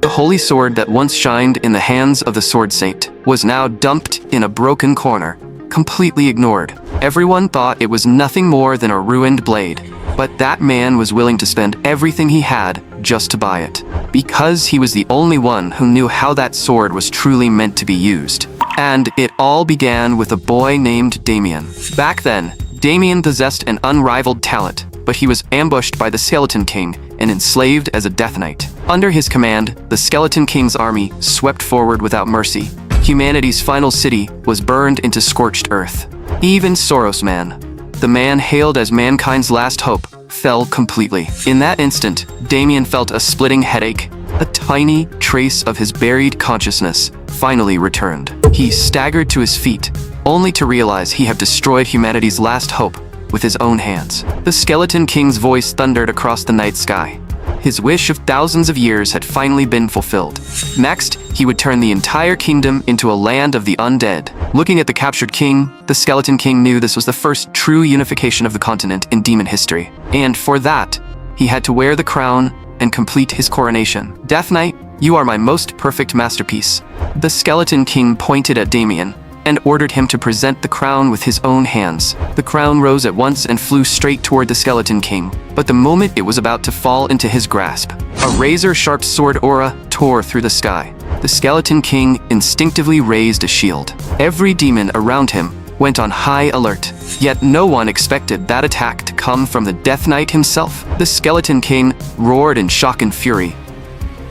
The holy sword that once shined in the hands of the sword saint was now dumped in a broken corner, completely ignored. Everyone thought it was nothing more than a ruined blade, but that man was willing to spend everything he had just to buy it, because he was the only one who knew how that sword was truly meant to be used. And it all began with a boy named Damien. Back then, Damien possessed an unrivaled talent, but he was ambushed by the Skeleton King and enslaved as a Death Knight. Under his command, the Skeleton King's army swept forward without mercy. Humanity's final city was burned into scorched earth. Even Soros Man, the man hailed as mankind's last hope, fell completely. In that instant, Damien felt a splitting headache. A tiny trace of his buried consciousness finally returned. He staggered to his feet, only to realize he had destroyed humanity's last hope with his own hands. The Skeleton King's voice thundered across the night sky. His wish of thousands of years had finally been fulfilled. Next, he would turn the entire kingdom into a land of the undead. Looking at the captured king, the Skeleton King knew this was the first true unification of the continent in demon history. And for that, he had to wear the crown and complete his coronation. Death Knight, you are my most perfect masterpiece. The Skeleton King pointed at Damien and ordered him to present the crown with his own hands. The crown rose at once and flew straight toward the Skeleton King, but the moment it was about to fall into his grasp, a razor-sharp sword aura tore through the sky. The Skeleton King instinctively raised a shield. Every demon around him went on high alert, yet no one expected that attack to come from the Death Knight himself. The Skeleton King roared in shock and fury.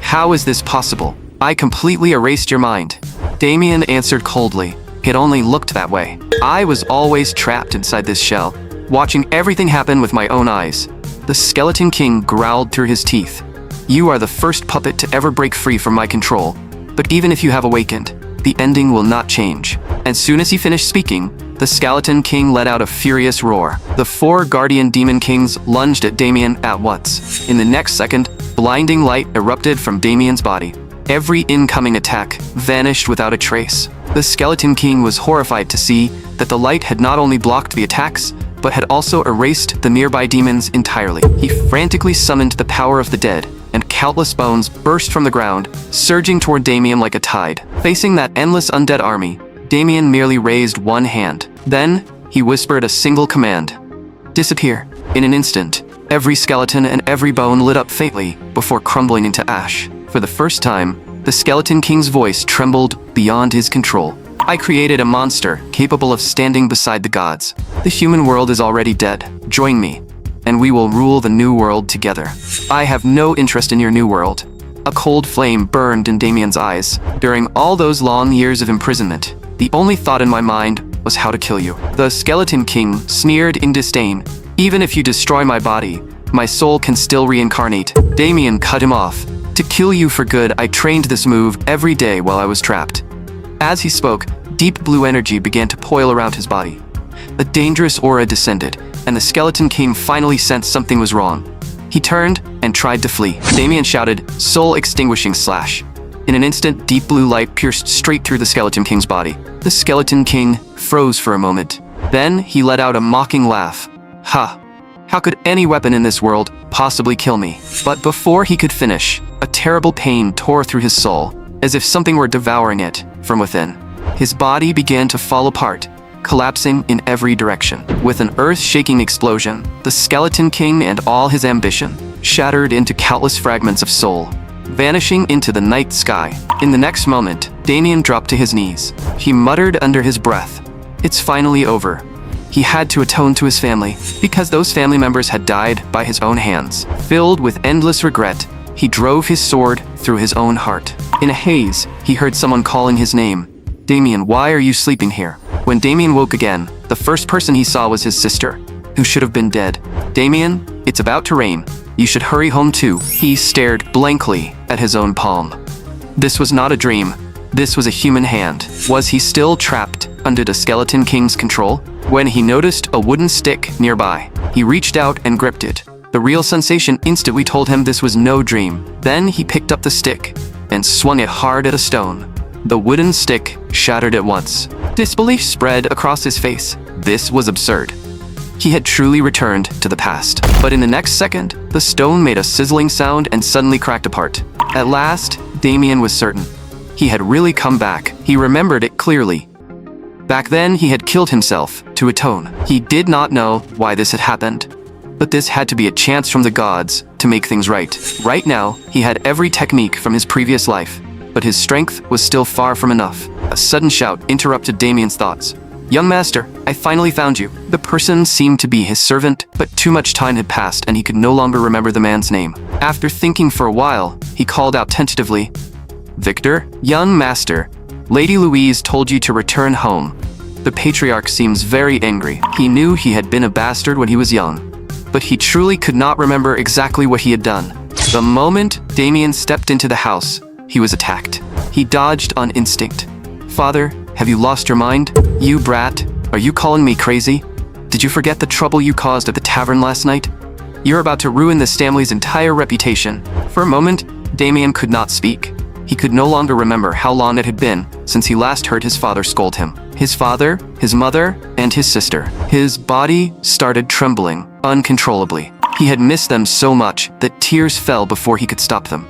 "How is this possible? I completely erased your mind." Damien answered coldly. It only looked that way. I was always trapped inside this shell, watching everything happen with my own eyes. The Skeleton King growled through his teeth. You are the first puppet to ever break free from my control, but even if you have awakened, the ending will not change. As soon as he finished speaking, the Skeleton King let out a furious roar. The 4 guardian demon kings lunged at Damien at once. In the next second, blinding light erupted from Damien's body. Every incoming attack vanished without a trace. The Skeleton King was horrified to see that the light had not only blocked the attacks, but had also erased the nearby demons entirely. He frantically summoned the power of the dead, and countless bones burst from the ground, surging toward Damien like a tide. Facing that endless undead army, Damien merely raised one hand. Then, he whispered a single command. Disappear. In an instant, every skeleton and every bone lit up faintly before crumbling into ash. For the first time, the Skeleton King's voice trembled beyond his control. I created a monster capable of standing beside the gods. The human world is already dead. Join me, and we will rule the new world together. I have no interest in your new world. A cold flame burned in Damien's eyes. During all those long years of imprisonment, the only thought in my mind was how to kill you. The Skeleton King sneered in disdain. Even if you destroy my body, my soul can still reincarnate. Damien cut him off. To kill you for good, I trained this move every day while I was trapped. As he spoke, deep blue energy began to coil around his body. A dangerous aura descended, and the Skeleton King finally sensed something was wrong. He turned and tried to flee. Damien shouted, soul-extinguishing slash. In an instant, deep blue light pierced straight through the Skeleton King's body. The Skeleton King froze for a moment. Then he let out a mocking laugh. Ha! How could any weapon in this world possibly kill me? But before he could finish, a terrible pain tore through his soul, as if something were devouring it from within. His body began to fall apart, collapsing in every direction. With an earth-shaking explosion, the Skeleton King and all his ambition shattered into countless fragments of soul, vanishing into the night sky. In the next moment, Damien dropped to his knees. He muttered under his breath, "It's finally over." He had to atone to his family, because those family members had died by his own hands. Filled with endless regret, he drove his sword through his own heart. In a haze, he heard someone calling his name. Damien, why are you sleeping here? When Damien woke again, the first person he saw was his sister, who should have been dead. Damien, it's about to rain. You should hurry home too. He stared blankly at his own palm. This was not a dream. This was a human hand. Was he still trapped under the Skeleton King's control? When he noticed a wooden stick nearby, he reached out and gripped it. The real sensation instantly told him this was no dream. Then he picked up the stick and swung it hard at a stone. The wooden stick shattered at once. Disbelief spread across his face. This was absurd. He had truly returned to the past. But in the next second, the stone made a sizzling sound and suddenly cracked apart. At last, Damien was certain. He had really come back. He remembered it clearly. Back then, he had killed himself to atone. He did not know why this had happened. But this had to be a chance from the gods to make things right. Right now, he had every technique from his previous life, but his strength was still far from enough. A sudden shout interrupted Damien's thoughts. "Young master, I finally found you." The person seemed to be his servant, but too much time had passed and he could no longer remember the man's name. After thinking for a while, he called out tentatively, "Victor, young master, Lady Louise told you to return home." The patriarch seems very angry. He knew he had been a bastard when he was young, but he truly could not remember exactly what he had done. The moment Damien stepped into the house, he was attacked. He dodged on instinct. "Father, have you lost your mind? You brat, are you calling me crazy? Did you forget the trouble you caused at the tavern last night? You're about to ruin this family's entire reputation." For a moment, Damien could not speak. He could no longer remember how long it had been since he last heard his father scold him. His father, his mother, and his sister. His body started trembling uncontrollably. He had missed them so much that tears fell before he could stop them.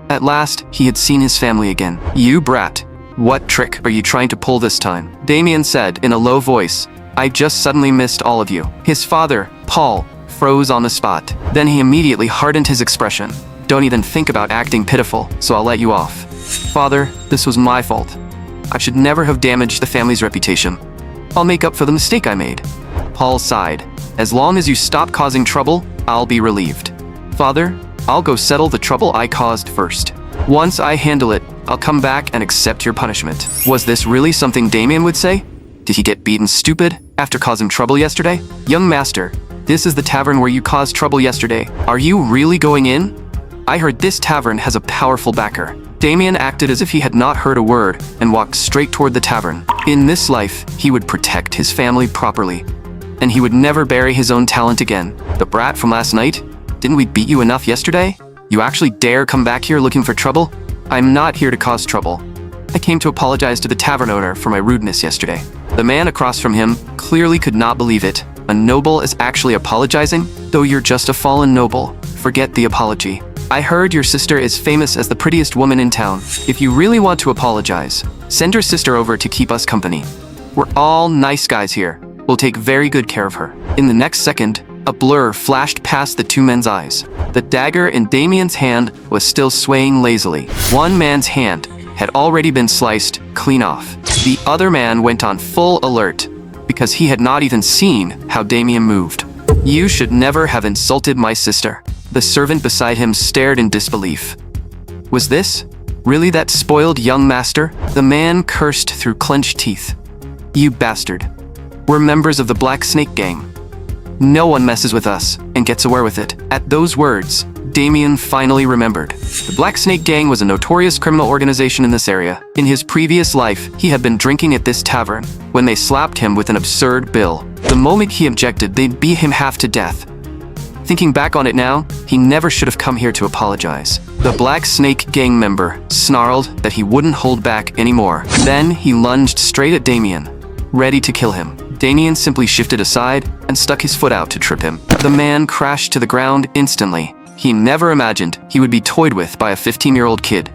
At last, he had seen his family again. "You brat, what trick are you trying to pull this time?" Damien said in a low voice. "I just suddenly missed all of you." His father, Paul, froze on the spot. Then he immediately hardened his expression. "Don't even think about acting pitiful, so I'll let you off. Father, this was my fault. I should never have damaged the family's reputation. I'll make up for the mistake I made." Paul sighed. "As long as you stop causing trouble, I'll be relieved. Father, I'll go settle the trouble I caused first. Once I handle it, I'll come back and accept your punishment." Was this really something Damien would say? Did he get beaten stupid after causing trouble yesterday? "Young master, this is the tavern where you caused trouble yesterday. Are you really going in? I heard this tavern has a powerful backer." Damien acted as if he had not heard a word and walked straight toward the tavern. In this life, he would protect his family properly, and he would never bury his own talent again. "The brat from last night? Didn't we beat you enough yesterday? You actually dare come back here looking for trouble?" "I'm not here to cause trouble. I came to apologize to the tavern owner for my rudeness yesterday." The man across from him clearly could not believe it. A noble is actually apologizing? Though you're just a fallen noble, forget the apology. "I heard your sister is famous as the prettiest woman in town. If you really want to apologize, send your sister over to keep us company. We're all nice guys here. We'll take very good care of her." In the next second, a blur flashed past the two men's eyes. The dagger in Damien's hand was still swaying lazily. One man's hand had already been sliced clean off. The other man went on full alert because he had not even seen how Damien moved. "You should never have insulted my sister." The servant beside him stared in disbelief. Was this really that spoiled young master? The man cursed through clenched teeth. "You bastard. We're members of the Black Snake Gang. No one messes with us and gets away with it." At those words, Damien finally remembered. The Black Snake Gang was a notorious criminal organization in this area. In his previous life, he had been drinking at this tavern when they slapped him with an absurd bill. The moment he objected, they'd beat him half to death. Thinking back on it now, he never should have come here to apologize. The Black Snake Gang member snarled that he wouldn't hold back anymore. Then he lunged straight at Damien, ready to kill him. Damien simply shifted aside and stuck his foot out to trip him. The man crashed to the ground instantly. He never imagined he would be toyed with by a 15-year-old kid.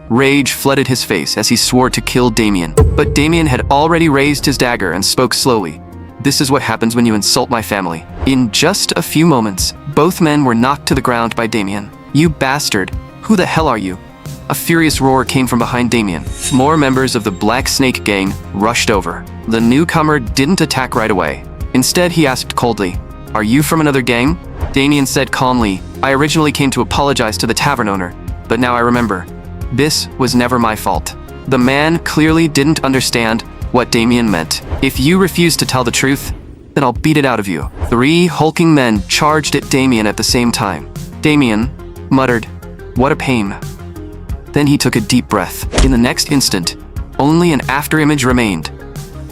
Rage flooded his face as he swore to kill Damien. But Damien had already raised his dagger and spoke slowly. "This is what happens when you insult my family." In just a few moments, both men were knocked to the ground by Damien. "You bastard! Who the hell are you?" A furious roar came from behind Damien. More members of the Black Snake Gang rushed over. The newcomer didn't attack right away. Instead, he asked coldly, "Are you from another gang?" Damien said calmly, "I originally came to apologize to the tavern owner, but now I remember. This was never my fault." The man clearly didn't understand what Damien meant. "If you refuse to tell the truth, then I'll beat it out of you." 3 hulking men charged at Damien at the same time. Damien muttered, "What a pain." Then he took a deep breath. In the next instant, only an afterimage remained,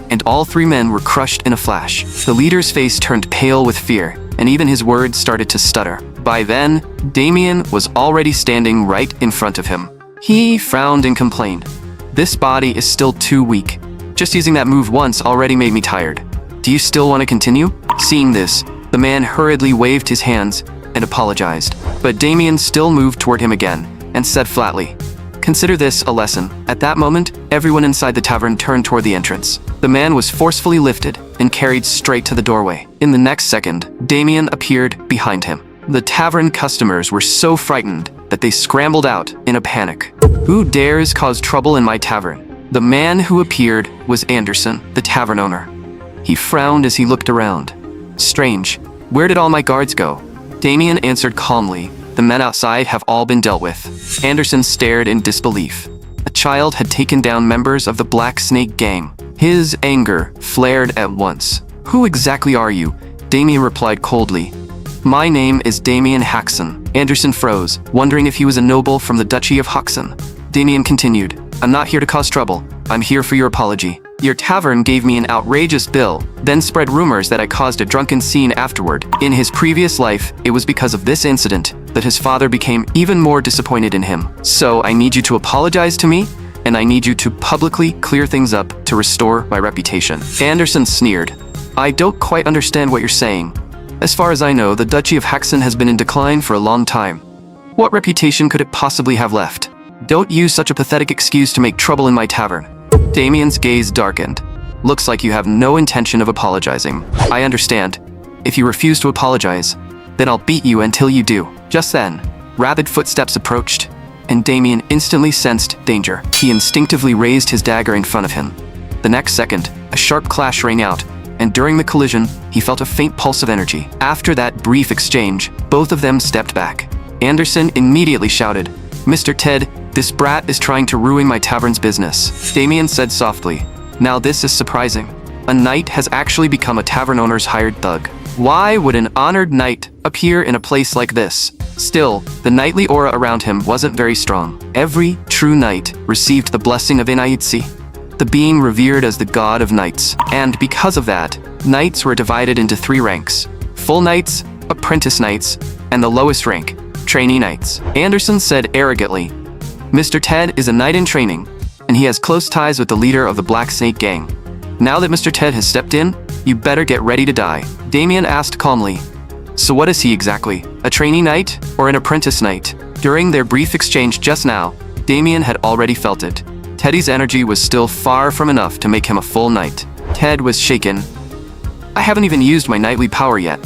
and all 3 men were crushed in a flash. The leader's face turned pale with fear, and even his words started to stutter. By then, Damien was already standing right in front of him. He frowned and complained, "This body is still too weak. Just using that move once already made me tired. Do you still want to continue?" Seeing this, the man hurriedly waved his hands and apologized. But Damien still moved toward him again and said flatly, "Consider this a lesson." At that moment, everyone inside the tavern turned toward the entrance. The man was forcefully lifted and carried straight to the doorway. In the next second, Damien appeared behind him. The tavern customers were so frightened that they scrambled out in a panic. "Who dares cause trouble in my tavern?" The man who appeared was Anderson, the tavern owner. He frowned as he looked around. "Strange. Where did all my guards go?" Damien answered calmly, "The men outside have all been dealt with." Anderson stared in disbelief. A child had taken down members of the Black Snake gang. His anger flared at once. "Who exactly are you?" Damien replied coldly. "My name is Damien Haxon." Anderson froze, wondering if he was a noble from the Duchy of Haxon. Damien continued, "I'm not here to cause trouble. I'm here for your apology. Your tavern gave me an outrageous bill, then spread rumors that I caused a drunken scene afterward. In his previous life, it was because of this incident that his father became even more disappointed in him. So I need you to apologize to me, and I need you to publicly clear things up to restore my reputation." Anderson sneered. "I don't quite understand what you're saying. As far as I know, the Duchy of Haxon has been in decline for a long time. What reputation could it possibly have left? Don't use such a pathetic excuse to make trouble in my tavern." Damien's gaze darkened. "Looks like you have no intention of apologizing. I understand. If you refuse to apologize, then I'll beat you until you do." Just then, rapid footsteps approached, and Damien instantly sensed danger. He instinctively raised his dagger in front of him. The next second, a sharp clash rang out, and during the collision, he felt a faint pulse of energy. After that brief exchange, both of them stepped back. Anderson immediately shouted, "Mr. Ted, this brat is trying to ruin my tavern's business." Damien said softly, "Now this is surprising. A knight has actually become a tavern owner's hired thug. Why would an honored knight appear in a place like this?" Still, the knightly aura around him wasn't very strong. Every true knight received the blessing of Inaitsi, the being revered as the god of knights. And because of that, knights were divided into 3 ranks: full knights, apprentice knights, and the lowest rank, trainee knights. Anderson said arrogantly, "Mr. Ted is a knight in training, and he has close ties with the leader of the Black Snake gang. Now that Mr. Ted has stepped in, you better get ready to die." Damien asked calmly, "So what is he exactly? A trainee knight or an apprentice knight?" During their brief exchange just now, Damien had already felt it. Teddy's energy was still far from enough to make him a full knight. Ted was shaken. "I haven't even used my knightly power yet.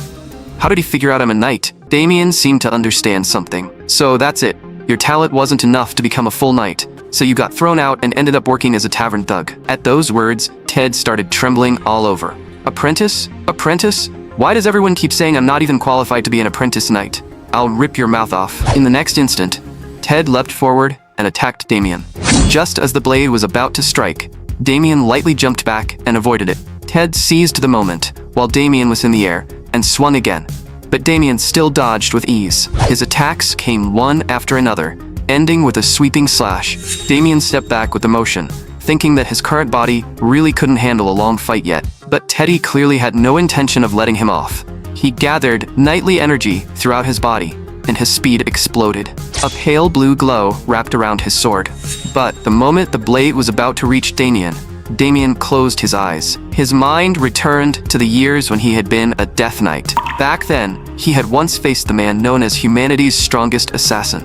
How did he figure out I'm a knight?" Damien seemed to understand something. "So that's it. Your talent wasn't enough to become a full knight, so you got thrown out and ended up working as a tavern thug." At those words, Ted started trembling all over. "Apprentice? Apprentice? Why does everyone keep saying I'm not even qualified to be an apprentice knight? I'll rip your mouth off." In the next instant, Ted leapt forward and attacked Damien. Just as the blade was about to strike, Damien lightly jumped back and avoided it. Ted seized the moment while Damien was in the air and swung again, but Damien still dodged with ease. His attacks came one after another, ending with a sweeping slash. Damien stepped back with emotion, thinking that his current body really couldn't handle a long fight yet. But Teddy clearly had no intention of letting him off. He gathered knightly energy throughout his body, and his speed exploded. A pale blue glow wrapped around his sword. But the moment the blade was about to reach Damien closed his eyes. His mind returned to the years when he had been a death knight. Back then, he had once faced the man known as humanity's strongest assassin.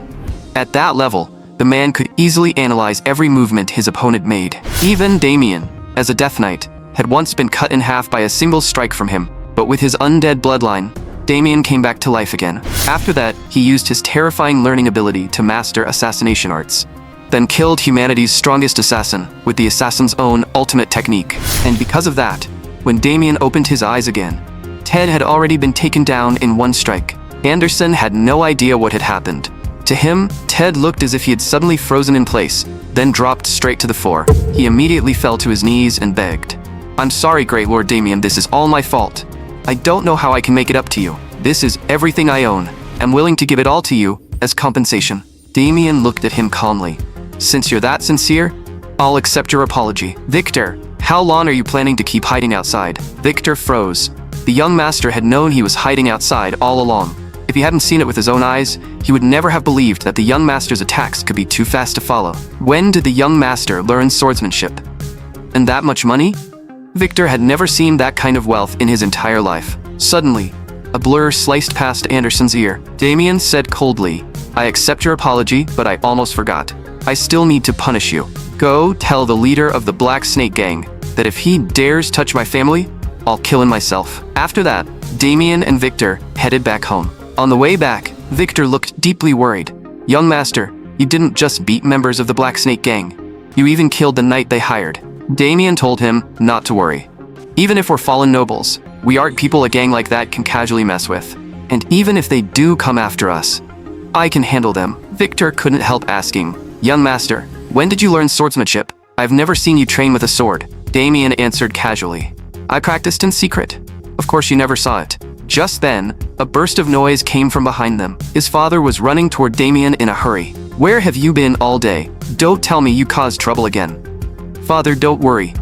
At that level, the man could easily analyze every movement his opponent made. Even Damien, as a death knight, had once been cut in half by a single strike from him, but with his undead bloodline, Damien came back to life again. After that, he used his terrifying learning ability to master assassination arts, then killed humanity's strongest assassin with the assassin's own ultimate technique. And because of that, when Damien opened his eyes again, Ted had already been taken down in one strike. Anderson had no idea what had happened. To him, Ted looked as if he had suddenly frozen in place, then dropped straight to the floor. He immediately fell to his knees and begged, "I'm sorry, Great Lord Damien, this is all my fault. I don't know how I can make it up to you. This is everything I own. I'm willing to give it all to you as compensation." Damien looked at him calmly. "Since you're that sincere, I'll accept your apology." "Victor, how long are you planning to keep hiding outside?" Victor froze. The young master had known he was hiding outside all along. If he hadn't seen it with his own eyes, he would never have believed that the young master's attacks could be too fast to follow. When did the young master learn swordsmanship? And that much money? Victor had never seen that kind of wealth in his entire life. Suddenly, a blur sliced past Anderson's ear. Damien said coldly, "I accept your apology, but I almost forgot. I still need to punish you. Go tell the leader of the Black Snake Gang that if he dares touch my family, I'll kill him myself." After that, Damien and Victor headed back home. On the way back, Victor looked deeply worried. "Young master, you didn't just beat members of the Black Snake Gang. You even killed the knight they hired." Damien told him not to worry. "Even if we're fallen nobles, we aren't people a gang like that can casually mess with. And even if they do come after us, I can handle them." Victor couldn't help asking, "Young master, when did you learn swordsmanship? I've never seen you train with a sword." Damien answered casually, "I practiced in secret. Of course you never saw it." Just then, a burst of noise came from behind them. His father was running toward Damien in a hurry. "Where have you been all day? Don't tell me you caused trouble again." "Father, don't worry.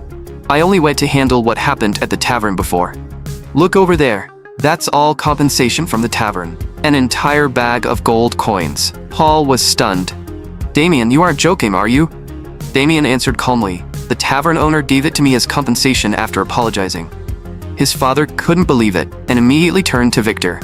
I only went to handle what happened at the tavern before. Look over there. That's all compensation from the tavern. An entire bag of gold coins." Paul was stunned. "Damien, you aren't joking, are you?" Damien answered calmly, "The tavern owner gave it to me as compensation after apologizing." His father couldn't believe it and immediately turned to Victor.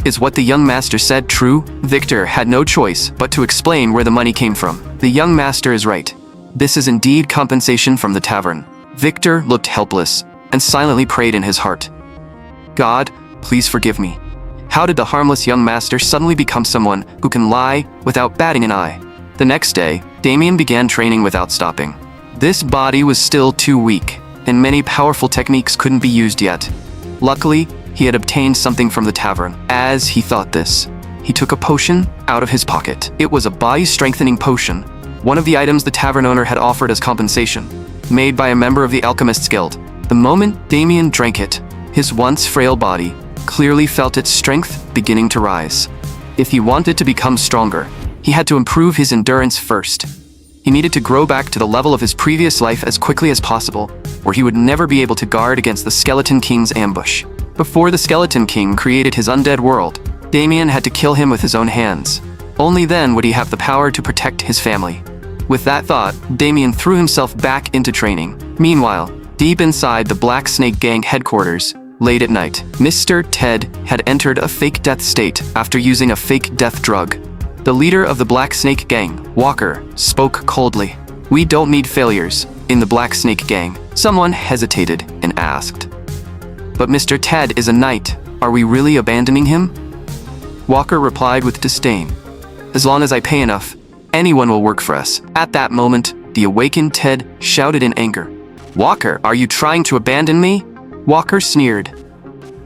"Is what the young master said true?" Victor had no choice but to explain where the money came from. "The young master is right. This is indeed compensation from the tavern." Victor looked helpless and silently prayed in his heart. "God, please forgive me. How did the harmless young master suddenly become someone who can lie without batting an eye?" The next day, Damien began training without stopping. This body was still too weak, and many powerful techniques couldn't be used yet. Luckily, he had obtained something from the tavern. As he thought this, he took a potion out of his pocket. It was a body-strengthening potion, one of the items the tavern owner had offered as compensation, made by a member of the Alchemists Guild. The moment Damien drank it, his once frail body clearly felt its strength beginning to rise. If he wanted to become stronger, he had to improve his endurance first. He needed to grow back to the level of his previous life as quickly as possible, or he would never be able to guard against the Skeleton King's ambush. Before the Skeleton King created his undead world, Damien had to kill him with his own hands. Only then would he have the power to protect his family. With that thought, Damien threw himself back into training. Meanwhile, deep inside the Black Snake Gang headquarters, late at night, Mr. Ted had entered a fake death state after using a fake death drug. The leader of the Black Snake Gang, Walker, spoke coldly. "We don't need failures in the Black Snake Gang." Someone hesitated and asked, "But Mr. Ted is a knight. Are we really abandoning him?" Walker replied with disdain, "As long as I pay enough, anyone will work for us." At that moment, the awakened Ted shouted in anger, "Walker, are you trying to abandon me?" Walker sneered,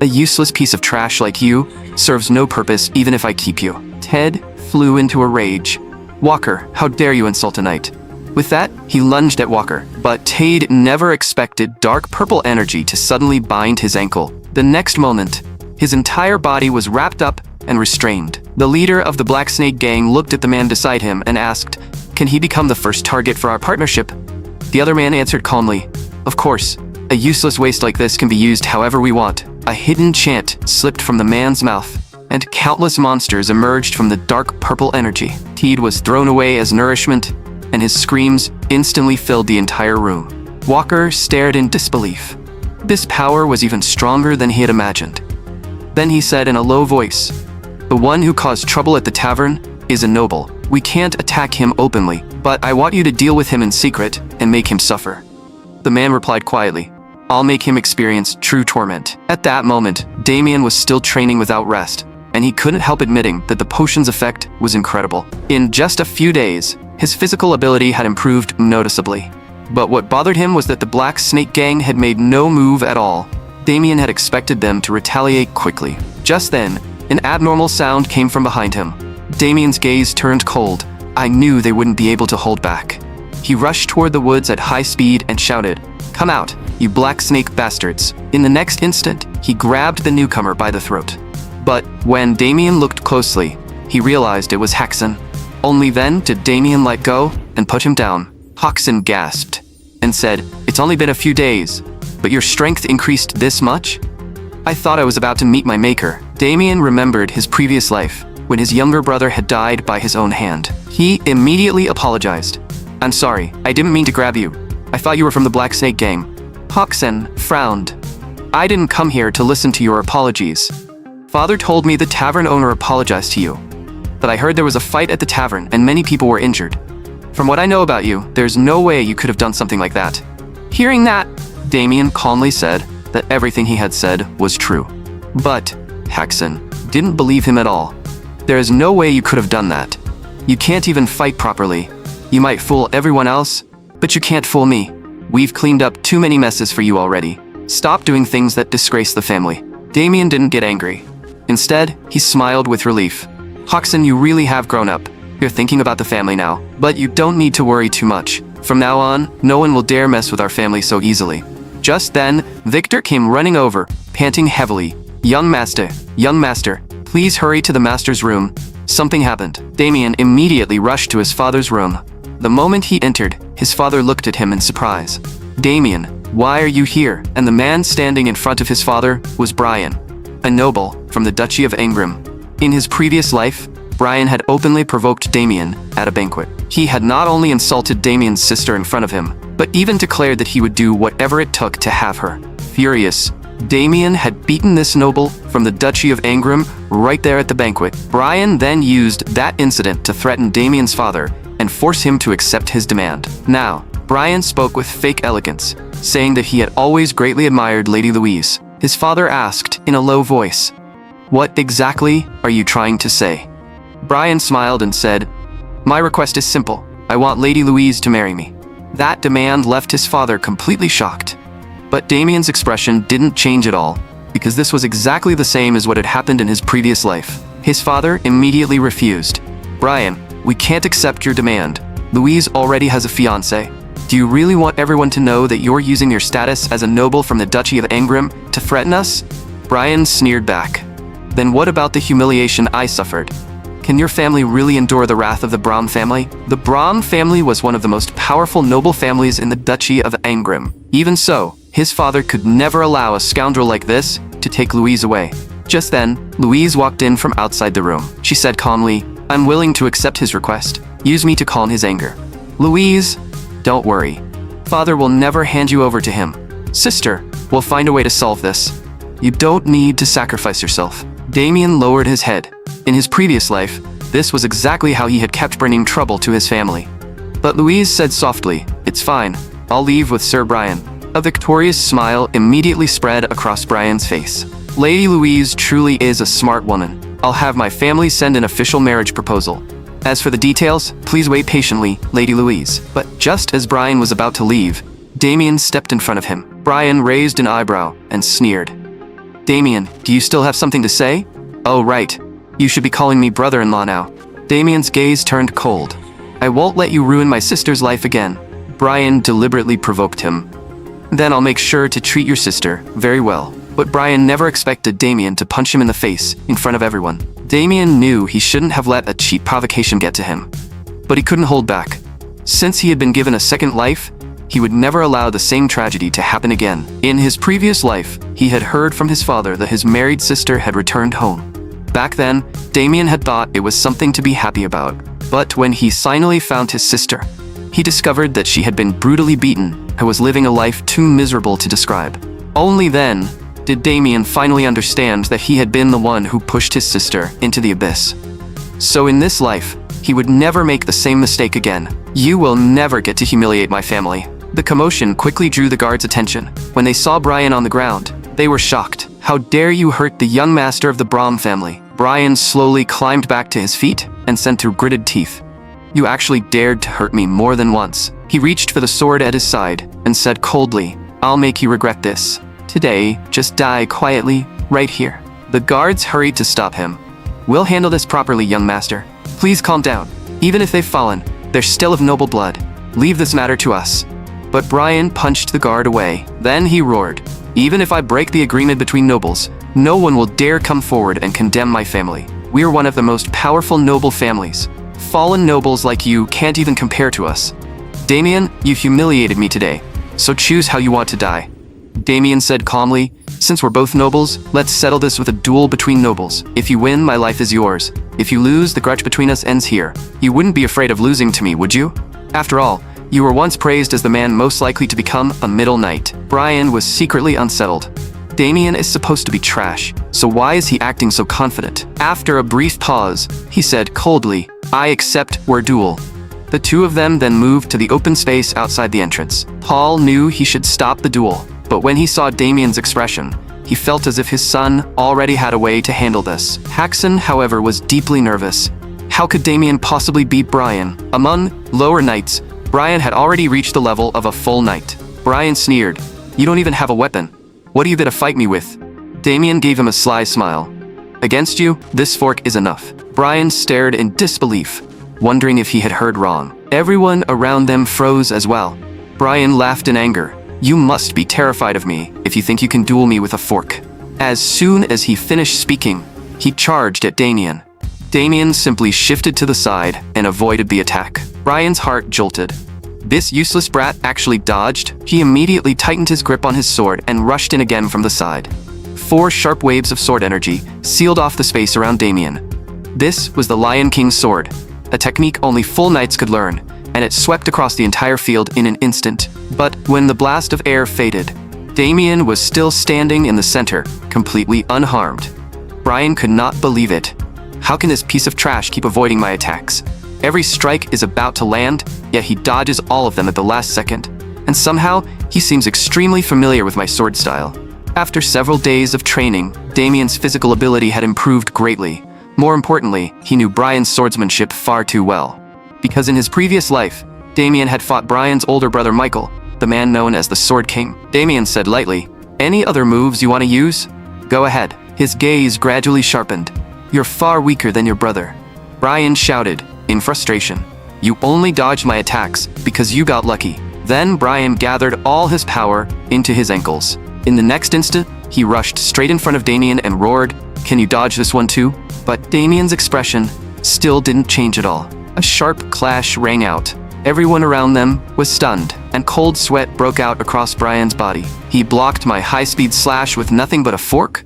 "A useless piece of trash like you serves no purpose even if I keep you." Ted flew into a rage. "Walker, how dare you insult a knight?" With that, he lunged at Walker, but Ted never expected dark purple energy to suddenly bind his ankle. The next moment, his entire body was wrapped up and restrained. The leader of the Black Snake Gang looked at the man beside him and asked, "Can he become the first target for our partnership?" The other man answered calmly, "Of course. A useless waste like this can be used however we want." A hidden chant slipped from the man's mouth, and countless monsters emerged from the dark purple energy. Ted was thrown away as nourishment, and his screams instantly filled the entire room. Walker stared in disbelief. This power was even stronger than he had imagined. Then he said in a low voice, "The one who caused trouble at the tavern is a noble. We can't attack him openly, but I want you to deal with him in secret and make him suffer." The man replied quietly, "I'll make him experience true torment." At that moment, Damien was still training without rest, and he couldn't help admitting that the potion's effect was incredible. In just a few days, his physical ability had improved noticeably. But what bothered him was that the Black Snake Gang had made no move at all. Damien had expected them to retaliate quickly. Just then, an abnormal sound came from behind him. Damien's gaze turned cold. I knew they wouldn't be able to hold back. He rushed toward the woods at high speed and shouted, "Come out, you Black Snake bastards." In the next instant, he grabbed the newcomer by the throat. But when Damien looked closely, he realized it was Haxon. Only then did Damien let go and put him down. Haxon gasped and said, "It's only been a few days, but your strength increased this much? I thought I was about to meet my maker." Damien remembered his previous life, when his younger brother had died by his own hand. He immediately apologized. "I'm sorry, I didn't mean to grab you. I thought you were from the Black Snake Gang." Hoxen frowned. I didn't come here to listen to your apologies. Father told me the tavern owner apologized to you. But I heard there was a fight at the tavern and many people were injured. From what I know about you, there's no way you could have done something like that. Hearing that, Damien calmly said that everything he had said was true. But Hoxen didn't believe him at all. There is no way you could have done that. You can't even fight properly. You might fool everyone else, but you can't fool me. We've cleaned up too many messes for you already. Stop doing things that disgrace the family. Damien didn't get angry. Instead, he smiled with relief. Hoxen, you really have grown up. You're thinking about the family now, but you don't need to worry too much. From now on, no one will dare mess with our family so easily. Just then, Victor came running over, panting heavily. Young master, please hurry to the master's room. Something happened. Damien immediately rushed to his father's room. The moment he entered, his father looked at him in surprise. Damien, why are you here? And the man standing in front of his father was Brian, a noble from the Duchy of Angrim. In his previous life, Brian had openly provoked Damien at a banquet. He had not only insulted Damien's sister in front of him, but even declared that he would do whatever it took to have her. Furious, Damien had beaten this noble from the Duchy of Angrim right there at the banquet. Brian then used that incident to threaten Damien's father and force him to accept his demand. Now, Brian spoke with fake elegance, saying that he had always greatly admired Lady Louise. His father asked in a low voice, "What exactly are you trying to say?" Brian smiled and said, "My request is simple. I want Lady Louise to marry me." That demand left his father completely shocked. But Damien's expression didn't change at all, because this was exactly the same as what had happened in his previous life. His father immediately refused. "Brian, we can't accept your demand. Louise already has a fiancé. Do you really want everyone to know that you're using your status as a noble from the Duchy of Angrim to threaten us?" Brian sneered back. "Then what about the humiliation I suffered? Can your family really endure the wrath of the Brahm family?" The Brahm family was one of the most powerful noble families in the Duchy of Angrim. Even so, his father could never allow a scoundrel like this to take Louise away. Just then, Louise walked in from outside the room. She said calmly, "I'm willing to accept his request. Use me to calm his anger." "Louise, don't worry. Father will never hand you over to him. Sister, we'll find a way to solve this. You don't need to sacrifice yourself." Damien lowered his head. In his previous life, this was exactly how he had kept bringing trouble to his family. But Louise said softly, "It's fine. I'll leave with Sir Brian." A victorious smile immediately spread across Brian's face. Lady Louise truly is a smart woman. I'll have my family send an official marriage proposal. As for the details, please wait patiently, Lady Louise. But just as Brian was about to leave, Damien stepped in front of him. Brian raised an eyebrow and sneered. "Damien, do you still have something to say?" "Oh, right. You should be calling me brother-in-law now." Damien's gaze turned cold. "I won't let you ruin my sister's life again." Brian deliberately provoked him. "Then I'll make sure to treat your sister very well." But Brian never expected Damien to punch him in the face in front of everyone. Damien knew he shouldn't have let a cheap provocation get to him. But he couldn't hold back. Since he had been given a second life, he would never allow the same tragedy to happen again. In his previous life, he had heard from his father that his married sister had returned home. Back then, Damien had thought it was something to be happy about. But when he finally found his sister, he discovered that she had been brutally beaten and was living a life too miserable to describe. Only then did Damien finally understand that he had been the one who pushed his sister into the abyss. So in this life, he would never make the same mistake again. "You will never get to humiliate my family." The commotion quickly drew the guards' attention. When they saw Brian on the ground, they were shocked. "How dare you hurt the young master of the Brahm family?" Brian slowly climbed back to his feet and said through gritted teeth, "You actually dared to hurt me more than once." He reached for the sword at his side and said coldly, "I'll make you regret this. Today, just die quietly, right here." The guards hurried to stop him. "We'll handle this properly, young master. Please calm down. Even if they've fallen, they're still of noble blood. Leave this matter to us." But Brian punched the guard away. Then he roared, "Even if I break the agreement between nobles, no one will dare come forward and condemn my family. We are one of the most powerful noble families. Fallen nobles like you can't even compare to us. Damien, you've humiliated me today, so choose how you want to die." Damien said calmly, "Since we're both nobles, let's settle this with a duel between nobles. If you win, my life is yours. If you lose, the grudge between us ends here. You wouldn't be afraid of losing to me, would you? After all, You were once praised as the man most likely to become a middle knight. Brian was secretly unsettled. Damien is supposed to be trash, so why is he acting so confident? After a brief pause, he said coldly, "I accept we're duel." The two of them then moved to the open space outside the entrance. Paul knew he should stop the duel, but when he saw Damien's expression, he felt as if his son already had a way to handle this. Haxon, however, was deeply nervous. How could Damien possibly beat Brian? Among lower knights, Brian had already reached the level of a full knight. Brian sneered, "You don't even have a weapon. What are you gonna fight me with?" Damien gave him a sly smile. "Against you, this fork is enough." Brian stared in disbelief, wondering if he had heard wrong. Everyone around them froze as well. Brian laughed in anger. "You must be terrified of me if you think you can duel me with a fork." As soon as he finished speaking, he charged at Damien. Damien simply shifted to the side and avoided the attack. Brian's heart jolted. This useless brat actually dodged. He immediately tightened his grip on his sword and rushed in again from the side. 4 sharp waves of sword energy sealed off the space around Damien. This was the Lion King's sword, a technique only full knights could learn, and it swept across the entire field in an instant. But when the blast of air faded, Damien was still standing in the center, completely unharmed. Brian could not believe it. How can this piece of trash keep avoiding my attacks? Every strike is about to land, yet he dodges all of them at the last second. And somehow, he seems extremely familiar with my sword style. After several days of training, Damien's physical ability had improved greatly. More importantly, he knew Brian's swordsmanship far too well. Because in his previous life, Damien had fought Brian's older brother Michael, the man known as the Sword King. Damien said lightly, "Any other moves you want to use? Go ahead." His gaze gradually sharpened. "You're far weaker than your brother." Brian shouted, in frustration. "You only dodged my attacks because you got lucky." Then Brian gathered all his power into his ankles. In the next instant, he rushed straight in front of Damien and roared, "Can you dodge this one too?" But Damien's expression still didn't change at all. A sharp clash rang out. Everyone around them was stunned, and cold sweat broke out across Brian's body. He blocked my high-speed slash with nothing but a fork?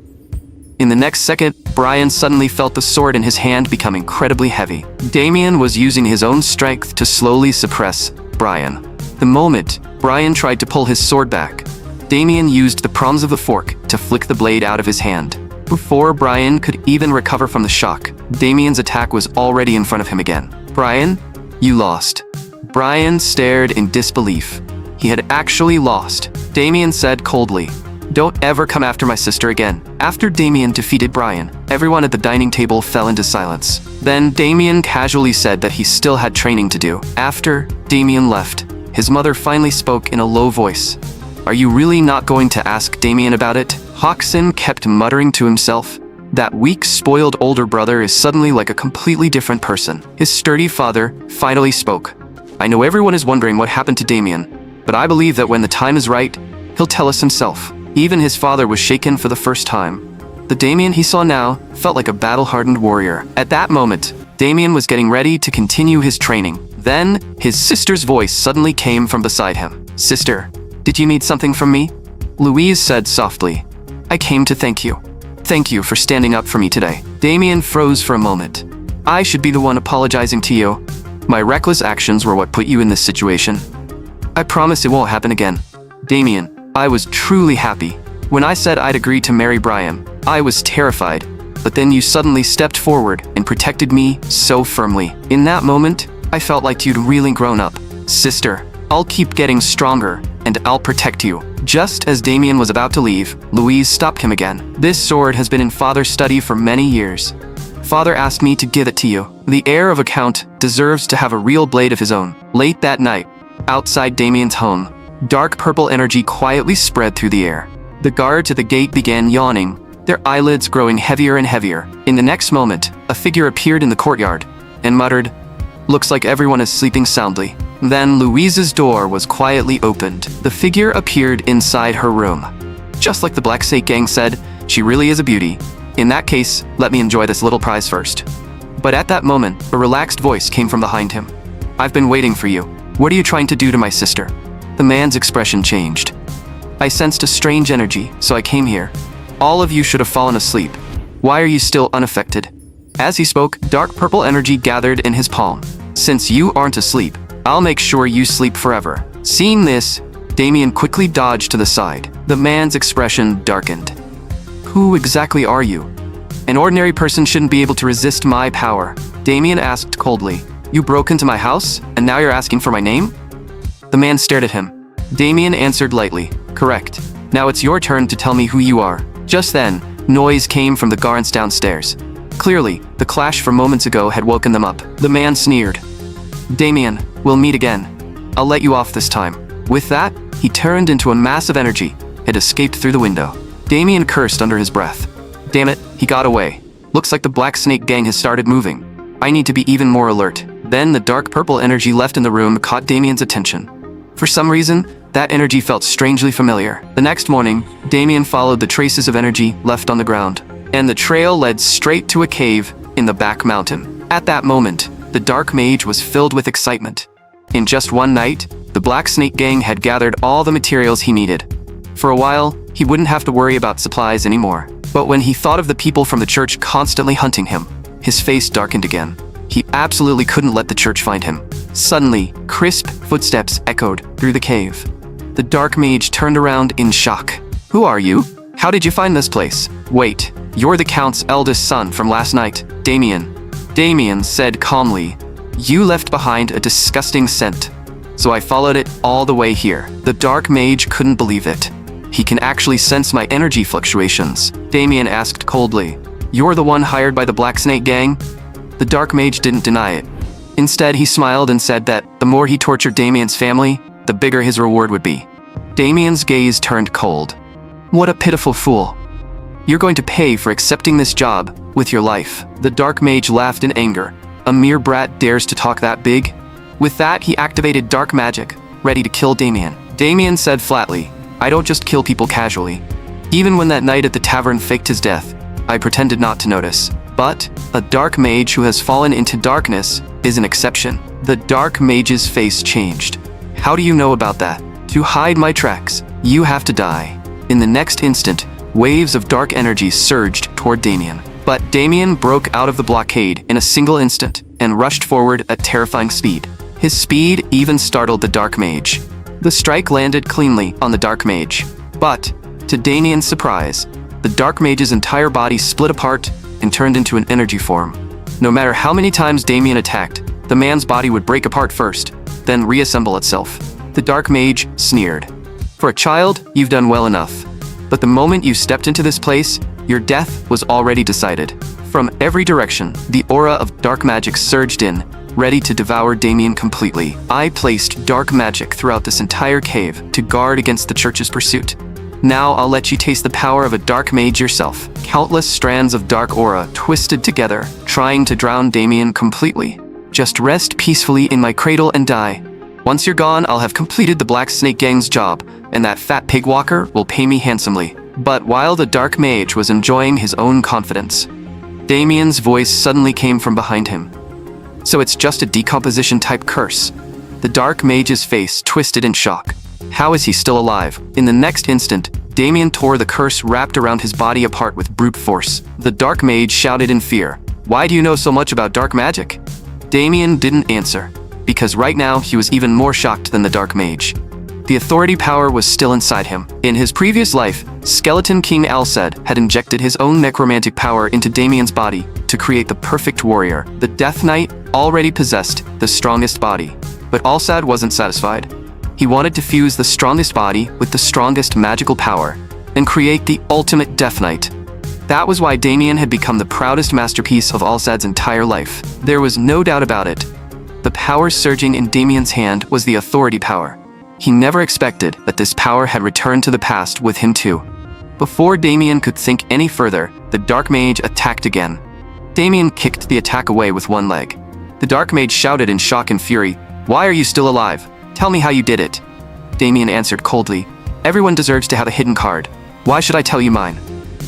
In the next second, Brian suddenly felt the sword in his hand become incredibly heavy. Damien was using his own strength to slowly suppress Brian. The moment Brian tried to pull his sword back, Damien used the prongs of the fork to flick the blade out of his hand. Before Brian could even recover from the shock, Damien's attack was already in front of him again. "Brian, you lost." Brian stared in disbelief. He had actually lost. Damien said coldly, "Don't ever come after my sister again." After Damien defeated Brian, everyone at the dining table fell into silence. Then Damien casually said that he still had training to do. After Damien left, his mother finally spoke in a low voice. "Are you really not going to ask Damien about it?" Haxon kept muttering to himself. That weak, spoiled older brother is suddenly like a completely different person. His sturdy father finally spoke. "I know everyone is wondering what happened to Damien, but I believe that when the time is right, he'll tell us himself." Even his father was shaken for the first time. The Damien he saw now felt like a battle-hardened warrior. At that moment, Damien was getting ready to continue his training. Then, his sister's voice suddenly came from beside him. "Sister, did you need something from me?" Louise said softly, "I came to thank you. Thank you for standing up for me today." Damien froze for a moment. "I should be the one apologizing to you. My reckless actions were what put you in this situation. I promise it won't happen again." "Damien, I was truly happy. When I said I'd agree to marry Brian, I was terrified. But then you suddenly stepped forward and protected me so firmly. In that moment, I felt like you'd really grown up." "Sister, I'll keep getting stronger, and I'll protect you." Just as Damien was about to leave, Louise stopped him again. "This sword has been in Father's study for many years. Father asked me to give it to you. The heir of a count deserves to have a real blade of his own." Late that night, outside Damien's home, dark purple energy quietly spread through the air. The guards at the gate began yawning, their eyelids growing heavier and heavier. In the next moment, a figure appeared in the courtyard and muttered, "Looks like everyone is sleeping soundly." Then Louise's door was quietly opened. The figure appeared inside her room. "Just like the Black Snake Gang said, she really is a beauty. In that case, let me enjoy this little prize first." But at that moment, a relaxed voice came from behind him. "I've been waiting for you. What are you trying to do to my sister?" The man's expression changed. "I sensed a strange energy, so I came here. All of you should have fallen asleep. Why are you still unaffected?" As he spoke, dark purple energy gathered in his palm. "Since you aren't asleep, I'll make sure you sleep forever." Seeing this, Damien quickly dodged to the side. The man's expression darkened. "Who exactly are you? An ordinary person shouldn't be able to resist my power," Damien asked coldly. "You broke into my house, and now you're asking for my name?" The man stared at him. Damien answered lightly, "Correct. Now it's your turn to tell me who you are." Just then, noise came from the guards downstairs. Clearly, the clash from moments ago had woken them up. The man sneered. "Damien, we'll meet again. I'll let you off this time." With that, he turned into a mass of energy and escaped through the window. Damien cursed under his breath. Damn it, he got away. Looks like the Black Snake gang has started moving. I need to be even more alert. Then the dark purple energy left in the room caught Damien's attention. For some reason, that energy felt strangely familiar. The next morning, Damien followed the traces of energy left on the ground, and the trail led straight to a cave in the back mountain. At that moment, the dark mage was filled with excitement. In just one night, the Black Snake gang had gathered all the materials he needed. For a while, he wouldn't have to worry about supplies anymore. But when he thought of the people from the church constantly hunting him, his face darkened again. He absolutely couldn't let the church find him. Suddenly, crisp footsteps echoed through the cave. The dark mage turned around in shock. "Who are you? How did you find this place?" "Wait, you're the Count's eldest son from last night, Damien." Damien said calmly, "You left behind a disgusting scent, so I followed it all the way here." The dark mage couldn't believe it. "He can actually sense my energy fluctuations," Damien asked coldly. "You're the one hired by the Black Snake gang?" The dark mage didn't deny it. Instead, he smiled and said that the more he tortured Damien's family, the bigger his reward would be. Damien's gaze turned cold. "What a pitiful fool. You're going to pay for accepting this job with your life." The dark mage laughed in anger. "A mere brat dares to talk that big?" With that, he activated dark magic, ready to kill Damien. Damien said flatly, "I don't just kill people casually. Even when that night at the tavern faked his death, I pretended not to notice. But a dark mage who has fallen into darkness is an exception." The dark mage's face changed. "How do you know about that? To hide my tracks, you have to die." In the next instant, waves of dark energy surged toward Damien. But Damien broke out of the blockade in a single instant and rushed forward at terrifying speed. His speed even startled the dark mage. The strike landed cleanly on the dark mage. But, to Damien's surprise, the dark mage's entire body split apart and turned into an energy form. No matter how many times Damien attacked, the man's body would break apart first, then reassemble itself. The dark mage sneered. "For a child, you've done well enough. But the moment you stepped into this place, your death was already decided." From every direction, the aura of dark magic surged in, ready to devour Damien completely. "I placed dark magic throughout this entire cave to guard against the church's pursuit. Now I'll let you taste the power of a dark mage yourself." Countless strands of dark aura twisted together, trying to drown Damien completely. "Just rest peacefully in my cradle and die. Once you're gone, I'll have completed the Black Snake gang's job, and that fat pig walker will pay me handsomely." But while the dark mage was enjoying his own confidence, Damien's voice suddenly came from behind him. "So it's just a decomposition-type curse." The dark mage's face twisted in shock. How is he still alive? In the next instant, Damien tore the curse wrapped around his body apart with brute force. The dark mage shouted in fear, "Why do you know so much about dark magic?" Damien didn't answer, because right now he was even more shocked than the dark mage. The authority power was still inside him. In his previous life, Skeleton King Alced had injected his own necromantic power into Damien's body to create the perfect warrior. The Death Knight already possessed the strongest body, but Alced wasn't satisfied. He wanted to fuse the strongest body with the strongest magical power and create the ultimate Death Knight. That was why Damien had become the proudest masterpiece of Alced's entire life. There was no doubt about it. The power surging in Damien's hand was the authority power. He never expected that this power had returned to the past with him too. Before Damien could think any further, the dark mage attacked again. Damien kicked the attack away with one leg. The dark mage shouted in shock and fury, "Why are you still alive? Tell me how you did it." Damien answered coldly, "Everyone deserves to have a hidden card. Why should I tell you mine?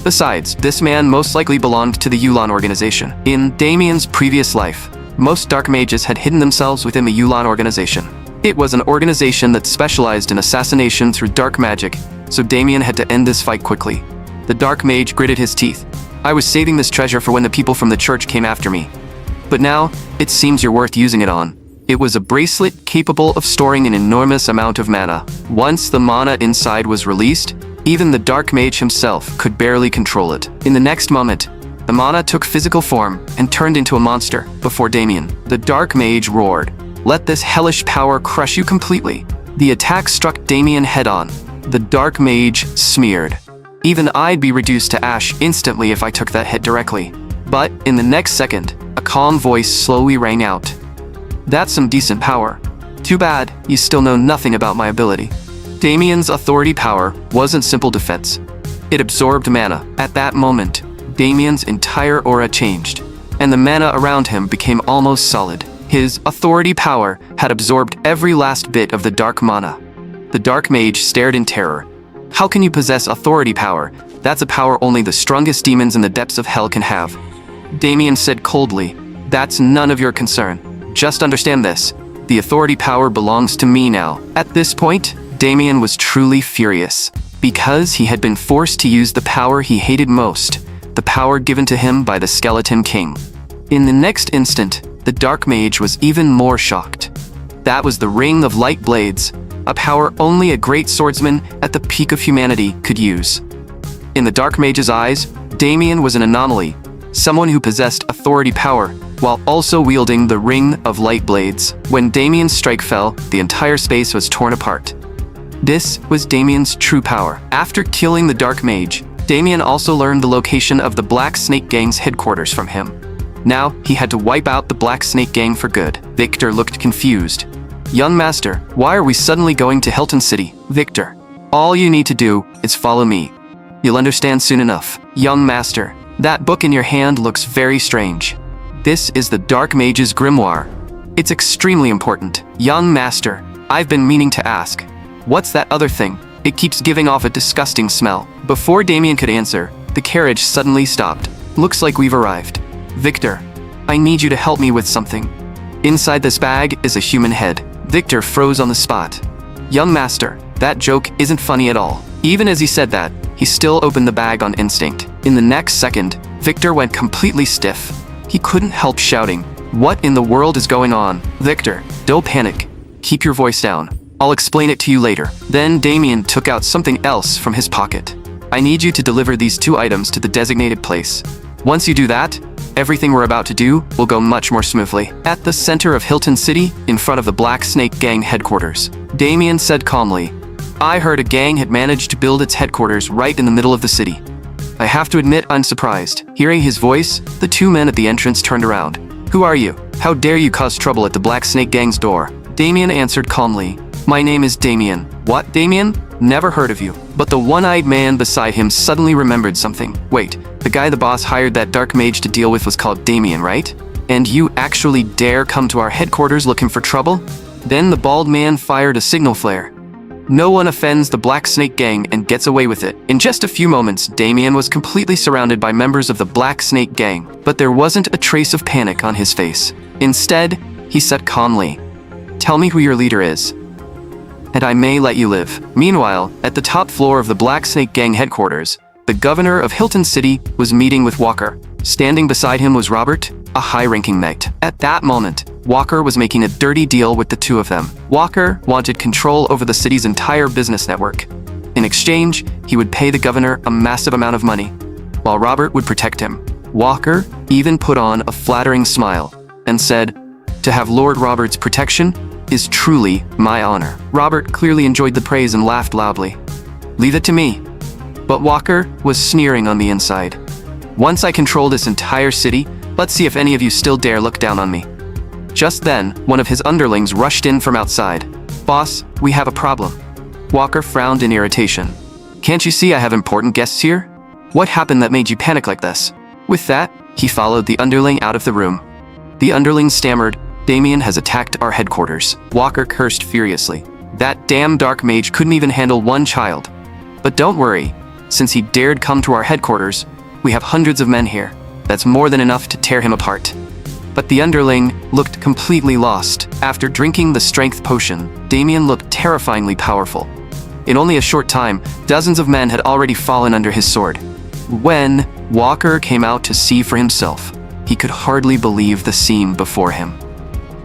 Besides, this man most likely belonged to the Yulan organization." In Damien's previous life, most dark mages had hidden themselves within the Yulan organization. It was an organization that specialized in assassination through dark magic, so Damien had to end this fight quickly. The dark mage gritted his teeth. "I was saving this treasure for when the people from the church came after me. But now, it seems you're worth using it on. It was a bracelet capable of storing an enormous amount of mana. Once the mana inside was released, even the Dark Mage himself could barely control it. In the next moment, the mana took physical form and turned into a monster before Damien. The Dark Mage roared, "Let this hellish power crush you completely." The attack struck Damien head-on. The Dark Mage smeared. Even I'd be reduced to ash instantly if I took that hit directly. But in the next second, a calm voice slowly rang out. "That's some decent power. Too bad, you still know nothing about my ability." Damien's authority power wasn't simple defense. It absorbed mana. At that moment, Damien's entire aura changed, and the mana around him became almost solid. His authority power had absorbed every last bit of the dark mana. The Dark Mage stared in terror. "How can you possess authority power? That's a power only the strongest demons in the depths of hell can have." Damien said coldly, "That's none of your concern. Just understand this. The authority power belongs to me now." At this point, Damien was truly furious, because he had been forced to use the power he hated most, the power given to him by the Skeleton King. In the next instant, the Dark Mage was even more shocked. That was the Ring of Light Blades, a power only a great swordsman at the peak of humanity could use. In the Dark Mage's eyes, Damien was an anomaly, someone who possessed authority power, while also wielding the Ring of Light Blades. When Damien's strike fell, the entire space was torn apart. This was Damien's true power. After killing the Dark Mage, Damien also learned the location of the Black Snake Gang's headquarters from him. Now, he had to wipe out the Black Snake Gang for good. Victor looked confused. "Young master, why are we suddenly going to Hilton City?" "Victor, all you need to do is follow me. You'll understand soon enough." "Young master, that book in your hand looks very strange." "This is the Dark Mage's grimoire. It's extremely important." "Young master, I've been meaning to ask. What's that other thing? It keeps giving off a disgusting smell." Before Damien could answer, the carriage suddenly stopped. "Looks like we've arrived." "Victor, I need you to help me with something. Inside this bag is a human head." Victor froze on the spot. "Young master, that joke isn't funny at all." Even as he said that, he still opened the bag on instinct. In the next second, Victor went completely stiff. He couldn't help shouting, "What in the world is going on?" "Victor, don't panic. Keep your voice down. I'll explain it to you later." Then Damien took out something else from his pocket. "I need you to deliver these 2 items to the designated place. Once you do that, everything we're about to do will go much more smoothly." At the center of Hilton City, in front of the Black Snake Gang headquarters, Damien said calmly, "I heard a gang had managed to build its headquarters right in the middle of the city. I have to admit I'm surprised." Hearing his voice, the 2 men at the entrance turned around. "Who are you? How dare you cause trouble at the Black Snake Gang's door?" Damien answered calmly, "My name is Damien." "What, Damien? Never heard of you." But the one-eyed man beside him suddenly remembered something. "Wait, the guy the boss hired that Dark Mage to deal with was called Damien, right? And you actually dare come to our headquarters looking for trouble?" Then the bald man fired a signal flare. No one offends the Black Snake Gang and gets away with it. In just a few moments, Damien was completely surrounded by members of the Black Snake Gang, but there wasn't a trace of panic on his face. Instead, he said calmly, "Tell me who your leader is, and I may let you live." Meanwhile, at the top floor of the Black Snake Gang headquarters, the governor of Hilton City was meeting with Walker. Standing beside him was Robert, a high-ranking knight. At that moment, Walker was making a dirty deal with the 2 of them. Walker wanted control over the city's entire business network. In exchange, he would pay the governor a massive amount of money, while Robert would protect him. Walker even put on a flattering smile and said, "To have Lord Robert's protection is truly my honor." Robert clearly enjoyed the praise and laughed loudly. "Leave it to me." But Walker was sneering on the inside. "Once I control this entire city, let's see if any of you still dare look down on me." Just then, one of his underlings rushed in from outside. "Boss, we have a problem." Walker frowned in irritation. "Can't you see I have important guests here? What happened that made you panic like this?" With that, he followed the underling out of the room. The underling stammered, "Damien has attacked our headquarters." Walker cursed furiously. "That damn Dark Mage couldn't even handle 1 child. But don't worry, since he dared come to our headquarters, we have hundreds of men here. That's more than enough to tear him apart." But the underling looked completely lost. After drinking the strength potion, Damien looked terrifyingly powerful. In only a short time, dozens of men had already fallen under his sword. When Walker came out to see for himself, he could hardly believe the scene before him.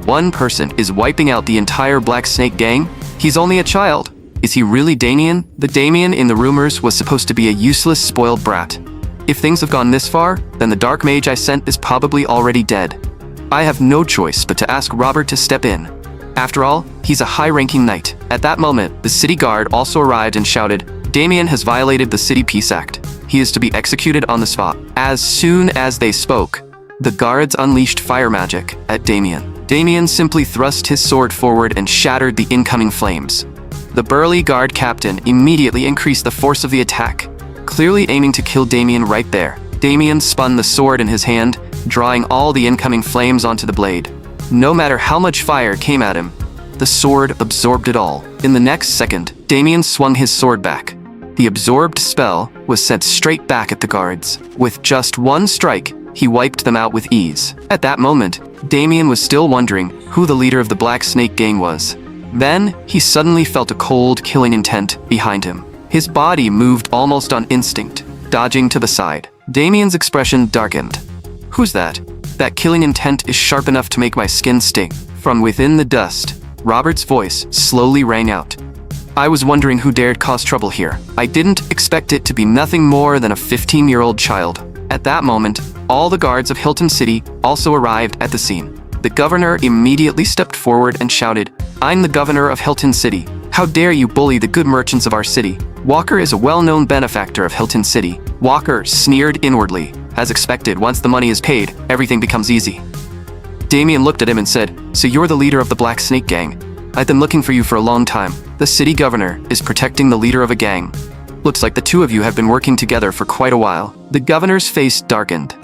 One person is wiping out the entire Black Snake gang? He's only a child. Is he really Damien? The Damien in the rumors was supposed to be a useless, spoiled brat. If things have gone this far, then the dark mage I sent is probably already dead. I have no choice but to ask Robert to step in. After all, he's a high-ranking knight. At that moment, the city guard also arrived and shouted, "Damien has violated the City Peace Act. He is to be executed on the spot." As soon as they spoke, the guards unleashed fire magic at Damien. Damien simply thrust his sword forward and shattered the incoming flames. The burly guard captain immediately increased the force of the attack, clearly aiming to kill Damien right there. Damien spun the sword in his hand, drawing all the incoming flames onto the blade. No matter how much fire came at him, the sword absorbed it all. In the next second, Damien swung his sword back. The absorbed spell was sent straight back at the guards. With just one strike, he wiped them out with ease. At that moment, Damien was still wondering who the leader of the Black Snake gang was. Then, he suddenly felt a cold, killing intent behind him. His body moved almost on instinct, dodging to the side. Damien's expression darkened. "Who's that? That killing intent is sharp enough to make my skin sting." From within the dust, Robert's voice slowly rang out. "I was wondering who dared cause trouble here. I didn't expect it to be nothing more than a 15-year-old child." At that moment, all the guards of Hilton City also arrived at the scene. The governor immediately stepped forward and shouted, "I'm the governor of Hilton City. How dare you bully the good merchants of our city?" Walker is a well-known benefactor of Hilton City. Walker sneered inwardly. As expected, once the money is paid, everything becomes easy. Damien looked at him and said, "So you're the leader of the Black Snake gang. I've been looking for you for a long time. The city governor is protecting the leader of a gang. Looks like the two of you have been working together for quite a while." The governor's face darkened.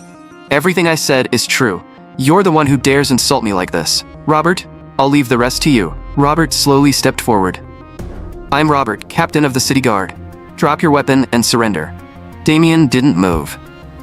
"Everything I said is true. You're the one who dares insult me like this. Robert, I'll leave the rest to you." Robert slowly stepped forward. "I'm Robert, captain of the city guard. Drop your weapon and surrender." Damien didn't move.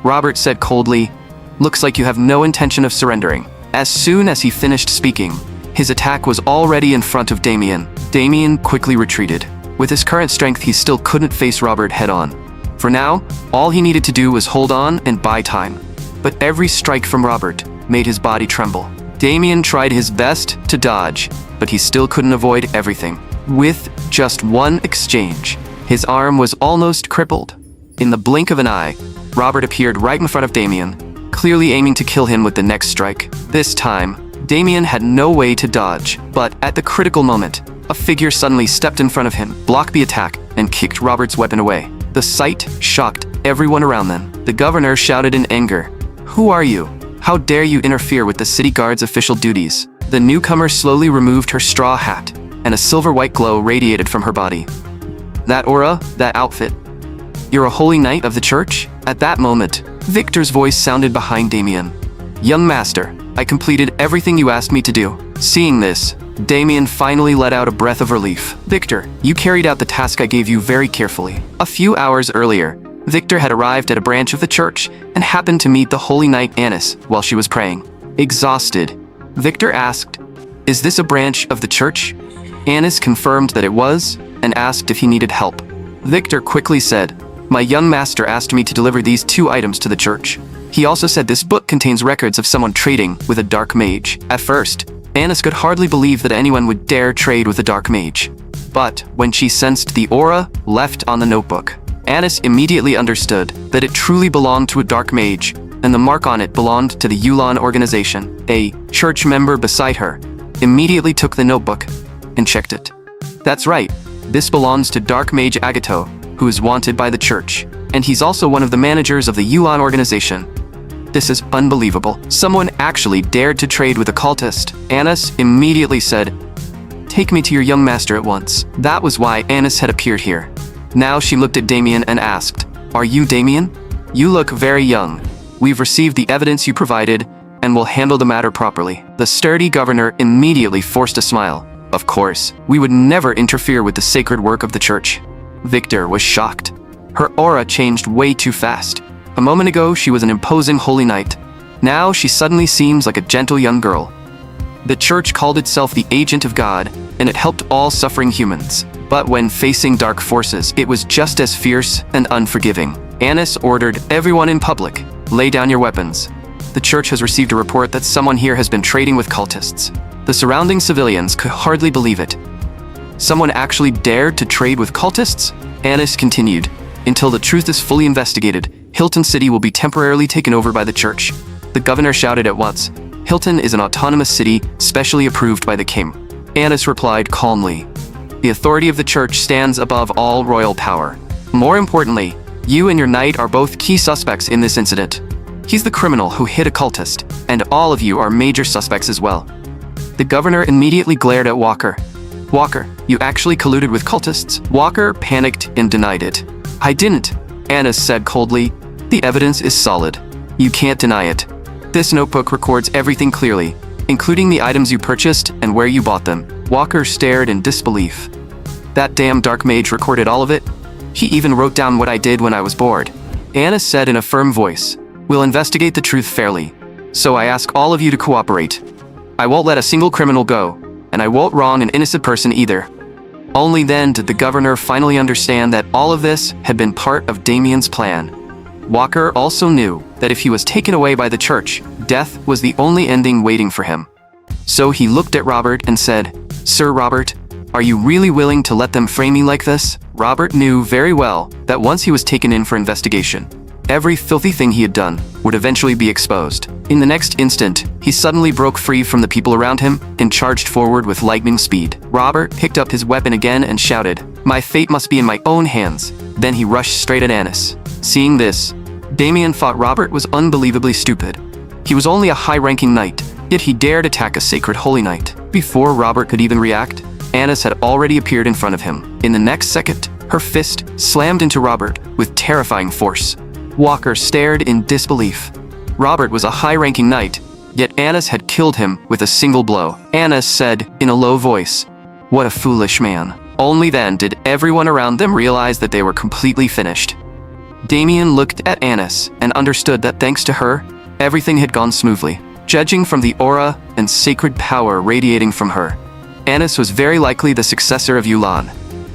Robert said coldly, "Looks like you have no intention of surrendering." As soon as he finished speaking, his attack was already in front of Damien. Damien quickly retreated. With his current strength, he still couldn't face Robert head-on. For now, all he needed to do was hold on and buy time. But every strike from Robert made his body tremble. Damien tried his best to dodge, but he still couldn't avoid everything. With just one exchange, his arm was almost crippled. In the blink of an eye, Robert appeared right in front of Damien, clearly aiming to kill him with the next strike. This time, Damien had no way to dodge, but at the critical moment, a figure suddenly stepped in front of him, blocked the attack, and kicked Robert's weapon away. The sight shocked everyone around them. The governor shouted in anger, "Who are you? How dare you interfere with the city guard's official duties?" The newcomer slowly removed her straw hat, and a silver-white glow radiated from her body. "That aura, that outfit. You're a holy knight of the church?" At that moment, Victor's voice sounded behind Damien. "Young master, I completed everything you asked me to do." Seeing this, Damien finally let out a breath of relief. "Victor, you carried out the task I gave you very carefully." A few hours earlier, Victor had arrived at a branch of the church and happened to meet the holy knight Anis while she was praying. Exhausted, Victor asked, "Is this a branch of the church?" Anis confirmed that it was and asked if he needed help. Victor quickly said, "My young master asked me to deliver these 2 items to the church. He also said this book contains records of someone trading with a dark mage." At first, Anis could hardly believe that anyone would dare trade with a dark mage. But when she sensed the aura left on the notebook, Anis immediately understood that it truly belonged to a dark mage, and the mark on it belonged to the Yulan organization. A church member beside her immediately took the notebook and checked it. "That's right, this belongs to Dark Mage Agato, who is wanted by the church, and he's also one of the managers of the Yulan organization. This is unbelievable. Someone actually dared to trade with a cultist." Anis immediately said, "Take me to your young master at once." That was why Anis had appeared here. Now she looked at Damien and asked, "Are you Damien? You look very young. We've received the evidence you provided and will handle the matter properly." The sturdy governor immediately forced a smile. "Of course, we would never interfere with the sacred work of the church." Victor was shocked. Her aura changed way too fast. A moment ago, she was an imposing holy knight. Now she suddenly seems like a gentle young girl. The church called itself the agent of God, and it helped all suffering humans. But when facing dark forces, it was just as fierce and unforgiving. Anis ordered everyone in public, "Lay down your weapons. The church has received a report that someone here has been trading with cultists." The surrounding civilians could hardly believe it. Someone actually dared to trade with cultists? Anis continued. Until the truth is fully investigated, Hilton City will be temporarily taken over by the church. The governor shouted at once. Hilton is an autonomous city, specially approved by the king. Anis replied calmly. The authority of the church stands above all royal power. More importantly, you and your knight are both key suspects in this incident. He's the criminal who hit a cultist, and all of you are major suspects as well. The governor immediately glared at Walker. Walker, you actually colluded with cultists? Walker panicked and denied it. I didn't, Anis said coldly. The evidence is solid. You can't deny it. This notebook records everything clearly, including the items you purchased and where you bought them. Walker stared in disbelief. That damn dark mage recorded all of it? He even wrote down what I did when I was bored. Anis said in a firm voice. We'll investigate the truth fairly. So I ask all of you to cooperate. I won't let a single criminal go, and I won't wrong an innocent person either. Only then did the governor finally understand that all of this had been part of Damien's plan. Walker also knew that if he was taken away by the church, death was the only ending waiting for him. So he looked at Robert and said, Sir Robert, are you really willing to let them frame me like this? Robert knew very well that once he was taken in for investigation, every filthy thing he had done would eventually be exposed. In the next instant, he suddenly broke free from the people around him and charged forward with lightning speed. Robert picked up his weapon again and shouted, My fate must be in my own hands. Then he rushed straight at Anis. Seeing this, Damien thought Robert was unbelievably stupid. He was only a high-ranking knight, yet he dared attack a sacred holy knight. Before Robert could even react, Anis had already appeared in front of him. In the next second, her fist slammed into Robert with terrifying force. Walker stared in disbelief. Robert was a high-ranking knight, yet Anis had killed him with a single blow. Anis said in a low voice, What a foolish man. Only then did everyone around them realize that they were completely finished. Damien looked at Anis and understood that thanks to her, everything had gone smoothly. Judging from the aura and sacred power radiating from her, Anis was very likely the successor of Yulan.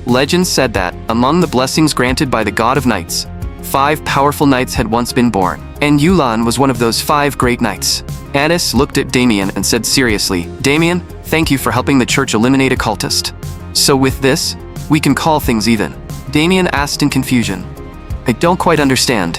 Legend said that, among the blessings granted by the god of knights, 5 powerful knights had once been born, and Yulan was one of those 5 great knights. Anis looked at Damien and said seriously, Damien, thank you for helping the church eliminate a cultist. So with this, we can call things even. Damien asked in confusion. I don't quite understand.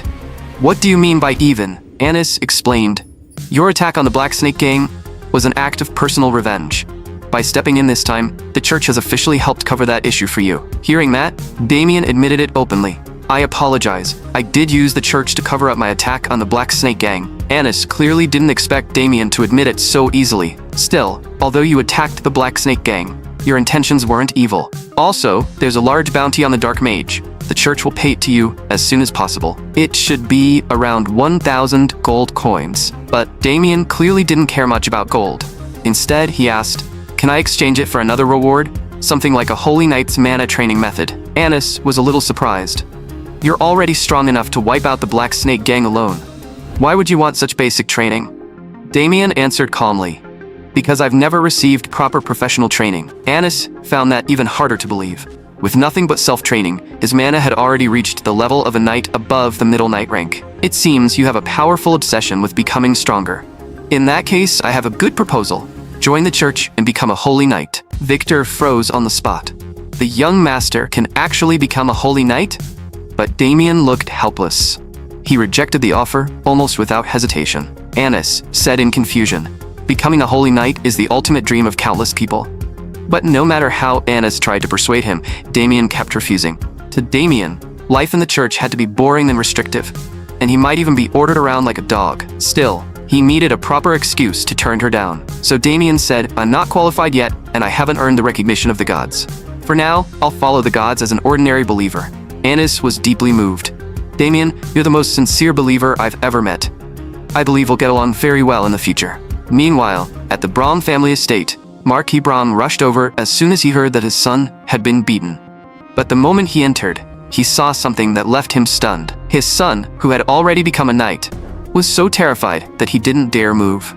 What do you mean by even? Anis explained. Your attack on the Black Snake Gang was an act of personal revenge. By stepping in this time, the church has officially helped cover that issue for you. Hearing that, Damien admitted it openly. I apologize. I did use the church to cover up my attack on the Black Snake Gang. Anis clearly didn't expect Damien to admit it so easily. Still, although you attacked the Black Snake Gang, your intentions weren't evil. Also, there's a large bounty on the Dark Mage. The church will pay it to you as soon as possible. It should be around 1,000 gold coins. But Damien clearly didn't care much about gold. Instead, he asked, Can I exchange it for another reward? Something like a Holy Knight's mana training method. Anis was a little surprised. You're already strong enough to wipe out the Black Snake Gang alone. Why would you want such basic training? Damien answered calmly. Because I've never received proper professional training. Anis found that even harder to believe. With nothing but self-training, his mana had already reached the level of a knight above the middle knight rank. It seems you have a powerful obsession with becoming stronger. In that case, I have a good proposal. Join the church and become a holy knight. Victor froze on the spot. The young master can actually become a holy knight? But Damien looked helpless. He rejected the offer almost without hesitation. Anis said in confusion, Becoming a holy knight is the ultimate dream of countless people. But no matter how Anis tried to persuade him, Damien kept refusing. To Damien, life in the church had to be boring and restrictive, and he might even be ordered around like a dog. Still, he needed a proper excuse to turn her down. So Damien said, I'm not qualified yet, and I haven't earned the recognition of the gods. For now, I'll follow the gods as an ordinary believer. Anis was deeply moved. Damien, you're the most sincere believer I've ever met. I believe we'll get along very well in the future. Meanwhile, at the Brahm family estate, Marquis Brahm rushed over as soon as he heard that his son had been beaten. But the moment he entered, he saw something that left him stunned. His son, who had already become a knight, was so terrified that he didn't dare move.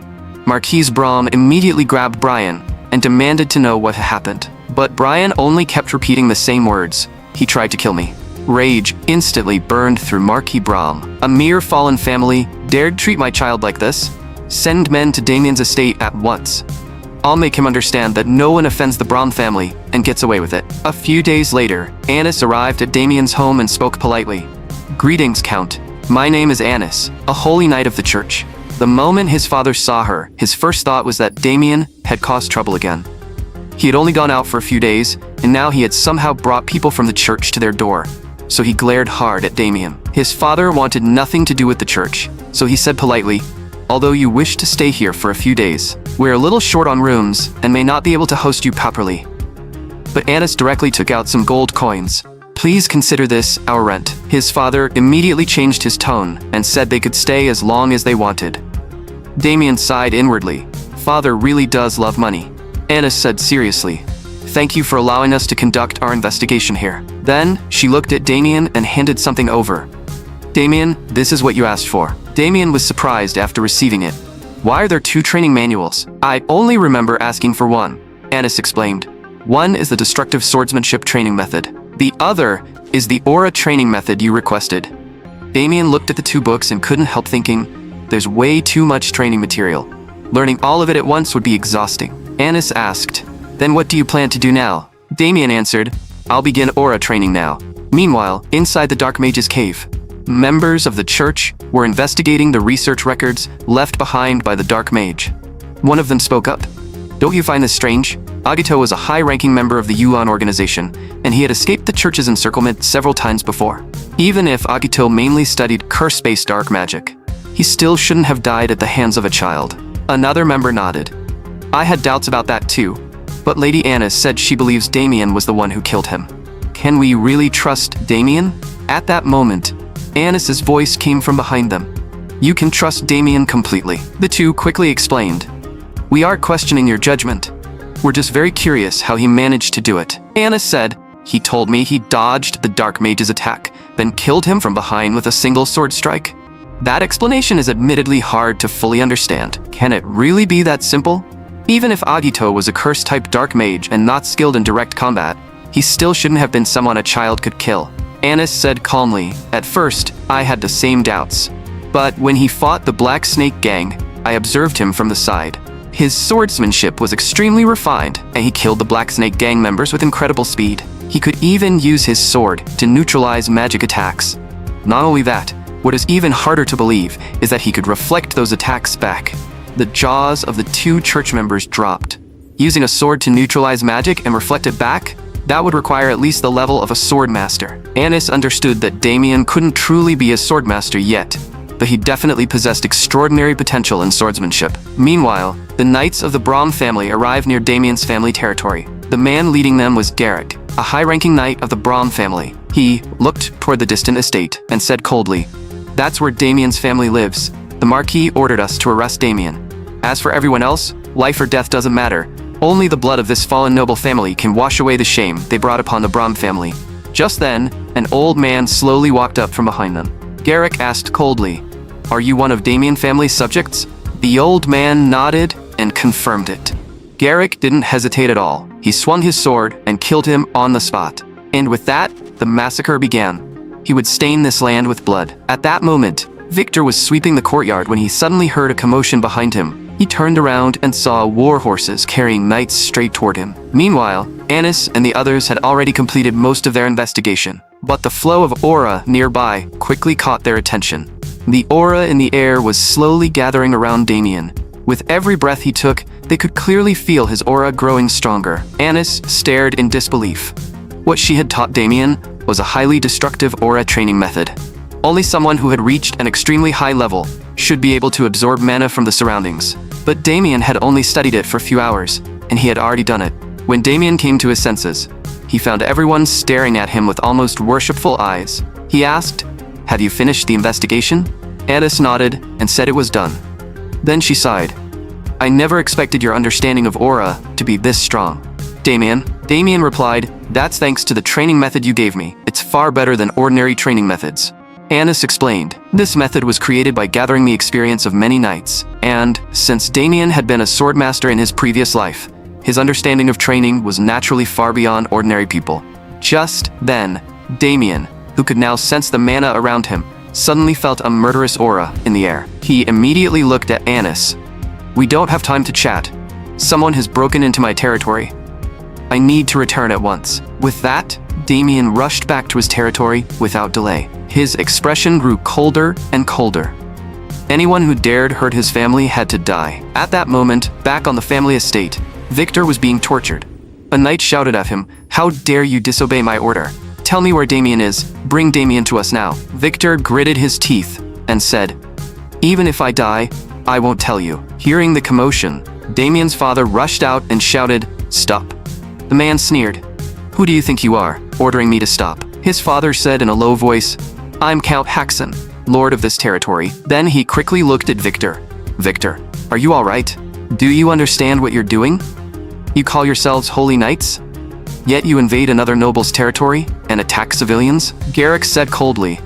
Marquis Brahm immediately grabbed Brian and demanded to know what had happened. But Brian only kept repeating the same words. He tried to kill me. Rage instantly burned through Marquis Brahm. A mere fallen family dared treat my child like this? Send men to Damien's estate at once. I'll make him understand that no one offends the Braun family and gets away with it. A few days later, Anis arrived at Damien's home and spoke politely. Greetings, Count. My name is Anis, a holy knight of the church. The moment his father saw her, his first thought was that Damien had caused trouble again. He had only gone out for a few days, and now he had somehow brought people from the church to their door. So he glared hard at Damien. His father wanted nothing to do with the church, so he said politely, although you wish to stay here for a few days, we're a little short on rooms and may not be able to host you properly. But Anis directly took out some gold coins. Please consider this our rent. His father immediately changed his tone and said they could stay as long as they wanted. Damien sighed inwardly. Father really does love money. Anis said seriously, thank you for allowing us to conduct our investigation here. Then she looked at Damien and handed something over. Damien, this is what you asked for. Damien was surprised after receiving it. Why are there 2 training manuals? I only remember asking for one, Anis explained. One is the destructive swordsmanship training method. The other is the aura training method you requested. Damien looked at the 2 books and couldn't help thinking, there's way too much training material. Learning all of it at once would be exhausting. Anis asked, then what do you plan to do now? Damien answered, I'll begin aura training now. Meanwhile, inside the Dark Mage's cave, members of the church were investigating the research records left behind by the Dark Mage. One of them spoke up. Don't you find this strange? Agito was a high-ranking member of the Yuan organization, and he had escaped the church's encirclement several times before. Even if Agito mainly studied curse-based dark magic, he still shouldn't have died at the hands of a child. Another member nodded. I had doubts about that too, but Lady Anis said she believes Damien was the one who killed him. Can we really trust Damien? At that moment, Anis's voice came from behind them. You can trust Damien completely. The 2 quickly explained. We aren't questioning your judgment. We're just very curious how he managed to do it. Anis said, he told me he dodged the Dark Mage's attack, then killed him from behind with a single sword strike. That explanation is admittedly hard to fully understand. Can it really be that simple? Even if Agito was a curse-type Dark Mage and not skilled in direct combat, he still shouldn't have been someone a child could kill. Anis said calmly, at first, I had the same doubts. But when he fought the Black Snake Gang, I observed him from the side. His swordsmanship was extremely refined, and he killed the Black Snake Gang members with incredible speed. He could even use his sword to neutralize magic attacks. Not only that, what is even harder to believe is that he could reflect those attacks back. The jaws of the 2 church members dropped. Using a sword to neutralize magic and reflect it back? That would require at least the level of a sword master. Anis understood that Damien couldn't truly be a sword master yet, but he definitely possessed extraordinary potential in swordsmanship. Meanwhile, the Knights of the Braun family arrived near Damien's family territory. The man leading them was Garrick, a high-ranking knight of the Braun family. He looked toward the distant estate and said coldly, that's where Damien's family lives. The Marquis ordered us to arrest Damien. As for everyone else, life or death doesn't matter. Only the blood of this fallen noble family can wash away the shame they brought upon the Braun family. Just then, an old man slowly walked up from behind them. Garrick asked coldly, are you one of Damien's family's subjects? The old man nodded and confirmed it. Garrick didn't hesitate at all. He swung his sword and killed him on the spot. And with that, the massacre began. He would stain this land with blood. At that moment, Victor was sweeping the courtyard when he suddenly heard a commotion behind him. He turned around and saw war horses carrying knights straight toward him. Meanwhile, Anis and the others had already completed most of their investigation, but the flow of aura nearby quickly caught their attention. The aura in the air was slowly gathering around Damien. With every breath he took, they could clearly feel his aura growing stronger. Anis stared in disbelief. What she had taught Damien was a highly destructive aura training method. Only someone who had reached an extremely high level should be able to absorb mana from the surroundings. But Damien had only studied it for a few hours, and he had already done it. When Damien came to his senses, he found everyone staring at him with almost worshipful eyes. He asked, have you finished the investigation? Anis nodded and said it was done. Then she sighed. I never expected your understanding of aura to be this strong. Damien replied, that's thanks to the training method you gave me. It's far better than ordinary training methods. Anis explained, this method was created by gathering the experience of many knights, and since Damien had been a swordmaster in his previous life, his understanding of training was naturally far beyond ordinary people. Just then, Damien, who could now sense the mana around him, suddenly felt a murderous aura in the air. He immediately looked at Anis. We don't have time to chat. Someone has broken into my territory. I need to return at once." With that, Damien rushed back to his territory without delay. His expression grew colder and colder. Anyone who dared hurt his family had to die. At that moment, back on the family estate, Victor was being tortured. A knight shouted at him, "How dare you disobey my order? Tell me where Damien is. Bring Damien to us now." Victor gritted his teeth and said, "Even if I die, I won't tell you." Hearing the commotion, Damien's father rushed out and shouted, "Stop." The man sneered. "Who do you think you are, ordering me to stop?" His father said in a low voice, "I'm Count Haxon, lord of this territory." Then he quickly looked at Victor. "Victor, are you all right? Do you understand what you're doing? You call yourselves holy knights? Yet you invade another noble's territory and attack civilians?" Garrick said coldly,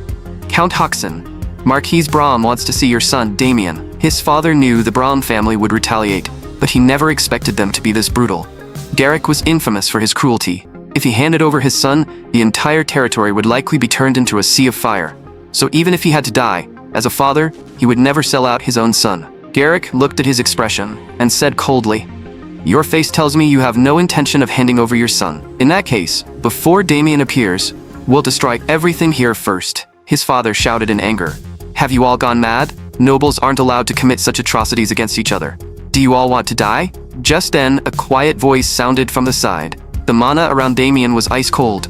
"Count Haxon, Marquis Brahm wants to see your son, Damien." His father knew the Brahm family would retaliate, but he never expected them to be this brutal. Garrick was infamous for his cruelty. If he handed over his son, the entire territory would likely be turned into a sea of fire. So even if he had to die, as a father, he would never sell out his own son. Garrick looked at his expression and said coldly, "Your face tells me you have no intention of handing over your son. In that case, before Damien appears, we'll destroy everything here first." His father shouted in anger, "Have you all gone mad? Nobles aren't allowed to commit such atrocities against each other. Do you all want to die?" Just then, a quiet voice sounded from the side. The mana around Damien was ice cold.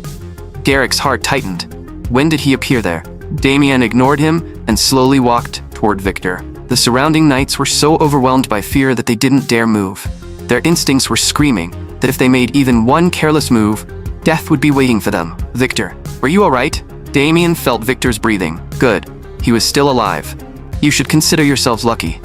Garrick's heart tightened. When did he appear there? Damien ignored him and slowly walked toward Victor. The surrounding knights were so overwhelmed by fear that they didn't dare move. Their instincts were screaming that if they made even one careless move, death would be waiting for them. "Victor, are you all right?" Damien felt Victor's breathing. Good. He was still alive. "You should consider yourselves lucky.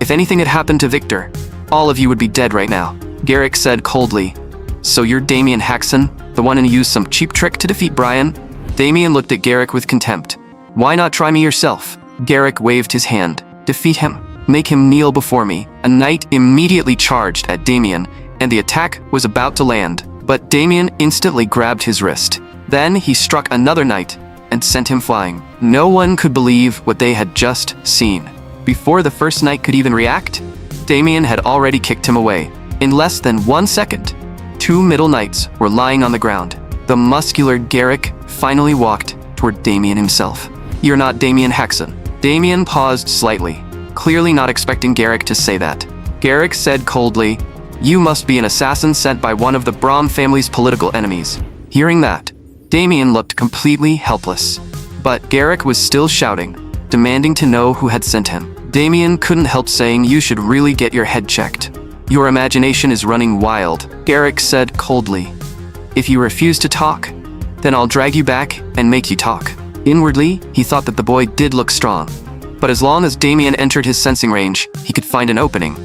If anything had happened to Victor, all of you would be dead right now." Garrick said coldly, "So you're Damien Haxon, the one who used some cheap trick to defeat Brian?" Damien looked at Garrick with contempt. "Why not try me yourself?" Garrick waved his hand. "Defeat him. Make him kneel before me." A knight immediately charged at Damien, and the attack was about to land, but Damien instantly grabbed his wrist. Then he struck another knight and sent him flying. No one could believe what they had just seen. Before the first knight could even react, Damien had already kicked him away. In less than 1 second, 2 middle knights were lying on the ground. The muscular Garrick finally walked toward Damien himself. "You're not Damien Haxon." Damien paused slightly, clearly not expecting Garrick to say that. Garrick said coldly, "You must be an assassin sent by one of the Brahm family's political enemies." Hearing that, Damien looked completely helpless. But Garrick was still shouting, demanding to know who had sent him. Damien couldn't help saying, "You should really get your head checked. Your imagination is running wild." Garrick said coldly, "If you refuse to talk, then I'll drag you back and make you talk." Inwardly, he thought that the boy did look strong. But as long as Damien entered his sensing range, he could find an opening.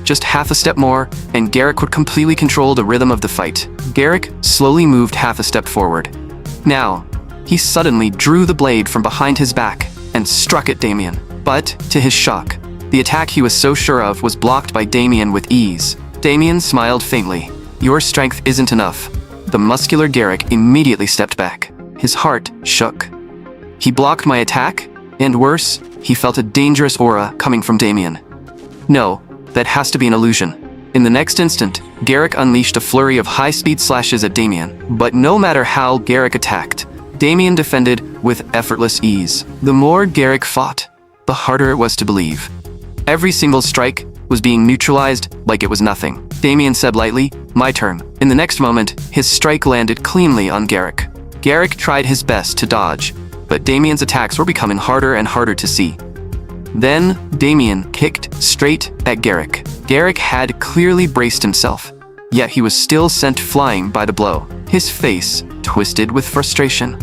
Just half a step more, and Garrick would completely control the rhythm of the fight. Garrick slowly moved half a step forward. Now, he suddenly drew the blade from behind his back and struck at Damien. But, to his shock, the attack he was so sure of was blocked by Damien with ease. Damien smiled faintly. "Your strength isn't enough." The muscular Garrick immediately stepped back. His heart shook. He blocked my attack, and worse, he felt a dangerous aura coming from Damien. No, that has to be an illusion. In the next instant, Garrick unleashed a flurry of high-speed slashes at Damien. But no matter how Garrick attacked, Damien defended with effortless ease. The more Garrick fought, the harder it was to believe. Every single strike was being neutralized like it was nothing. Damien said lightly, "My turn." In the next moment, his strike landed cleanly on Garrick. Garrick tried his best to dodge, but Damien's attacks were becoming harder and harder to see. Then, Damien kicked straight at Garrick. Garrick had clearly braced himself, yet he was still sent flying by the blow. His face twisted with frustration.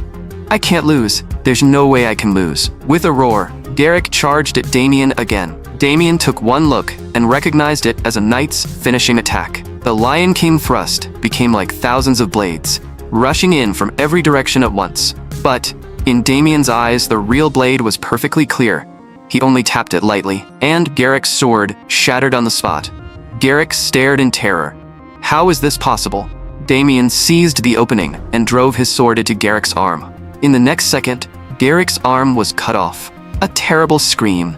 "I can't lose. There's no way I can lose." With a roar, Garrick charged at Damien again. Damien took one look and recognized it as a knight's finishing attack. The Lion King thrust became like thousands of blades, rushing in from every direction at once. But, in Damien's eyes, the real blade was perfectly clear. He only tapped it lightly, and Garrick's sword shattered on the spot. Garrick stared in terror. How was this possible? Damien seized the opening and drove his sword into Garrick's arm. In the next second, Garrick's arm was cut off. A terrible scream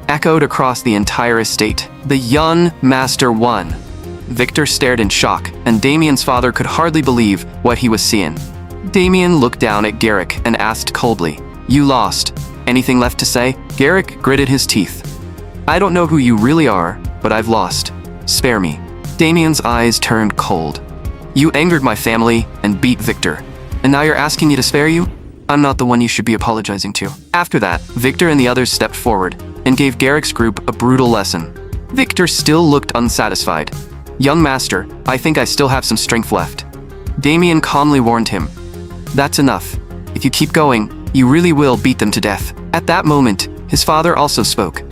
echoed across the entire estate. The young master won. Victor stared in shock, and Damien's father could hardly believe what he was seeing. Damien looked down at Garrick and asked coldly, "You lost. Anything left to say?" Garrick gritted his teeth. "I don't know who you really are, but I've lost. Spare me." Damien's eyes turned cold. "You angered my family and beat Victor, and now you're asking me to spare you? I'm not the one you should be apologizing to." After that, Victor and the others stepped forward and gave Garrick's group a brutal lesson. Victor still looked unsatisfied. "Young master, I think I still have some strength left." Damien calmly warned him, "That's enough. If you keep going, you really will beat them to death." At that moment, his father also spoke.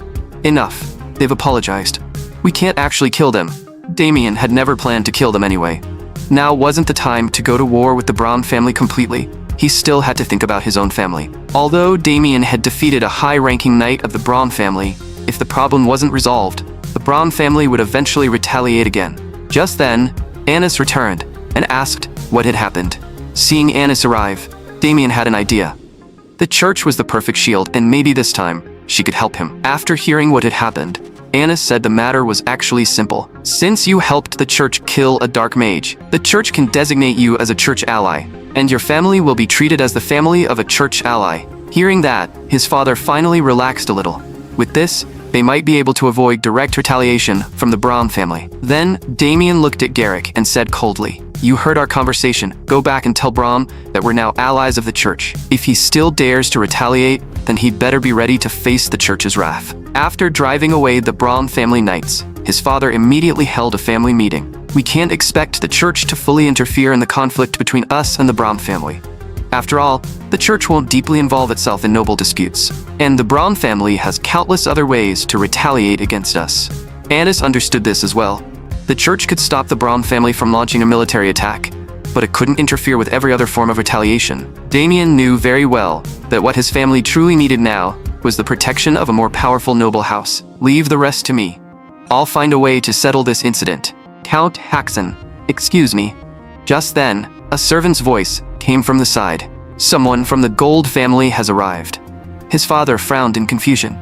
"Enough. They've apologized. We can't actually kill them." Damien had never planned to kill them anyway. Now wasn't the time to go to war with the Braun family completely. He still had to think about his own family. Although Damien had defeated a high-ranking knight of the Braun family, if the problem wasn't resolved, the Braun family would eventually retaliate again. Just then, Annis returned and asked what had happened. Seeing Annis arrive, Damien had an idea. The church was the perfect shield, and maybe this time, she could help him. After hearing what had happened, Annis said the matter was actually simple. Since you helped the church kill a dark mage, the church can designate you as a church ally, and your family will be treated as the family of a church ally. Hearing that, his father finally relaxed a little. With this, they might be able to avoid direct retaliation from the Braun family. Then, Damien looked at Garrick and said coldly, "You heard our conversation. Go back and tell Braun that we're now allies of the church. If he still dares to retaliate, then he'd better be ready to face the church's wrath." After driving away the Braun family knights, his father immediately held a family meeting. "We can't expect the church to fully interfere in the conflict between us and the Braun family. After all, the church won't deeply involve itself in noble disputes, and the Braun family has countless other ways to retaliate against us." Annis understood this as well. The church could stop the Braun family from launching a military attack, but it couldn't interfere with every other form of retaliation. Damien knew very well that what his family truly needed now was the protection of a more powerful noble house. "Leave the rest to me. I'll find a way to settle this incident. Count Haxon, excuse me." Just then, a servant's voice came from the side. "Someone from the Gold family has arrived." His father frowned in confusion.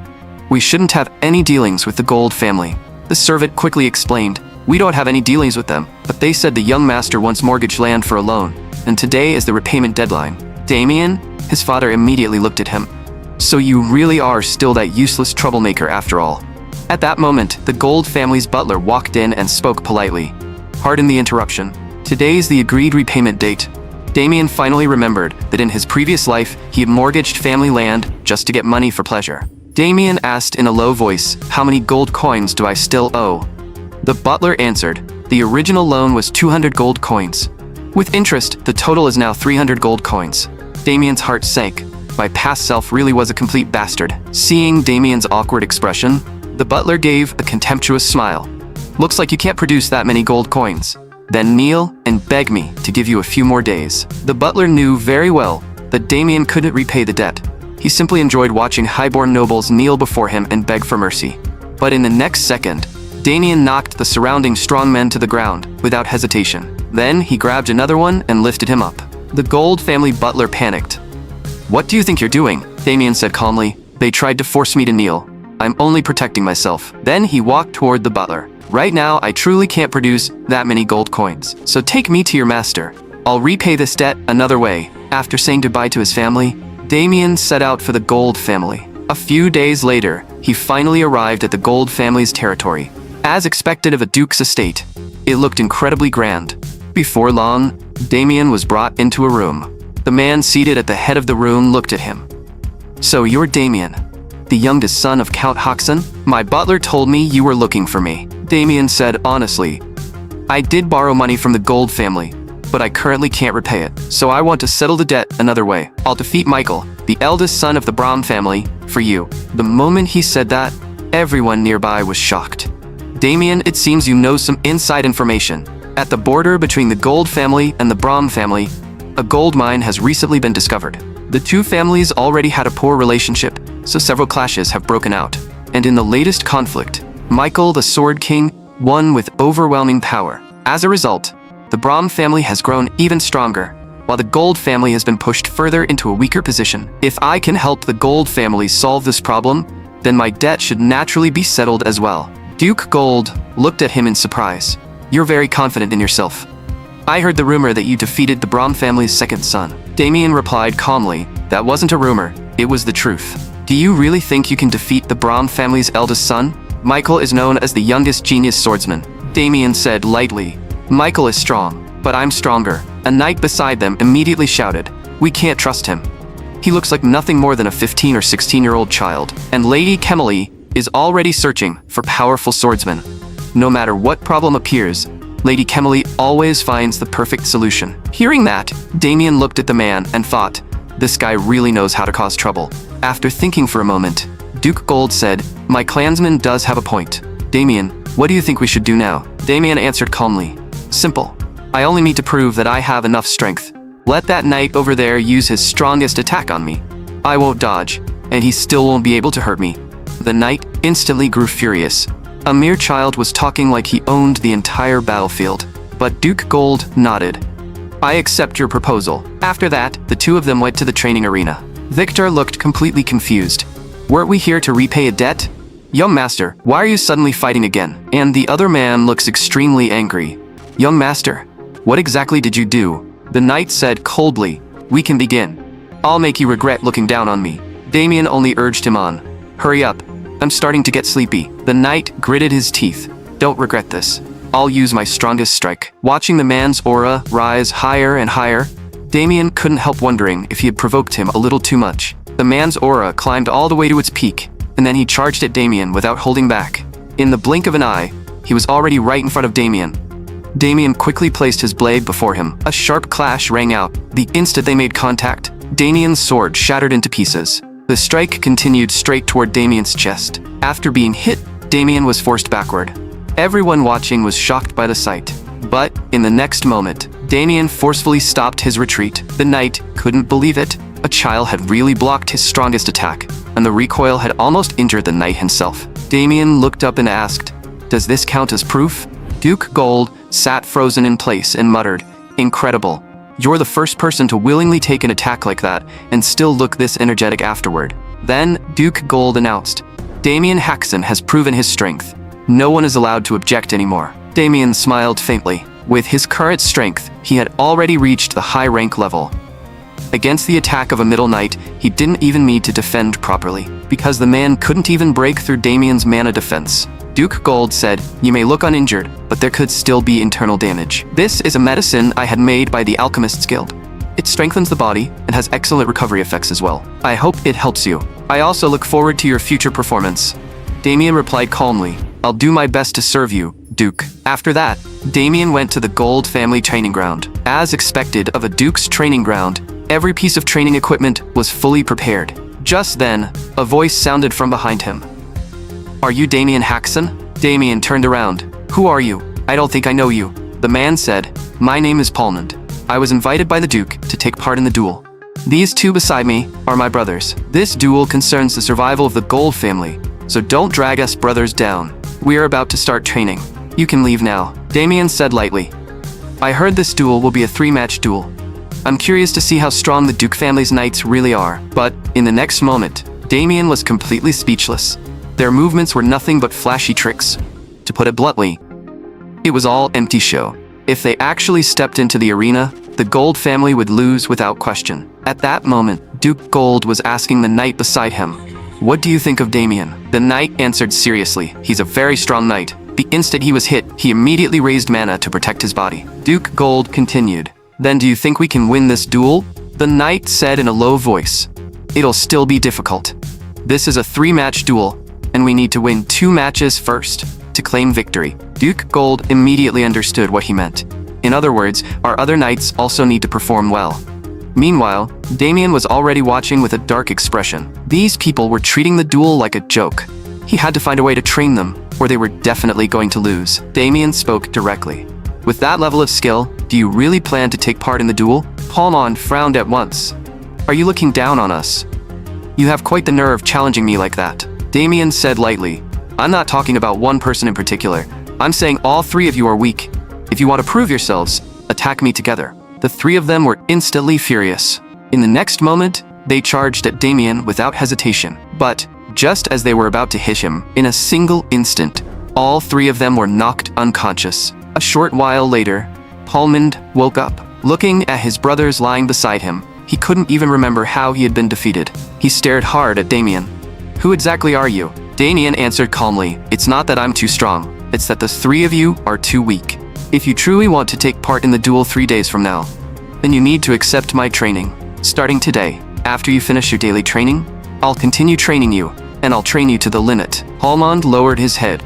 "We shouldn't have any dealings with the Gold family." The servant quickly explained, "We don't have any dealings with them, but they said the young master wants mortgaged land for a loan, and today is the repayment deadline." "Damien?" His father immediately looked at him. "So you really are still that useless troublemaker after all." At that moment, the Gold family's butler walked in and spoke politely. "Pardon the interruption. Today's the agreed repayment date." Damien finally remembered that in his previous life, he had mortgaged family land just to get money for pleasure. Damien asked in a low voice, "How many gold coins do I still owe?" The butler answered, "The original loan was 200 gold coins. With interest, the total is now 300 gold coins." Damien's heart sank. My past self really was a complete bastard. Seeing Damien's awkward expression, the butler gave a contemptuous smile. "Looks like you can't produce that many gold coins. Then kneel and beg me to give you a few more days." The butler knew very well that Damien couldn't repay the debt. He simply enjoyed watching highborn nobles kneel before him and beg for mercy. But in the next second, Damien knocked the surrounding strong men to the ground without hesitation. Then he grabbed another one and lifted him up. The Gold family butler panicked. "What do you think you're doing?" Damien said calmly. "They tried to force me to kneel. I'm only protecting myself." Then he walked toward the butler. "Right now, I truly can't produce that many gold coins. So take me to your master. I'll repay this debt another way." After saying goodbye to his family, Damien set out for the Gold family. A few days later, he finally arrived at the Gold family's territory. As expected of a duke's estate, it looked incredibly grand. Before long, Damien was brought into a room. The man seated at the head of the room looked at him. "So you're Damien, the youngest son of Count Haxon? My butler told me you were looking for me." Damien said honestly, "I did borrow money from the Gold family, but I currently can't repay it, so I want to settle the debt another way. I'll defeat Michael, the eldest son of the Braun family, for you." The moment he said that, everyone nearby was shocked. "Damien, it seems you know some inside information. At the border between the Gold family and the Braun family, a gold mine has recently been discovered. The two families already had a poor relationship, so several clashes have broken out. And in the latest conflict, Michael, the Sword King, won with overwhelming power. As a result, the Braun family has grown even stronger, while the Gold family has been pushed further into a weaker position. If I can help the Gold family solve this problem, then my debt should naturally be settled as well." Duke Gold looked at him in surprise. You're very confident in yourself. I heard the rumor that you defeated the Brahm family's second son. Damien replied calmly, that wasn't a rumor, it was the truth. Do you really think you can defeat the Brahm family's eldest son? Michael is known as the youngest genius swordsman. Damien said lightly. Michael is strong, but I'm stronger. A knight beside them immediately shouted, we can't trust him. He looks like nothing more than a 15 or 16-year-old child, and Lady Kemily is already searching for powerful swordsmen. No matter what problem appears, Lady Kemily always finds the perfect solution. Hearing that, Damien looked at the man and thought, this guy really knows how to cause trouble. After thinking for a moment, Duke Gold said, my clansman does have a point. Damien, what do you think we should do now? Damien answered calmly, simple. I only need to prove that I have enough strength. Let that knight over there use his strongest attack on me. I won't dodge, and he still won't be able to hurt me. The knight instantly grew furious. A mere child was talking like he owned the entire battlefield. But Duke Gold nodded. I accept your proposal. After that, the two of them went to the training arena. Victor looked completely confused. Weren't we here to repay a debt? Young master, why are you suddenly fighting again? And the other man looks extremely angry. Young master, what exactly did you do? The knight said coldly, we can begin. I'll make you regret looking down on me. Damien only urged him on. Hurry up. I'm starting to get sleepy. The knight gritted his teeth. Don't regret this. I'll use my strongest strike. Watching the man's aura rise higher and higher, Damien couldn't help wondering if he had provoked him a little too much. The man's aura climbed all the way to its peak, and then he charged at Damien without holding back. In the blink of an eye, he was already right in front of Damien. Damien quickly placed his blade before him. A sharp clash rang out. The instant they made contact, Damien's sword shattered into pieces. The strike continued straight toward Damien's chest. After being hit, Damien was forced backward. Everyone watching was shocked by the sight. But, in the next moment, Damien forcefully stopped his retreat. The knight couldn't believe it. A child had really blocked his strongest attack, and the recoil had almost injured the knight himself. Damien looked up and asked, does this count as proof? Duke Gold sat frozen in place and muttered, incredible. You're the first person to willingly take an attack like that and still look this energetic afterward. Then, Duke Gold announced, Damien Haxon has proven his strength. No one is allowed to object anymore. Damien smiled faintly. With his current strength, he had already reached the high rank level. Against the attack of a middle knight, he didn't even need to defend properly, because the man couldn't even break through Damien's mana defense. Duke Gold said, you may look uninjured, but there could still be internal damage. This is a medicine I had made by the Alchemist's Guild. It strengthens the body and has excellent recovery effects as well. I hope it helps you. I also look forward to your future performance. Damien replied calmly, I'll do my best to serve you, Duke. After that, Damien went to the Gold family training ground. As expected of a Duke's training ground, every piece of training equipment was fully prepared. Just then, a voice sounded from behind him. Are you Damien Haxon? Damien turned around. Who are you? I don't think I know you. The man said, my name is Palmond. I was invited by the Duke to take part in the duel. These two beside me are my brothers. This duel concerns the survival of the Gold family, so don't drag us brothers down. We are about to start training. You can leave now. Damien said lightly. I heard this duel will be a 3-match duel. I'm curious to see how strong the Duke family's knights really are. But, in the next moment, Damien was completely speechless. Their movements were nothing but flashy tricks. To put it bluntly, it was all empty show. If they actually stepped into the arena, the Gold family would lose without question. At that moment, Duke Gold was asking the knight beside him, what do you think of Damien? The knight answered seriously, he's a very strong knight. The instant he was hit, he immediately raised mana to protect his body. Duke Gold continued, then do you think we can win this duel? The knight said in a low voice, it'll still be difficult. This is a 3-match duel, and we need to win 2 matches first to claim victory. Duke Gold immediately understood what he meant. In other words, our other knights also need to perform well. Meanwhile, Damien was already watching with a dark expression. These people were treating the duel like a joke. He had to find a way to train them, or they were definitely going to lose. Damien spoke directly. With that level of skill, do you really plan to take part in the duel? Palmond frowned at once. Are you looking down on us? You have quite the nerve challenging me like that. Damien said lightly, I'm not talking about one person in particular. I'm saying all 3 of you are weak. If you want to prove yourselves, attack me together. The 3 of them were instantly furious. In the next moment, they charged at Damien without hesitation. But, just as they were about to hit him, in a single instant, all 3 of them were knocked unconscious. A short while later, Palmond woke up. Looking at his brothers lying beside him, he couldn't even remember how he had been defeated. He stared hard at Damien. "Who exactly are you?" Damien answered calmly, "It's not that I'm too strong. It's that the three of you are too weak. If you truly want to take part in the duel 3 days from now, then you need to accept my training. Starting today, after you finish your daily training, I'll continue training you, and I'll train you to the limit." Palmond lowered his head.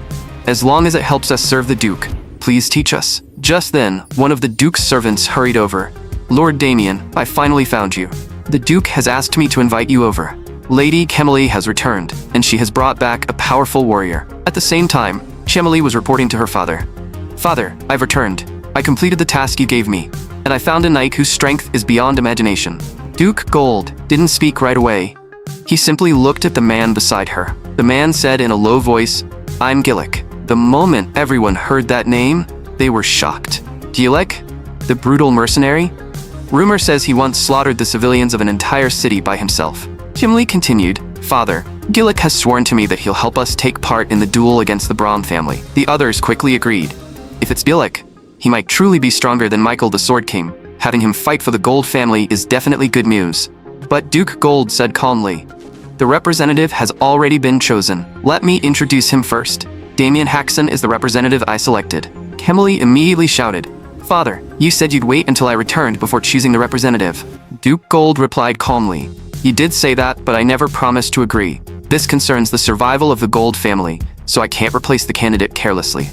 "As long as it helps us serve the Duke, please teach us." Just then, one of the Duke's servants hurried over. "Lord Damien, I finally found you. The Duke has asked me to invite you over. Lady Chemily has returned, and she has brought back a powerful warrior." At the same time, Chemily was reporting to her father. "Father, I've returned. I completed the task you gave me, and I found a knight whose strength is beyond imagination." Duke Gold didn't speak right away. He simply looked at the man beside her. The man said in a low voice, "I'm Gillick." The moment everyone heard that name, they were shocked. Gillick? The brutal mercenary? Rumor says he once slaughtered the civilians of an entire city by himself. Chimley continued, "Father, Gillick has sworn to me that he'll help us take part in the duel against the Braun family." The others quickly agreed. If it's Gillick, he might truly be stronger than Michael the Sword King. Having him fight for the Gold family is definitely good news. But Duke Gold said calmly, "The representative has already been chosen. Let me introduce him first. Damien Haxon is the representative I selected." Chemily immediately shouted, "Father, you said you'd wait until I returned before choosing the representative." Duke Gold replied calmly, "You did say that, but I never promised to agree. This concerns the survival of the Gold family, so I can't replace the candidate carelessly."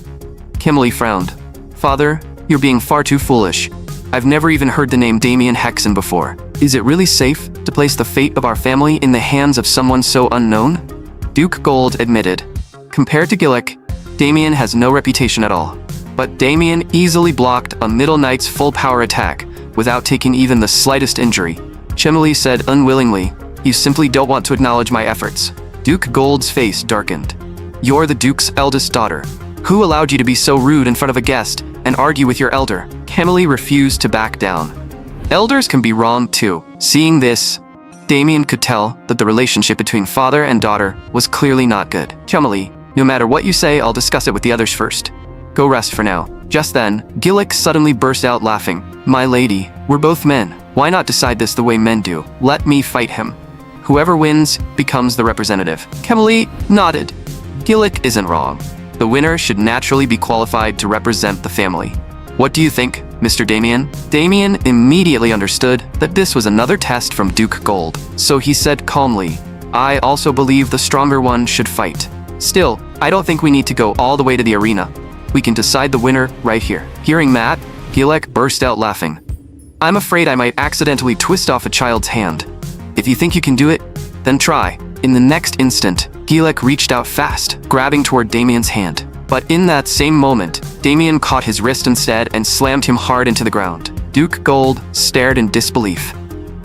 Chemily frowned. "Father, you're being far too foolish. I've never even heard the name Damien Haxon before. Is it really safe to place the fate of our family in the hands of someone so unknown?" Duke Gold admitted. Compared to Gillick, Damien has no reputation at all. But Damien easily blocked a Middle Knight's full power attack without taking even the slightest injury. Chemily said unwillingly, "You simply don't want to acknowledge my efforts." Duke Gold's face darkened. "You're the Duke's eldest daughter. Who allowed you to be so rude in front of a guest and argue with your elder?" Chemily refused to back down. Elders can be wrong too. Seeing this, Damien could tell that the relationship between father and daughter was clearly not good. "Chemily, no matter what you say, I'll discuss it with the others first. Go rest for now." Just then, Gillick suddenly burst out laughing. "My lady, we're both men. Why not decide this the way men do? Let me fight him. Whoever wins becomes the representative." Chemily nodded. Gillick isn't wrong. The winner should naturally be qualified to represent the family. "What do you think, Mr. Damien?" Damien immediately understood that this was another test from Duke Gold, so he said calmly, "I also believe the stronger one should fight. Still, I don't think we need to go all the way to the arena. We can decide the winner right here." Hearing that, Gillick burst out laughing. "I'm afraid I might accidentally twist off a child's hand. If you think you can do it, then try." In the next instant, Gillick reached out fast, grabbing toward Damien's hand. But in that same moment, Damien caught his wrist instead and slammed him hard into the ground. Duke Gold stared in disbelief.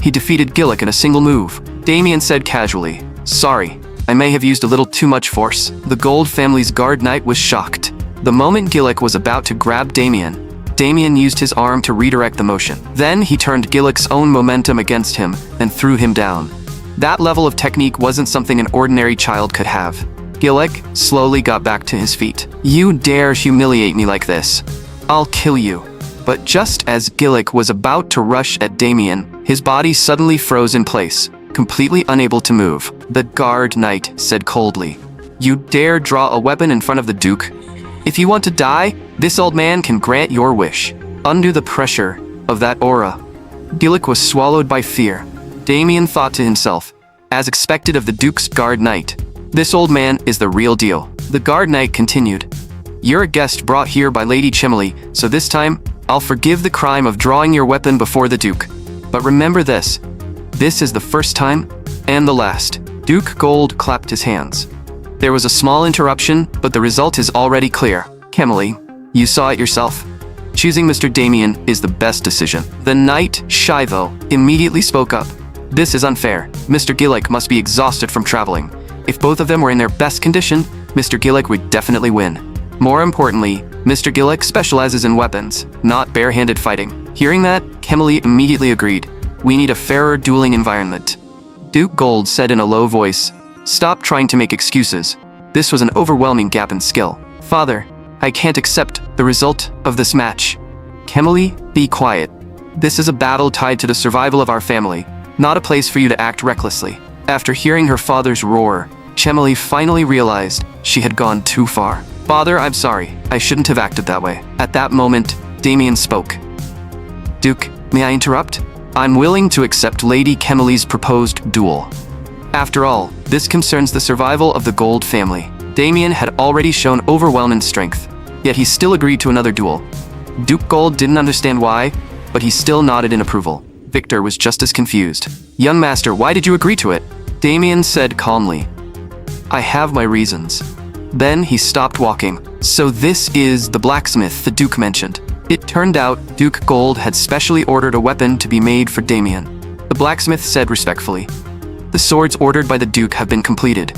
He defeated Gillick in a single move. Damien said casually, "Sorry, I may have used a little too much force." The Gold family's guard knight was shocked. The moment Gillick was about to grab Damien, Damien used his arm to redirect the motion. Then he turned Gillick's own momentum against him and threw him down. That level of technique wasn't something an ordinary child could have. Gillick slowly got back to his feet. "You dare humiliate me like this? I'll kill you." But just as Gillick was about to rush at Damien, his body suddenly froze in place, completely unable to move. The guard knight said coldly, "You dare draw a weapon in front of the Duke? If you want to die, this old man can grant your wish." Under the pressure of that aura, Gillick was swallowed by fear. Damien thought to himself, as expected of the Duke's guard knight, "This old man is the real deal." The guard knight continued, "You're a guest brought here by Lady Chimley, so this time, I'll forgive the crime of drawing your weapon before the Duke. But remember this is the first time and the last." Duke Gold clapped his hands. There was a small interruption, but the result is already clear. "Chemily, you saw it yourself. Choosing Mr. Damien is the best decision." The knight, Shivo, immediately spoke up. "This is unfair. Mr. Gillick must be exhausted from traveling. If both of them were in their best condition, Mr. Gillick would definitely win. More importantly, Mr. Gillick specializes in weapons, not bare-handed fighting." Hearing that, Chemily immediately agreed. "We need a fairer dueling environment." Duke Gold said in a low voice, "Stop trying to make excuses. This was an overwhelming gap in skill. Father, I can't accept The result of this match. Kemily, be quiet. This is a battle tied to the survival of our family, not a place for you to act recklessly. After hearing her father's roar, Kemily finally realized she had gone too far. Father, I'm sorry. I shouldn't have acted that way. At that moment, Damien spoke. Duke, may I interrupt? I'm willing to accept Lady Kemily's proposed duel. After all, this concerns the survival of the Gold family. Damien had already shown overwhelming strength, yet he still agreed to another duel. Duke Gold didn't understand why, but he still nodded in approval. Victor was just as confused. Young master, why did you agree to it? Damien said calmly. I have my reasons. Then he stopped walking. So this is the blacksmith the Duke mentioned. It turned out Duke Gold had specially ordered a weapon to be made for Damien. The blacksmith said respectfully. The swords ordered by the Duke have been completed.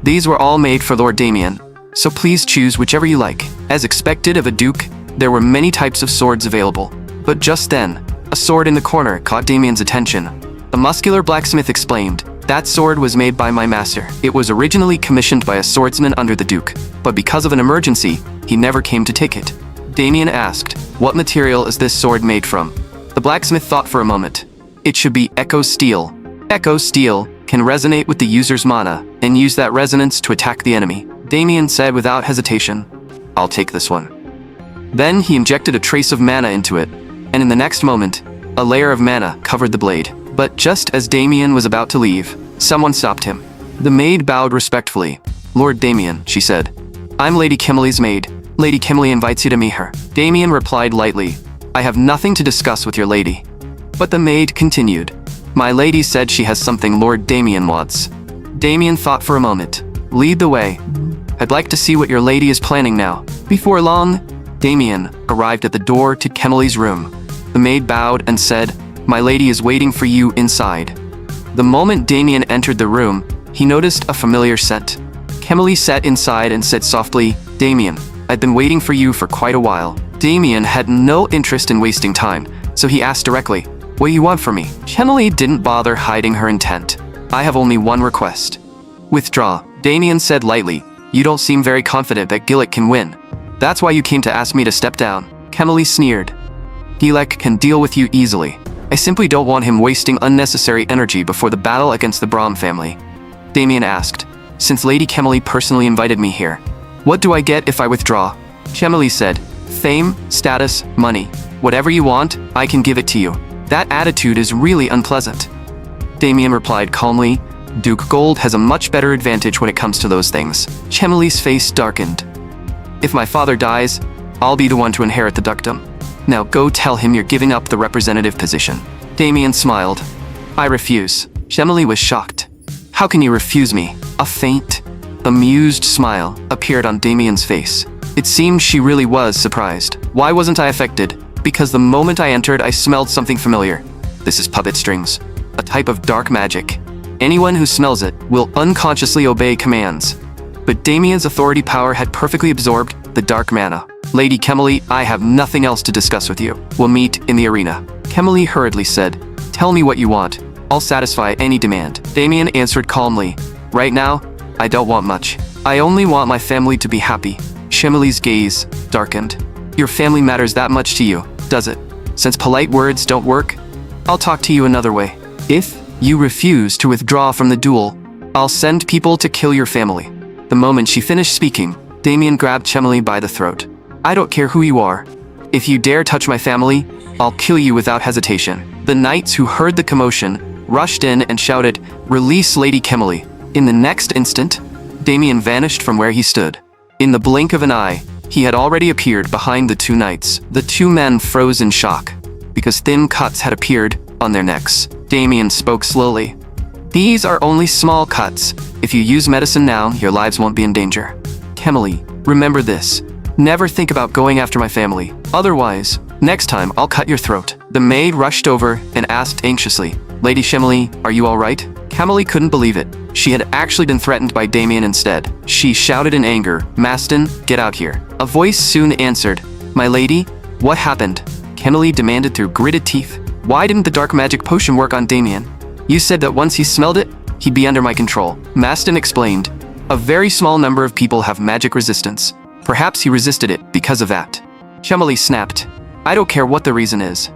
These were all made for Lord Damien, so please choose whichever you like. As expected of a Duke, there were many types of swords available. But just then, a sword in the corner caught Damien's attention. The muscular blacksmith explained, that sword was made by my master. It was originally commissioned by a swordsman under the Duke, but because of an emergency, he never came to take it. Damien asked, what material is this sword made from? The blacksmith thought for a moment. It should be Echo Steel. Echo Steel can resonate with the user's mana and use that resonance to attack the enemy. Damien said without hesitation, I'll take this one. Then he injected a trace of mana into it, and in the next moment, a layer of mana covered the blade. But just as Damien was about to leave, someone stopped him. The maid bowed respectfully. Lord Damien, she said. I'm Lady Kemily's maid. Lady Kemily invites you to meet her. Damien replied lightly, I have nothing to discuss with your lady. But the maid continued. My lady said she has something Lord Damien wants. Damien thought for a moment. Lead the way. I'd like to see what your lady is planning now. Before long, Damien arrived at the door to Kemily's room. The maid bowed and said, my lady is waiting for you inside. The moment Damien entered the room, he noticed a familiar scent. Kemily sat inside and said softly, Damien, I've been waiting for you for quite a while. Damien had no interest in wasting time, so he asked directly, what do you want from me? Kemily didn't bother hiding her intent. I have only one request. Withdraw. Damien said lightly, you don't seem very confident that Gillick can win. That's why you came to ask me to step down. Kemily sneered. Gillick can deal with you easily. I simply don't want him wasting unnecessary energy before the battle against the Brahm family. Damien asked, since Lady Kemily personally invited me here, what do I get if I withdraw? Kemily said, fame, status, money. Whatever you want, I can give it to you. That attitude is really unpleasant. Damien replied calmly, Duke Gold has a much better advantage when it comes to those things. Kemily's face darkened. If my father dies, I'll be the one to inherit the dukedom. Now go tell him you're giving up the representative position. Damien smiled. I refuse. Kemily was shocked. How can you refuse me? A faint, amused smile appeared on Damien's face. It seemed she really was surprised. Why wasn't I affected? Because the moment I entered, I smelled something familiar. This is puppet strings, a type of dark magic. Anyone who smells it will unconsciously obey commands. But Damien's authority power had perfectly absorbed the dark mana. Lady Kemily, I have nothing else to discuss with you. We'll meet in the arena. Kemily hurriedly said, tell me what you want. I'll satisfy any demand. Damien answered calmly, right now, I don't want much. I only want my family to be happy. Kemily's gaze darkened. Your family matters that much to you, does it? Since polite words don't work, I'll talk to you another way. If you refuse to withdraw from the duel, I'll send people to kill your family. The moment she finished speaking, Damien grabbed Kemily by the throat. I don't care who you are. If you dare touch my family, I'll kill you without hesitation. The knights who heard the commotion rushed in and shouted, release Lady Kemily. In the next instant, Damien vanished from where he stood. In the blink of an eye, he had already appeared behind the two knights. The two men froze in shock, because thin cuts had appeared on their necks. Damien spoke slowly. These are only small cuts. If you use medicine now, your lives won't be in danger. Kemily, remember this. Never think about going after my family. Otherwise, next time I'll cut your throat. The maid rushed over and asked anxiously, Lady Kemily, are you all right? Kemily couldn't believe it. She had actually been threatened by Damien instead. She shouted in anger, Maston, get out here. A voice soon answered, my lady, what happened? Kemily demanded through gritted teeth. Why didn't the dark magic potion work on Damien? You said that once he smelled it, he'd be under my control. Maston explained, a very small number of people have magic resistance. Perhaps he resisted it because of that. Chemily snapped. I don't care what the reason is.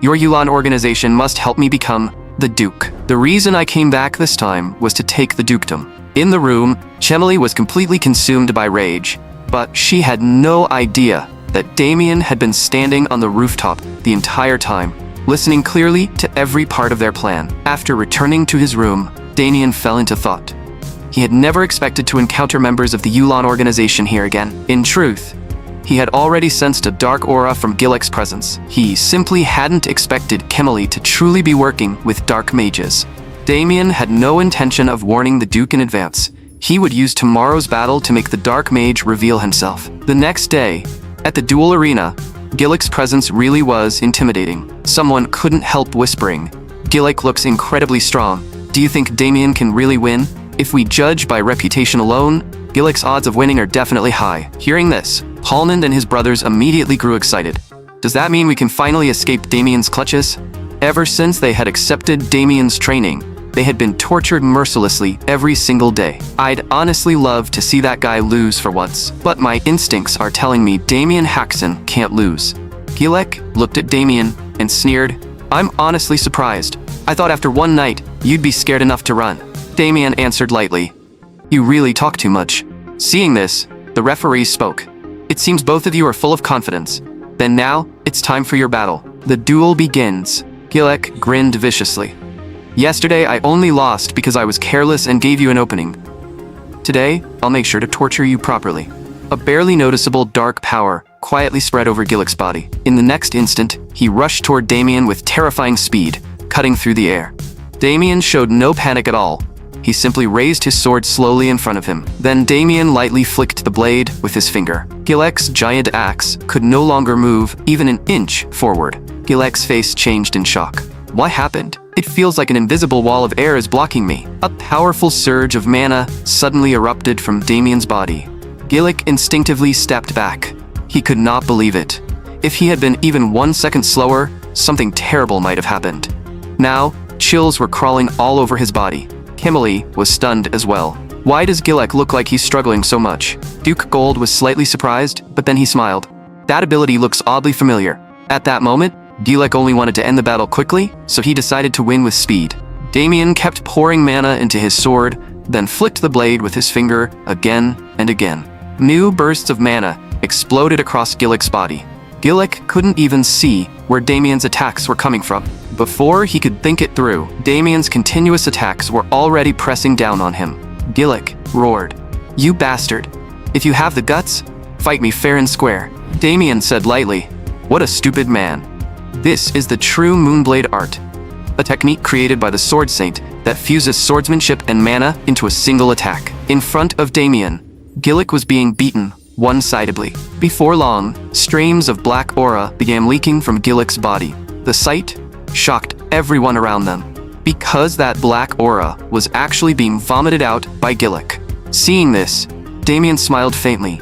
Your Yulan organization must help me become the Duke. The reason I came back this time was to take the dukedom. In the room, Chemily was completely consumed by rage, but she had no idea that Damien had been standing on the rooftop the entire time, listening clearly to every part of their plan. After returning to his room, Damien fell into thought. He had never expected to encounter members of the Yulan organization here again. In truth, he had already sensed a dark aura from Gillick's presence. He simply hadn't expected Chemily to truly be working with dark mages. Damien had no intention of warning the Duke in advance. He would use tomorrow's battle to make the dark mage reveal himself. The next day, at the duel arena, Gillick's presence really was intimidating. Someone couldn't help whispering, "Gillick looks incredibly strong. Do you think Damien can really win? If we judge by reputation alone, Gillick's odds of winning are definitely high." Hearing this, Halnand and his brothers immediately grew excited. Does that mean we can finally escape Damien's clutches? Ever since they had accepted Damien's training, they had been tortured mercilessly every single day. I'd honestly love to see that guy lose for once, but my instincts are telling me Damien Haxon can't lose. Gillick looked at Damien and sneered, "I'm honestly surprised. I thought after one night, you'd be scared enough to run." Damien answered lightly, "You really talk too much." Seeing this, the referee spoke. "It seems both of you are full of confidence. Then now, it's time for your battle. The duel begins." Gillick grinned viciously. "Yesterday, I only lost because I was careless and gave you an opening. Today, I'll make sure to torture you properly." A barely noticeable dark power quietly spread over Gillick's body. In the next instant, he rushed toward Damien with terrifying speed, cutting through the air. Damien showed no panic at all. He simply raised his sword slowly in front of him. Then Damien lightly flicked the blade with his finger. Gillick's giant axe could no longer move even an inch forward. Gillick's face changed in shock. What happened? It feels like an invisible wall of air is blocking me. A powerful surge of mana suddenly erupted from Damien's body. Gillick instinctively stepped back. He could not believe it. If he had been even 1 second slower, something terrible might have happened. Now, chills were crawling all over his body. Chemily was stunned as well. Why does Gillick look like he's struggling so much? Duke Gold was slightly surprised, but then he smiled. That ability looks oddly familiar. At that moment, Gillick only wanted to end the battle quickly, so he decided to win with speed. Damien kept pouring mana into his sword, then flicked the blade with his finger again and again. New bursts of mana exploded across Gillick's body. Gillick couldn't even see where Damien's attacks were coming from. Before he could think it through, Damien's continuous attacks were already pressing down on him. Gillick roared, "You bastard! If you have the guts, fight me fair and square." Damien said lightly, "What a stupid man." This is the true Moonblade art, a technique created by the Sword Saint that fuses swordsmanship and mana into a single attack. In front of Damien, Gillick was being beaten one-sidedly. Before long, streams of black aura began leaking from Gillick's body. The sight shocked everyone around them, because that black aura was actually being vomited out by Gillick. Seeing this, Damien smiled faintly.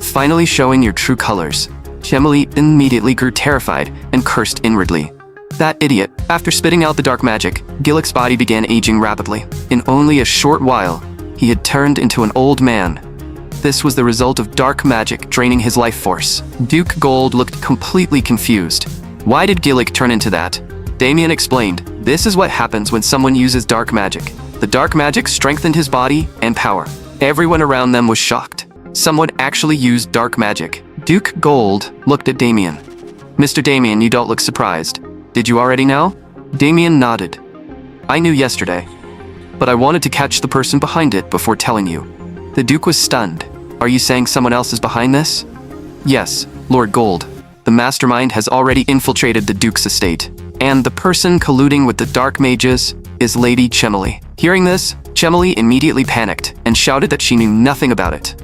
"Finally showing your true colors." Chemily immediately grew terrified and cursed inwardly. That idiot. After spitting out the dark magic, Gillick's body began aging rapidly. In only a short while, he had turned into an old man. This was the result of dark magic draining his life force. Duke Gold looked completely confused. Why did Gillick turn into that? Damien explained, "This is what happens when someone uses dark magic." The dark magic strengthened his body and power. Everyone around them was shocked. Someone actually used dark magic. Duke Gold looked at Damien. "Mr. Damien, you don't look surprised. Did you already know?" Damien nodded. "I knew yesterday, but I wanted to catch the person behind it before telling you." The Duke was stunned. "Are you saying someone else is behind this?" "Yes, Lord Gold. The mastermind has already infiltrated the Duke's estate, and the person colluding with the dark mages is Lady Chemily." Hearing this, Chemily immediately panicked and shouted that she knew nothing about it.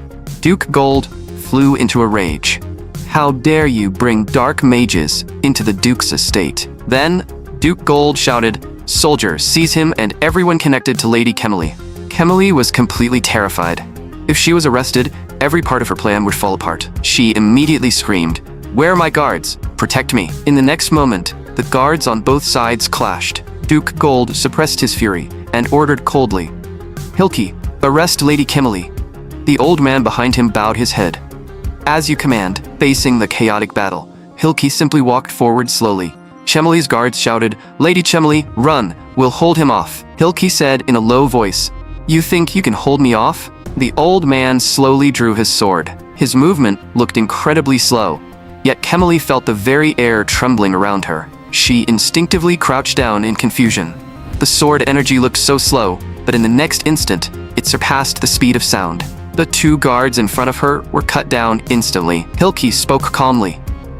Duke Gold flew into a rage. "How dare you bring dark mages into the Duke's estate?" Then, Duke Gold shouted, "Soldier, seize him and everyone connected to Lady Chemily." Chemily was completely terrified. If she was arrested, every part of her plan would fall apart. She immediately screamed, "Where are my guards? Protect me." In the next moment, the guards on both sides clashed. Duke Gold suppressed his fury and ordered coldly, "Hilke, arrest Lady Chemily." The old man behind him bowed his head. As you command, facing the chaotic battle. Hilki simply walked forward slowly. Chemely's guards shouted, "Lady Chemely, run! We'll hold him off." Hilki said in a low voice, "You think you can hold me off?" The old man slowly drew his sword. His movement looked incredibly slow, yet Chemely felt the very air trembling around her. She instinctively crouched down in confusion. The sword energy looked so slow, but in the next instant, it surpassed the speed of sound. The two guards in front of her were cut down instantly. Hilki spoke calmly.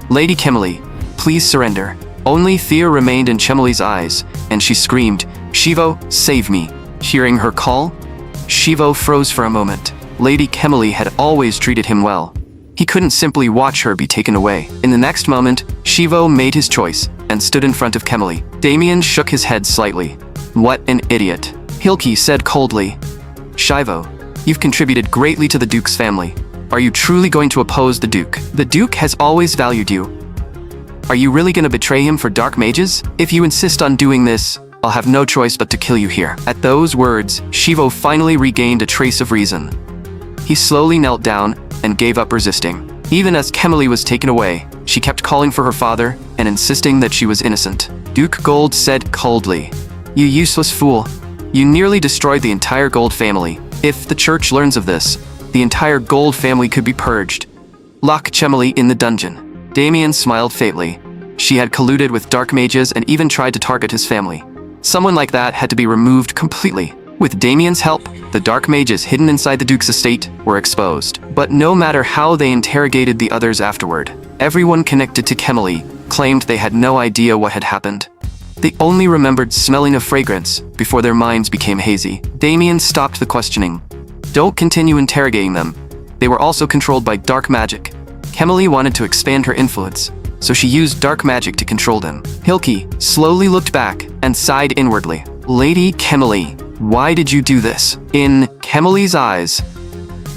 "Lady Chemely, please surrender." Only fear remained in Chemely's eyes, and she screamed, "Shivo, save me." Hearing her call, Shivo froze for a moment. Lady Chemely had always treated him well. He couldn't simply watch her be taken away. In the next moment, Shivo made his choice and stood in front of Chemely. Damien shook his head slightly. "What an idiot." Hilki said coldly, "Shivo, you've contributed greatly to the Duke's family. Are you truly going to oppose the Duke? The Duke has always valued you. Are you really going to betray him for dark mages? If you insist on doing this, I'll have no choice but to kill you here." At those words, Shivo finally regained a trace of reason. He slowly knelt down and gave up resisting. Even as Chemely was taken away, she kept calling for her father and insisting that she was innocent. Duke Gold said coldly, "You useless fool. You nearly destroyed the entire Gold family. If the church learns of this, the entire Gold family could be purged. Lock Chemely in the dungeon." Damien smiled faintly. She had colluded with dark mages and even tried to target his family. Someone like that had to be removed completely. With Damien's help, the dark mages hidden inside the Duke's estate were exposed. But no matter how they interrogated the others afterward, everyone connected to Chemely claimed they had no idea what had happened. They only remembered smelling a fragrance before their minds became hazy. Damien stopped the questioning. "Don't continue interrogating them. They were also controlled by dark magic." Chemely wanted to expand her influence, so she used dark magic to control them. Hilki slowly looked back and sighed inwardly. "Lady Chemely, why did you do this?" In Chemely's eyes,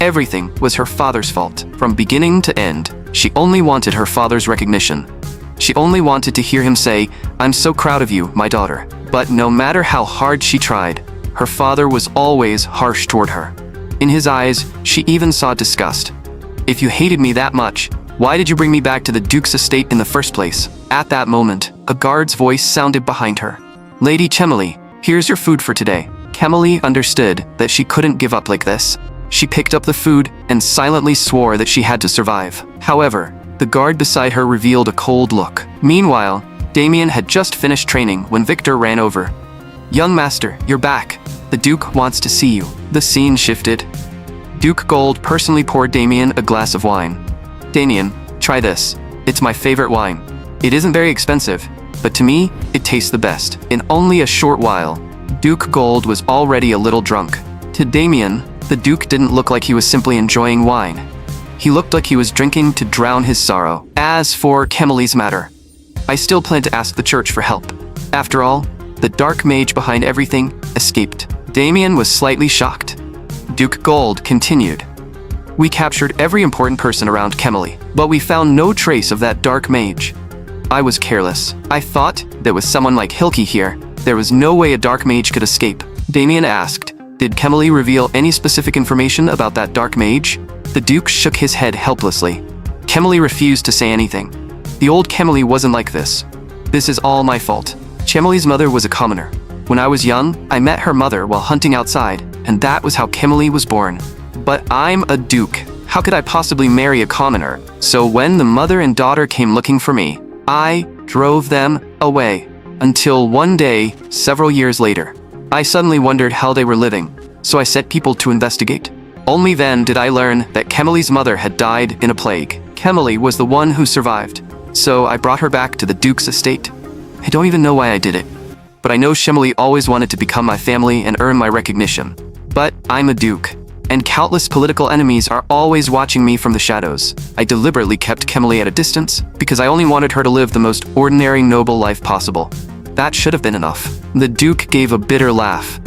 everything was her father's fault. From beginning to end, she only wanted her father's recognition. She only wanted to hear him say, "I'm so proud of you, my daughter." But no matter how hard she tried, her father was always harsh toward her. In his eyes, she even saw disgust. "If you hated me that much, why did you bring me back to the Duke's estate in the first place?" At that moment, a guard's voice sounded behind her. "Lady Chemely, here's your food for today." Chemely understood that she couldn't give up like this. She picked up the food and silently swore that she had to survive. However, the guard beside her revealed a cold look. Meanwhile, Damien had just finished training when Victor ran over. "Young master, you're back. The Duke wants to see you." The scene shifted. Duke Gold personally poured Damien a glass of wine. "Damien, try this. It's my favorite wine. It isn't very expensive, but to me, it tastes the best." In only a short while, Duke Gold was already a little drunk. To Damien, the Duke didn't look like he was simply enjoying wine. He looked like he was drinking to drown his sorrow. As for Chemely's matter, I still plan to ask the church for help. After all, the dark mage behind everything escaped. Damien was slightly shocked. Duke Gold continued, "We captured every important person around Chemely, but we found no trace of that dark mage. I was careless. I thought there was someone like Hilki here. There was no way a dark mage could escape." Damien asked, "Did Chemely reveal any specific information about that dark mage?" The Duke shook his head helplessly. Chemely refused to say anything. "The old Chemely wasn't like this. This is all my fault. Chemely's mother was a commoner. When I was young, I met her mother while hunting outside, and that was how Chemely was born. But I'm a Duke. How could I possibly marry a commoner? So when the mother and daughter came looking for me, I drove them away. Until one day, several years later, I suddenly wondered how they were living, so I sent people to investigate. Only then did I learn that Chemely's mother had died in a plague. Chemely was the one who survived, so I brought her back to the Duke's estate. I don't even know why I did it, but I know Chemely always wanted to become my family and earn my recognition. But I'm a Duke, and countless political enemies are always watching me from the shadows. I deliberately kept Chemely at a distance because I only wanted her to live the most ordinary, noble life possible. That should have been enough." The Duke gave a bitter laugh.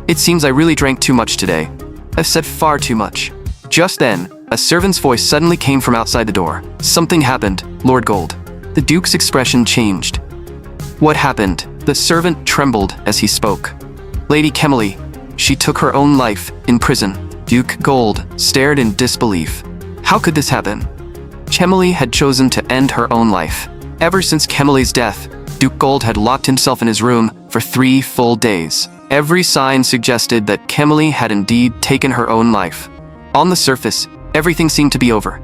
"It seems I really drank too much today. I've said far too much." Just then, a servant's voice suddenly came from outside the door. "Something happened, Lord Gold." The Duke's expression changed. "What happened?" The servant trembled as he spoke. "Lady Chemely, she took her own life in prison." Duke Gold stared in disbelief. "How could this happen? Kemily had chosen to end her own life. Ever since Kemily's death, Duke Gold had locked himself in his room for 3 full days. Every sign suggested that Kemily had indeed taken her own life. On the surface, everything seemed to be over.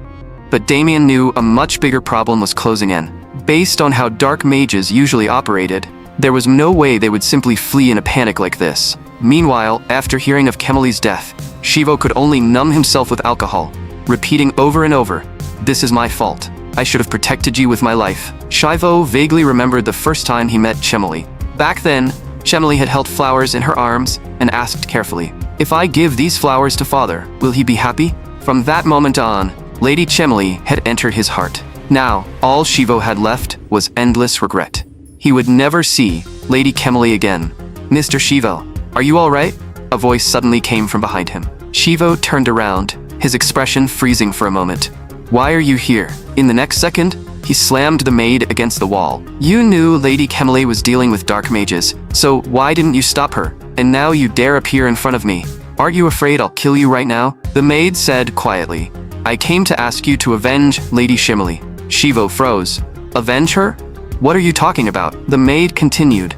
But Damien knew a much bigger problem was closing in. Based on how dark mages usually operated, there was no way they would simply flee in a panic like this. Meanwhile, after hearing of Kemily's death, Shivo could only numb himself with alcohol, repeating over and over, "This is my fault. I should have protected you with my life." Shivo vaguely remembered the first time he met Kemily. Back then, Kemily had held flowers in her arms and asked carefully, "If I give these flowers to father, will he be happy?" From that moment on, Lady Kemily had entered his heart. Now, all Shivo had left was endless regret. He would never see Lady Kemily again. "Mr. Shivo, are you all right?" A voice suddenly came from behind him. Shivo turned around, his expression freezing for a moment. "Why are you here?" In the next second, he slammed the maid against the wall. "You knew Lady Kemily was dealing with dark mages, so why didn't you stop her? And now you dare appear in front of me. Aren't you afraid I'll kill you right now?" The maid said quietly, "I came to ask you to avenge Lady Kemily." Shivo froze. "Avenge her? What are you talking about?" The maid continued.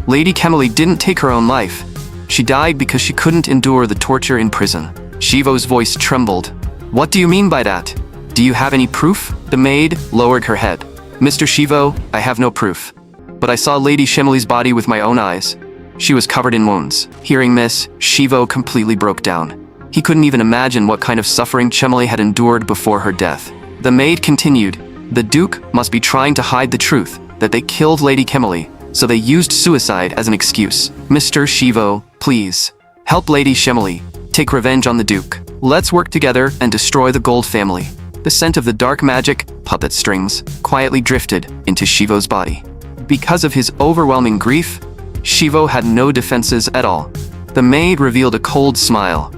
"Lady Kemily didn't take her own life. She died because she couldn't endure the torture in prison." Shivo's voice trembled. "What do you mean by that? Do you have any proof?" The maid lowered her head. "Mr. Shivo, I have no proof. But I saw Lady Kemily's body with my own eyes. She was covered in wounds." Hearing this, Shivo completely broke down. He couldn't even imagine what kind of suffering Kemily had endured before her death. The maid continued, "The Duke must be trying to hide the truth, that they killed Lady Kemily, so they used suicide as an excuse. Mr. Shivo, please, help Lady Kemily. Take revenge on the Duke. Let's work together and destroy the Gold family." The scent of the dark magic, puppet strings, quietly drifted into Shivo's body. Because of his overwhelming grief, Shivo had no defenses at all. The maid revealed a cold smile.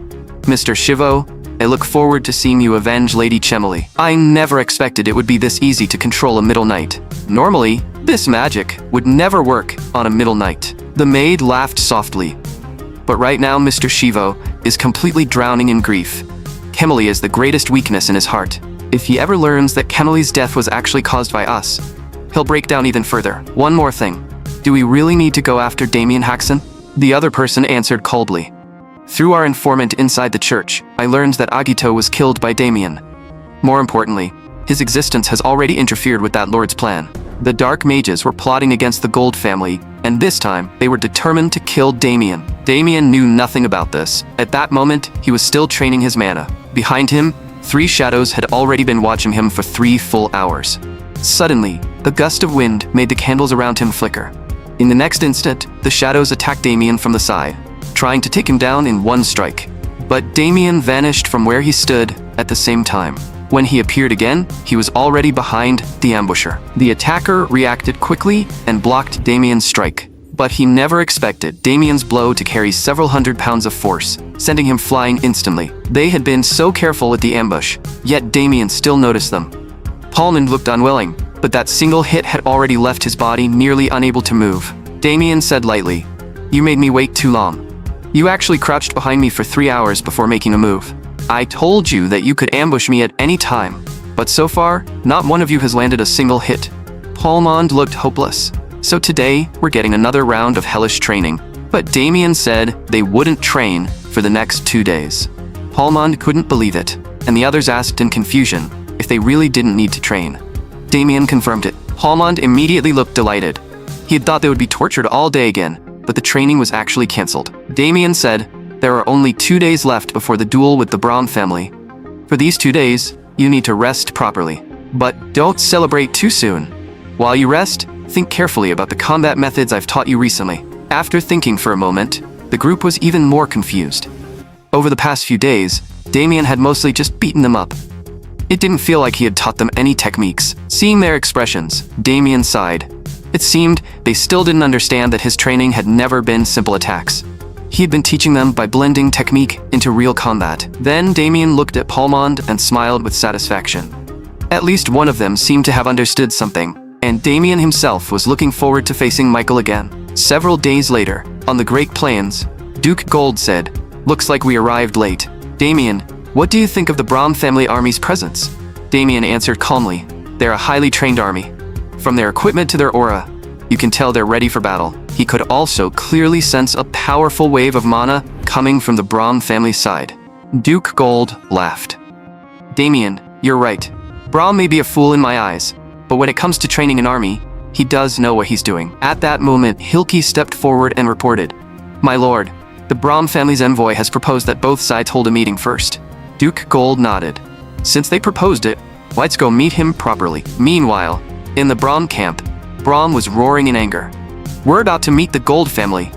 "Mr. Shivo, I look forward to seeing you avenge Lady Kemily. I never expected it would be this easy to control a middle knight. Normally, this magic would never work on a middle knight." The maid laughed softly. "But right now, Mr. Shivo is completely drowning in grief. Kemily is the greatest weakness in his heart. If he ever learns that Kemily's death was actually caused by us, he'll break down even further. One more thing. Do we really need to go after Damien Haxon?" The other person answered coldly. "Through our informant inside the church, I learned that Agito was killed by Damien. More importantly, his existence has already interfered with that lord's plan. The dark mages were plotting against the Gold family, and this time they were determined to kill Damien." Damien knew nothing about this. At that moment, he was still training his mana. Behind him, 3 shadows had already been watching him for 3 full hours. Suddenly, a gust of wind made the candles around him flicker. In the next instant, the shadows attacked Damien from the side, trying to take him down in one strike. But Damien vanished from where he stood at the same time. When he appeared again, he was already behind the ambusher. The attacker reacted quickly and blocked Damien's strike. But he never expected Damien's blow to carry several hundred pounds of force, sending him flying instantly. They had been so careful with the ambush, yet Damien still noticed them. Paulman looked unwilling, but that single hit had already left his body nearly unable to move. Damien said lightly, "You made me wait too long. You actually crouched behind me for 3 hours before making a move. I told you that you could ambush me at any time, but so far, not one of you has landed a single hit." Paulmond looked hopeless. "So today, we're getting another round of hellish training." But Damien said they wouldn't train for the next 2 days. Paulmond couldn't believe it, and the others asked in confusion if they really didn't need to train. Damien confirmed it. Paulmond immediately looked delighted. He had thought they would be tortured all day again, but the training was actually cancelled. Damien said, "There are only 2 days left before the duel with the Braun family. For these 2 days, you need to rest properly. But don't celebrate too soon. While you rest, think carefully about the combat methods I've taught you recently." After thinking for a moment, the group was even more confused. Over the past few days, Damien had mostly just beaten them up. It didn't feel like he had taught them any techniques. Seeing their expressions, Damien sighed. It seemed they still didn't understand that his training had never been simple attacks. He had been teaching them by blending technique into real combat. Then Damien looked at Paulmond and smiled with satisfaction. At least one of them seemed to have understood something, and Damien himself was looking forward to facing Michael again. Several days later, on the Great Plains, Duke Gold said, "Looks like we arrived late. Damien, what do you think of the Braun family army's presence?" Damien answered calmly. They're a highly trained army. From their equipment to their aura, you can tell they're ready for battle. He could also clearly sense a powerful wave of mana coming from the Braum family side. Duke Gold laughed. Damien, you're right. Braum may be a fool in my eyes, but when it comes to training an army, he does know what he's doing. At that moment, Hilke stepped forward and reported, My lord, the Braum family's envoy has proposed that both sides hold a meeting first. Duke Gold nodded. Since they proposed it, let's go meet him properly. Meanwhile, in the Braum camp, Braum was roaring in anger. We're about to meet the Gold family,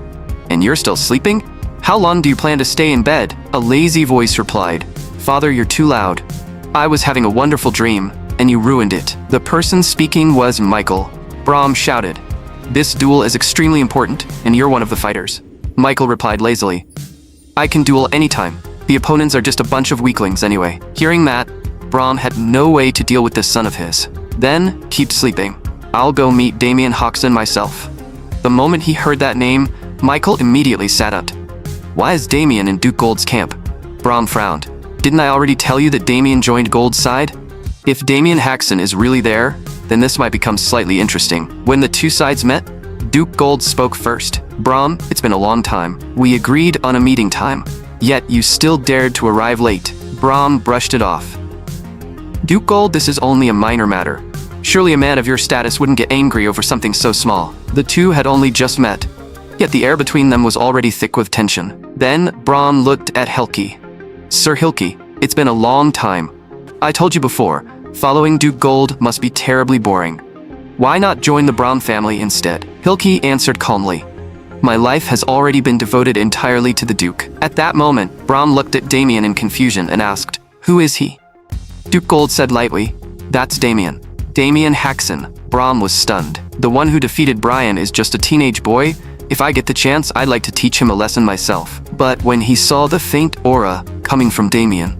and you're still sleeping? How long do you plan to stay in bed? A lazy voice replied, Father, you're too loud. I was having a wonderful dream, and you ruined it. The person speaking was Michael. Braum shouted, This duel is extremely important, and you're one of the fighters. Michael replied lazily, I can duel anytime. The opponents are just a bunch of weaklings anyway. Hearing that, Braum had no way to deal with this son of his. Then, keep sleeping. I'll go meet Damien Hoxton myself. The moment he heard that name, Michael immediately sat up. Why is Damien in Duke Gold's camp? Braum frowned. Didn't I already tell you that Damien joined Gold's side? If Damien Hoxton is really there, then this might become slightly interesting. When the two sides met, Duke Gold spoke first. Braum, it's been a long time. We agreed on a meeting time. Yet you still dared to arrive late. Braum brushed it off. Duke Gold, this is only a minor matter. Surely a man of your status wouldn't get angry over something so small. The two had only just met, yet the air between them was already thick with tension. Then Braum looked at Hilke. Sir Hilke, it's been a long time. I told you before, following Duke Gold must be terribly boring. Why not join the Braum family instead? Hilke answered calmly. My life has already been devoted entirely to the Duke. At that moment, Braum looked at Damien in confusion and asked, Who is he? Duke Gold said lightly, That's Damien. Damien Hoxton. Braum was stunned. The one who defeated Brian is just a teenage boy. If I get the chance, I'd like to teach him a lesson myself. But when he saw the faint aura coming from Damien,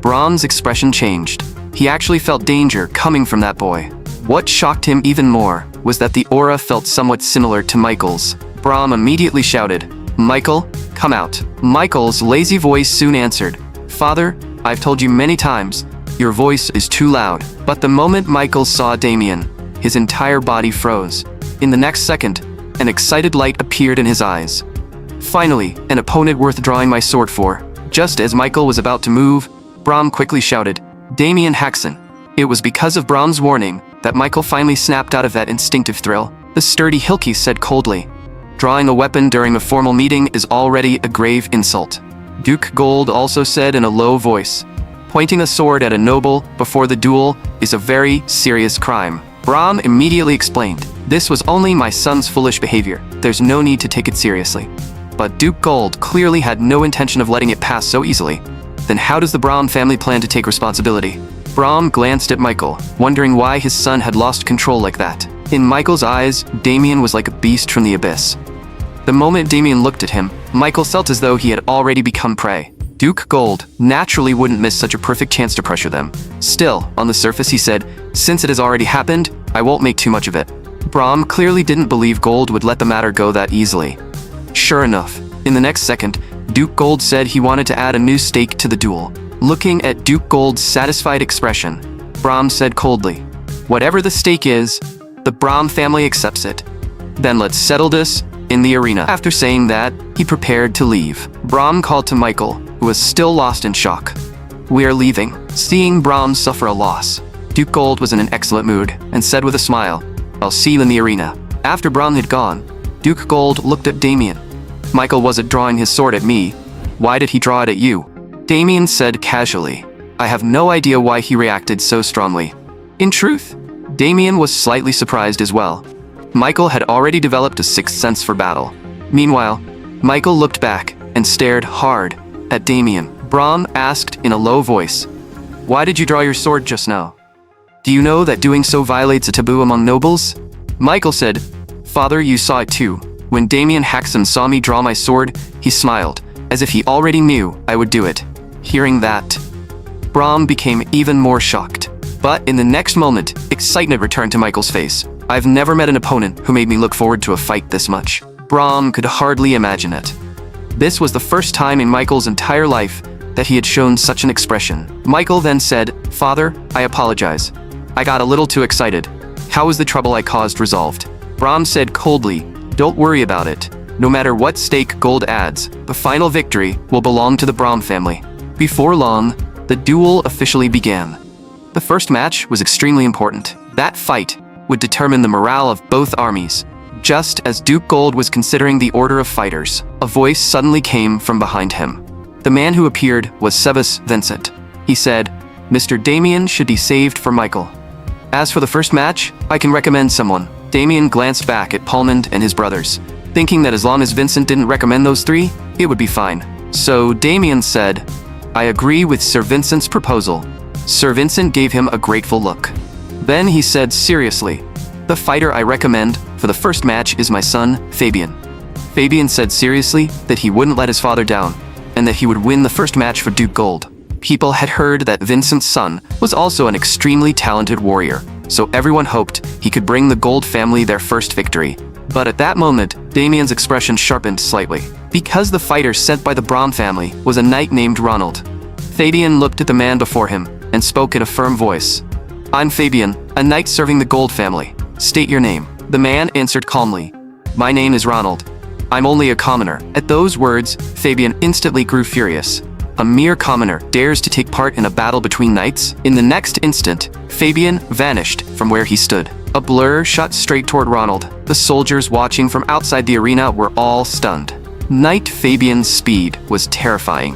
Braum's expression changed. He actually felt danger coming from that boy. What shocked him even more was that the aura felt somewhat similar to Michael's. Braum immediately shouted, Michael, come out. Michael's lazy voice soon answered, Father, I've told you many times, your voice is too loud. But the moment Michael saw Damien, his entire body froze. In the next second, an excited light appeared in his eyes. Finally, an opponent worth drawing my sword for. Just as Michael was about to move, Braum quickly shouted, Damien Hoxton. It was because of Braum's warning that Michael finally snapped out of that instinctive thrill. The sturdy Hilke said coldly, Drawing a weapon during a formal meeting is already a grave insult. Duke Gold also said in a low voice, Pointing a sword at a noble before the duel is a very serious crime. Braum immediately explained, This was only my son's foolish behavior. There's no need to take it seriously. But Duke Gold clearly had no intention of letting it pass so easily. Then how does the Braum family plan to take responsibility? Braum glanced at Michael, wondering why his son had lost control like that. In Michael's eyes, Damien was like a beast from the abyss. The moment Damien looked at him, Michael felt as though he had already become prey. Duke Gold naturally wouldn't miss such a perfect chance to pressure them. Still, on the surface he said, Since it has already happened, I won't make too much of it. Braum clearly didn't believe Gold would let the matter go that easily. Sure enough, in the next second, Duke Gold said he wanted to add a new stake to the duel. Looking at Duke Gold's satisfied expression, Braum said coldly, Whatever the stake is, the Braum family accepts it. Then let's settle this in the arena. After saying that, he prepared to leave. Braum called to Michael, who was still lost in shock. We are leaving. Seeing Braum suffer a loss, Duke Gold was in an excellent mood and said with a smile, I'll see you in the arena. After Braum had gone, Duke Gold looked at Damien. Michael wasn't drawing his sword at me. Why did he draw it at you? Damien said casually. I have no idea why he reacted so strongly. In truth, Damien was slightly surprised as well. Michael had already developed a sixth sense for battle. Meanwhile, Michael looked back and stared hard at Damien. Braum asked in a low voice, Why did you draw your sword just now? Do you know that doing so violates a taboo among nobles? Michael said, Father, you saw it too. When Damien Hoxton saw me draw my sword, he smiled, as if he already knew I would do it. Hearing that, Braum became even more shocked. But in the next moment, excitement returned to Michael's face. I've never met an opponent who made me look forward to a fight this much. Braum could hardly imagine it. This was the first time in Michael's entire life that he had shown such an expression. Michael then said, "Father, I apologize. I got a little too excited. How was the trouble I caused resolved?" Brahm said coldly, "Don't worry about it. No matter what stake gold adds, the final victory will belong to the Brahm family." Before long, the duel officially began. The first match was extremely important. That fight would determine the morale of both armies. Just as Duke Gold was considering the order of fighters, a voice suddenly came from behind him. The man who appeared was Sebas Vincent. He said, "Mr. Damien should be saved for Michael. As for the first match, I can recommend someone." Damien glanced back at Palmond and his brothers, thinking that as long as Vincent didn't recommend those three, it would be fine. So Damien said, "I agree with Sir Vincent's proposal." Sir Vincent gave him a grateful look. Then he said seriously, "The fighter I recommend for the first match is my son, Fabian." Fabian said seriously that he wouldn't let his father down, and that he would win the first match for Duke Gold. People had heard that Vincent's son was also an extremely talented warrior, so everyone hoped he could bring the Gold family their first victory. But at that moment, Damien's expression sharpened slightly, because the fighter sent by the Brahm family was a knight named Ronald. Fabian looked at the man before him and spoke in a firm voice. "I'm Fabian, a knight serving the Gold family. State your name." The man answered calmly, "My name is Ronald. I'm only a commoner." At those words, Fabian instantly grew furious. A mere commoner dares to take part in a battle between knights? In the next instant, Fabian vanished from where he stood. A blur shot straight toward Ronald. The soldiers watching from outside the arena were all stunned. Knight Fabian's speed was terrifying.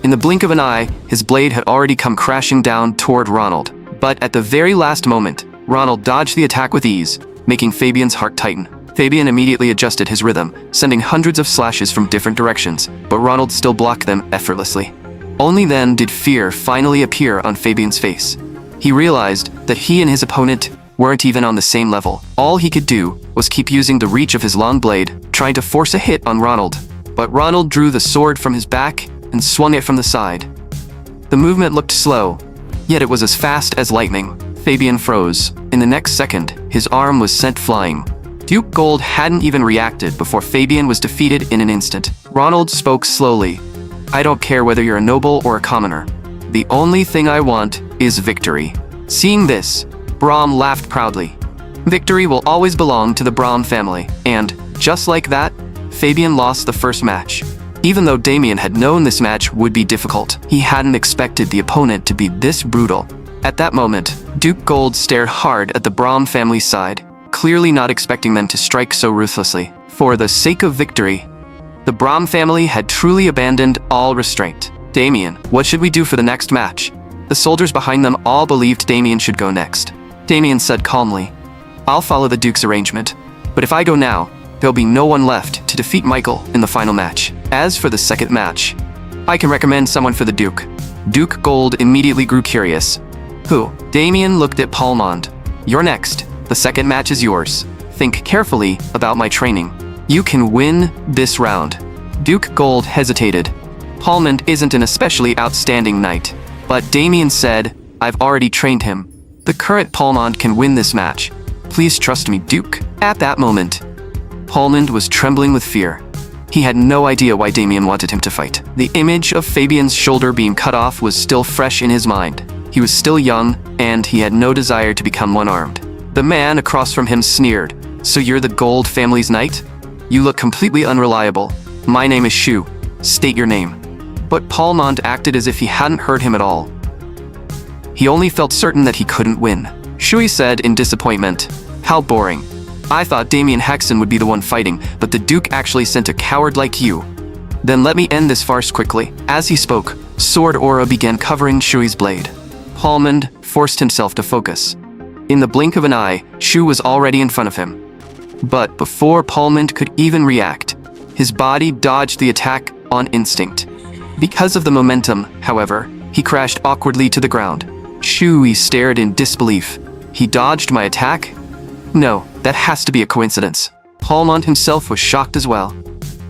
In the blink of an eye, his blade had already come crashing down toward Ronald. But at the very last moment, Ronald dodged the attack with ease, making Fabian's heart tighten. Fabian immediately adjusted his rhythm, sending hundreds of slashes from different directions, but Ronald still blocked them effortlessly. Only then did fear finally appear on Fabian's face. He realized that he and his opponent weren't even on the same level. All he could do was keep using the reach of his long blade, trying to force a hit on Ronald. But Ronald drew the sword from his back and swung it from the side. The movement looked slow, yet it was as fast as lightning. Fabian froze. In the next second, his arm was sent flying. Duke Gold hadn't even reacted before Fabian was defeated in an instant. Ronald spoke slowly. "I don't care whether you're a noble or a commoner. The only thing I want is victory." Seeing this, Brahm laughed proudly. Victory will always belong to the Brahm family. And, just like that, Fabian lost the first match. Even though Damien had known this match would be difficult, he hadn't expected the opponent to be this brutal. At that moment, Duke Gold stared hard at the Brahm family's side, clearly not expecting them to strike so ruthlessly. For the sake of victory, the Brahm family had truly abandoned all restraint. "Damien, what should we do for the next match?" The soldiers behind them all believed Damien should go next. Damien said calmly, "I'll follow the Duke's arrangement, but if I go now, there'll be no one left to defeat Michael in the final match. As for the second match, I can recommend someone for the Duke." Duke Gold immediately grew curious. "Who?" Damien looked at Palmond. "You're next. The second match is yours. Think carefully about my training. You can win this round." Duke Gold hesitated. Palmond isn't an especially outstanding knight. But Damien said, "I've already trained him. The current Palmond can win this match. Please trust me, Duke." At that moment, Palmond was trembling with fear. He had no idea why Damien wanted him to fight. The image of Fabian's shoulder being cut off was still fresh in his mind. He was still young, and he had no desire to become one-armed. The man across from him sneered, "So you're the Gold family's knight? You look completely unreliable. My name is Shu. State your name." But Palmond acted as if he hadn't heard him at all. He only felt certain that he couldn't win. Shui said in disappointment, "How boring. I thought Damien Hexen would be the one fighting, but the Duke actually sent a coward like you. Then let me end this farce quickly." As he spoke, sword aura began covering Shui's blade. Palmond forced himself to focus. In the blink of an eye, Shu was already in front of him. But before Palmond could even react, his body dodged the attack on instinct. Because of the momentum, however, he crashed awkwardly to the ground. Shui stared in disbelief. "He dodged my attack? No, that has to be a coincidence." Palmond himself was shocked as well.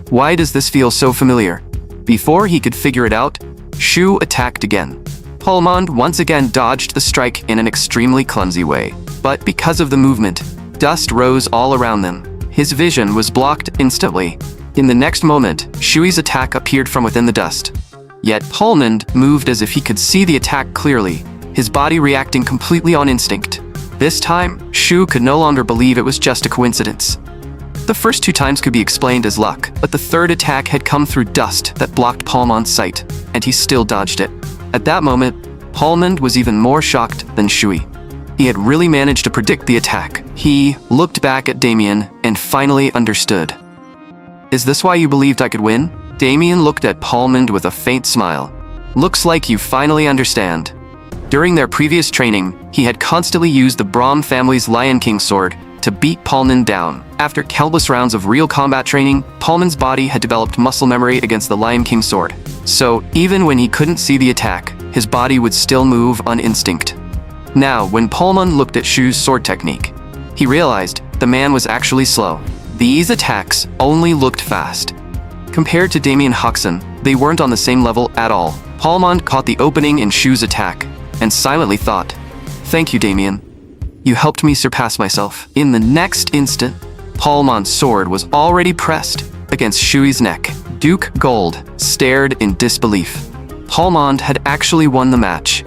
Why does this feel so familiar? Before he could figure it out, Shu attacked again. Palmond once again dodged the strike in an extremely clumsy way. But because of the movement, dust rose all around them. His vision was blocked instantly. In the next moment, Shui's attack appeared from within the dust. Yet Paulmond moved as if he could see the attack clearly, his body reacting completely on instinct. This time, Shu could no longer believe it was just a coincidence. The first 2 times could be explained as luck, but the third attack had come through dust that blocked Paulmond's sight, and he still dodged it. At that moment, Paulmond was even more shocked than Shui. He had really managed to predict the attack. He looked back at Damien and finally understood. "Is this why you believed I could win?" Damien looked at Paulmond with a faint smile. "Looks like you finally understand." During their previous training, he had constantly used the Brahm family's Lion King sword to beat Paulmond down. After countless rounds of real combat training, Paulmond's body had developed muscle memory against the Lion King sword. So, even when he couldn't see the attack, his body would still move on instinct. Now, when Paulmond looked at Shu's sword technique, he realized the man was actually slow. These attacks only looked fast. Compared to Damien Huxon, they weren't on the same level at all. Paulmond caught the opening in Shu's attack and silently thought, "Thank you, Damien. You helped me surpass myself." In the next instant, Paulmond's sword was already pressed against Shui's neck. Duke Gold stared in disbelief. Paulmond had actually won the match.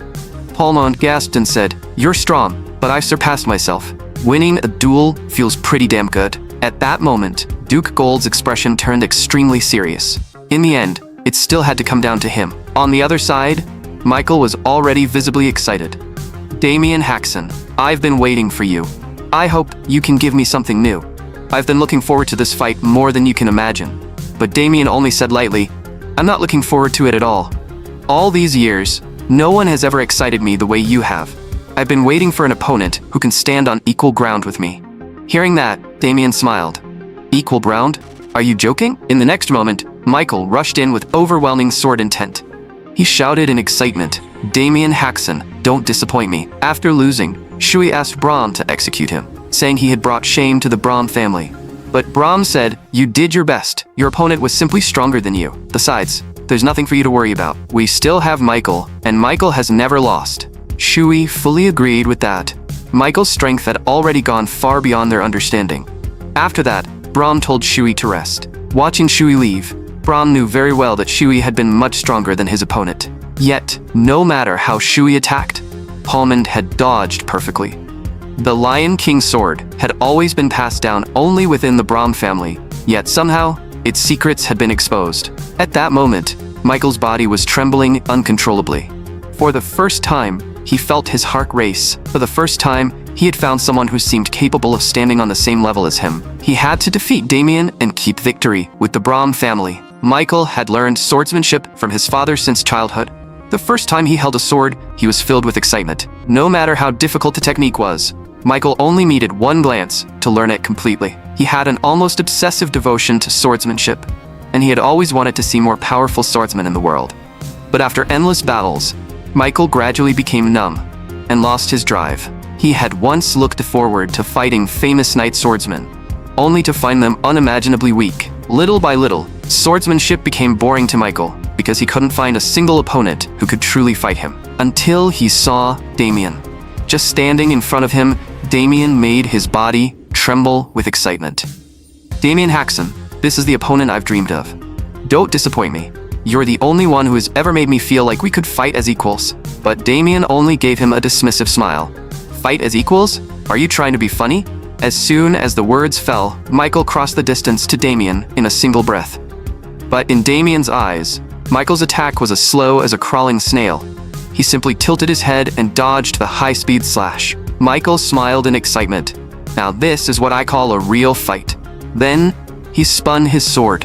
Paulmond gasped and said, "You're strong, but I've surpassed myself. Winning a duel feels pretty damn good." At that moment, Duke Gold's expression turned extremely serious. In the end, it still had to come down to him. On the other side, Michael was already visibly excited. "Damien Haxon, I've been waiting for you. I hope you can give me something new. I've been looking forward to this fight more than you can imagine." But Damien only said lightly, "I'm not looking forward to it at all. All these years, no one has ever excited me the way you have. I've been waiting for an opponent who can stand on equal ground with me." Hearing that, Damien smiled. "Equal ground? Are you joking?" In the next moment, Michael rushed in with overwhelming sword intent. He shouted in excitement, "Damien Haxon, don't disappoint me." After losing, Shui asked Brahm to execute him, saying he had brought shame to the Brahm family. But Brahm said, "You did your best. Your opponent was simply stronger than you. Besides, there's nothing for you to worry about. We still have Michael, and Michael has never lost." Shui fully agreed with that. Michael's strength had already gone far beyond their understanding. After that, Brahm told Shui to rest. Watching Shui leave, Brahm knew very well that Shui had been much stronger than his opponent. Yet, no matter how Shui attacked, Paulmond had dodged perfectly. The Lion King sword had always been passed down only within the Brahm family, yet somehow, its secrets had been exposed. At that moment, Michael's body was trembling uncontrollably. For the first time, he felt his heart race. For the first time, he had found someone who seemed capable of standing on the same level as him. He had to defeat Damien and keep victory with the Brahm family. Michael had learned swordsmanship from his father since childhood. The first time he held a sword, he was filled with excitement. No matter how difficult the technique was, Michael only needed one glance to learn it completely. He had an almost obsessive devotion to swordsmanship, and he had always wanted to see more powerful swordsmen in the world. But after endless battles, Michael gradually became numb and lost his drive. He had once looked forward to fighting famous knight swordsmen, only to find them unimaginably weak. Little by little, swordsmanship became boring to Michael because he couldn't find a single opponent who could truly fight him. Until he saw Damien. Just standing in front of him, Damien made his body tremble with excitement. "Damien Haxon, this is the opponent I've dreamed of. Don't disappoint me. You're the only one who has ever made me feel like we could fight as equals." But Damien only gave him a dismissive smile. "Fight as equals? Are you trying to be funny?" As soon as the words fell, Michael crossed the distance to Damien in a single breath. But in Damien's eyes, Michael's attack was as slow as a crawling snail. He simply tilted his head and dodged the high-speed slash. Michael smiled in excitement. "Now this is what I call a real fight." Then, he spun his sword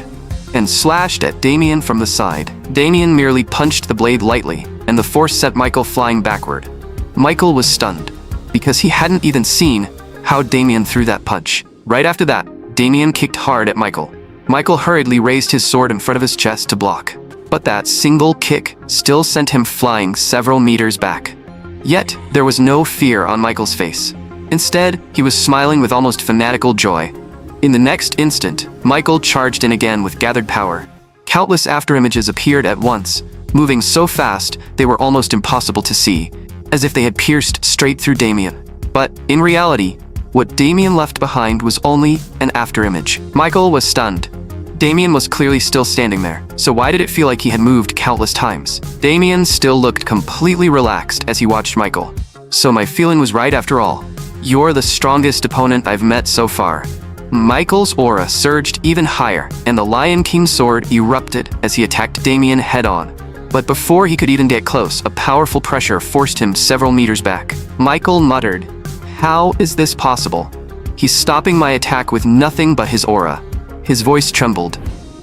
and slashed at Damien from the side. Damien merely punched the blade lightly, and the force sent Michael flying backward. Michael was stunned, because he hadn't even seen how Damien threw that punch. Right after that, Damien kicked hard at Michael. Michael hurriedly raised his sword in front of his chest to block. But that single kick still sent him flying several meters back. Yet, there was no fear on Michael's face. Instead, he was smiling with almost fanatical joy. In the next instant, Michael charged in again with gathered power. Countless afterimages appeared at once, moving so fast they were almost impossible to see, as if they had pierced straight through Damien. But, in reality, what Damien left behind was only an afterimage. Michael was stunned. Damien was clearly still standing there, so why did it feel like he had moved countless times? Damien still looked completely relaxed as he watched Michael. So my feeling was right after all. You're the strongest opponent I've met so far. Michael's aura surged even higher, and the Lion King's sword erupted as he attacked Damien head-on. But before he could even get close, a powerful pressure forced him several meters back. Michael muttered, "How is this possible? He's stopping my attack with nothing but his aura." His voice trembled.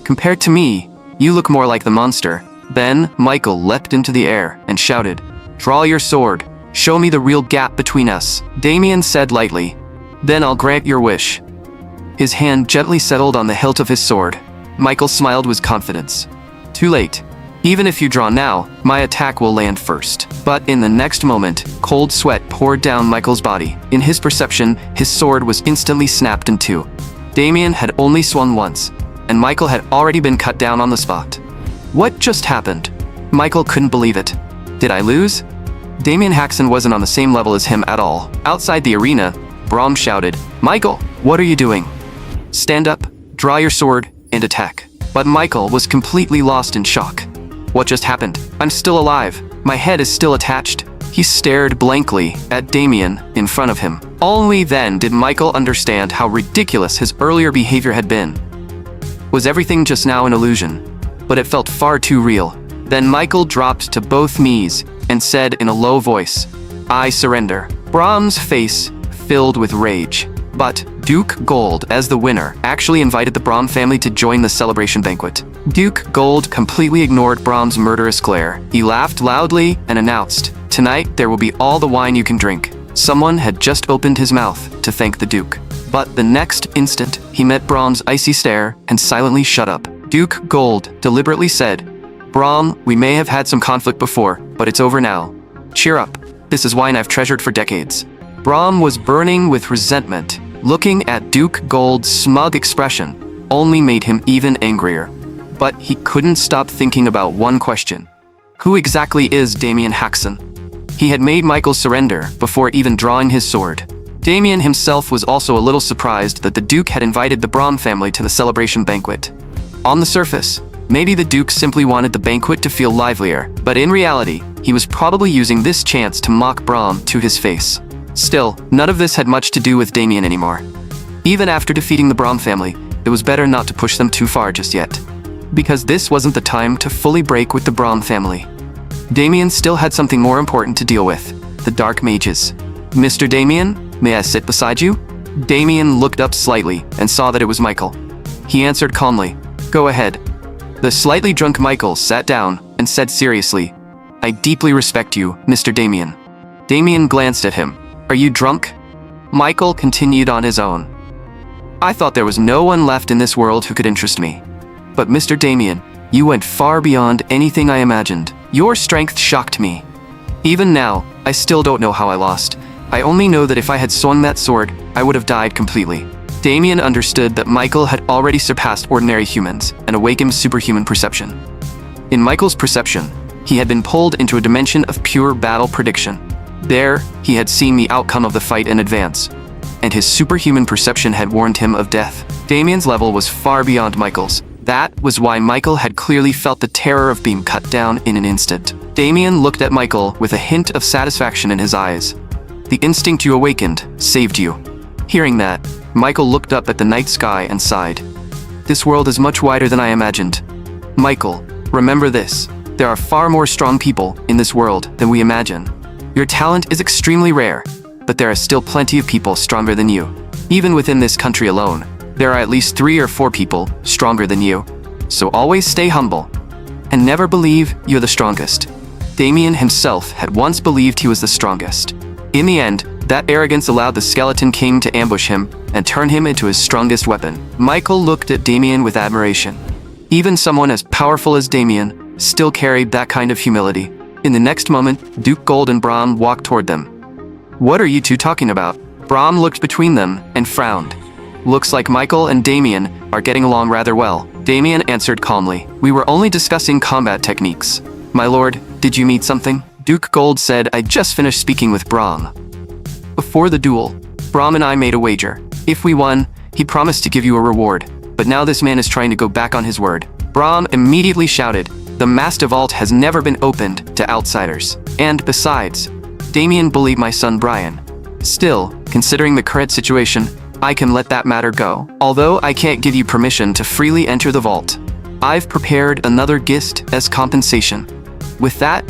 "Compared to me, you look more like the monster." Then Michael leapt into the air and shouted, "Draw your sword. Show me the real gap between us." Damien said lightly, "Then I'll grant your wish." His hand gently settled on the hilt of his sword. Michael smiled with confidence. "Too late. Even if you draw now, my attack will land first." But in the next moment, cold sweat poured down Michael's body. In his perception, his sword was instantly snapped in two. Damien had only swung once, and Michael had already been cut down on the spot. What just happened? Michael couldn't believe it. Did I lose? Damien Haxon wasn't on the same level as him at all. Outside the arena, Brahm shouted, "Michael, what are you doing? Stand up, draw your sword, and attack." But Michael was completely lost in shock. What just happened? I'm still alive. My head is still attached. He stared blankly at Damien in front of him. Only then did Michael understand how ridiculous his earlier behavior had been. Was everything just now an illusion? But it felt far too real. Then Michael dropped to both knees and said in a low voice, "I surrender." Brahm's face filled with rage. But Duke Gold, as the winner, actually invited the Brahm family to join the celebration banquet. Duke Gold completely ignored Brahm's murderous glare. He laughed loudly and announced, "Tonight there will be all the wine you can drink." Someone had just opened his mouth to thank the Duke. But the next instant, he met Brahm's icy stare and silently shut up. Duke Gold deliberately said, "Brahm, we may have had some conflict before, but it's over now. Cheer up. This is wine I've treasured for decades." Brahm was burning with resentment. Looking at Duke Gold's smug expression only made him even angrier. But he couldn't stop thinking about one question. Who exactly is Damien Haxon? He had made Michael surrender before even drawing his sword. Damien himself was also a little surprised that the Duke had invited the Brahm family to the celebration banquet. On the surface, maybe the Duke simply wanted the banquet to feel livelier, but in reality, he was probably using this chance to mock Brahm to his face. Still, none of this had much to do with Damien anymore. Even after defeating the Brahm family, it was better not to push them too far just yet, because this wasn't the time to fully break with the Brahm family. Damien still had something more important to deal with, the Dark Mages. "Mr. Damien, may I sit beside you?" Damien looked up slightly and saw that it was Michael. He answered calmly, "Go ahead." The slightly drunk Michael sat down and said seriously, "I deeply respect you, Mr. Damien." Damien glanced at him. "Are you drunk?" Michael continued on his own. "I thought there was no one left in this world who could interest me. But Mr. Damien, you went far beyond anything I imagined. Your strength shocked me. Even now, I still don't know how I lost. I only know that if I had swung that sword, I would have died completely." Damien understood that Michael had already surpassed ordinary humans and awakened superhuman perception. In Michael's perception, he had been pulled into a dimension of pure battle prediction. There, he had seen the outcome of the fight in advance, and his superhuman perception had warned him of death. Damien's level was far beyond Michael's. That was why Michael had clearly felt the terror of being cut down in an instant. Damien looked at Michael with a hint of satisfaction in his eyes. "The instinct you awakened saved you." Hearing that, Michael looked up at the night sky and sighed. "This world is much wider than I imagined. Michael, remember this. There are far more strong people in this world than we imagine. Your talent is extremely rare, but there are still plenty of people stronger than you. Even within this country alone, there are at least 3 or 4 people stronger than you. So always stay humble, and never believe you're the strongest." Damien himself had once believed he was the strongest. In the end, that arrogance allowed the Skeleton King to ambush him and turn him into his strongest weapon. Michael looked at Damien with admiration. Even someone as powerful as Damien still carried that kind of humility. In the next moment, Duke Gold and Brahm walked toward them. "What are you two talking about?" Brahm looked between them and frowned. "Looks like Michael and Damien are getting along rather well." Damien answered calmly, "We were only discussing combat techniques." "My lord, did you meet something?" Duke Gold said, "I just finished speaking with Brahm. Before the duel, Brahm and I made a wager. If we won, he promised to give you a reward. but now this man is trying to go back on his word. Brahm immediately shouted, "The Master Vault has never been opened to outsiders. And besides, Damien bullied my son Brian. Still, considering the current situation, I can let that matter go. Although I can't give you permission to freely enter the vault. I've prepared another gift as compensation." With that,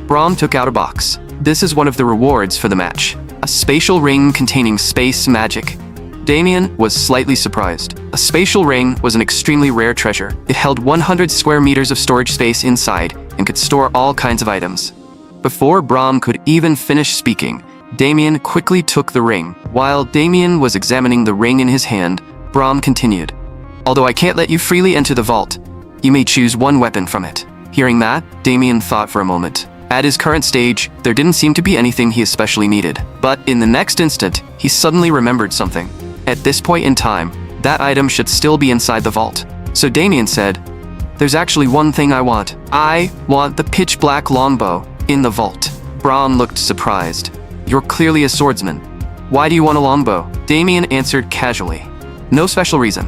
Brahm took out a box. This is one of the rewards for the match. A spatial ring containing space magic. Damien was slightly surprised. A spatial ring was an extremely rare treasure. It held 100 square meters of storage space inside and could store all kinds of items. Before Brahm could even finish speaking, Damien quickly took the ring. While Damien was examining the ring in his hand, Brahm continued, "Although I can't let you freely enter the vault, you may choose one weapon from it." Hearing that, Damien thought for a moment. At his current stage, there didn't seem to be anything he especially needed. But in the next instant, he suddenly remembered something. At this point in time, that item should still be inside the vault. So Damien said, "There's actually one thing I want. I want the pitch black longbow in the vault." Brahm looked surprised. "You're clearly a swordsman. Why do you want a longbow?" Damien answered casually. "No special reason.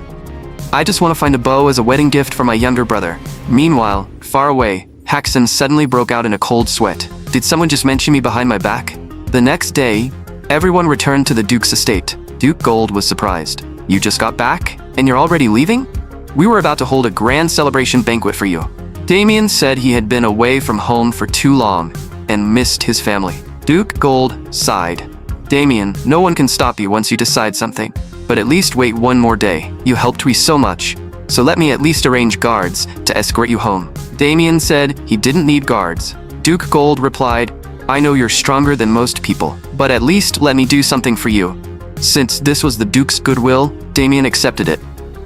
I just want to find a bow as a wedding gift for my younger brother." Meanwhile, far away, Haxon suddenly broke out in a cold sweat. "Did someone just mention me behind my back?" The next day, everyone returned to the Duke's estate. Duke Gold was surprised. "You just got back? And you're already leaving? We were about to hold a grand celebration banquet for you." Damien said he had been away from home for too long and missed his family. Duke Gold sighed. "Damien, no one can stop you once you decide something. But at least wait one more day. You helped me so much. So let me at least arrange guards to escort you home." Damien said he didn't need guards. Duke Gold replied, "I know you're stronger than most people, but at least let me do something for you." Since this was the Duke's goodwill, Damien accepted it.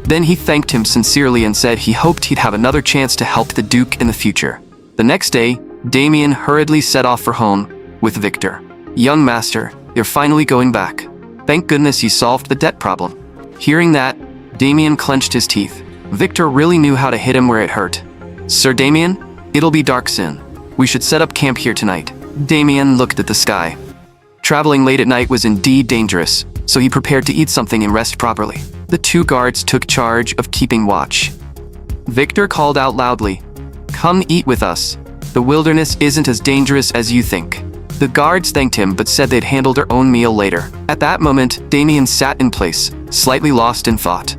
Then he thanked him sincerely and said he hoped he'd have another chance to help the Duke in the future. The next day, Damien hurriedly set off for home with Victor. "Young master, you're finally going back. Thank goodness you solved the debt problem." Hearing that, Damien clenched his teeth. Victor really knew how to hit him where it hurt. "Sir Damien, it'll be dark soon. We should set up camp here tonight." Damien looked at the sky. Traveling late at night was indeed dangerous, so he prepared to eat something and rest properly. The two guards took charge of keeping watch. Victor called out loudly, "Come eat with us. The wilderness isn't as dangerous as you think." The guards thanked him but said they'd handle their own meal later. At that moment, Damien sat in place, slightly lost in thought.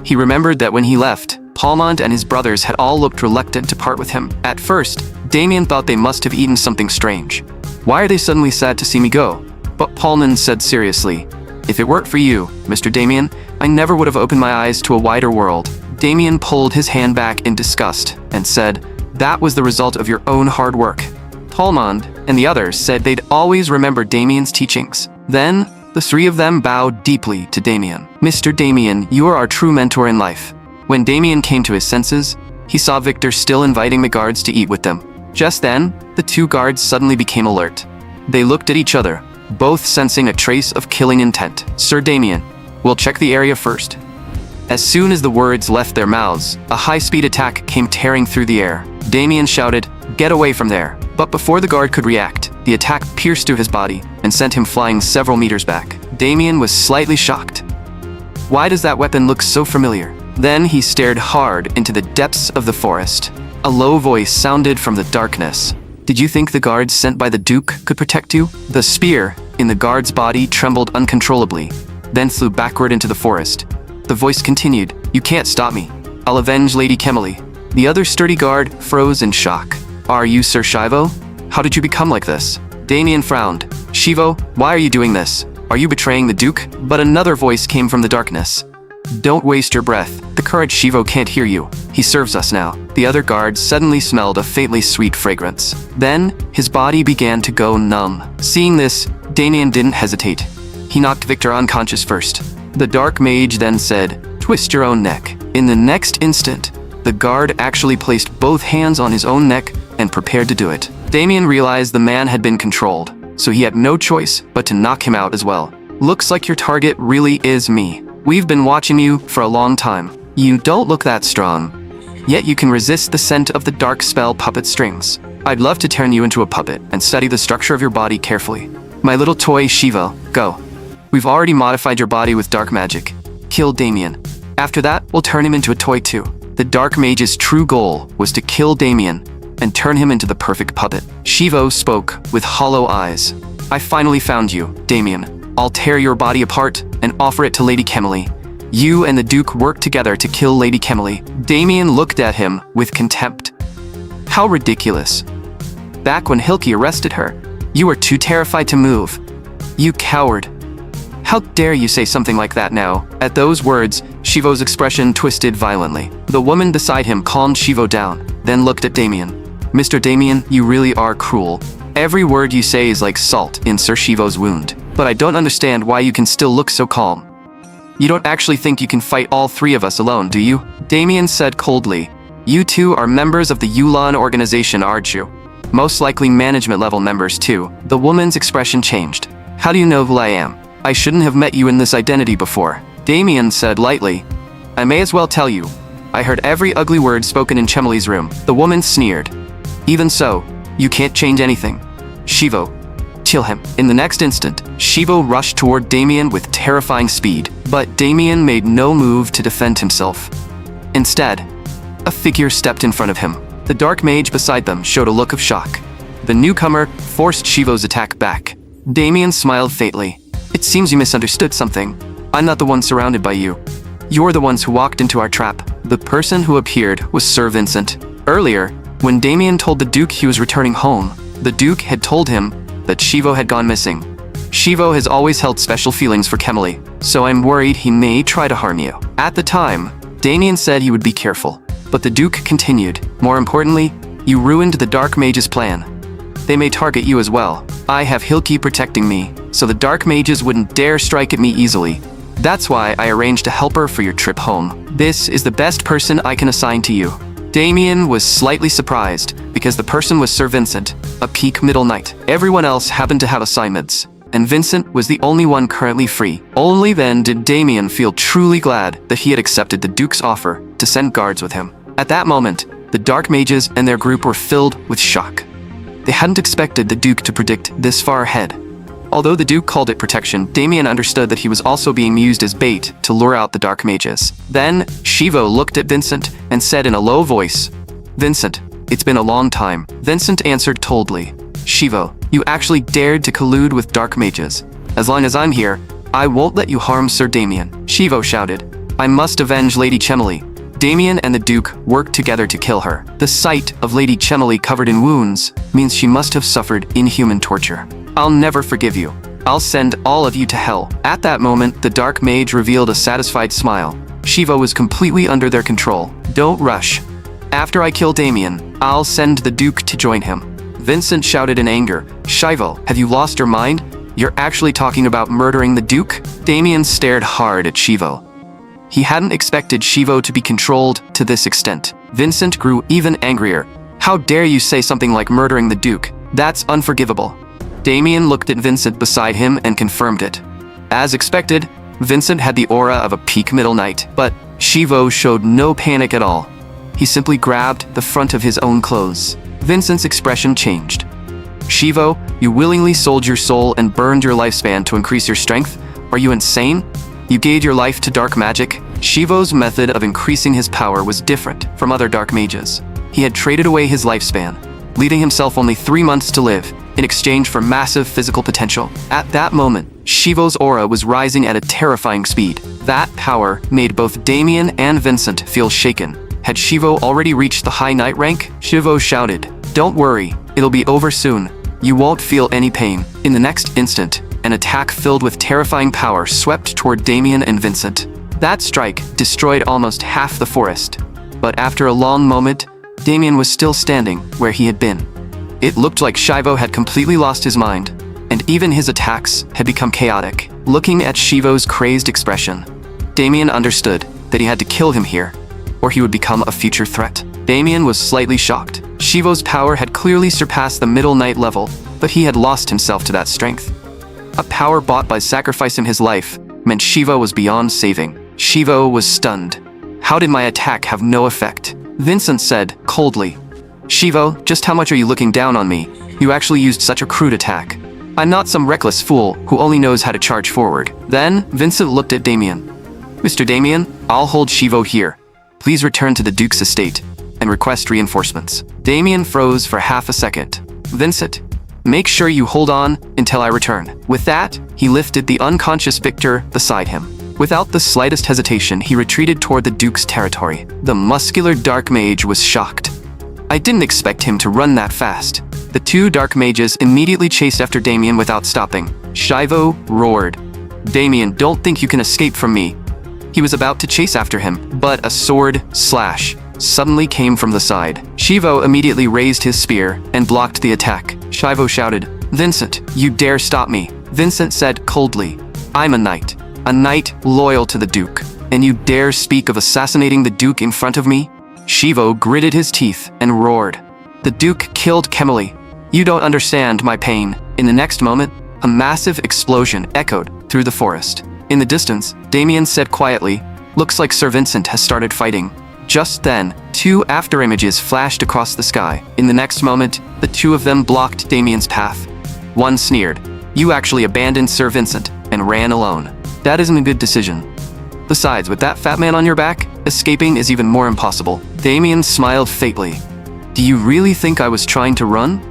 He remembered that when he left, Palmond and his brothers had all looked reluctant to part with him. At first, Damien thought they must have eaten something strange. "Why are they suddenly sad to see me go?" But Palmond said seriously, "If it weren't for you, Mr. Damien, I never would have opened my eyes to a wider world." Damien pulled his hand back in disgust and said, "That was the result of your own hard work." Palmond and the others said they'd always remember Damien's teachings. Then, the three of them bowed deeply to Damien. "Mr. Damien, you are our true mentor in life." When Damien came to his senses, he saw Victor still inviting the guards to eat with them. Just then, the two guards suddenly became alert. They looked at each other, both sensing a trace of killing intent. "Sir Damien, we'll check the area first." As soon as the words left their mouths, a high-speed attack came tearing through the air. Damien shouted, "Get away from there!" But before the guard could react, the attack pierced through his body and sent him flying several meters back. Damien was slightly shocked. Why does that weapon look so familiar? Then he stared hard into the depths of the forest. A low voice sounded from the darkness. "Did you think the guards sent by the Duke could protect you?" The spear in the guard's body trembled uncontrollably, then flew backward into the forest. The voice continued, "You can't stop me. I'll avenge Lady Kemily." The other sturdy guard froze in shock. "Are you Sir Shivo? How did you become like this?" Damien frowned. "Shivo, why are you doing this? Are you betraying the Duke?" But another voice came from the darkness. "Don't waste your breath. The current Shivo can't hear you. He serves us now." The other guard suddenly smelled a faintly sweet fragrance. Then, his body began to go numb. Seeing this, Damien didn't hesitate. He knocked Victor unconscious first. The dark mage then said, "Twist your own neck." In the next instant, the guard actually placed both hands on his own neck and prepared to do it. Damien realized the man had been controlled, so he had no choice but to knock him out as well. "Looks like your target really is me. We've been watching you for a long time. You don't look that strong. Yet you can resist the scent of the dark spell puppet strings. I'd love to turn you into a puppet and study the structure of your body carefully. My little toy Shivo, go. We've already modified your body with dark magic. Kill Damien." After that, we'll turn him into a toy too. The Dark Mage's true goal was to kill Damien and turn him into the perfect puppet. Shivo spoke with hollow eyes. I finally found you, Damien. I'll tear your body apart and offer it to Lady Kemily. You and the Duke work together to kill Lady Kemily. Damien looked at him with contempt. How ridiculous. Back when Hilke arrested her, you were too terrified to move. You coward. How dare you say something like that now? At those words, Shivo's expression twisted violently. The woman beside him calmed Shivo down, then looked at Damien. Mr. Damien, you really are cruel. Every word you say is like salt in Sir Shivo's wound. But I don't understand why you can still look so calm. You don't actually think you can fight all three of us alone, do you? Damien said coldly. You two are members of the Yulan organization, aren't you? Most likely management level members too. The woman's expression changed. How do you know who I am? I shouldn't have met you in this identity before. Damien said lightly. I may as well tell you. I heard every ugly word spoken in Chemely's room. The woman sneered. Even so, you can't change anything. Shivo, kill him. In the next instant, Shivo rushed toward Damien with terrifying speed, but Damien made no move to defend himself. Instead, a figure stepped in front of him. The Dark Mage beside them showed a look of shock. The newcomer forced Shivo's attack back. Damien smiled faintly. It seems you misunderstood something. I'm not the one surrounded by you. You're the ones who walked into our trap. The person who appeared was Sir Vincent. Earlier, when Damien told the Duke he was returning home, the Duke had told him that Shivo had gone missing. Shivo has always held special feelings for Kemily, so I'm worried he may try to harm you. At the time, Damien said he would be careful, but the Duke continued. More importantly, you ruined the Dark Mage's plan. They may target you as well. I have Hilke protecting me, so the Dark Mages wouldn't dare strike at me easily. That's why I arranged a helper for your trip home. This is the best person I can assign to you. Damien was slightly surprised because the person was Sir Vincent, a peak middle knight. Everyone else happened to have assignments, and Vincent was the only one currently free. Only then did Damien feel truly glad that he had accepted the Duke's offer to send guards with him. At that moment, the Dark Mages and their group were filled with shock. They hadn't expected the Duke to predict this far ahead. Although the Duke called it protection, Damien understood that he was also being used as bait to lure out the Dark Mages. Then, Shivo looked at Vincent and said in a low voice, Vincent, it's been a long time. Vincent answered coldly, Shivo, you actually dared to collude with Dark Mages. As long as I'm here, I won't let you harm Sir Damien. Shivo shouted, I must avenge Lady Kemily. Damien and the Duke worked together to kill her. The sight of Lady Kemily covered in wounds means she must have suffered inhuman torture. I'll never forgive you. I'll send all of you to hell. At that moment, the Dark Mage revealed a satisfied smile. Shivo was completely under their control. Don't rush. After I kill Damien, I'll send the Duke to join him. Vincent shouted in anger, Shivo, have you lost your mind? You're actually talking about murdering the Duke? Damien stared hard at Shivo. He hadn't expected Shivo to be controlled to this extent. Vincent grew even angrier. How dare you say something like murdering the Duke? That's unforgivable. Damien looked at Vincent beside him and confirmed it. As expected, Vincent had the aura of a peak middle knight, but Shivo showed no panic at all. He simply grabbed the front of his own clothes. Vincent's expression changed. Shivo, you willingly sold your soul and burned your lifespan to increase your strength? Are you insane? You gave your life to dark magic? Shivo's method of increasing his power was different from other dark mages. He had traded away his lifespan, leaving himself only 3 months to live, in exchange for massive physical potential. At that moment, Shivo's aura was rising at a terrifying speed. That power made both Damien and Vincent feel shaken. Had Shivo already reached the high knight rank? Shivo shouted, Don't worry, it'll be over soon. You won't feel any pain. In the next instant, an attack filled with terrifying power swept toward Damien and Vincent. That strike destroyed almost half the forest. But after a long moment, Damien was still standing where he had been. It looked like Shivo had completely lost his mind, and even his attacks had become chaotic. Looking at Shivo's crazed expression, Damien understood that he had to kill him here, or he would become a future threat. Damien was slightly shocked. Shivo's power had clearly surpassed the middle knight level, but he had lost himself to that strength. A power bought by sacrificing his life meant Shivo was beyond saving. Shivo was stunned. How did my attack have no effect? Vincent said, coldly. Shivo, just how much are you looking down on me? You actually used such a crude attack. I'm not some reckless fool who only knows how to charge forward. Then, Vincent looked at Damien. Mr. Damien, I'll hold Shivo here. Please return to the Duke's estate and request reinforcements. Damien froze for half a second. Vincent, make sure you hold on until I return. With that, he lifted the unconscious Victor beside him. Without the slightest hesitation, he retreated toward the Duke's territory. The muscular dark mage was shocked. I didn't expect him to run that fast. The two dark mages immediately chased after Damien without stopping. Shivo roared. Damien, don't think you can escape from me. He was about to chase after him, but a sword slash suddenly came from the side. Shivo immediately raised his spear and blocked the attack. Shivo shouted, Vincent, you dare stop me. Vincent said coldly, I'm a knight loyal to the Duke, and you dare speak of assassinating the Duke in front of me? Shivo gritted his teeth and roared. The Duke killed Kemily. You don't understand my pain. In the next moment, a massive explosion echoed through the forest. In the distance, Damien said quietly, looks like Sir Vincent has started fighting. Just then, two afterimages flashed across the sky. In the next moment, the two of them blocked Damien's path. One sneered, you actually abandoned Sir Vincent and ran alone. That isn't a good decision. Besides, with that fat man on your back, escaping is even more impossible. Damien smiled faintly. Do you really think I was trying to run?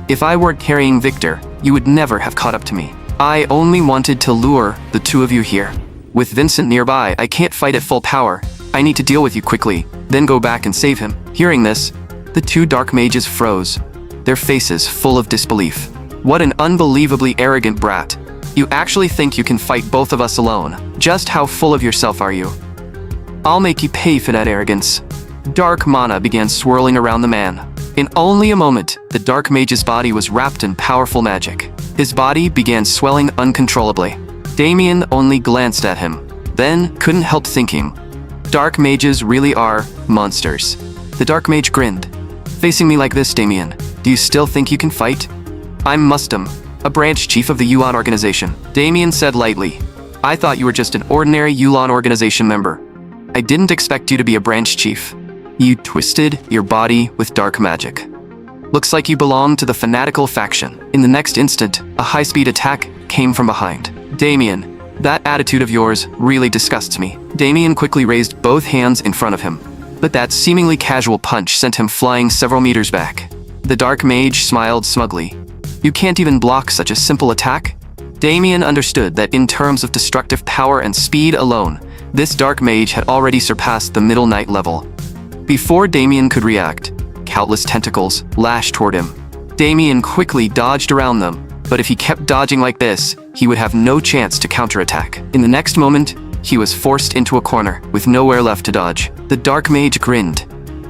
If I weren't carrying Victor, you would never have caught up to me. I only wanted to lure the two of you here. With Vincent nearby, I can't fight at full power. I need to deal with you quickly, then go back and save him. Hearing this, the two dark mages froze, their faces full of disbelief. What an unbelievably arrogant brat. You actually think you can fight both of us alone? Just how full of yourself are you? I'll make you pay for that arrogance. Dark mana began swirling around the man. In only a moment, the dark mage's body was wrapped in powerful magic. His body began swelling uncontrollably. Damien only glanced at him, then couldn't help thinking, dark mages really are monsters. The dark mage grinned. Facing me like this, Damien, do you still think you can fight? I'm Mustum, a branch chief of the Yuan organization. Damien said lightly, I thought you were just an ordinary Yuan organization member. I didn't expect you to be a branch chief. You twisted your body with dark magic. Looks like you belong to the fanatical faction. In the next instant, a high-speed attack came from behind. Damien, that attitude of yours really disgusts me. Damien quickly raised both hands in front of him, but that seemingly casual punch sent him flying several meters back. The dark mage smiled smugly. You can't even block such a simple attack? Damien understood that in terms of destructive power and speed alone, this dark mage had already surpassed the middle knight level. Before Damien could react, countless tentacles lashed toward him. Damien quickly dodged around them, but if he kept dodging like this, he would have no chance to counterattack. In the next moment, he was forced into a corner with nowhere left to dodge. The dark mage grinned.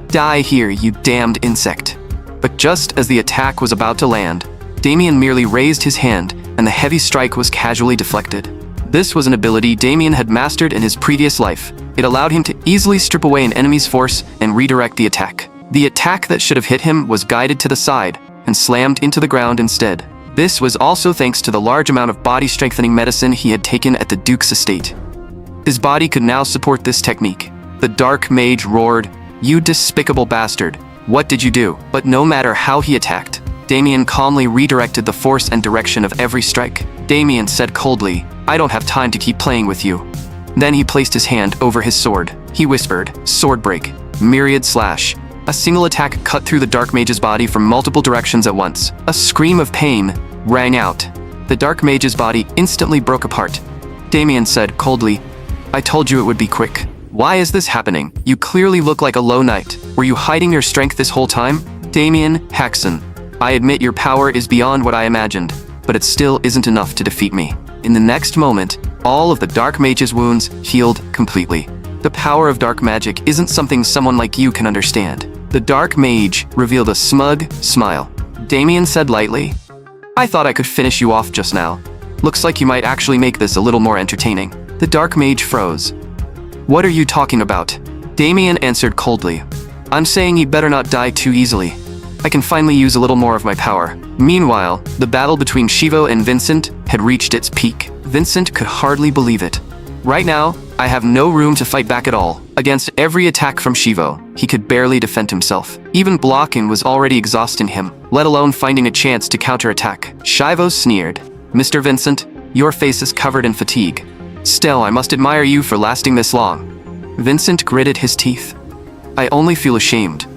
Die here, you damned insect. But just as the attack was about to land, Damien merely raised his hand and the heavy strike was casually deflected. This was an ability Damien had mastered in his previous life. It allowed him to easily strip away an enemy's force and redirect the attack. The attack that should have hit him was guided to the side and slammed into the ground instead. This was also thanks to the large amount of body-strengthening medicine he had taken at the Duke's estate. His body could now support this technique. The dark mage roared, "You despicable bastard! What did you do?" But no matter how he attacked, Damien calmly redirected the force and direction of every strike. Damien said coldly, "I don't have time to keep playing with you." Then he placed his hand over his sword. He whispered, "Sword break, myriad slash." A single attack cut through the dark mage's body from multiple directions at once. A scream of pain rang out. The dark mage's body instantly broke apart. Damien said coldly, "I told you it would be quick. Why is this happening? You clearly look like a low knight. Were you hiding your strength this whole time?" Damien Haxon, I admit your power is beyond what I imagined, but it still isn't enough to defeat me. In the next moment, all of the dark mage's wounds healed completely. The power of dark magic isn't something someone like you can understand. The dark mage revealed a smug smile. Damien said lightly, "I thought I could finish you off just now. Looks like you might actually make this a little more entertaining." The dark mage froze. "What are you talking about?" Damien answered coldly, "I'm saying you better not die too easily. I can finally use a little more of my power." Meanwhile, the battle between Shivo and Vincent had reached its peak. Vincent could hardly believe it. Right now, I have no room to fight back at all. Against every attack from Shivo, he could barely defend himself. Even blocking was already exhausting him, let alone finding a chance to counterattack. Shivo sneered, "Mr. Vincent, your face is covered in fatigue. Still, I must admire you for lasting this long. Vincent gritted his teeth. I only feel ashamed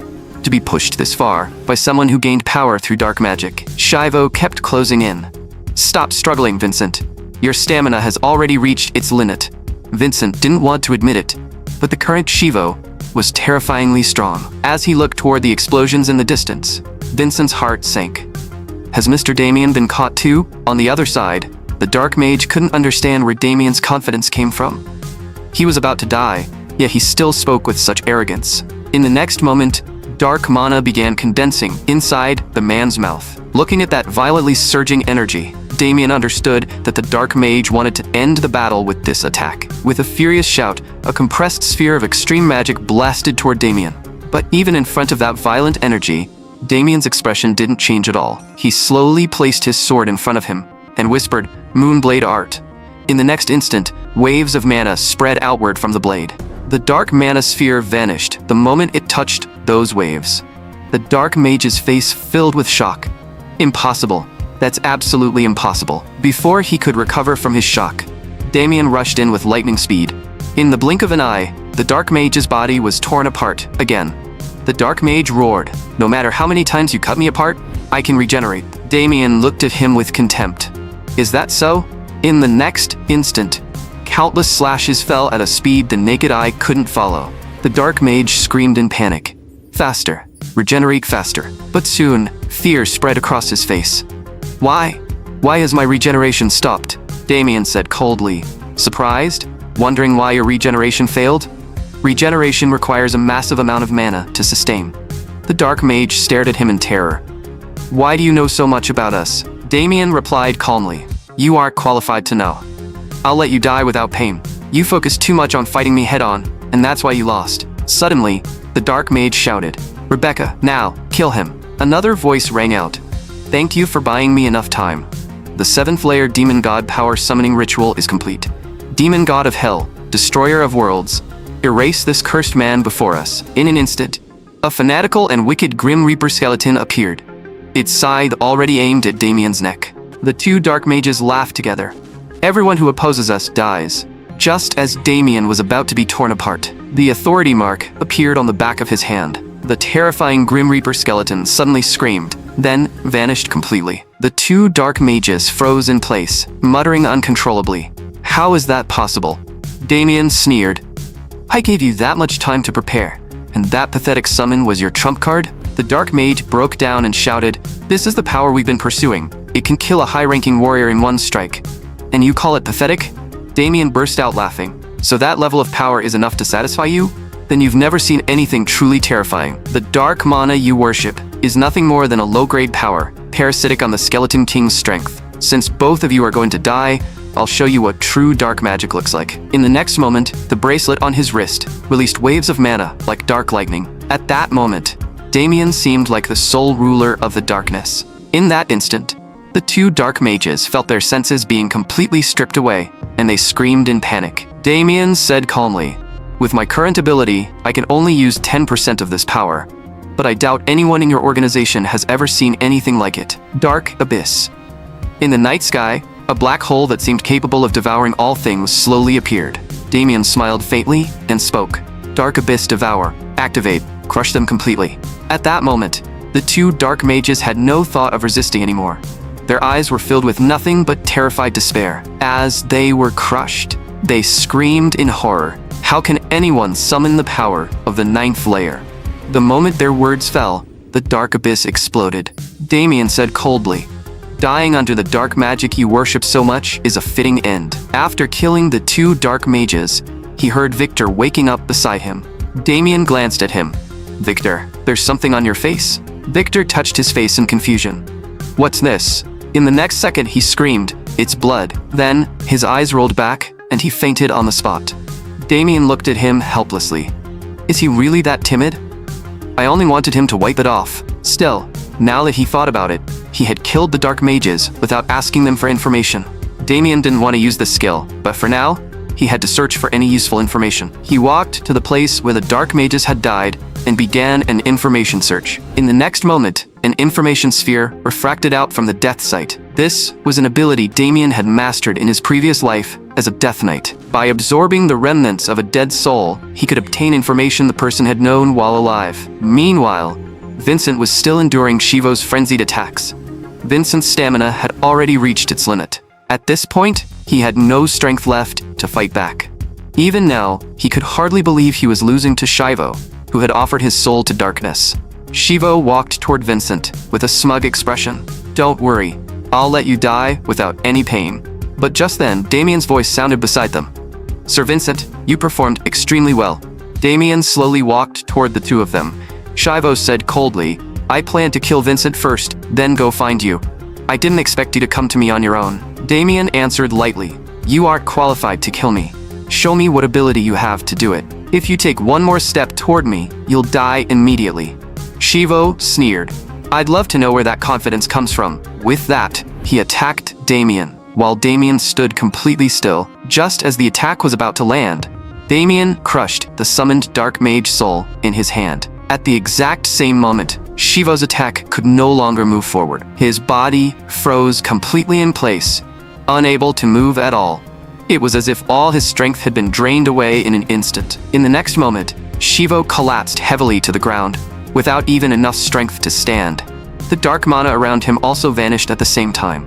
to be pushed this far by someone who gained power through dark magic. Shivo kept closing in. Stop struggling, Vincent. Your stamina has already reached its limit. Vincent didn't want to admit it, but the current Shivo was terrifyingly strong. As he looked toward the explosions in the distance, Vincent's heart sank. Has Mr. Damien been caught too? On the other side, the dark mage couldn't understand where Damien's confidence came from. He was about to die, yet he still spoke with such arrogance. In the next moment, dark mana began condensing inside the man's mouth. Looking at that violently surging energy, Damien understood that the dark mage wanted to end the battle with this attack. With a furious shout, a compressed sphere of extreme magic blasted toward Damien. But even in front of that violent energy, Damien's expression didn't change at all. He slowly placed his sword in front of him and whispered, "Moonblade art." In the next instant, waves of mana spread outward from the blade. The dark mana sphere vanished the moment it touched those waves. The dark mage's face filled with shock. Impossible. That's absolutely impossible. Before he could recover from his shock, Damien rushed in with lightning speed. In the blink of an eye, the dark mage's body was torn apart again. The dark mage roared, "No matter how many times you cut me apart, I can regenerate." Damien looked at him with contempt. Is that so? In the next instant, countless slashes fell at a speed the naked eye couldn't follow. The dark mage screamed in panic. Faster. Regenerate faster. But soon, fear spread across his face. Why? Why has my regeneration stopped? Damien said coldly. Surprised? Wondering why your regeneration failed? Regeneration requires a massive amount of mana to sustain. The dark mage stared at him in terror. Why do you know so much about us? Damien replied calmly. You aren't qualified to know. I'll let you die without pain. You focused too much on fighting me head-on, and that's why you lost. Suddenly, the dark mage shouted, Rebecca, now, kill him. Another voice rang out. Thank you for buying me enough time. The 7th layer demon god power summoning ritual is complete. Demon god of hell, destroyer of worlds, erase this cursed man before us. In an instant, a fanatical and wicked Grim Reaper skeleton appeared, its scythe already aimed at Damien's neck. The two dark mages laughed together. Everyone who opposes us dies. Just as Damien was about to be torn apart, the authority mark appeared on the back of his hand. The terrifying Grim Reaper skeleton suddenly screamed, then vanished completely. The two dark mages froze in place, muttering uncontrollably. How is that possible? Damien sneered. I gave you that much time to prepare, and that pathetic summon was your trump card? The dark mage broke down and shouted, This is the power we've been pursuing. It can kill a high-ranking warrior in one strike. And you call it pathetic? Damien burst out laughing. So that level of power is enough to satisfy you? Then you've never seen anything truly terrifying. The dark mana you worship is nothing more than a low-grade power, parasitic on the Skeleton King's strength. Since both of you are going to die, I'll show you what true dark magic looks like. In the next moment, the bracelet on his wrist released waves of mana like dark lightning. At that moment, Damien seemed like the sole ruler of the darkness. In that instant, the two dark mages felt their senses being completely stripped away, and they screamed in panic. Damien said calmly, With my current ability, I can only use 10% of this power, but I doubt anyone in your organization has ever seen anything like it. Dark Abyss. In the night sky, a black hole that seemed capable of devouring all things slowly appeared. Damien smiled faintly and spoke. Dark Abyss devour. Activate. Crush them completely. At that moment, the two dark mages had no thought of resisting anymore. Their eyes were filled with nothing but terrified despair. As they were crushed, they screamed in horror. How can anyone summon the power of the 9th layer? The moment their words fell, the dark abyss exploded. Damien said coldly, Dying under the dark magic you worship so much is a fitting end. After killing the two dark mages, he heard Victor waking up beside him. Damien glanced at him. Victor, there's something on your face? Victor touched his face in confusion. What's this? In the next second he screamed, It's blood. Then, his eyes rolled back, and he fainted on the spot. Damien looked at him helplessly. Is he really that timid? I only wanted him to wipe it off. Still, now that he thought about it, he had killed the dark mages without asking them for information. Damien didn't want to use this skill, but for now, he had to search for any useful information. He walked to the place where the dark mages had died and began an information search. In the next moment, an information sphere refracted out from the death site. This was an ability Damien had mastered in his previous life as a death knight. By absorbing the remnants of a dead soul, he could obtain information the person had known while alive. Meanwhile, Vincent was still enduring Shivo's frenzied attacks. Vincent's stamina had already reached its limit. At this point, he had no strength left to fight back. Even now, he could hardly believe he was losing to Shivo, who had offered his soul to darkness. Shivo walked toward Vincent with a smug expression. "Don't worry, I'll let you die without any pain." But just then, Damien's voice sounded beside them. "Sir Vincent, you performed extremely well." Damien slowly walked toward the two of them. Shivo said coldly, "I planned to kill Vincent first, then go find you. I didn't expect you to come to me on your own." Damien answered lightly, "You aren't qualified to kill me. Show me what ability you have to do it. If you take one more step toward me, you'll die immediately." Shivo sneered. "I'd love to know where that confidence comes from." With that, he attacked Damien, while Damien stood completely still. Just as the attack was about to land, Damien crushed the summoned Dark Mage soul in his hand. At the exact same moment, Shivo's attack could no longer move forward. His body froze completely in place, unable to move at all. It was as if all his strength had been drained away in an instant. In the next moment, Shivo collapsed heavily to the ground, without even enough strength to stand. The dark mana around him also vanished at the same time.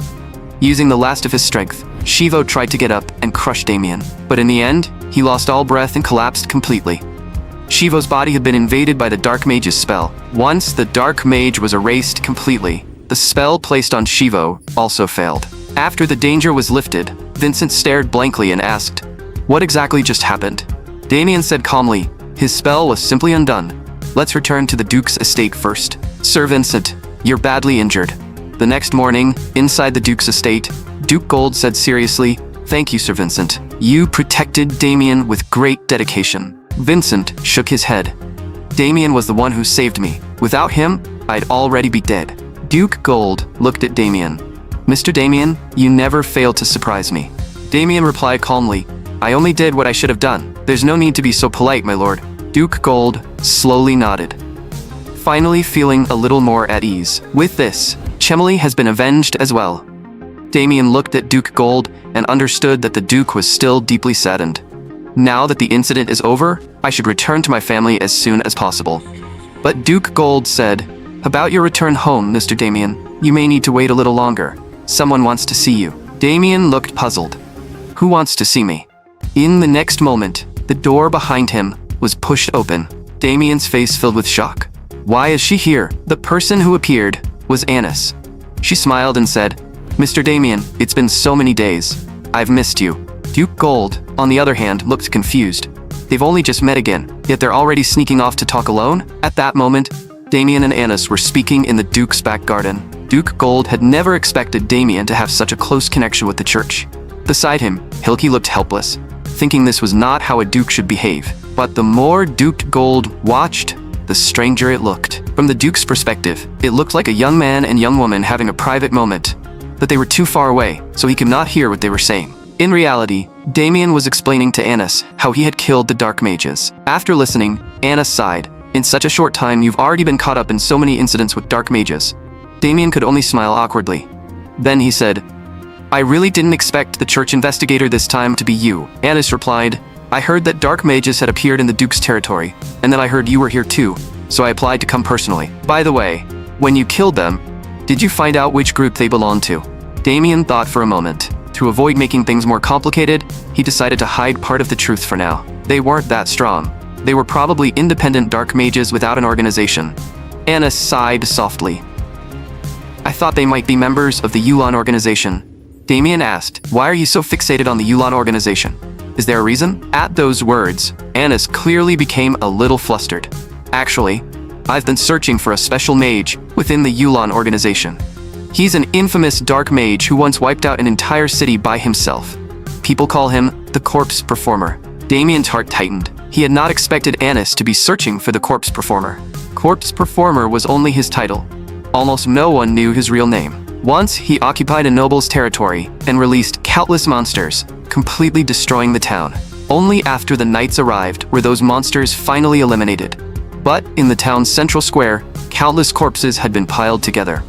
Using the last of his strength, Shivo tried to get up and crush Damien, but in the end, he lost all breath and collapsed completely. Shivo's body had been invaded by the Dark Mage's spell. Once the Dark Mage was erased completely, the spell placed on Shivo also failed. After the danger was lifted, Vincent stared blankly and asked, "What exactly just happened?" Damien said calmly, "His spell was simply undone. Let's return to the Duke's estate first." "Sir Vincent, you're badly injured." The next morning, inside the Duke's estate, Duke Gold said seriously, "Thank you, Sir Vincent. You protected Damien with great dedication." Vincent shook his head. "Damien was the one who saved me. Without him, I'd already be dead." Duke Gold looked at Damien. "Mr. Damien, you never failed to surprise me." Damien replied calmly, "I only did what I should have done. There's no need to be so polite, my lord." Duke Gold slowly nodded, finally feeling a little more at ease. With this, Chemily has been avenged as well. Damien looked at Duke Gold and understood that the Duke was still deeply saddened. Now that the incident is over, I should return to my family as soon as possible. But Duke Gold said, "About your return home, Mr. Damien, you may need to wait a little longer. Someone wants to see you." Damien looked puzzled. "Who wants to see me?" In the next moment, the door behind him was pushed open. Damien's face filled with shock. "Why is she here?" The person who appeared was Anis. She smiled and said, "Mr. Damien, it's been so many days. I've missed you." Duke Gold, on the other hand, looked confused. They've only just met again, yet they're already sneaking off to talk alone? At that moment, Damien and Anis were speaking in the Duke's back garden. Duke Gold had never expected Damien to have such a close connection with the church. Beside him, Hilki looked helpless, thinking this was not how a duke should behave. But the more Duke Gold watched, the stranger it looked. From the Duke's perspective, it looked like a young man and young woman having a private moment, but they were too far away, so he could not hear what they were saying. In reality, Damien was explaining to Anis how he had killed the Dark Mages. After listening, Anis sighed. "In such a short time, you've already been caught up in so many incidents with Dark Mages." Damien could only smile awkwardly. Then he said, "I really didn't expect the church investigator this time to be you." Anis replied, "I heard that Dark Mages had appeared in the Duke's territory, and then I heard you were here too, so I applied to come personally. By the way, when you killed them, did you find out which group they belonged to?" Damien thought for a moment. To avoid making things more complicated, he decided to hide part of the truth for now. They weren't that strong. They were probably independent Dark Mages without an organization. Anis sighed softly. "I thought they might be members of the Yulan organization." Damien asked, "Why are you so fixated on the Yulan organization? Is there a reason?" At those words, Anis clearly became a little flustered. "Actually, I've been searching for a special mage within the Yulan organization. He's an infamous dark mage who once wiped out an entire city by himself. People call him the Corpse Performer." Damien's heart tightened. He had not expected Anis to be searching for the Corpse Performer. Corpse Performer was only his title. Almost no one knew his real name. Once, he occupied a noble's territory and released countless monsters, completely destroying the town. Only after the knights arrived were those monsters finally eliminated. But in the town's central square, countless corpses had been piled together.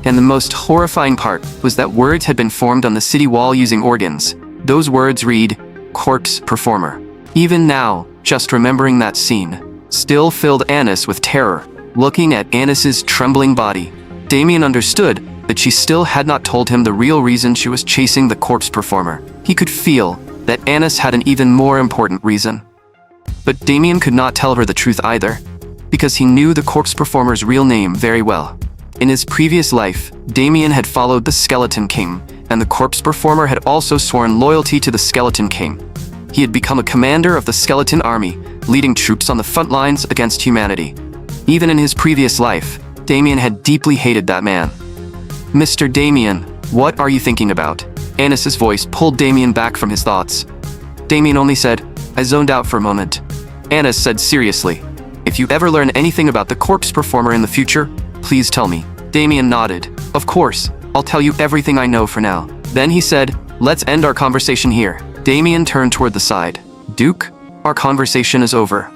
And the most horrifying part was that words had been formed on the city wall using organs. Those words read, corpse performer. Even now, just remembering that scene still filled Anis with terror. Looking at Anis's trembling body, Damien understood that she still had not told him the real reason she was chasing the corpse performer. He could feel that Anis had an even more important reason. But Damien could not tell her the truth either, because he knew the corpse performer's real name very well. In his previous life, Damien had followed the Skeleton King, and the corpse performer had also sworn loyalty to the Skeleton King. He had become a commander of the Skeleton Army, leading troops on the front lines against humanity. Even in his previous life, Damien had deeply hated that man. Mr. Damien, what are you thinking about? Anis's voice pulled Damien back from his thoughts. Damien only said, I zoned out for a moment. Anis said seriously, if you ever learn anything about the corpse performer in the future, please tell me. Damien nodded. Of course, I'll tell you everything I know for now. Then he said, let's end our conversation here. Damien turned toward the side. Duke, our conversation is over.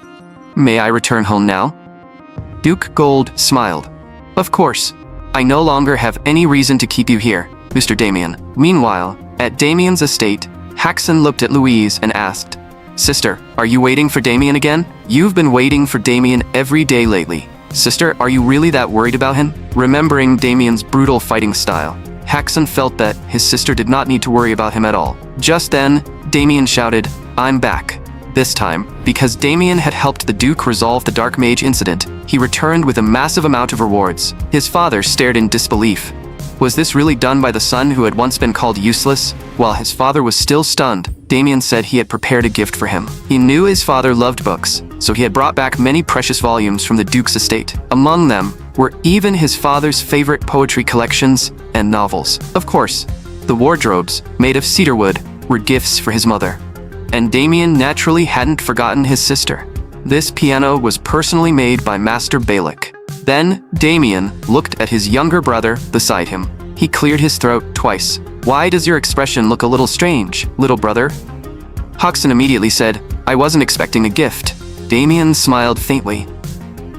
May I return home now? Duke Gold smiled. Of course. I no longer have any reason to keep you here, Mr. Damien. Meanwhile, at Damien's estate, Haxon looked at Louise and asked, Sister, are you waiting for Damien again? You've been waiting for Damien every day lately. Sister, are you really that worried about him? Remembering Damien's brutal fighting style, Haxon felt that his sister did not need to worry about him at all. Just then, Damien shouted, I'm back. This time, because Damien had helped the Duke resolve the Dark Mage incident, he returned with a massive amount of rewards. His father stared in disbelief. Was this really done by the son who had once been called useless? While his father was still stunned, Damien said he had prepared a gift for him. He knew his father loved books, so he had brought back many precious volumes from the Duke's estate. Among them were even his father's favorite poetry collections and novels. Of course, the wardrobes, made of cedarwood, were gifts for his mother. And Damien naturally hadn't forgotten his sister. This piano was personally made by Master Balak. Then, Damien looked at his younger brother beside him. He cleared his throat twice. Why does your expression look a little strange, little brother? Huxon immediately said, I wasn't expecting a gift. Damien smiled faintly.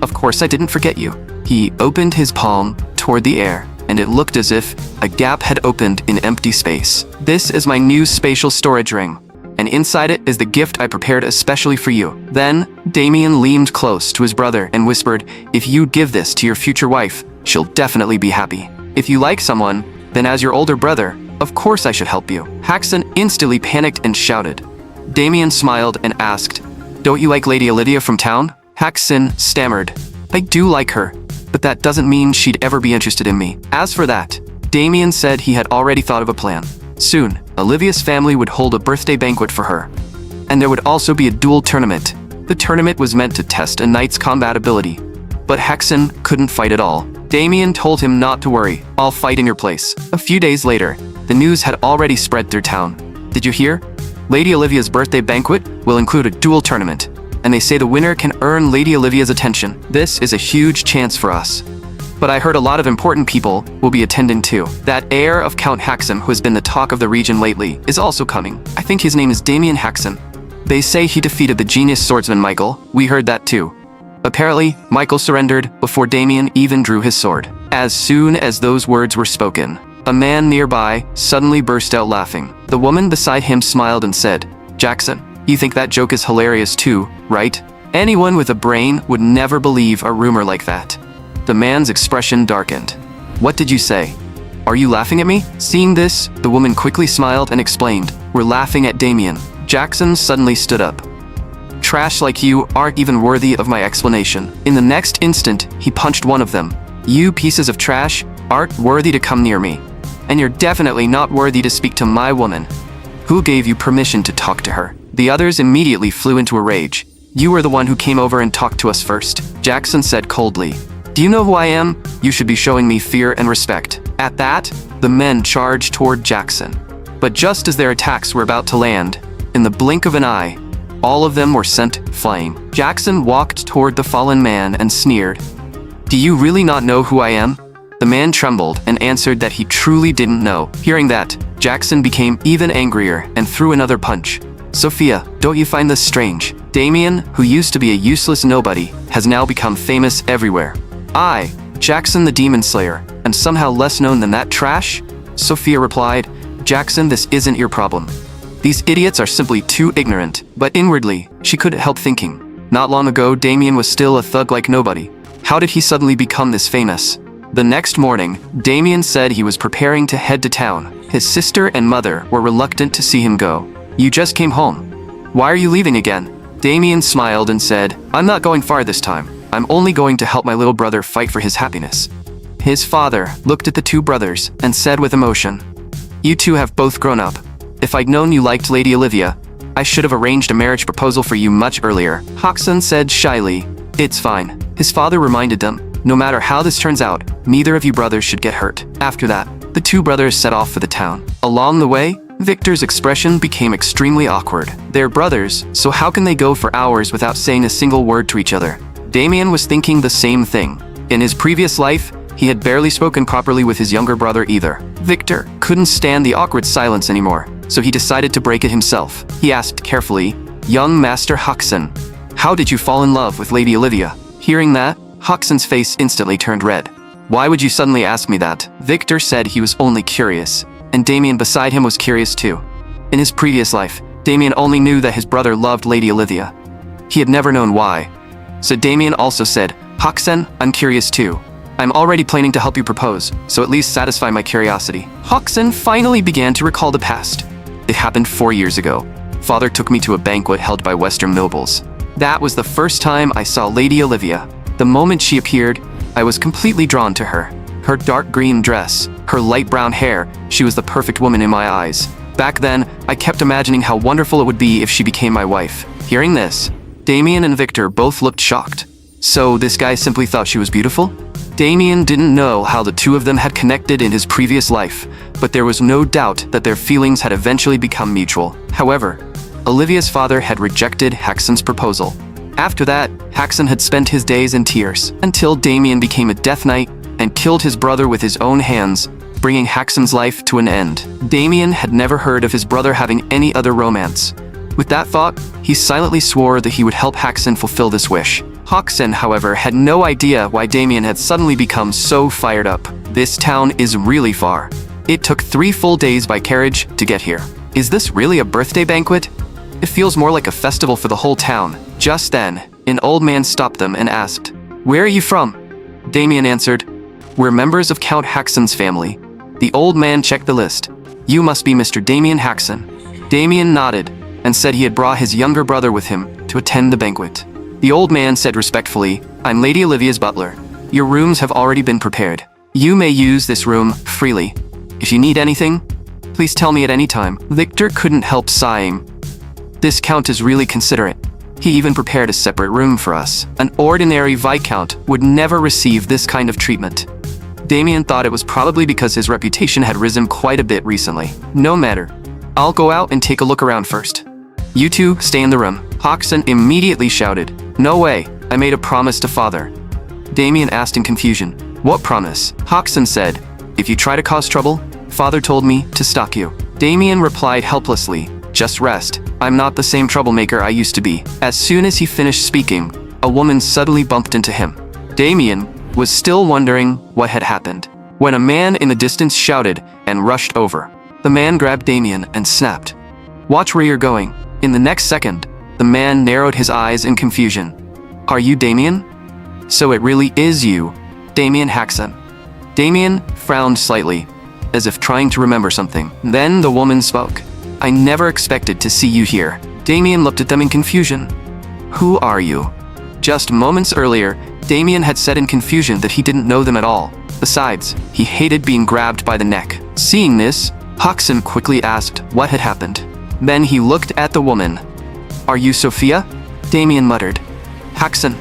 Of course I didn't forget you. He opened his palm toward the air, and it looked as if a gap had opened in empty space. This is my new spatial storage ring, and inside it is the gift I prepared especially for you. Then, Damien leaned close to his brother and whispered, if you give this to your future wife, she'll definitely be happy. If you like someone, then as your older brother, of course I should help you. Haxon instantly panicked and shouted. Damien smiled and asked, don't you like Lady Olivia from town? Haxon stammered, I do like her, but that doesn't mean she'd ever be interested in me. As for that, Damien said he had already thought of a plan. Soon, Olivia's family would hold a birthday banquet for her, and there would also be a duel tournament. The tournament was meant to test a knight's combat ability, but Haxon couldn't fight at all. Damien told him not to worry, I'll fight in your place. A few days later, the news had already spread through town. Did you hear? Lady Olivia's birthday banquet will include a duel tournament, and they say the winner can earn Lady Olivia's attention. This is a huge chance for us. But I heard a lot of important people will be attending too. That heir of Count Haxon, who has been the talk of the region lately, is also coming. I think his name is Damien Haxon. They say he defeated the genius swordsman Michael. We heard that too. Apparently, Michael surrendered before Damien even drew his sword. As soon as those words were spoken, a man nearby suddenly burst out laughing. The woman beside him smiled and said, Jackson, you think that joke is hilarious too, right? Anyone with a brain would never believe a rumor like that. The man's expression darkened. What did you say? Are you laughing at me? Seeing this, the woman quickly smiled and explained, we're laughing at Damien. Jackson suddenly stood up. Trash like you aren't even worthy of my explanation. In the next instant, he punched one of them. You pieces of trash aren't worthy to come near me. And you're definitely not worthy to speak to my woman. Who gave you permission to talk to her? The others immediately flew into a rage. You were the one who came over and talked to us first, Jackson said coldly. Do you know who I am? You should be showing me fear and respect. At that, the men charged toward Jackson. But just as their attacks were about to land, in the blink of an eye, all of them were sent flying. Jackson walked toward the fallen man and sneered. Do you really not know who I am? The man trembled and answered that he truly didn't know. Hearing that, Jackson became even angrier and threw another punch. Sophia, don't you find this strange? Damien, who used to be a useless nobody, has now become famous everywhere. I, Jackson the Demon Slayer, am somehow less known than that trash? Sophia replied, Jackson, this isn't your problem. These idiots are simply too ignorant. But inwardly, she couldn't help thinking. Not long ago, Damien was still a thug like nobody. How did he suddenly become this famous? The next morning, Damien said he was preparing to head to town. His sister and mother were reluctant to see him go. You just came home. Why are you leaving again? Damien smiled and said, I'm not going far this time. I'm only going to help my little brother fight for his happiness. His father looked at the two brothers and said with emotion, You two have both grown up. If I'd known you liked Lady Olivia, I should have arranged a marriage proposal for you much earlier. Haksun said shyly, It's fine. His father reminded them, No matter how this turns out, neither of you brothers should get hurt. After that, the two brothers set off for the town. Along the way, Victor's expression became extremely awkward. They're brothers, so how can they go for hours without saying a single word to each other? Damien was thinking the same thing. In his previous life, he had barely spoken properly with his younger brother either. Victor couldn't stand the awkward silence anymore, so he decided to break it himself. He asked carefully, Young Master Haksun, how did you fall in love with Lady Olivia? Hearing that, Haksun's face instantly turned red. Why would you suddenly ask me that? Victor said he was only curious, and Damien beside him was curious too. In his previous life, Damien only knew that his brother loved Lady Olivia. He had never known why. So Damien also said, Haksun, I'm curious too. I'm already planning to help you propose, so at least satisfy my curiosity. Haksun finally began to recall the past. It happened 4 years ago. Father took me to a banquet held by Western nobles. That was the first time I saw Lady Olivia. The moment she appeared, I was completely drawn to her. Her dark green dress, her light brown hair, she was the perfect woman in my eyes. Back then, I kept imagining how wonderful it would be if she became my wife. Hearing this, Damien and Victor both looked shocked. So this guy simply thought she was beautiful? Damien didn't know how the two of them had connected in his previous life, but there was no doubt that their feelings had eventually become mutual. However, Olivia's father had rejected Haksun's proposal. After that, Haksun had spent his days in tears, until Damien became a Death Knight and killed his brother with his own hands, bringing Haksun's life to an end. Damien had never heard of his brother having any other romance. With that thought, he silently swore that he would help Haksun fulfill this wish. Haksun, however, had no idea why Damien had suddenly become so fired up. This town is really far. It took 3 full days by carriage to get here. Is this really a birthday banquet? It feels more like a festival for the whole town. Just then, an old man stopped them and asked, Where are you from? Damien answered, We're members of Count Haksun's family. The old man checked the list. You must be Mr. Damien Haksun. Damien nodded and said he had brought his younger brother with him to attend the banquet. The old man said respectfully, I'm Lady Olivia's butler. Your rooms have already been prepared. You may use this room freely. If you need anything, please tell me at any time. Victor couldn't help sighing. This count is really considerate. He even prepared a separate room for us. An ordinary viscount would never receive this kind of treatment. Damien thought it was probably because his reputation had risen quite a bit recently. No matter. I'll go out and take a look around first. You two stay in the room. Haksun immediately shouted, No way, I made a promise to father. Damien asked in confusion, What promise? Haksun said, If you try to cause trouble, father told me to stalk you. Damien replied helplessly, Just rest. I'm not the same troublemaker I used to be. As soon as he finished speaking, a woman suddenly bumped into him. Damien was still wondering what had happened, when a man in the distance shouted and rushed over. The man grabbed Damien and snapped, Watch where you're going. In the next second, the man narrowed his eyes in confusion. Are you Damien? So it really is you, Damien Haksun. Damien frowned slightly, as if trying to remember something. Then the woman spoke. I never expected to see you here. Damien looked at them in confusion. Who are you? Just moments earlier, Damien had said in confusion that he didn't know them at all. Besides, he hated being grabbed by the neck. Seeing this, Haksun quickly asked what had happened. Then he looked at the woman. Are you Sophia? Damien muttered. Haksun.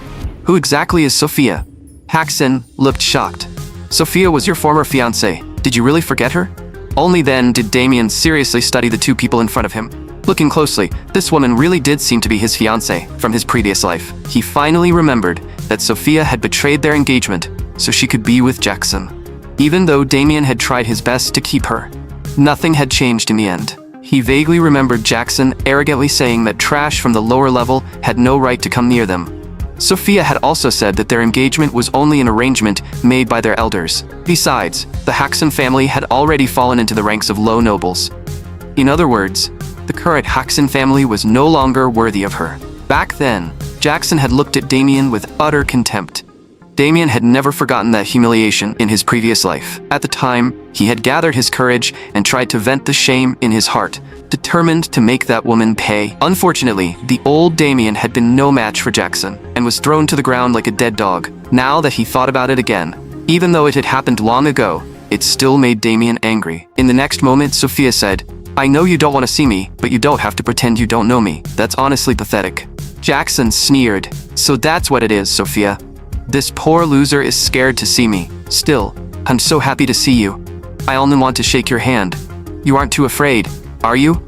Who exactly is Sophia? Haksun looked shocked. Sophia was your former fiancée. Did you really forget her? Only then did Damien seriously study the two people in front of him. Looking closely, this woman really did seem to be his fiancée from his previous life. He finally remembered that Sophia had betrayed their engagement so she could be with Jackson. Even though Damien had tried his best to keep her, nothing had changed in the end. He vaguely remembered Jackson arrogantly saying that trash from the lower level had no right to come near them. Sophia had also said that their engagement was only an arrangement made by their elders. Besides, the Haksun family had already fallen into the ranks of low nobles. In other words, the The current Haxon family was no longer worthy of her. Back then, Jackson had looked at Damien with utter contempt. Damien had never forgotten that humiliation in his previous life. At the time, he had gathered his courage and tried to vent the shame in his heart, determined to make that woman pay. Unfortunately, the old Damien had been no match for Jackson and was thrown to the ground like a dead dog. Now that he thought about it again, even though it had happened long ago, it still made Damien angry. In the next moment, Sophia said, "I know you don't want to see me, but you don't have to pretend you don't know me. That's honestly pathetic." Jackson sneered, "So that's what it is, Sophia. This poor loser is scared to see me. Still, I'm so happy to see you. I only want to shake your hand. You aren't too afraid, are you?"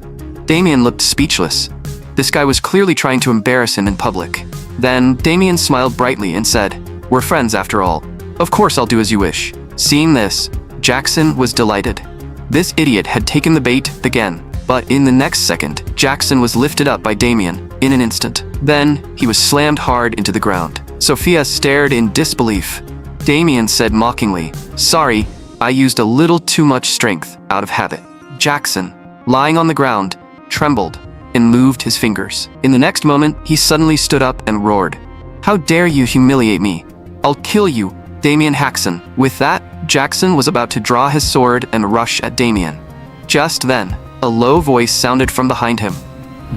Damien looked speechless. This guy was clearly trying to embarrass him in public. Then Damien smiled brightly and said, "We're friends after all. Of course I'll do as you wish." Seeing this, Jackson was delighted. This idiot had taken the bait again, but in the next second, Jackson was lifted up by Damien in an instant. Then, he was slammed hard into the ground. Sophia stared in disbelief. Damien said mockingly, "Sorry, I used a little too much strength out of habit." Jackson, lying on the ground, trembled and moved his fingers. In the next moment, he suddenly stood up and roared, "How dare you humiliate me? I'll kill you, Damien Haxon." With that, Jackson was about to draw his sword and rush at Damien. Just then, a low voice sounded from behind him.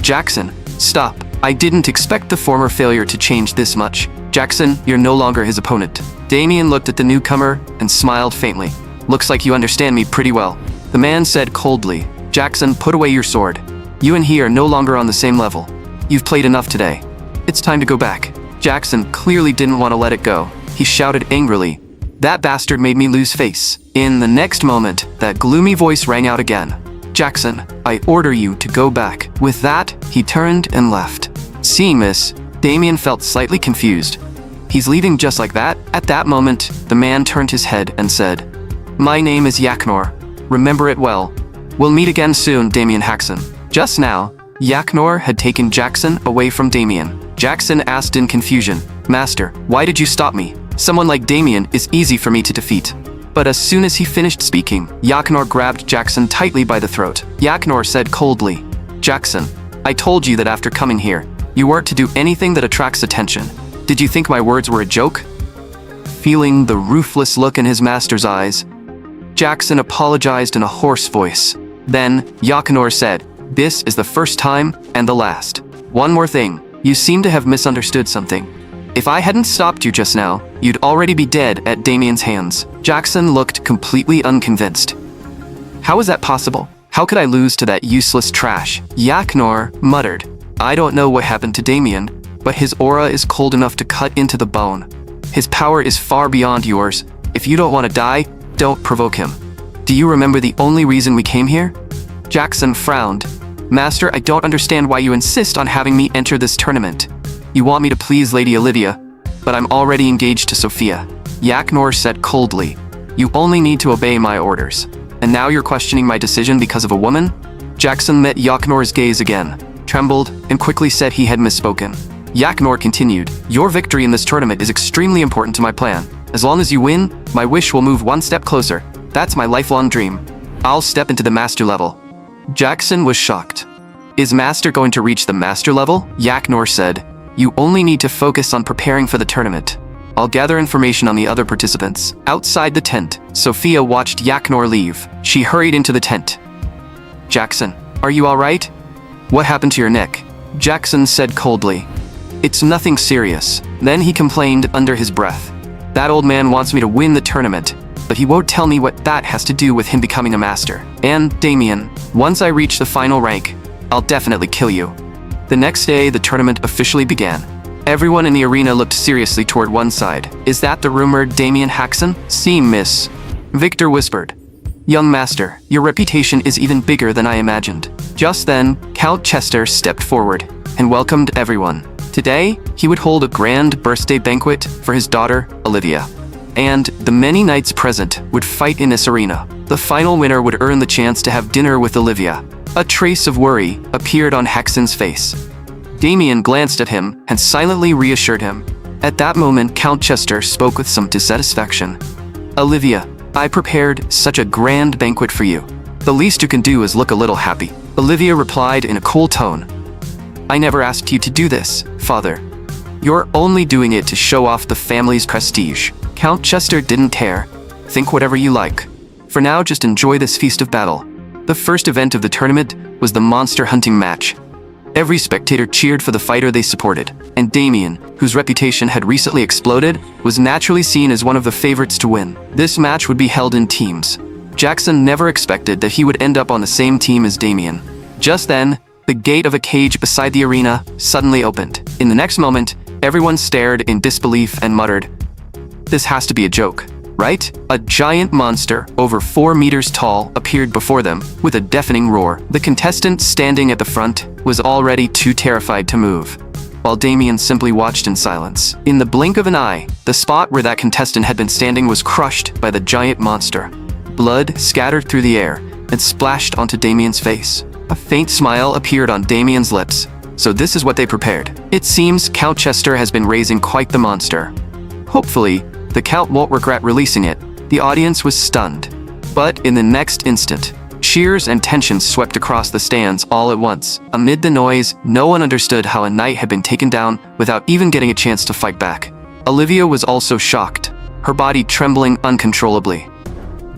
"Jackson, stop. I didn't expect the former failure to change this much. Jackson, you're no longer his opponent." Damien looked at the newcomer and smiled faintly. "Looks like you understand me pretty well." The man said coldly, "Jackson, put away your sword. You and he are no longer on the same level. You've played enough today. It's time to go back." Jackson clearly didn't want to let it go. He shouted angrily, "That bastard made me lose face." In the next moment, that gloomy voice rang out again. "Jackson, I order you to go back." With that, he turned and left. Seeing this, Damien felt slightly confused. He's leaving just like that? At that moment, the man turned his head and said, "My name is Yaknor. Remember it well. We'll meet again soon, Damien Haxon." Just now, Yaknor had taken Jackson away from Damien. Jackson asked in confusion, "Master, why did you stop me? Someone like Damien is easy for me to defeat." But as soon as he finished speaking, Yaknor grabbed Jackson tightly by the throat. Yaknor said coldly, "Jackson, I told you that after coming here, you weren't to do anything that attracts attention. Did you think my words were a joke?" Feeling the ruthless look in his master's eyes, Jackson apologized in a hoarse voice. Then, Yaknor said, "This is the first time and the last. One more thing, you seem to have misunderstood something. If I hadn't stopped you just now, you'd already be dead at Damien's hands." Jackson looked completely unconvinced. "How is that possible? How could I lose to that useless trash?" Yaknor muttered, "I don't know what happened to Damien, but his aura is cold enough to cut into the bone. His power is far beyond yours. If you don't want to die, don't provoke him. Do you remember the only reason we came here?" Jackson frowned. "Master, I don't understand why you insist on having me enter this tournament. You want me to please Lady Olivia, but I'm already engaged to Sophia." Yaknor said coldly, "You only need to obey my orders. And now you're questioning my decision because of a woman?" Jackson met Yaknor's gaze again, trembled, and quickly said he had misspoken. Yaknor continued, "Your victory in this tournament is extremely important to my plan. As long as you win, my wish will move one step closer. That's my lifelong dream. I'll step into the master level." Jackson was shocked. "Is Master going to reach the master level?" Yaknor said, "You only need to focus on preparing for the tournament. I'll gather information on the other participants." Outside the tent, Sophia watched Yaknor leave. She hurried into the tent. "Jackson, are you all right? What happened to your neck?" Jackson said coldly, "It's nothing serious." Then he complained under his breath, "That old man wants me to win the tournament, but he won't tell me what that has to do with him becoming a master. And, Damien, once I reach the final rank, I'll definitely kill you." The next day, the tournament officially began. Everyone in the arena looked seriously toward one side. "Is that the rumored Damien Haxon?" "See, miss," Victor whispered. "Young master, your reputation is even bigger than I imagined." Just then, Count Chester stepped forward and welcomed everyone. Today, he would hold a grand birthday banquet for his daughter, Olivia. And the many knights present would fight in this arena. The final winner would earn the chance to have dinner with Olivia. A trace of worry appeared on Haxon's face. Damien glanced at him and silently reassured him. At that moment, Count Chester spoke with some dissatisfaction. "Olivia, I prepared such a grand banquet for you, The least you can do is look a little happy. Olivia replied in a cool tone. I never asked you to do this, father. You're only doing it to show off the family's prestige. Count Chester didn't care. Think whatever you like. For now, just enjoy this feast of battle. The first event of the tournament was the monster hunting match. Every spectator cheered for the fighter they supported, and Damien, whose reputation had recently exploded, was naturally seen as one of the favorites to win. This match would be held in teams. Jackson never expected that he would end up on the same team as Damien. Just then, the gate of a cage beside the arena suddenly opened. In the next moment, everyone stared in disbelief and muttered, "This has to be a joke, right?" A giant monster, over 4 meters tall, appeared before them with a deafening roar. The contestant standing at the front was already too terrified to move, while Damien simply watched in silence. In the blink of an eye, the spot where that contestant had been standing was crushed by the giant monster. Blood scattered through the air and splashed onto Damien's face. A faint smile appeared on Damien's lips. So this is what they prepared. It seems Count Chester has been raising quite the monster. Hopefully, the Count won't regret releasing it. The audience was stunned. But in the next instant, cheers and tension swept across the stands all at once. Amid the noise, no one understood how a knight had been taken down without even getting a chance to fight back. Olivia was also shocked, her body trembling uncontrollably.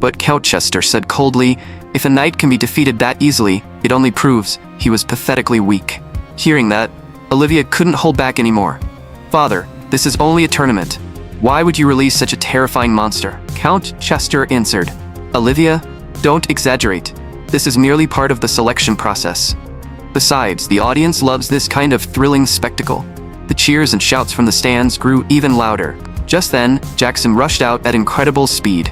But Count Chester said coldly, if a knight can be defeated that easily, it only proves he was pathetically weak. Hearing that, Olivia couldn't hold back anymore. Father, this is only a tournament. Why would you release such a terrifying monster? Count Chester answered. Olivia, don't exaggerate. This is merely part of the selection process. Besides, the audience loves this kind of thrilling spectacle. The cheers and shouts from the stands grew even louder. Just then, Jackson rushed out at incredible speed.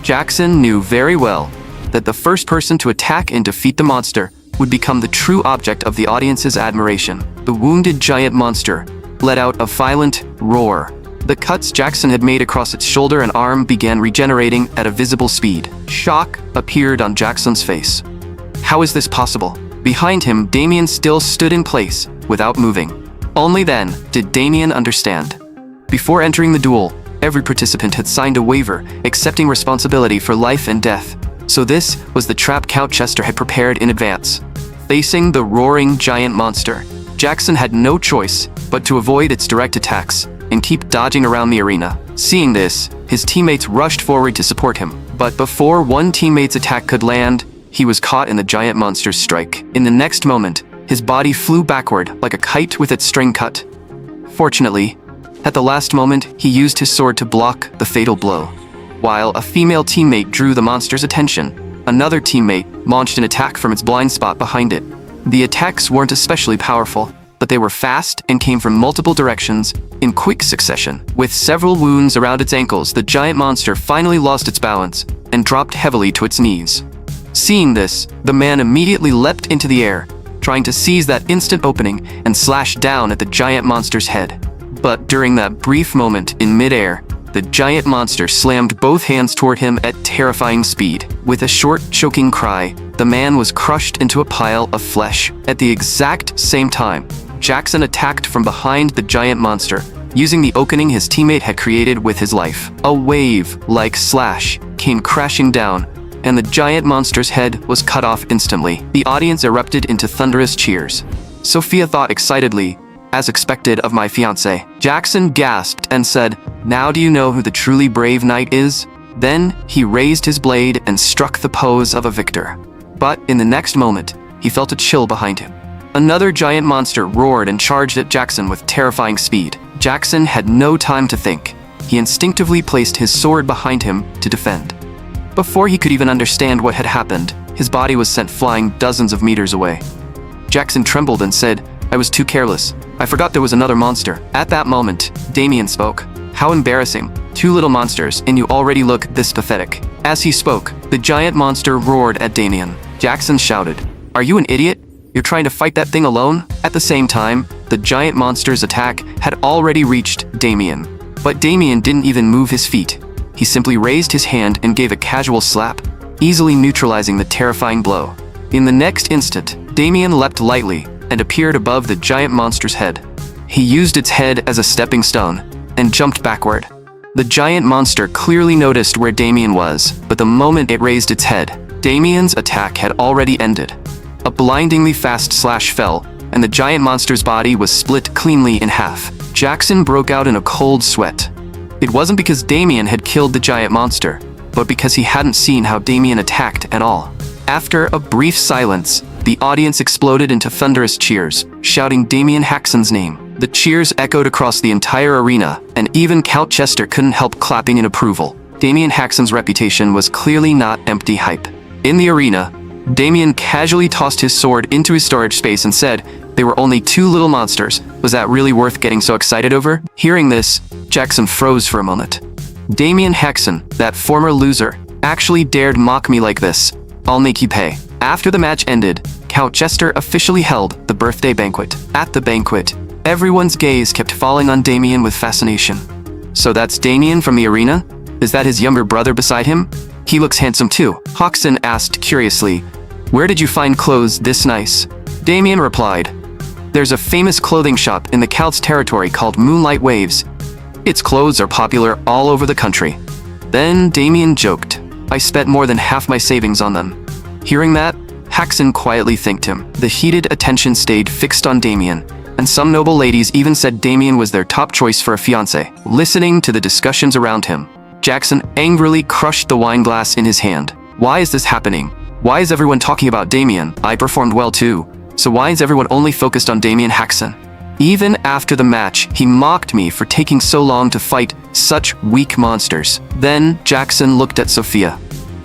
Jackson knew very well that the first person to attack and defeat the monster would become the true object of the audience's admiration. The wounded giant monster let out a violent roar. The cuts Jackson had made across its shoulder and arm began regenerating at a visible speed. Shock appeared on Jackson's face. How is this possible? Behind him, Damien still stood in place, without moving. Only then did Damien understand. Before entering the duel, every participant had signed a waiver, accepting responsibility for life and death. So this was the trap Count Chester had prepared in advance. Facing the roaring giant monster, Jackson had no choice but to avoid its direct attacks and keep dodging around the arena. Seeing this, his teammates rushed forward to support him. But before one teammate's attack could land, he was caught in the giant monster's strike. In the next moment, his body flew backward like a kite with its string cut. Fortunately, at the last moment, he used his sword to block the fatal blow. While a female teammate drew the monster's attention, another teammate launched an attack from its blind spot behind it. The attacks weren't especially powerful, but they were fast and came from multiple directions in quick succession. With several wounds around its ankles, the giant monster finally lost its balance and dropped heavily to its knees. Seeing this, the man immediately leapt into the air, trying to seize that instant opening and slash down at the giant monster's head. But during that brief moment in midair, the giant monster slammed both hands toward him at terrifying speed. With a short, choking cry, the man was crushed into a pile of flesh. At the exact same time, Jackson attacked from behind the giant monster, using the opening his teammate had created with his life. A wave-like slash came crashing down, and the giant monster's head was cut off instantly. The audience erupted into thunderous cheers. Sophia thought excitedly, as expected of my fiancé. Jackson gasped and said, "Now do you know who the truly brave knight is?" Then he raised his blade and struck the pose of a victor. But in the next moment, he felt a chill behind him. Another giant monster roared and charged at Jackson with terrifying speed. Jackson had no time to think. He instinctively placed his sword behind him to defend. Before he could even understand what had happened, his body was sent flying dozens of meters away. Jackson trembled and said, "I was too careless. I forgot there was another monster." At that moment, Damien spoke. "How embarrassing. 2 little monsters, and you already look this pathetic." As he spoke, the giant monster roared at Damien. Jackson shouted, "Are you an idiot? You're trying to fight that thing alone?" At the same time, the giant monster's attack had already reached Damien. But Damien didn't even move his feet. He simply raised his hand and gave a casual slap, easily neutralizing the terrifying blow. In the next instant, Damien leapt lightly and appeared above the giant monster's head. He used its head as a stepping stone and jumped backward. The giant monster clearly noticed where Damien was, but the moment it raised its head, Damien's attack had already ended. A blindingly fast slash fell, and the giant monster's body was split cleanly in half. Jackson broke out in a cold sweat. It wasn't because Damien had killed the giant monster, but because he hadn't seen how Damien attacked at all. After a brief silence, the audience exploded into thunderous cheers, shouting Damien Haxon's name. The cheers echoed across the entire arena, and even Count Chester couldn't help clapping in approval. Damien Haxon's reputation was clearly not empty hype. In the arena, Damien casually tossed his sword into his storage space and said, "They were only 2 little monsters. Was that really worth getting so excited over?" Hearing this, Jackson froze for a moment. Damien Haxon, that former loser, actually dared mock me like this. I'll make you pay. After the match ended, Count Chester officially held the birthday banquet. At the banquet, everyone's gaze kept falling on Damien with fascination. So that's Damien from the arena? Is that his younger brother beside him? He looks handsome too. Haxon asked curiously, "Where did you find clothes this nice?" Damien replied, "There's a famous clothing shop in the Count's territory called Moonlight Waves. Its clothes are popular all over the country." Then Damien joked, "I spent more than half my savings on them." Hearing that, Haxon quietly thanked him. The heated attention stayed fixed on Damien, and some noble ladies even said Damien was their top choice for a fiancé. Listening to the discussions around him, Jackson angrily crushed the wine glass in his hand. Why is this happening? Why is everyone talking about Damien? I performed well too. So why is everyone only focused on Damien Haxon? Even after the match, he mocked me for taking so long to fight such weak monsters. Then Jackson looked at Sophia.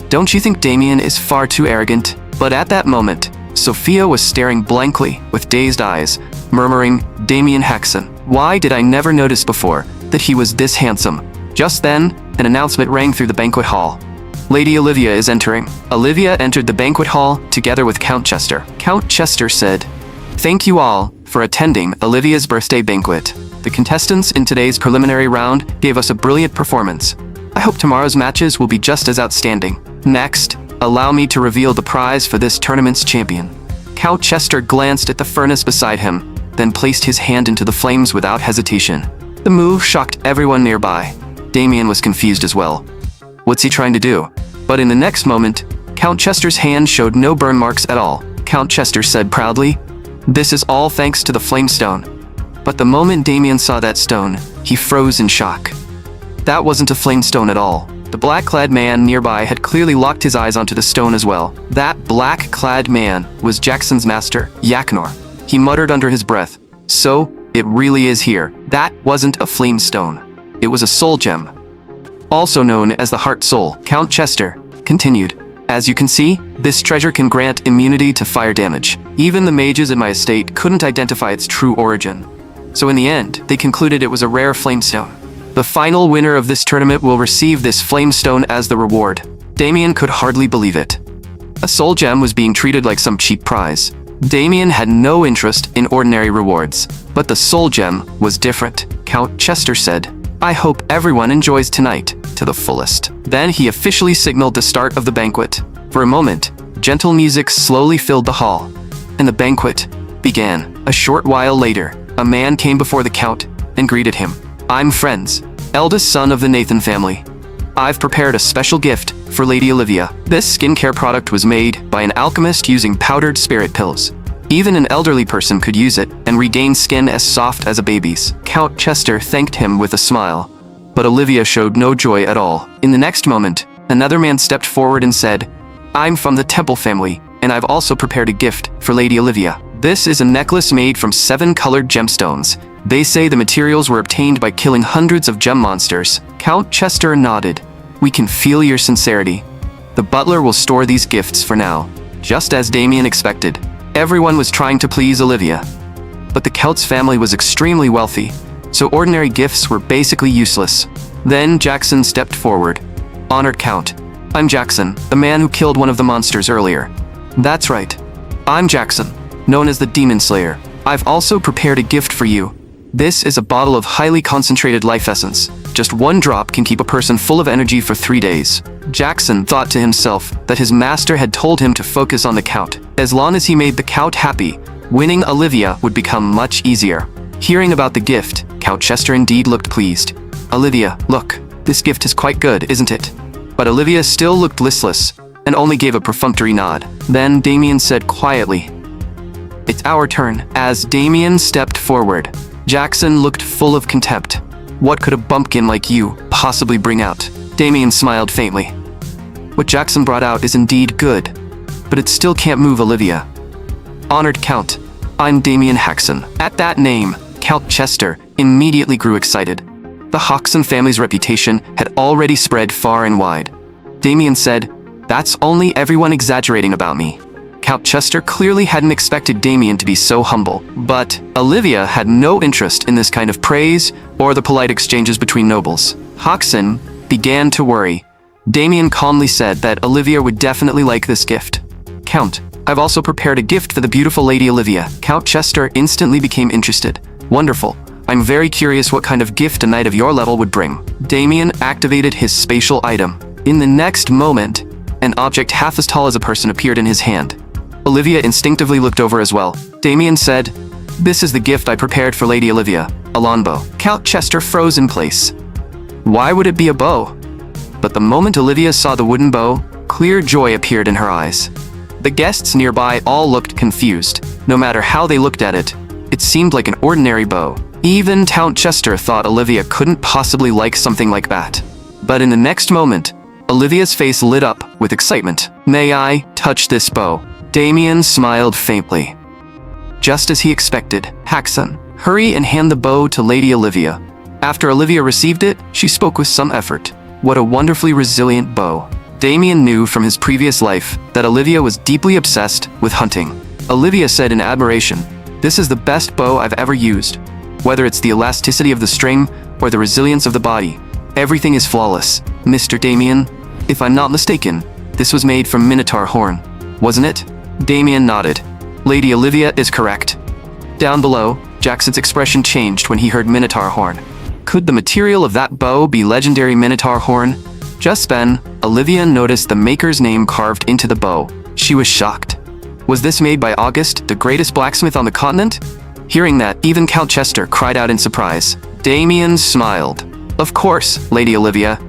"Don't you think Damien is far too arrogant?" But at that moment, Sophia was staring blankly with dazed eyes, murmuring, "Damien Haxon. Why did I never notice before that he was this handsome?" Just then, an announcement rang through the banquet hall. "Lady Olivia is entering." Olivia entered the banquet hall together with Count Chester. Count Chester said, "Thank you all for attending Olivia's birthday banquet. The contestants in today's preliminary round gave us a brilliant performance. I hope tomorrow's matches will be just as outstanding. Next, allow me to reveal the prize for this tournament's champion." Count Chester glanced at the furnace beside him, then placed his hand into the flames without hesitation. The move shocked everyone nearby. Damien was confused as well. What's he trying to do? But in the next moment, Count Chester's hand showed no burn marks at all. Count Chester said proudly, "This is all thanks to the flame stone." But the moment Damien saw that stone, he froze in shock. That wasn't a flame stone at all. The black-clad man nearby had clearly locked his eyes onto the stone as well. That black-clad man was Jackson's master, Yaknor. He muttered under his breath, "So, it really is here." That wasn't a flame stone. It was a soul gem, also known as the Heart Soul. Count Chester continued, "As you can see, this treasure can grant immunity to fire damage. Even the mages in my estate couldn't identify its true origin. So in the end, they concluded it was a rare flamestone. The final winner of this tournament will receive this flamestone as the reward." Damien could hardly believe it. A soul gem was being treated like some cheap prize. Damien had no interest in ordinary rewards, but the soul gem was different. Count Chester said, "I hope everyone enjoys tonight to the fullest." Then he officially signaled the start of the banquet. For a moment, gentle music slowly filled the hall, and the banquet began. A short while later, a man came before the Count and greeted him. "I'm Friends, eldest son of the Nathan family. I've prepared a special gift for Lady Olivia. This skincare product was made by an alchemist using powdered spirit pills. Even an elderly person could use it and regain skin as soft as a baby's." Count Chester thanked him with a smile, but Olivia showed no joy at all. In the next moment, another man stepped forward and said, "I'm from the Temple family, and I've also prepared a gift for Lady Olivia. This is a necklace made from 7 colored gemstones. They say the materials were obtained by killing hundreds of gem monsters." Count Chester nodded. "We can feel your sincerity. The butler will store these gifts for now." Just as Damien expected, everyone was trying to please Olivia. But the Count's family was extremely wealthy, so ordinary gifts were basically useless. Then Jackson stepped forward. "Honored Count, I'm Jackson, the man who killed one of the monsters earlier." "That's right. I'm Jackson, known as the Demon Slayer. I've also prepared a gift for you. This is a bottle of highly concentrated life essence. Just 1 drop can keep a person full of energy for 3 days." Jackson thought to himself that his master had told him to focus on the Count. As long as he made the Count happy, winning Olivia would become much easier. Hearing about the gift, Count Chester indeed looked pleased. "Olivia, look, this gift is quite good, isn't it?" But Olivia still looked listless, and only gave a perfunctory nod. Then Damien said quietly, "It's our turn." As Damien stepped forward, Jackson looked full of contempt. "What could a bumpkin like you possibly bring out?" Damien smiled faintly. "What Jackson brought out is indeed good, but it still can't move Olivia." "Honored Count, I'm Damien Haxon." At that name, Count Chester immediately grew excited. The Haxon family's reputation had already spread far and wide. Damien said, "That's only everyone exaggerating about me." Count Chester clearly hadn't expected Damien to be so humble, but Olivia had no interest in this kind of praise or the polite exchanges between nobles. Haxon began to worry. Damien calmly said that Olivia would definitely like this gift. "Count, I've also prepared a gift for the beautiful Lady Olivia." Count Chester instantly became interested. "Wonderful. I'm very curious what kind of gift a knight of your level would bring." Damien activated his spatial item. In the next moment, an object half as tall as a person appeared in his hand. Olivia instinctively looked over as well. Damien said, "This is the gift I prepared for Lady Olivia, a lawn bow." Count Chester froze in place. Why would it be a bow? But the moment Olivia saw the wooden bow, clear joy appeared in her eyes. The guests nearby all looked confused. No matter how they looked at it, it seemed like an ordinary bow. Even Count Chester thought Olivia couldn't possibly like something like that. But in the next moment, Olivia's face lit up with excitement. "May I touch this bow?" Damien smiled faintly. Just as he expected, Haxon, hurry and hand the bow to Lady Olivia. After Olivia received it, she spoke with some effort. What a wonderfully resilient bow. Damien knew from his previous life that Olivia was deeply obsessed with hunting. Olivia said in admiration, "This is the best bow I've ever used. Whether it's the elasticity of the string or the resilience of the body, everything is flawless. Mr. Damien, if I'm not mistaken, this was made from minotaur horn, wasn't it?" Damien nodded. "Lady Olivia is correct." Down below, Jackson's expression changed when he heard minotaur horn. Could the material of that bow be legendary minotaur horn? Just then, Olivia noticed the maker's name carved into the bow. She was shocked. Was this made by August, the greatest blacksmith on the continent? Hearing that, even Count Chester cried out in surprise. Damien smiled. "Of course, Lady Olivia.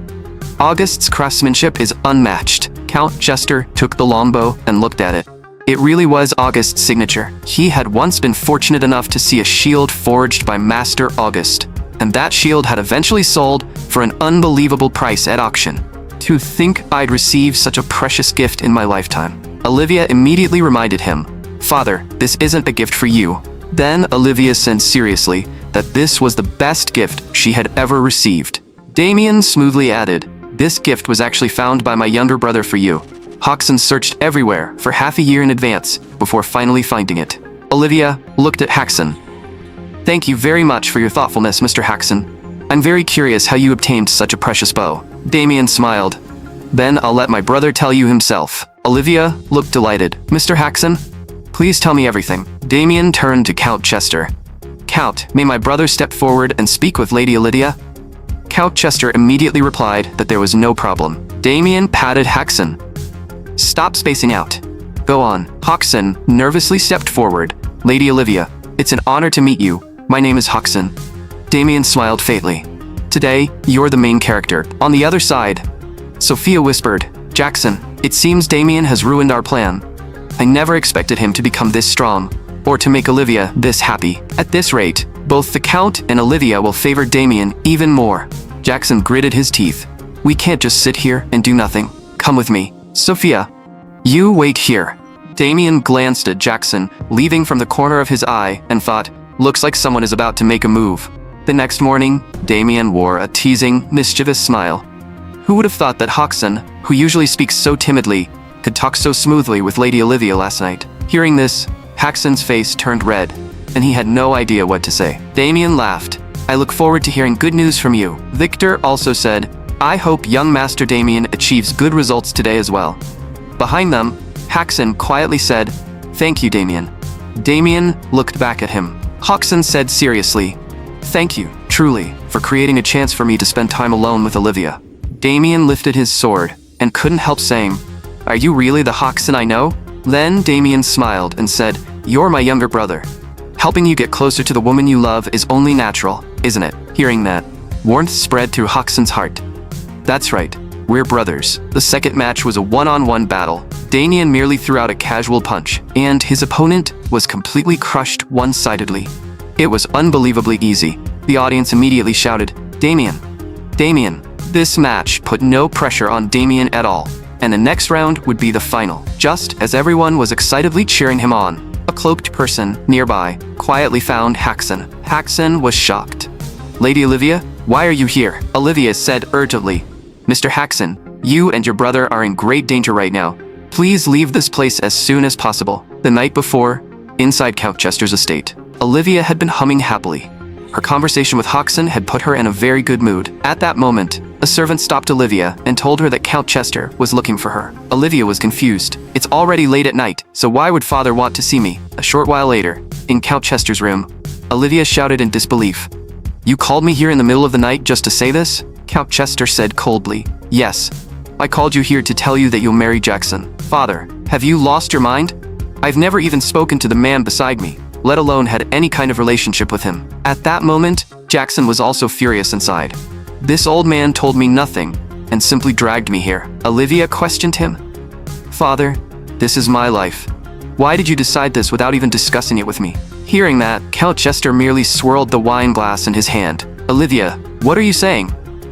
August's craftsmanship is unmatched." Count Chester took the longbow and looked at it. It really was August's signature. He had once been fortunate enough to see a shield forged by Master August, and that shield had eventually sold for an unbelievable price at auction. To think I'd receive such a precious gift in my lifetime. Olivia immediately reminded him, "Father, this isn't a gift for you." Then Olivia said seriously that this was the best gift she had ever received. Damien smoothly added, "This gift was actually found by my younger brother for you." Haxon searched everywhere for half a year in advance before finally finding it. Olivia looked at Haxon. "Thank you very much for your thoughtfulness, Mr. Haxon. I'm very curious how you obtained such a precious bow." Damien smiled. "Then I'll let my brother tell you himself." Olivia looked delighted. "Mr. Haxon, please tell me everything." Damien turned to Count Chester. "Count, may my brother step forward and speak with Lady Olivia?" Count Chester immediately replied that there was no problem. Damien patted Haxon. "Stop spacing out. Go on." Haxon nervously stepped forward. "Lady Olivia, it's an honor to meet you. My name is Haxon." Damien smiled faintly. "Today, you're the main character." On the other side, Sophia whispered, "Jackson, it seems Damien has ruined our plan. I never expected him to become this strong, or to make Olivia this happy. At this rate, both the Count and Olivia will favor Damien even more." Jackson gritted his teeth. "We can't just sit here and do nothing. Come with me." "Sophia, you wait here." Damien glanced at Jackson, leaving from the corner of his eye, and thought, "Looks like someone is about to make a move." The next morning, Damien wore a teasing, mischievous smile. Who would have thought that Haxon, who usually speaks so timidly, could talk so smoothly with Lady Olivia last night? Hearing this, Haxon's face turned red, and he had no idea what to say. Damien laughed. "I look forward to hearing good news from you." Victor also said, "I hope young Master Damien achieves good results today as well." Behind them, Haxon quietly said, "Thank you, Damien." Damien looked back at him. Haxon said seriously, "Thank you, truly, for creating a chance for me to spend time alone with Olivia." Damien lifted his sword, and couldn't help saying, "Are you really the Haxon I know?" Then Damien smiled and said, "You're my younger brother. Helping you get closer to the woman you love is only natural, isn't it?" Hearing that, warmth spread through Haxon's heart. "That's right. We're brothers. The second match was a one-on-one battle. Damien merely threw out a casual punch, and his opponent was completely crushed one-sidedly. It was unbelievably easy. The audience immediately shouted, "Damien! Damien!" This match put no pressure on Damien at all, and the next round would be the final. Just as everyone was excitedly cheering him on, a cloaked person nearby quietly found Haxon. Haxon was shocked. "Lady Olivia, why are you here?" Olivia said urgently. "Mr. Haxon, you and your brother are in great danger right now. Please leave this place as soon as possible." The night before, inside Count Chester's estate, Olivia had been humming happily. Her conversation with Haxon had put her in a very good mood. At that moment, a servant stopped Olivia and told her that Count Chester was looking for her. Olivia was confused. "It's already late at night, so why would father want to see me?" A short while later, in Count Chester's room, Olivia shouted in disbelief. "You called me here in the middle of the night just to say this?" Count Chester said coldly. "Yes. I called you here to tell you that you'll marry Jackson." "Father, have you lost your mind? I've never even spoken to the man beside me, let alone had any kind of relationship with him." At that moment, Jackson was also furious inside. "This old man told me nothing and simply dragged me here." Olivia questioned him. "Father, this is my life. Why did you decide this without even discussing it with me?" Hearing that, Count Chester merely swirled the wine glass in his hand. "Olivia, what are you saying?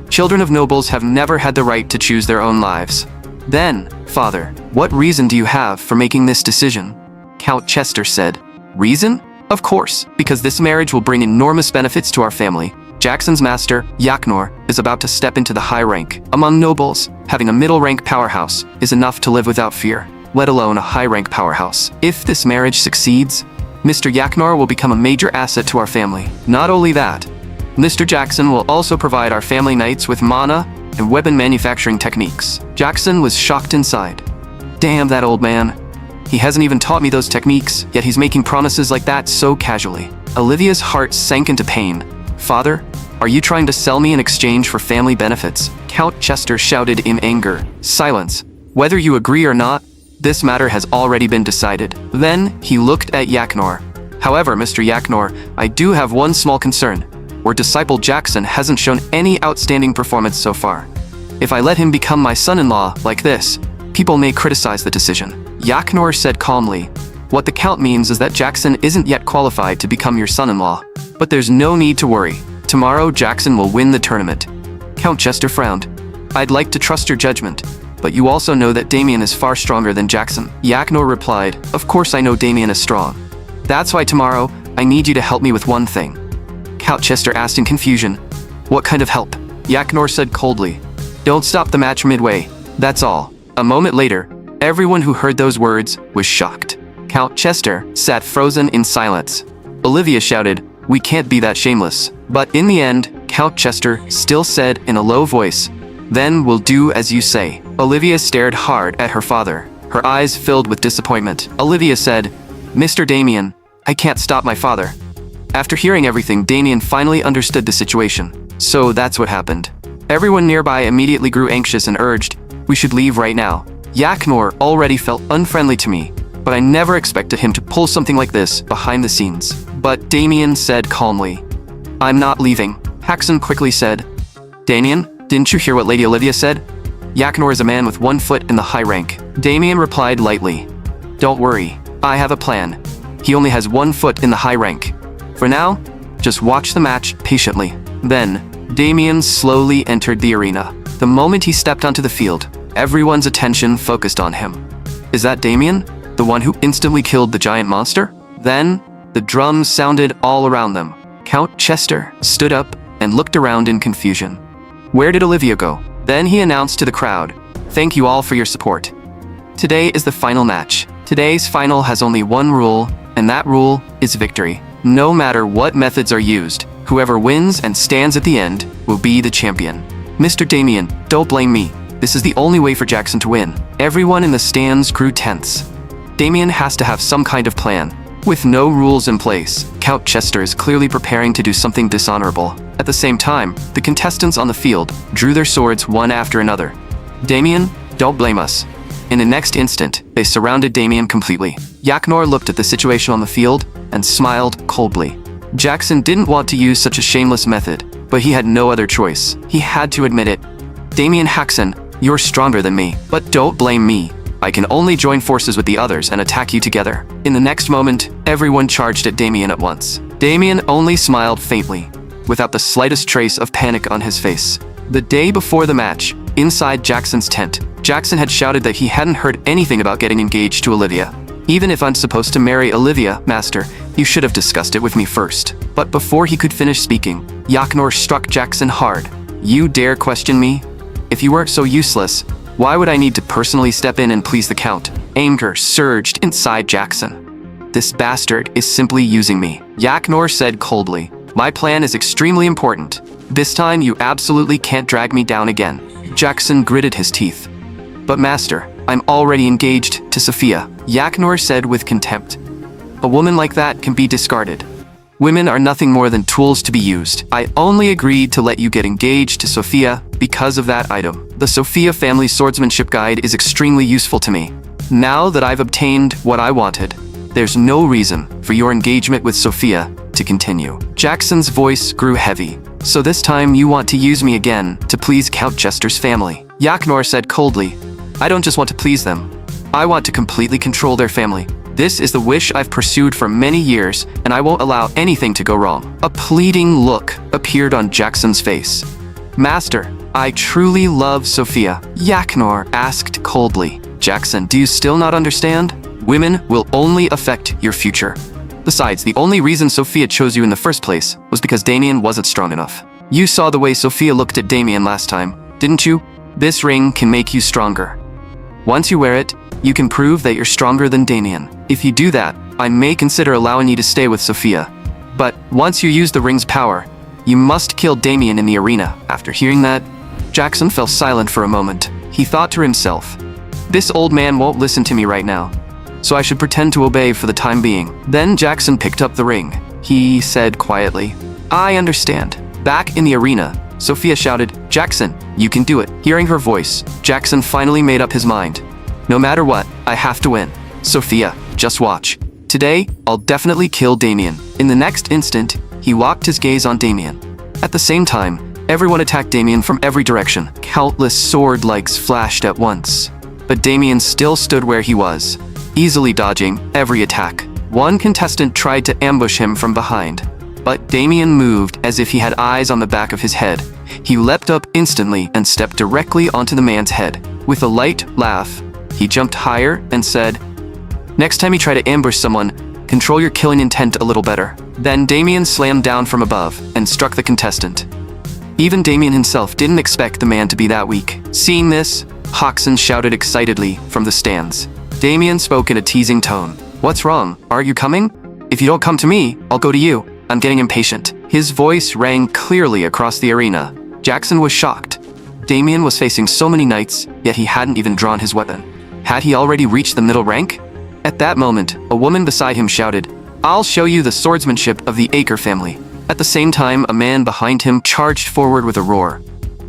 Children of nobles have never had the right to choose their own lives." "Then, father, what reason do you have for making this decision?" Count Chester said. "Reason? Of course, because this marriage will bring enormous benefits to our family. Jackson's master, Yaknor, is about to step into the high rank. Among nobles, having a middle-rank powerhouse is enough to live without fear, let alone a high-rank powerhouse. If this marriage succeeds, Mr. Yaknor will become a major asset to our family. Not only that, Mr. Jackson will also provide our family knights with mana and weapon manufacturing techniques." Jackson was shocked inside. "Damn that old man. He hasn't even taught me those techniques, yet he's making promises like that so casually." Olivia's heart sank into pain. "Father, are you trying to sell me in exchange for family benefits?" Count Chester shouted in anger. "Silence. Whether you agree or not, this matter has already been decided." Then he looked at Yaknor. "However, Mr. Yaknor, I do have one small concern. Our disciple Jackson hasn't shown any outstanding performance so far. If I let him become my son-in-law like this, people may criticize the decision." Yaknor said calmly, "What the Count means is that Jackson isn't yet qualified to become your son-in-law. But there's no need to worry. Tomorrow Jackson will win the tournament." Count Chester frowned. "I'd like to trust your judgment, but you also know that Damien is far stronger than Jackson." Yaknor replied, "Of course I know Damien is strong. That's why tomorrow, I need you to help me with one thing." Count Chester asked in confusion. "What kind of help?" Yaknor said coldly. "Don't stop the match midway. That's all." A moment later, everyone who heard those words was shocked. Count Chester sat frozen in silence. Olivia shouted, "We can't be that shameless." But in the end, Count Chester still said in a low voice, "Then we'll do as you say." Olivia stared hard at her father, her eyes filled with disappointment. Olivia said, "Mr. Damien, I can't stop my father." After hearing everything, Damien finally understood the situation. So that's what happened. Everyone nearby immediately grew anxious and urged, "We should leave right now." Yaknor already felt unfriendly to me, but I never expected him to pull something like this behind the scenes. But Damien said calmly, "I'm not leaving." Haxon quickly said, "Damien, didn't you hear what Lady Olivia said? Yaknor is a man with one foot in the high rank." Damien replied lightly, "Don't worry, I have a plan. He only has 1 foot in the high rank. For now, just watch the match patiently." Then, Damien slowly entered the arena. The moment he stepped onto the field, everyone's attention focused on him. Is that Damien? The one who instantly killed the giant monster? Then, the drums sounded all around them. Count Chester stood up and looked around in confusion. Where did Olivia go? Then he announced to the crowd, "Thank you all for your support. Today is the final match. Today's final has only one rule, and that rule is victory. No matter what methods are used, whoever wins and stands at the end will be the champion. Mr. Damien, don't blame me. This is the only way for Jackson to win." Everyone in the stands grew tense. Damien has to have some kind of plan. With no rules in place, Count Chester is clearly preparing to do something dishonorable. At the same time, the contestants on the field drew their swords one after another. "Damien, don't blame us." In the next instant, they surrounded Damien completely. Yaknor looked at the situation on the field and smiled coldly. Jackson didn't want to use such a shameless method, but he had no other choice. He had to admit it. "Damien Haxon, You're stronger than me, but don't blame me. I can only join forces with the others and attack you together." In the next moment, everyone charged at Damien at once. Damien only smiled faintly, without the slightest trace of panic on his face. The day before the match, inside Jackson's tent, Jackson had shouted that he hadn't heard anything about getting engaged to Olivia. "Even if I'm supposed to marry Olivia, Master, you should have discussed it with me first." But before he could finish speaking, Yahello struck Jackson hard. "You dare question me? If you weren't so useless, why would I need to personally step in and please the Count?" Anger surged inside Jackson. "This bastard is simply using me," Yahello said coldly. "My plan is extremely important. This time you absolutely can't drag me down again." Jackson gritted his teeth. "But Master, I'm already engaged to Sophia," Yahello said with contempt. "A woman like that can be discarded. Women are nothing more than tools to be used. I only agreed to let you get engaged to Sophia because of that item. The Sophia family swordsmanship guide is extremely useful to me. Now that I've obtained what I wanted, there's no reason for your engagement with Sophia to continue." Jackson's voice grew heavy. "So this time you want to use me again to please Count Jester's family?" Yahello said coldly. "I don't just want to please them. I want to completely control their family. This is the wish I've pursued for many years, and I won't allow anything to go wrong." A pleading look appeared on Jackson's face. "Master, I truly love Sophia," Yahello asked coldly. "Jackson, do you still not understand? Women will only affect your future. Besides, the only reason Sophia chose you in the first place was because Damien wasn't strong enough. You saw the way Sophia looked at Damien last time, didn't you? This ring can make you stronger. Once you wear it, you can prove that you're stronger than Damien. If you do that, I may consider allowing you to stay with Sophia. But once you use the ring's power, you must kill Damien in the arena." After hearing that, Jackson fell silent for a moment. He thought to himself, "This old man won't listen to me right now, so I should pretend to obey for the time being." Then Jackson picked up the ring. He said quietly, "I understand." Back in the arena, Sophia shouted, "Jackson, you can do it." Hearing her voice, Jackson finally made up his mind. "No matter what, I have to win. Sophia, just watch. Today, I'll definitely kill Damien." In the next instant, he locked his gaze on Damien. At the same time, everyone attacked Damien from every direction. Countless sword-likes flashed at once. But Damien still stood where he was, easily dodging every attack. One contestant tried to ambush him from behind, but Damien moved as if he had eyes on the back of his head. He leapt up instantly and stepped directly onto the man's head. With a light laugh, he jumped higher and said, "Next time you try to ambush someone, control your killing intent a little better." Then Damien slammed down from above and struck the contestant. Even Damien himself didn't expect the man to be that weak. Seeing this, Hoxton shouted excitedly from the stands. Damien spoke in a teasing tone. "What's wrong? Aren't you coming? If you don't come to me, I'll go to you. I'm getting impatient." His voice rang clearly across the arena. Jackson was shocked. Damien was facing so many knights, yet he hadn't even drawn his weapon. Had he already reached the middle rank? At that moment, a woman beside him shouted, "I'll show you the swordsmanship of the Acre family." At the same time, a man behind him charged forward with a roar.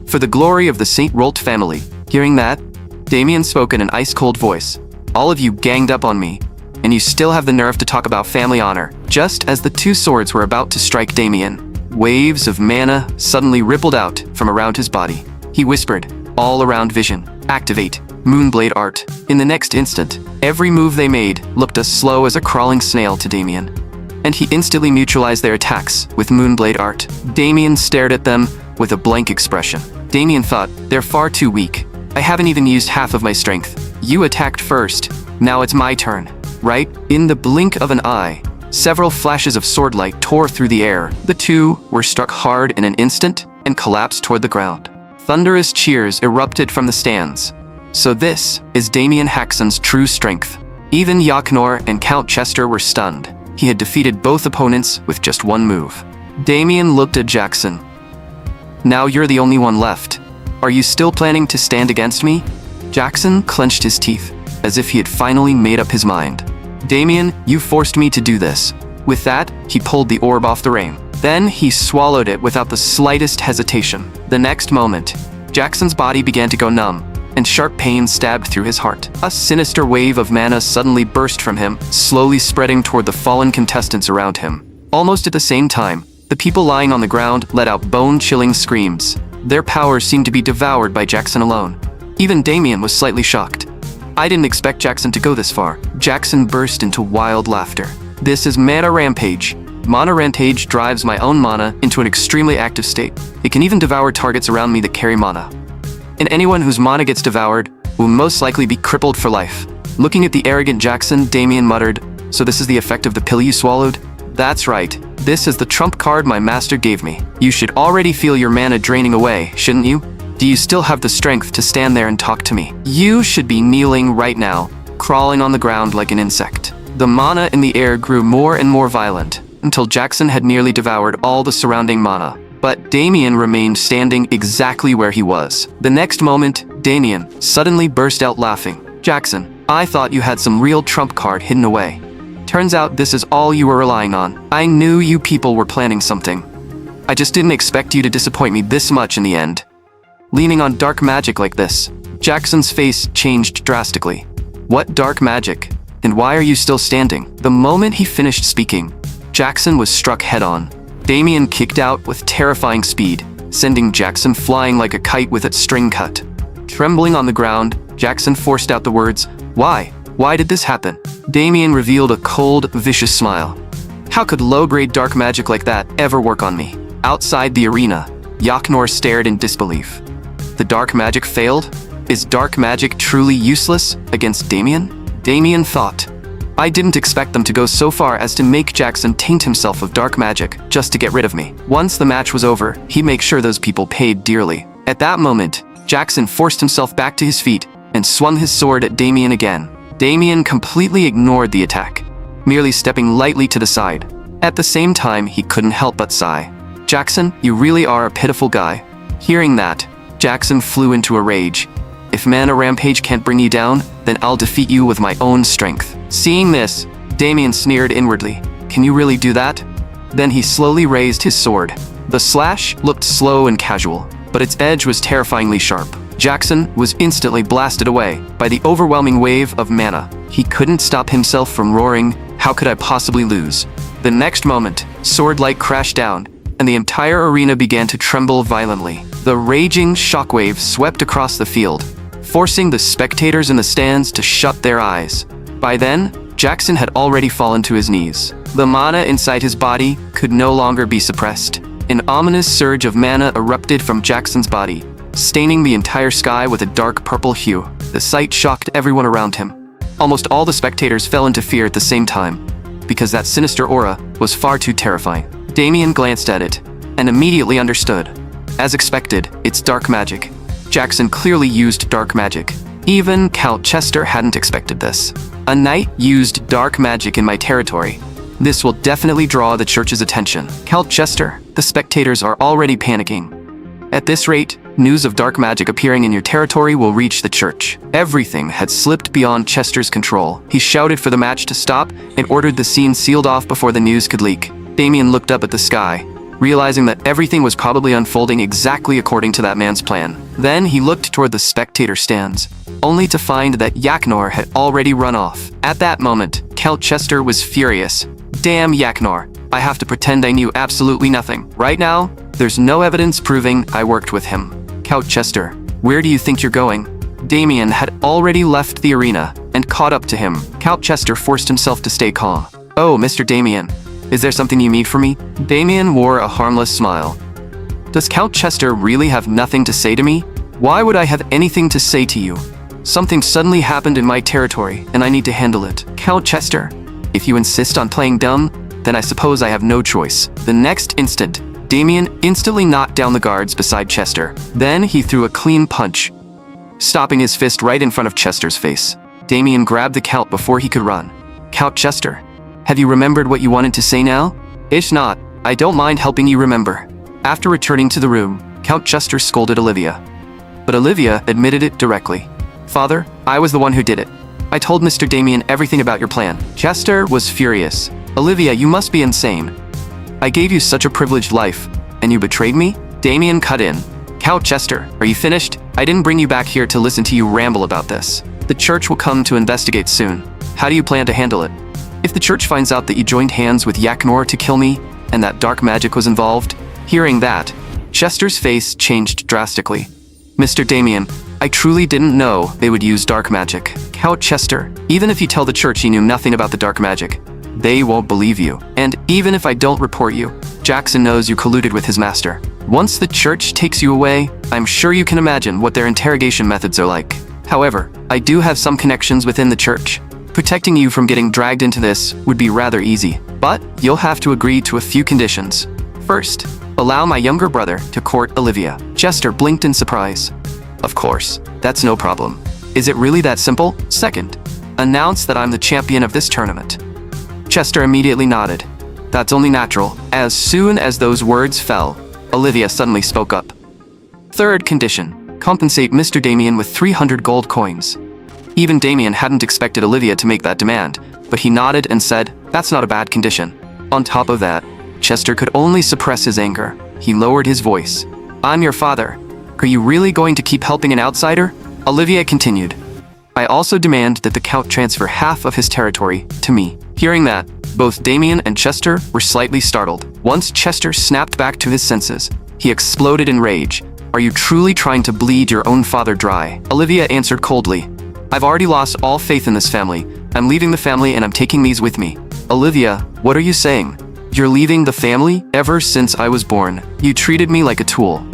"For the glory of the St. Rolt family." Hearing that, Damien spoke in an ice-cold voice. "All of you ganged up on me, and you still have the nerve to talk about family honor." Just as the two swords were about to strike Damien, waves of mana suddenly rippled out from around his body. He whispered, "All around vision, activate Moonblade art." In the next instant, every move they made looked as slow as a crawling snail to Damien, and he instantly neutralized their attacks with Moonblade art. Damien stared at them with a blank expression. Damien thought, "They're far too weak. I haven't even used half of my strength. You attacked first. Now it's my turn, right?" In the blink of an eye, several flashes of swordlight tore through the air. The two were struck hard in an instant and collapsed toward the ground. Thunderous cheers erupted from the stands. So this is Damien Haxon's true strength. Even Yahello and Count Chester were stunned. He had defeated both opponents with just one move. Damien looked at Jackson. "Now you're the only one left. Are you still planning to stand against me?" Jackson clenched his teeth, as if he had finally made up his mind. "Damien, you forced me to do this." With that, he pulled the orb off the ring. Then he swallowed it without the slightest hesitation. The next moment, Jackson's body began to go numb, and sharp pain stabbed through his heart. A sinister wave of mana suddenly burst from him, slowly spreading toward the fallen contestants around him. Almost at the same time, the people lying on the ground let out bone-chilling screams. Their powers seemed to be devoured by Jackson alone. Even Damien was slightly shocked. I didn't expect Jackson to go this far. Jackson burst into wild laughter. This is Mana Rampage. Mana Rampage drives my own mana into an extremely active state. It can even devour targets around me that carry mana. And anyone whose mana gets devoured will most likely be crippled for life. Looking at the arrogant Jackson, Damien muttered, "So this is the effect of the pill you swallowed?" "That's right. This is the trump card my master gave me. You should already feel your mana draining away, shouldn't you? Do you still have the strength to stand there and talk to me? You should be kneeling right now, crawling on the ground like an insect." The mana in the air grew more and more violent, until Jackson had nearly devoured all the surrounding mana. But Damien remained standing exactly where he was. The next moment, Damien suddenly burst out laughing. "Jackson, I thought you had some real trump card hidden away. Turns out this is all you were relying on. I knew you people were planning something. I just didn't expect you to disappoint me this much in the end." Leaning on dark magic like this, Jackson's face changed drastically. "What dark magic? And why are you still standing?" The moment he finished speaking, Jackson was struck head-on. Damien kicked out with terrifying speed, sending Jackson flying like a kite with its string cut. Trembling on the ground, Jackson forced out the words, "Why? Why did this happen?" Damien revealed a cold, vicious smile. "How could low-grade dark magic like that ever work on me?" Outside the arena, Yahello stared in disbelief. The dark magic failed? Is dark magic truly useless against Damien? Damien thought, "I didn't expect them to go so far as to make Jackson taint himself of dark magic just to get rid of me. Once the match was over, he'd make sure those people paid dearly." At that moment, Jackson forced himself back to his feet and swung his sword at Damien again. Damien completely ignored the attack, merely stepping lightly to the side. At the same time, he couldn't help but sigh. "Jackson, you really are a pitiful guy." Hearing that, Jackson flew into a rage. "If Mana Rampage can't bring you down, then I'll defeat you with my own strength." Seeing this, Damien sneered inwardly. "Can you really do that?" Then he slowly raised his sword. The slash looked slow and casual, but its edge was terrifyingly sharp. Jackson was instantly blasted away by the overwhelming wave of mana. He couldn't stop himself from roaring, "How could I possibly lose?" The next moment, sword-light crashed down, and the entire arena began to tremble violently. The raging shockwave swept across the field, forcing the spectators in the stands to shut their eyes. By then, Jackson had already fallen to his knees. The mana inside his body could no longer be suppressed. An ominous surge of mana erupted from Jackson's body, staining the entire sky with a dark purple hue. The sight shocked everyone around him. Almost all the spectators fell into fear at the same time, because that sinister aura was far too terrifying. Damien glanced at it, and immediately understood. As expected, it's dark magic. Jackson clearly used dark magic. Even Count Chester hadn't expected this. A knight used dark magic in my territory. This will definitely draw the church's attention. Count Chester, the spectators are already panicking. At this rate, news of dark magic appearing in your territory will reach the church. Everything had slipped beyond Chester's control. He shouted for the match to stop and ordered the scene sealed off before the news could leak. Damien looked up at the sky, realizing that everything was probably unfolding exactly according to that man's plan. Then he looked toward the spectator stands, only to find that Yahello had already run off. At that moment, Count Chester was furious. "Damn Yahello, I have to pretend I knew absolutely nothing. Right now, there's no evidence proving I worked with him." "Count Chester, where do you think you're going?" Damien had already left the arena and caught up to him. Count Chester forced himself to stay calm. "Oh, Mr. Damien, is there something you need from me?" Damien wore a harmless smile. "Does Count Chester really have nothing to say to me? Why would I have anything to say to you? Something suddenly happened in my territory, and I need to handle it." "Count Chester, if you insist on playing dumb, then I suppose I have no choice." The next instant, Damien instantly knocked down the guards beside Chester. Then he threw a clean punch, stopping his fist right in front of Chester's face. Damien grabbed the Count before he could run. "Count Chester, have you remembered what you wanted to say now? If not, I don't mind helping you remember." After returning to the room, Count Chester scolded Olivia. But Olivia admitted it directly. "Father, I was the one who did it. I told Mr. Damien everything about your plan." Chester was furious. "Olivia, you must be insane. I gave you such a privileged life, and you betrayed me?" Damien cut in. "Count Chester, are you finished? I didn't bring you back here to listen to you ramble about this. The church will come to investigate soon. How do you plan to handle it? If the church finds out that you joined hands with Yahello to kill me, and that dark magic was involved..." Hearing that, Chester's face changed drastically. "Mr. Damien, I truly didn't know they would use dark magic. Count Chester, even if you tell the church you knew nothing about the dark magic, they won't believe you. And even if I don't report you, Jackson knows you colluded with his master. Once the church takes you away, I'm sure you can imagine what their interrogation methods are like. However, I do have some connections within the church. Protecting you from getting dragged into this would be rather easy, but you'll have to agree to a few conditions. First, allow my younger brother to court Olivia. Chester blinked in surprise. Of course, that's no problem. Is it really that simple? Second, announce that I'm the champion of this tournament. Chester immediately nodded. That's only natural. As soon as those words fell, Olivia suddenly spoke up. Third condition, compensate Mr. Damien with 300 gold coins. Even Damien hadn't expected Olivia to make that demand, but he nodded and said, that's not a bad condition. On top of that, Chester could only suppress his anger. He lowered his voice. I'm your father. Are you really going to keep helping an outsider? Olivia continued. I also demand that the Count transfer half of his territory to me. Hearing that, both Damien and Chester were slightly startled. Once Chester snapped back to his senses, he exploded in rage. Are you truly trying to bleed your own father dry? Olivia answered coldly. I've already lost all faith in this family. I'm leaving the family and I'm taking these with me. Olivia, what are you saying? You're leaving the family? Ever since I was born, you treated me like a tool.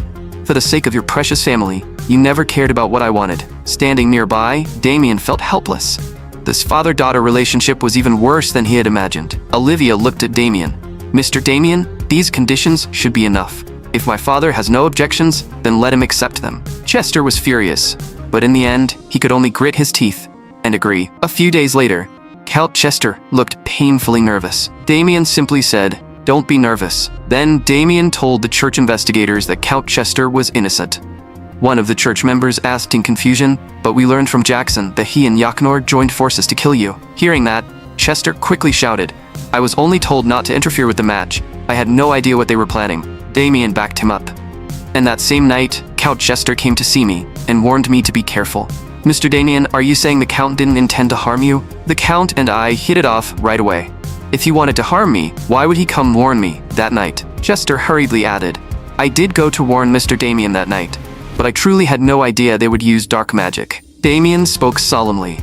For the sake of your precious family, you never cared about what I wanted. Standing nearby, Damien felt helpless. This father-daughter relationship was even worse than he had imagined. Olivia looked at Damien. Mr. Damien, these conditions should be enough. If my father has no objections, then let him accept them. Chester was furious, but in the end, he could only grit his teeth and agree. A few days later, Count Chester looked painfully nervous. Damien simply said, don't be nervous. Then Damien told the church investigators that Count Chester was innocent. One of the church members asked in confusion, but we learned from Jackson that he and Yahello joined forces to kill you. Hearing that, Chester quickly shouted, I was only told not to interfere with the match. I had no idea what they were planning. Damien backed him up. And that same night, Count Chester came to see me and warned me to be careful. Mr. Damien, are you saying the Count didn't intend to harm you? The Count and I hit it off right away. If he wanted to harm me, why would he come warn me that night? Chester hurriedly added, I did go to warn Mr. Damien that night, but I truly had no idea they would use dark magic. Damien spoke solemnly.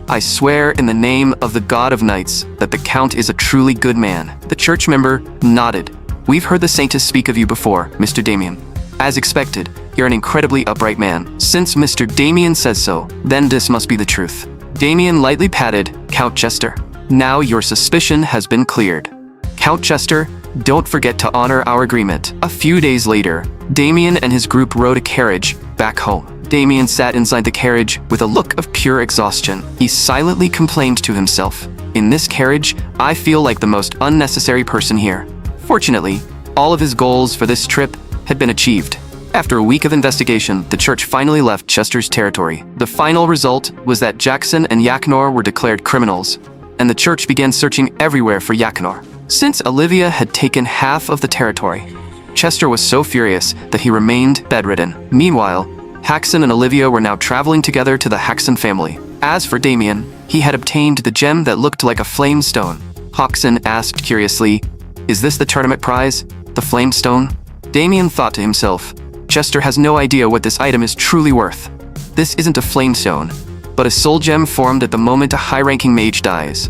I swear in the name of the God of Knights that the Count is a truly good man. The church member nodded. We've heard the Saintess speak of you before, Mr. Damien. As expected, you're an incredibly upright man. Since Mr. Damien says so, then this must be the truth. Damien lightly patted Count Chester. Now your suspicion has been cleared. Count Chester, don't forget to honor our agreement. A few days later, Damien and his group rode a carriage back home. Damien sat inside the carriage with a look of pure exhaustion. He silently complained to himself, in this carriage, I feel like the most unnecessary person here. Fortunately, all of his goals for this trip had been achieved. After a week of investigation, the church finally left Chester's territory. The final result was that Jackson and Yahello were declared criminals, and the church began searching everywhere for Yahello. Since Olivia had taken half of the territory, Chester was so furious that he remained bedridden. Meanwhile, Haxon and Olivia were now traveling together to the Haxon family. As for Damien, he had obtained the gem that looked like a flame stone. Haxon asked curiously, is this the tournament prize? The flame stone? Damien thought to himself, Chester has no idea what this item is truly worth. This isn't a flame stone, but a soul gem formed at the moment a high-ranking mage dies.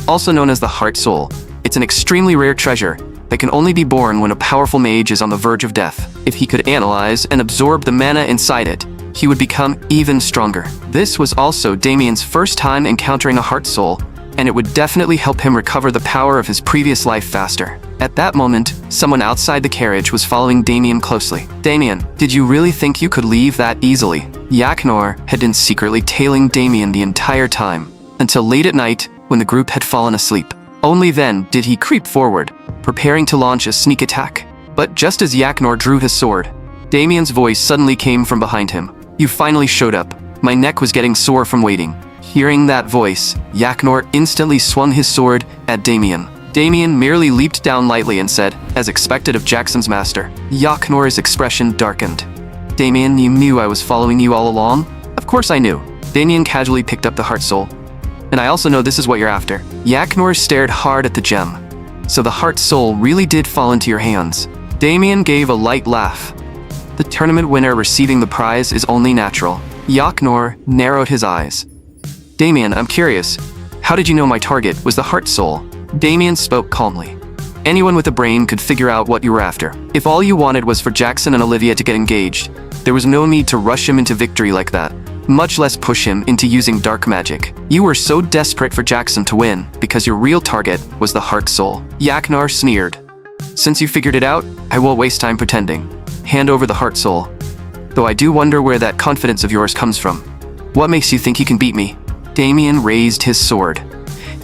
Also known as the heart soul, it's an extremely rare treasure that can only be born when a powerful mage is on the verge of death. If he could analyze and absorb the mana inside it, he would become even stronger. This was also Damien's first time encountering a heart soul, and it would definitely help him recover the power of his previous life faster. At that moment, someone outside the carriage was following Damien closely. Damien, did you really think you could leave that easily? Yahello had been secretly tailing Damien the entire time, until late at night when the group had fallen asleep. Only then did he creep forward, preparing to launch a sneak attack. But just as Yahello drew his sword, Damien's voice suddenly came from behind him. You finally showed up. My neck was getting sore from waiting. Hearing that voice, Yahello instantly swung his sword at Damien. Damien merely leaped down lightly and said, as expected of Jackson's master. Yahello's expression darkened. Damien, you knew I was following you all along? Of course I knew. Damien casually picked up the heart soul. And I also know this is what you're after. Yahello stared hard at the gem. So the heart soul really did fall into your hands. Damien gave a light laugh. The tournament winner receiving the prize is only natural. Yaknor narrowed his eyes. Damien, I'm curious. How did you know my target was the heart soul? Damien spoke calmly. Anyone with a brain could figure out what you were after. If all you wanted was for Jackson and Olivia to get engaged, there was no need to rush him into victory like that, much less push him into using dark magic. You were so desperate for Jackson to win because your real target was the heart soul. Yaknar sneered. Since you figured it out, I won't waste time pretending. Hand over the heart soul. Though I do wonder where that confidence of yours comes from. What makes you think you can beat me? Damien raised his sword.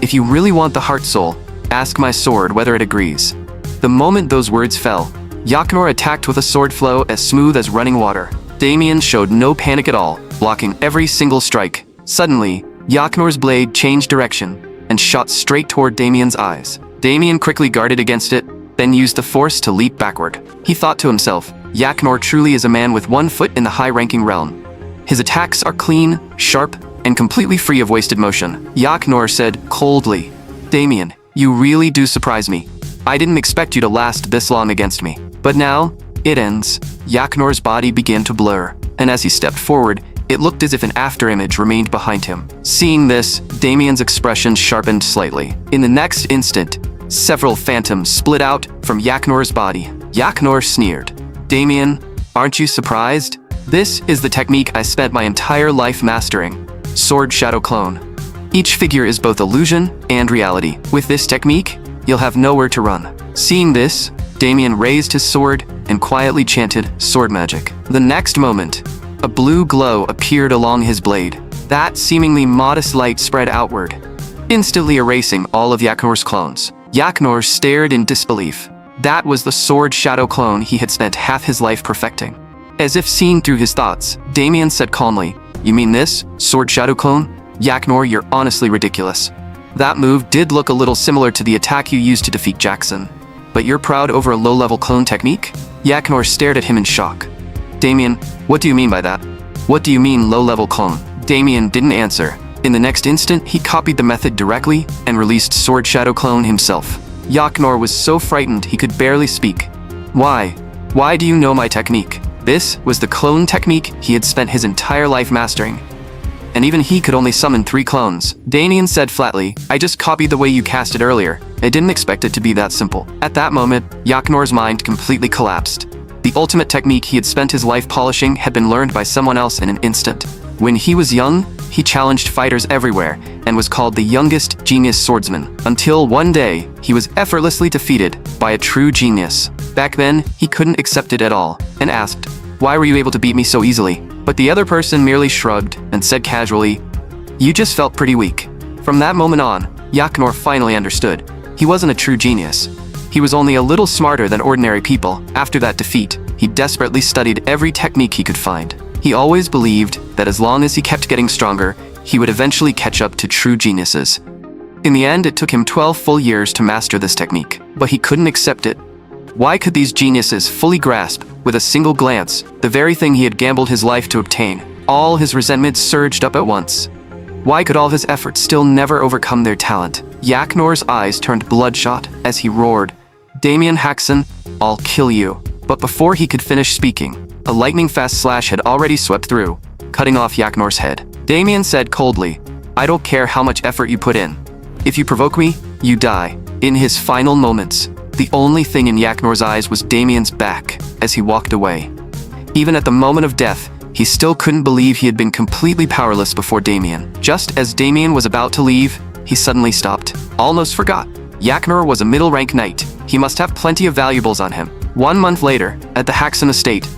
If you really want the heart soul, ask my sword whether it agrees. The moment those words fell, Yaknor attacked with a sword flow as smooth as running water. Damien showed no panic at all, blocking every single strike. Suddenly, Yaknor's blade changed direction and shot straight toward Damien's eyes. Damien quickly guarded against it, then used the force to leap backward. He thought to himself, Yaknor truly is a man with one foot in the high-ranking realm. His attacks are clean, sharp, and completely free of wasted motion. Yaknor said coldly, Damien, you really do surprise me. I didn't expect you to last this long against me. But now, it ends. Yaknor's body began to blur, and as he stepped forward, it looked as if an afterimage remained behind him. Seeing this, Damien's expression sharpened slightly. In the next instant, several phantoms split out from Yaknor's body. Yaknor sneered. Damien, aren't you surprised? This is the technique I spent my entire life mastering. Sword Shadow Clone. Each figure is both illusion and reality. With this technique, you'll have nowhere to run. Seeing this, Damien raised his sword and quietly chanted sword magic. The next moment, a blue glow appeared along his blade. That seemingly modest light spread outward, instantly erasing all of Yaknor's clones. Yaknor stared in disbelief. That was the sword shadow clone he had spent half his life perfecting. As if seeing through his thoughts, Damien said calmly, You mean this, sword shadow clone? Yaknor, you're honestly ridiculous. That move did look a little similar to the attack you used to defeat Jackson. But you're proud over a low-level clone technique? Yaknor stared at him in shock. Damien, what do you mean by that? What do you mean low-level clone? Damien didn't answer. In the next instant, he copied the method directly and released Sword Shadow Clone himself. Yaknor was so frightened he could barely speak. Why? Why do you know my technique? This was the clone technique he had spent his entire life mastering. And even he could only summon 3 clones. Damien said flatly, I just copied the way you cast it earlier. I didn't expect it to be that simple. At that moment, Yaknor's mind completely collapsed. The ultimate technique he had spent his life polishing had been learned by someone else in an instant. When he was young, he challenged fighters everywhere and was called the youngest genius swordsman. Until one day, he was effortlessly defeated by a true genius. Back then, he couldn't accept it at all and asked, Why were you able to beat me so easily? But the other person merely shrugged and said casually, You just felt pretty weak. From that moment on, Yaknor finally understood. He wasn't a true genius. He was only a little smarter than ordinary people. After that defeat, he desperately studied every technique he could find. He always believed that as long as he kept getting stronger, he would eventually catch up to true geniuses. In the end, it took him 12 full years to master this technique, but he couldn't accept it. Why could these geniuses fully grasp, with a single glance, the very thing he had gambled his life to obtain? All his resentment surged up at once. Why could all his efforts still never overcome their talent? Yaknor's eyes turned bloodshot as he roared, Damien Haxon, I'll kill you. But before he could finish speaking, a lightning-fast slash had already swept through, cutting off Yaknor's head. Damien said coldly, I don't care how much effort you put in. If you provoke me, you die. In his final moments, the only thing in Yaknor's eyes was Damien's back as he walked away. Even at the moment of death, he still couldn't believe he had been completely powerless before Damien. Just as Damien was about to leave, he suddenly stopped. Almost forgot. Yaknor was a middle-rank knight. He must have plenty of valuables on him. 1 month later, at the Haxon estate,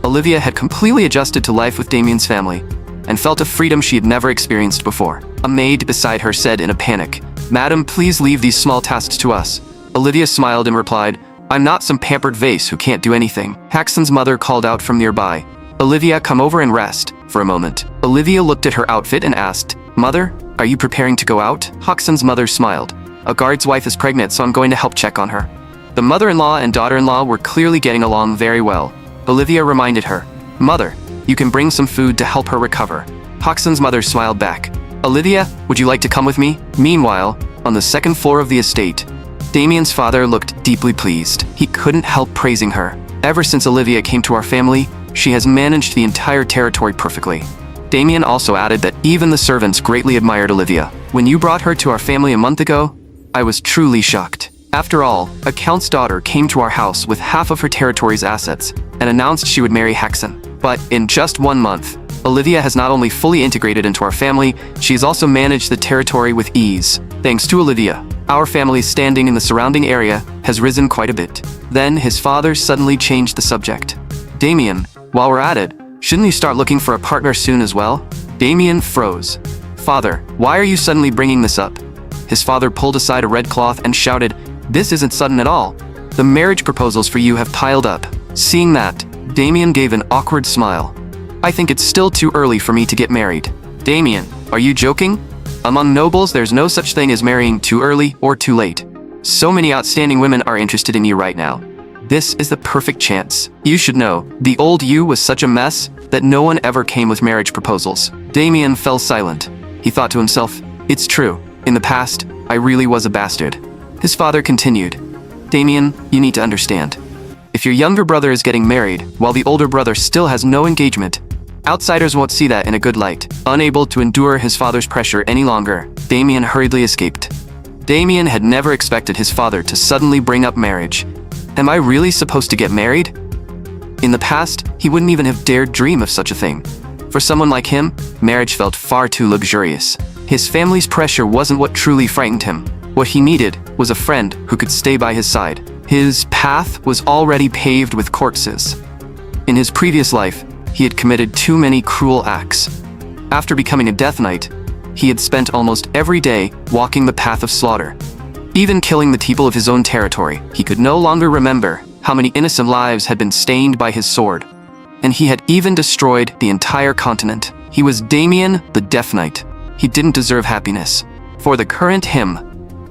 Olivia had completely adjusted to life with Damien's family and felt a freedom she had never experienced before. A maid beside her said in a panic, Madam, please leave these small tasks to us. Olivia smiled and replied, I'm not some pampered vase who can't do anything. Haxon's mother called out from nearby, Olivia, come over and rest for a moment. Olivia looked at her outfit and asked, Mother, are you preparing to go out? Haxon's mother smiled. A guard's wife is pregnant, so I'm going to help check on her. The mother-in-law and daughter-in-law were clearly getting along very well. Olivia reminded her, Mother, you can bring some food to help her recover. Haxon's mother smiled back. Olivia, would you like to come with me? Meanwhile, on the second floor of the estate, Damien's father looked deeply pleased. He couldn't help praising her. Ever since Olivia came to our family, she has managed the entire territory perfectly. Damien also added that even the servants greatly admired Olivia. When you brought her to our family a month ago, I was truly shocked. After all, a count's daughter came to our house with half of her territory's assets and announced she would marry Hexen. But in just 1 month, Olivia has not only fully integrated into our family, she has also managed the territory with ease. Thanks to Olivia, our family's standing in the surrounding area has risen quite a bit. Then his father suddenly changed the subject. Damien, while we're at it, shouldn't you start looking for a partner soon as well? Damien froze. Father, why are you suddenly bringing this up? His father pulled aside a red cloth and shouted, "This isn't sudden at all. The marriage proposals for you have piled up." Seeing that, Damien gave an awkward smile. I think it's still too early for me to get married. Damien, are you joking? Among nobles, there's no such thing as marrying too early or too late. So many outstanding women are interested in you right now. This is the perfect chance. You should know, the old you was such a mess that no one ever came with marriage proposals. Damien fell silent. He thought to himself, it's true. In the past, I really was a bastard. His father continued, Damien, you need to understand. If your younger brother is getting married while the older brother still has no engagement, outsiders won't see that in a good light. Unable to endure his father's pressure any longer, Damien hurriedly escaped. Damien had never expected his father to suddenly bring up marriage. Am I really supposed to get married? In the past, he wouldn't even have dared dream of such a thing. For someone like him, marriage felt far too luxurious. His family's pressure wasn't what truly frightened him. What he needed was a friend who could stay by his side. His path was already paved with corpses. In his previous life, he had committed too many cruel acts. After becoming a Death Knight, he had spent almost every day walking the path of slaughter. Even killing the people of his own territory, he could no longer remember how many innocent lives had been stained by his sword. And he had even destroyed the entire continent. He was Damien the Death Knight. He didn't deserve happiness. For the current him,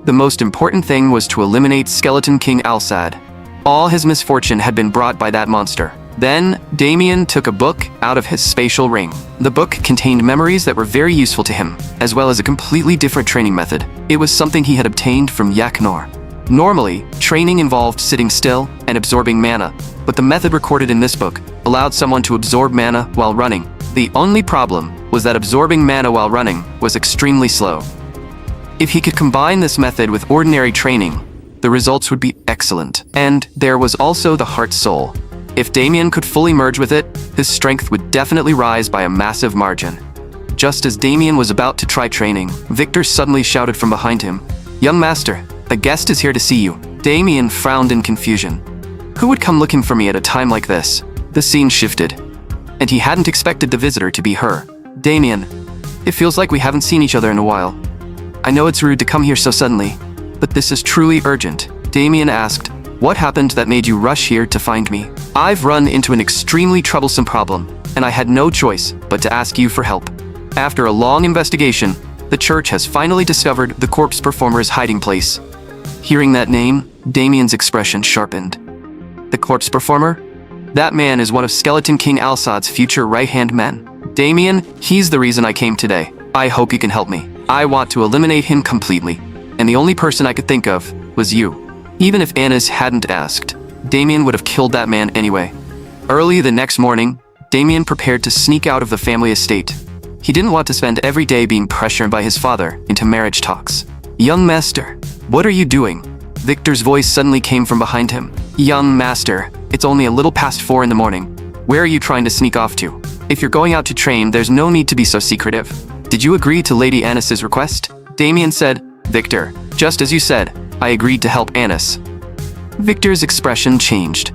the most important thing was to eliminate Skeleton King Alsad. All his misfortune had been brought by that monster. Then, Damien took a book out of his spatial ring. The book contained memories that were very useful to him, as well as a completely different training method. It was something he had obtained from Yaknor. Normally, training involved sitting still and absorbing mana, but the method recorded in this book allowed someone to absorb mana while running. The only problem was that absorbing mana while running was extremely slow. If he could combine this method with ordinary training, the results would be excellent. And there was also the Heart Soul. If Damien could fully merge with it, his strength would definitely rise by a massive margin. Just as Damien was about to try training, Victor suddenly shouted from behind him, "Young master, a guest is here to see you." Damien frowned in confusion. Who would come looking for me at a time like this? The scene shifted, and he hadn't expected the visitor to be her. Damien, it feels like we haven't seen each other in a while. I know it's rude to come here so suddenly, but this is truly urgent. Damien asked, what happened that made you rush here to find me? I've run into an extremely troublesome problem, and I had no choice but to ask you for help. After a long investigation, the church has finally discovered the corpse performer's hiding place. Hearing that name, Damien's expression sharpened. The corpse performer? That man is one of Skeleton King Alsad's future right-hand men. Damien, he's the reason I came today. I hope you can help me. I want to eliminate him completely, and the only person I could think of was you. Even if Annis hadn't asked, Damien would have killed that man anyway. Early the next morning, Damien prepared to sneak out of the family estate. He didn't want to spend every day being pressured by his father into marriage talks. Young master, what are you doing? Victor's voice suddenly came from behind him. Young master, it's only a little past 4 in the morning. Where are you trying to sneak off to? If you're going out to train, there's no need to be so secretive. Did you agree to Lady Annis's request? Damien said, Victor, just as you said, I agreed to help Annis. Victor's expression changed.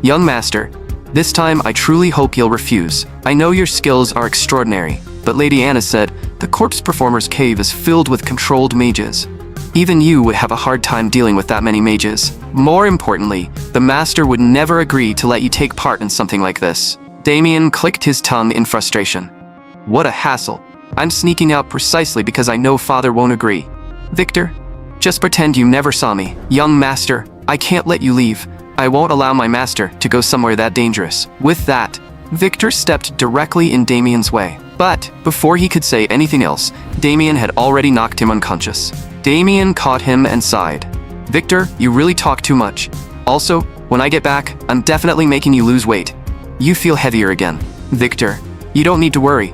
Young master, this time I truly hope you'll refuse. I know your skills are extraordinary, but Lady Annis said, the corpse performer's cave is filled with controlled mages. Even you would have a hard time dealing with that many mages. More importantly, the master would never agree to let you take part in something like this. Damien clicked his tongue in frustration. What a hassle. I'm sneaking out precisely because I know father won't agree. Victor, just pretend you never saw me. Young master, I can't let you leave. I won't allow my master to go somewhere that dangerous. With that, Victor stepped directly in Damien's way. But before he could say anything else, Damien had already knocked him unconscious. Damien caught him and sighed. Victor, you really talk too much. Also, when I get back, I'm definitely making you lose weight. You feel heavier again. Victor, you don't need to worry.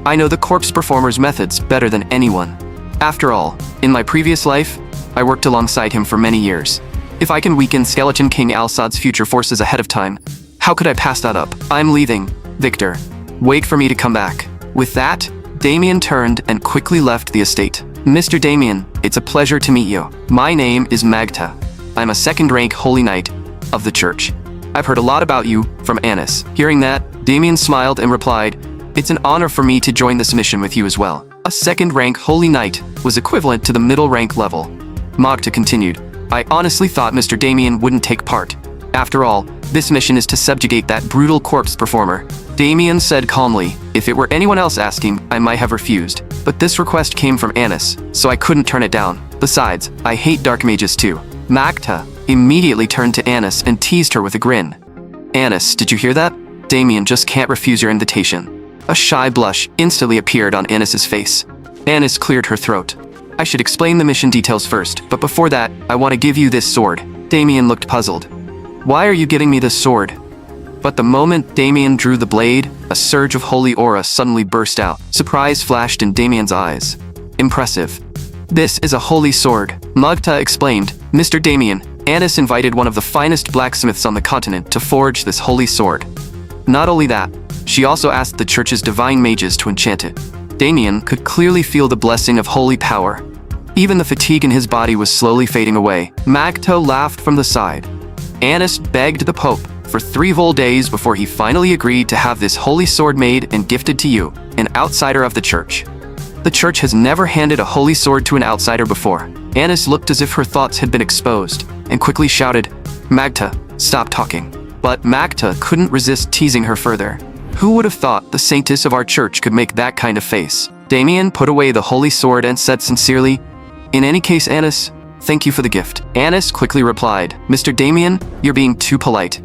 I know the corpse performer's methods better than anyone. After all, in my previous life, I worked alongside him for many years. If I can weaken Skeleton King Al-Sad's future forces ahead of time, how could I pass that up? I'm leaving, Victor. Wait for me to come back. With that, Damien turned and quickly left the estate. Mr. Damien, it's a pleasure to meet you. My name is Magta. I'm a second-rank Holy Knight of the Church. I've heard a lot about you from Anis. Hearing that, Damien smiled and replied, "It's an honor for me to join this mission with you as well." A second-rank Holy Knight was equivalent to the middle rank level. Magta continued, "I honestly thought Mr. Damien wouldn't take part. After all, this mission is to subjugate that brutal corpse performer." Damien said calmly, "If it were anyone else asking, I might have refused. But this request came from Anis, so I couldn't turn it down. Besides, I hate dark mages too." Magta immediately turned to Anis and teased her with a grin. "Anis, did you hear that? Damien just can't refuse your invitation." A shy blush instantly appeared on Anis's face. Anis cleared her throat. "I should explain the mission details first, but before that, I want to give you this sword." Damien looked puzzled. "Why are you getting me this sword?" But the moment Damien drew the blade, a surge of holy aura suddenly burst out. Surprise flashed in Damien's eyes. "Impressive. This is a holy sword," Magta explained. "Mr. Damien, Anis invited one of the finest blacksmiths on the continent to forge this holy sword. Not only that, she also asked the church's divine mages to enchant it." Damien could clearly feel the blessing of holy power. Even the fatigue in his body was slowly fading away. Magta laughed from the side. Anis begged the Pope for 3 whole days before he finally agreed to have this holy sword made and gifted to you, an outsider of the church. The church has never handed a holy sword to an outsider before. Anis looked as if her thoughts had been exposed, and quickly shouted, "Magta, stop talking." But Magta couldn't resist teasing her further. Who would have thought the saintess of our church could make that kind of face? Damien put away the holy sword and said sincerely, "In any case, Anis, thank you for the gift." Anis quickly replied, "Mr. Damien, you're being too polite.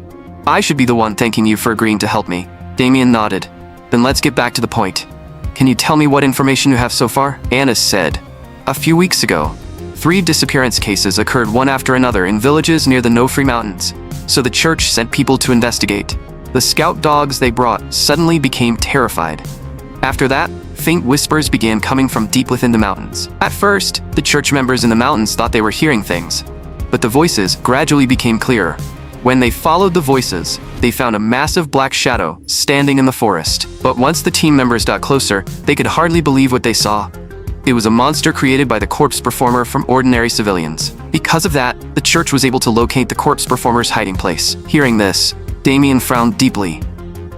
I should be the one thanking you for agreeing to help me." Damien nodded. "Then let's get back to the point. Can you tell me what information you have so far?" Anis said, "A few weeks ago, 3 disappearance cases occurred one after another in villages near the No-Free Mountains, so the church sent people to investigate. The scout dogs they brought suddenly became terrified. After that, faint whispers began coming from deep within the mountains. At first, the church members in the mountains thought they were hearing things, but the voices gradually became clearer. When they followed the voices, they found a massive black shadow standing in the forest. But once the team members got closer, they could hardly believe what they saw. It was a monster created by the corpse performer from ordinary civilians. Because of that, the church was able to locate the corpse performer's hiding place." Hearing this, Damien frowned deeply.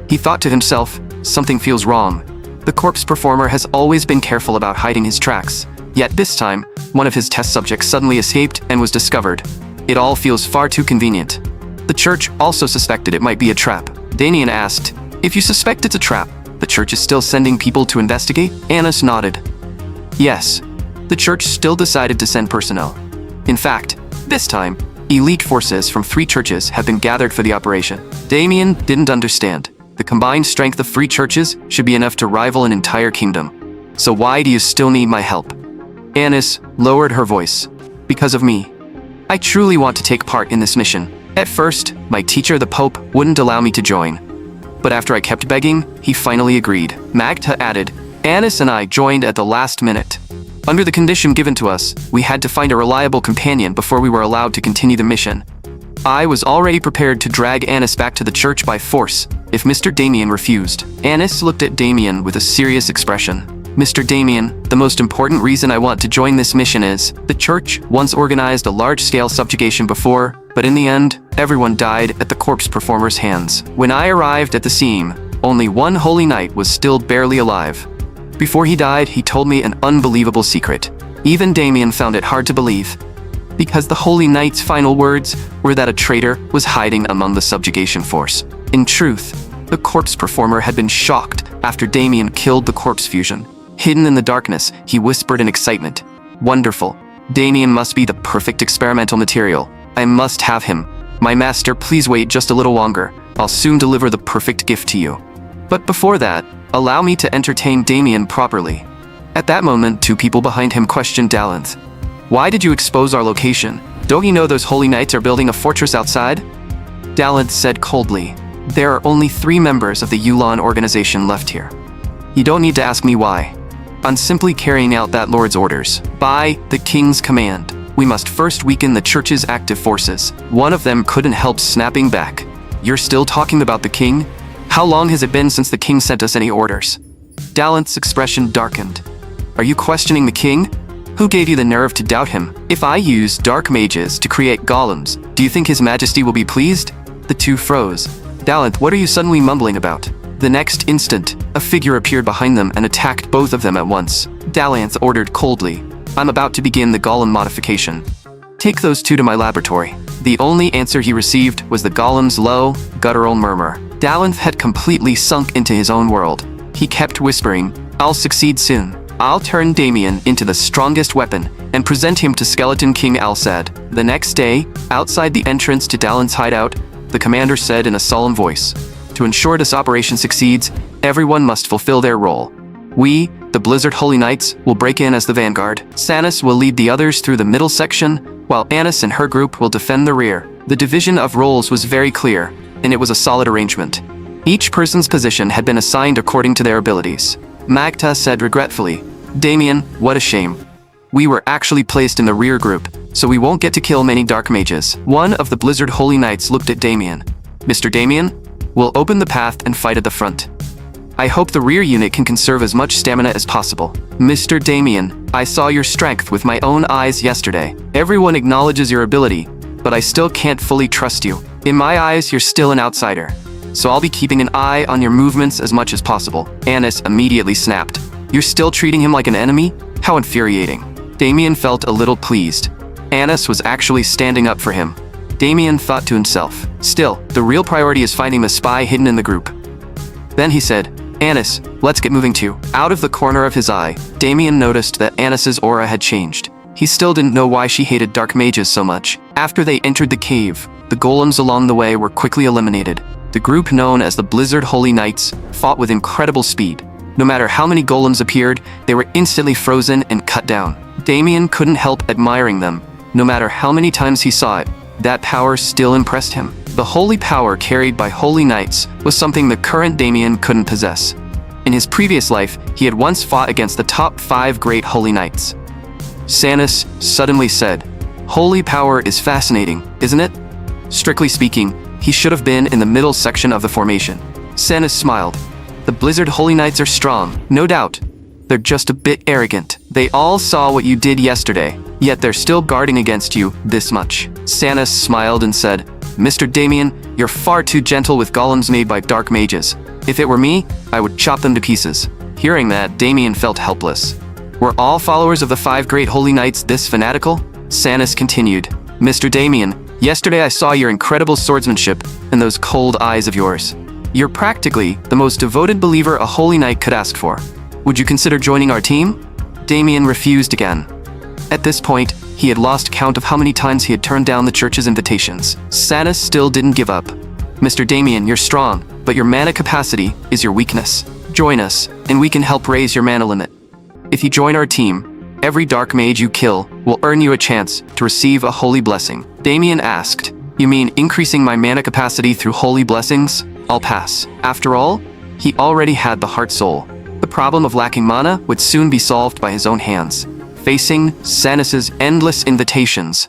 He thought to himself, "Something feels wrong. The corpse performer has always been careful about hiding his tracks. Yet this time, one of his test subjects suddenly escaped and was discovered. It all feels far too convenient." The church also suspected it might be a trap. Damien asked, "If you suspect it's a trap, the church is still sending people to investigate?" Anis nodded. "Yes, the church still decided to send personnel. In fact, this time, elite forces from 3 churches have been gathered for the operation." Damien didn't understand. The combined strength of 3 churches should be enough to rival an entire kingdom. So why do you still need my help? Anis lowered her voice. "Because of me. I truly want to take part in this mission. At first, my teacher, the Pope, wouldn't allow me to join. But after I kept begging, he finally agreed." Magta added, "Anis and I joined at the last minute. Under the condition given to us, we had to find a reliable companion before we were allowed to continue the mission. I was already prepared to drag Anis back to the church by force if Mr. Damien refused." Anis looked at Damien with a serious expression. "Mr. Damien, the most important reason I want to join this mission is, the church once organized a large-scale subjugation before, but in the end, everyone died at the corpse performer's hands. When I arrived at the scene, only one holy knight was still barely alive. Before he died, he told me an unbelievable secret. Even Damien found it hard to believe, because the holy knight's final words were that a traitor was hiding among the subjugation force. In truth, the corpse performer had been shocked after Damien killed the corpse fusion. Hidden in the darkness, he whispered in excitement, 'Wonderful. Damien must be the perfect experimental material. I must have him. My master, please wait just a little longer. I'll soon deliver the perfect gift to you. But before that, allow me to entertain Damien properly.' At that moment, 2 people behind him questioned Dalinth. 'Why did you expose our location? Don't you know those holy knights are building a fortress outside?' Dalinth said coldly, There are only 3 members of the Yulan organization left here. You don't need to ask me why. I'm simply carrying out that lord's orders. By the king's command, we must first weaken the church's active forces. One of them couldn't help snapping back. You're still talking about the king? How long has it been since the king sent us any orders? Dalant's expression darkened. Are you questioning the king? Who gave you the nerve to doubt him? If I use dark mages to create golems, do you think his majesty will be pleased? The two froze. Dalant, what are you suddenly mumbling about? The next instant, a figure appeared behind them and attacked both of them at once. Dalant ordered coldly, I'm about to begin the golem modification. Take those 2 to my laboratory. The only answer he received was the golem's low, guttural murmur. Dalant had completely sunk into his own world. He kept whispering, I'll succeed soon. I'll turn Damien into the strongest weapon and present him to Skeleton King Alsad. The next day, outside the entrance to Dalant's hideout, the commander said in a solemn voice, to ensure this operation succeeds, everyone must fulfill their role. We, the Blizzard Holy Knights, will break in as the vanguard. Sanis will lead the others through the middle section, while Anis and her group will defend the rear. The division of roles was very clear, and it was a solid arrangement. Each person's position had been assigned according to their abilities. Magta said regretfully, Damien, what a shame. We were actually placed in the rear group, so we won't get to kill many dark mages. One of the Blizzard Holy Knights looked at Damien. Mr. Damien, we'll open the path and fight at the front. I hope the rear unit can conserve as much stamina as possible. Mr. Damien, I saw your strength with my own eyes yesterday. Everyone acknowledges your ability, but I still can't fully trust you. In my eyes, you're still an outsider, so I'll be keeping an eye on your movements as much as possible. Anis immediately snapped. You're still treating him like an enemy? How infuriating. Damien felt a little pleased. Anis was actually standing up for him. Damien thought to himself, still, the real priority is finding the spy hidden in the group. Then he said, Anis, let's get moving too. Out of the corner of his eye, Damien noticed that Anis's aura had changed. He still didn't know why she hated dark mages so much. After they entered the cave, the golems along the way were quickly eliminated. The group known as the Blizzard Holy Knights fought with incredible speed. No matter how many golems appeared, they were instantly frozen and cut down. Damien couldn't help admiring them. No matter how many times he saw it, that power still impressed him. The holy power carried by holy knights was something the current Damien couldn't possess. In his previous life, he had once fought against the top 5 great holy knights. Sanis suddenly said, Holy power is fascinating, isn't it? Strictly speaking, he should have been in the middle section of the formation. Sanis smiled. The Blizzard Holy Knights are strong, no doubt. They're just a bit arrogant. They all saw what you did yesterday, yet they're still guarding against you this much. Sanis smiled and said, Mr. Damien, you're far too gentle with golems made by dark mages. If it were me, I would chop them to pieces. Hearing that, Damien felt helpless. Were all followers of the 5 great holy knights this fanatical? Sanis continued, Mr. Damien, yesterday I saw your incredible swordsmanship and those cold eyes of yours. You're practically the most devoted believer a holy knight could ask for. Would you consider joining our team? Damien refused again. At this point, he had lost count of how many times he had turned down the church's invitations. Sanis still didn't give up. Mr. Damien, you're strong, but your mana capacity is your weakness. Join us, and we can help raise your mana limit. If you join our team, every dark mage you kill will earn you a chance to receive a holy blessing. Damien asked, You mean increasing my mana capacity through holy blessings? I'll pass. After all, he already had the heart soul. The problem of lacking mana would soon be solved by his own hands. Facing Sanis's endless invitations,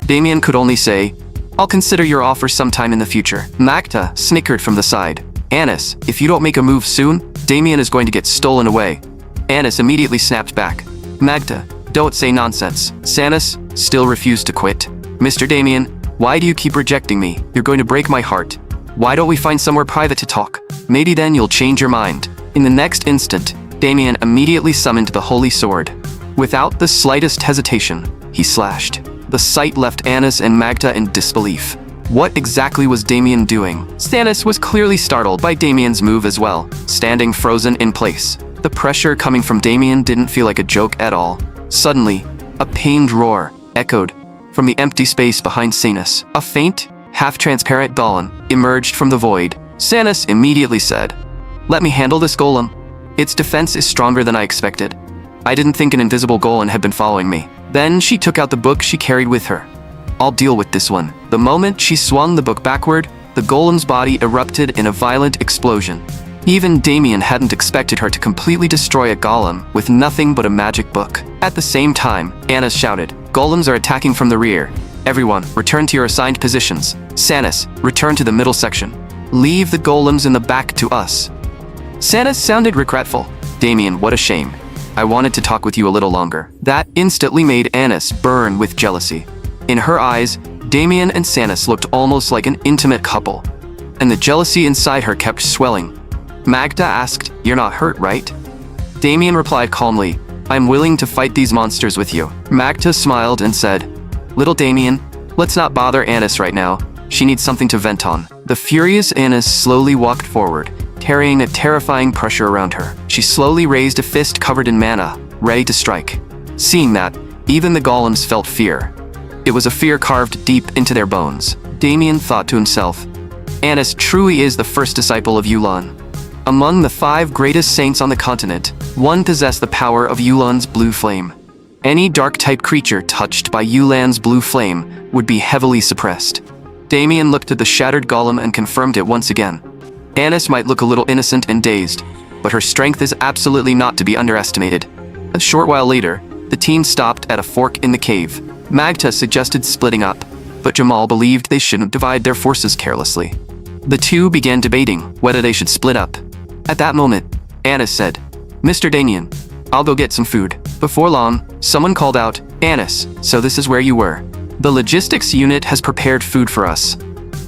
Damien could only say, I'll consider your offer sometime in the future. Magta snickered from the side. Anis, if you don't make a move soon, Damien is going to get stolen away. Anis immediately snapped back. Magta, don't say nonsense. Sanis still refused to quit. Mr. Damien, why do you keep rejecting me? You're going to break my heart. Why don't we find somewhere private to talk? Maybe then you'll change your mind. In the next instant, Damien immediately summoned the holy sword. Without the slightest hesitation, he slashed. The sight left Anis and Magta in disbelief. What exactly was Damien doing? Sanis was clearly startled by Damien's move as well, standing frozen in place. The pressure coming from Damien didn't feel like a joke at all. Suddenly, a pained roar echoed from the empty space behind Sanis. A faint, half-transparent golem emerged from the void. Sanis immediately said, Let me handle this golem. Its defense is stronger than I expected. I didn't think an invisible golem had been following me. Then she took out the book she carried with her. I'll deal with this one. The moment she swung the book backward, the golem's body erupted in a violent explosion. Even Damien hadn't expected her to completely destroy a golem with nothing but a magic book. At the same time, Anis shouted, "Golems are attacking from the rear. Everyone, return to your assigned positions. Sanis, return to the middle section. Leave the golems in the back to us." Sanis sounded regretful. "Damien, what a shame. I wanted to talk with you a little longer." That instantly made Anis burn with jealousy. In her eyes, Damien and Sanis looked almost like an intimate couple, and the jealousy inside her kept swelling. Magda asked, "You're not hurt, right?" Damien replied calmly, "I'm willing to fight these monsters with you." Magda smiled and said, "Little Damien, let's not bother Anis right now. She needs something to vent on." The furious Anis slowly walked forward, carrying a terrifying pressure around her. She slowly raised a fist covered in mana, ready to strike. Seeing that, even the golems felt fear. It was a fear carved deep into their bones. Damien thought to himself, "Anis truly is the first disciple of Yu'lon. Among the 5 greatest saints on the continent, one possessed the power of Yu'lon's blue flame. Any dark-type creature touched by Yu'lon's blue flame would be heavily suppressed." Damien looked at the shattered golem and confirmed it once again. Anis might look a little innocent and dazed, but her strength is absolutely not to be underestimated. A short while later, the team stopped at a fork in the cave. Magda suggested splitting up, but Jamal believed they shouldn't divide their forces carelessly. The two began debating whether they should split up. At that moment, Anis said, "Mr. Damien, I'll go get some food." Before long, someone called out, "Anis, so this is where you were. The logistics unit has prepared food for us."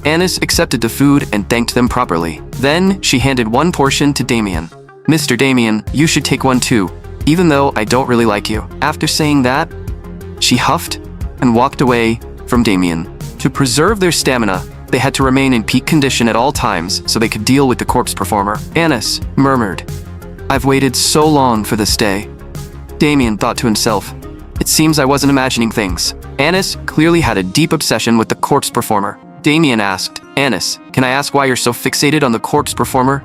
Anis accepted the food and thanked them properly. Then she handed one portion to Damien. "Mr. Damien, you should take one too, even though I don't really like you." After saying that, she huffed and walked away from Damien. To preserve their stamina, they had to remain in peak condition at all times so they could deal with the corpse performer. Anis murmured, "I've waited so long for this day." Damien thought to himself, "It seems I wasn't imagining things." Anis clearly had a deep obsession with the corpse performer. Damien asked, "Anis, can I ask why you're so fixated on the corpse performer?"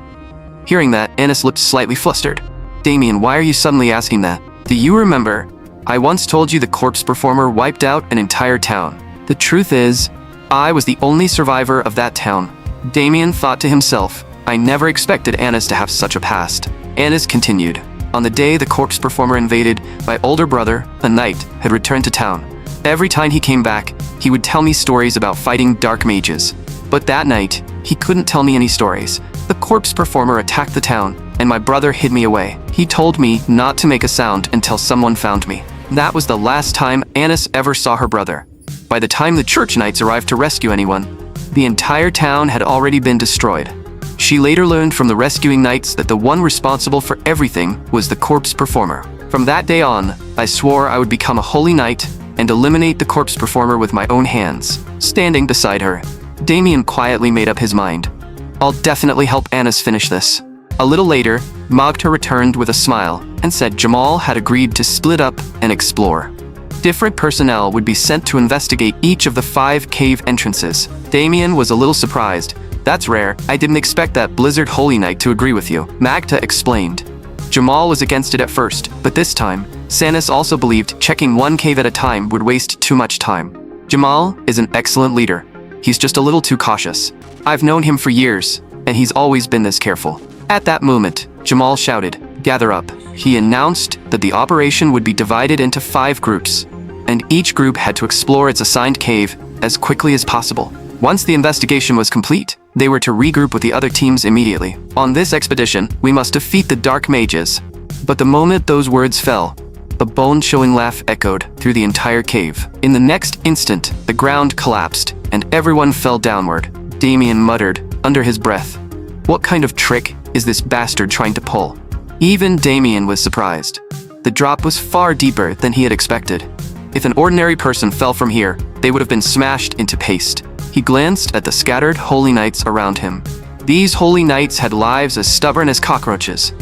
Hearing that, Anis looked slightly flustered. "Damien, why are you suddenly asking that? Do you remember? I once told you the corpse performer wiped out an entire town. The truth is, I was the only survivor of that town." Damien thought to himself, "I never expected Anis to have such a past." Anis continued, "On the day the corpse performer invaded, my older brother, a knight, had returned to town. Every time he came back, he would tell me stories about fighting dark mages. But that night, he couldn't tell me any stories. The corpse performer attacked the town, and my brother hid me away. He told me not to make a sound until someone found me. That was the last time Anis ever saw her brother. By the time the church knights arrived to rescue anyone, the entire town had already been destroyed. She later learned from the rescuing knights that the one responsible for everything was the corpse performer. From that day on, I swore I would become a holy knight and eliminate the corpse performer with my own hands." Standing beside her, Damien quietly made up his mind. "I'll definitely help Anis finish this." A little later, Magda returned with a smile and said Jamal had agreed to split up and explore. Different personnel would be sent to investigate each of the 5 cave entrances. Damien was a little surprised. "That's rare. I didn't expect that Blizzard Holy Knight to agree with you," Magda explained. Jamal was against it at first, but this time, Sanis also believed checking one cave at a time would waste too much time. Jamal is an excellent leader. He's just a little too cautious. I've known him for years, and he's always been this careful. At that moment, Jamal shouted, "Gather up." He announced that the operation would be divided into 5 groups, and each group had to explore its assigned cave as quickly as possible. Once the investigation was complete, they were to regroup with the other teams immediately. "On this expedition, we must defeat the dark mages." But the moment those words fell, a bone-chilling laugh echoed through the entire cave. In the next instant, the ground collapsed, and everyone fell downward. Damien muttered, under his breath, "What kind of trick is this bastard trying to pull?" Even Damien was surprised. The drop was far deeper than he had expected. If an ordinary person fell from here, they would have been smashed into paste. He glanced at the scattered holy knights around him. These holy knights had lives as stubborn as cockroaches,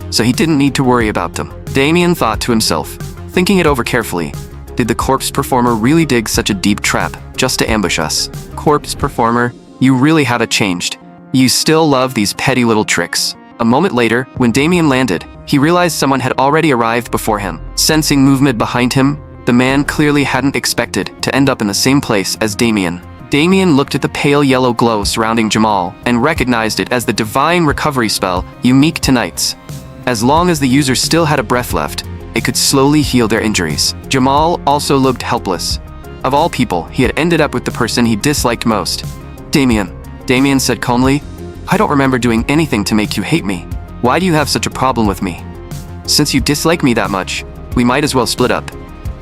so he didn't need to worry about them. Damien thought to himself, thinking it over carefully, did the corpse performer really dig such a deep trap just to ambush us? Corpse performer, you really haven't changed. You still love these petty little tricks. A moment later, when Damien landed, he realized someone had already arrived before him. Sensing movement behind him, the man clearly hadn't expected to end up in the same place as Damien. Damien looked at the pale yellow glow surrounding Jamal and recognized it as the divine recovery spell unique to knights. As long as the user still had a breath left, it could slowly heal their injuries. Jamal also looked helpless. Of all people, he had ended up with the person he disliked most. Damien said calmly, "I don't remember doing anything to make you hate me. Why do you have such a problem with me? Since you dislike me that much, we might as well split up."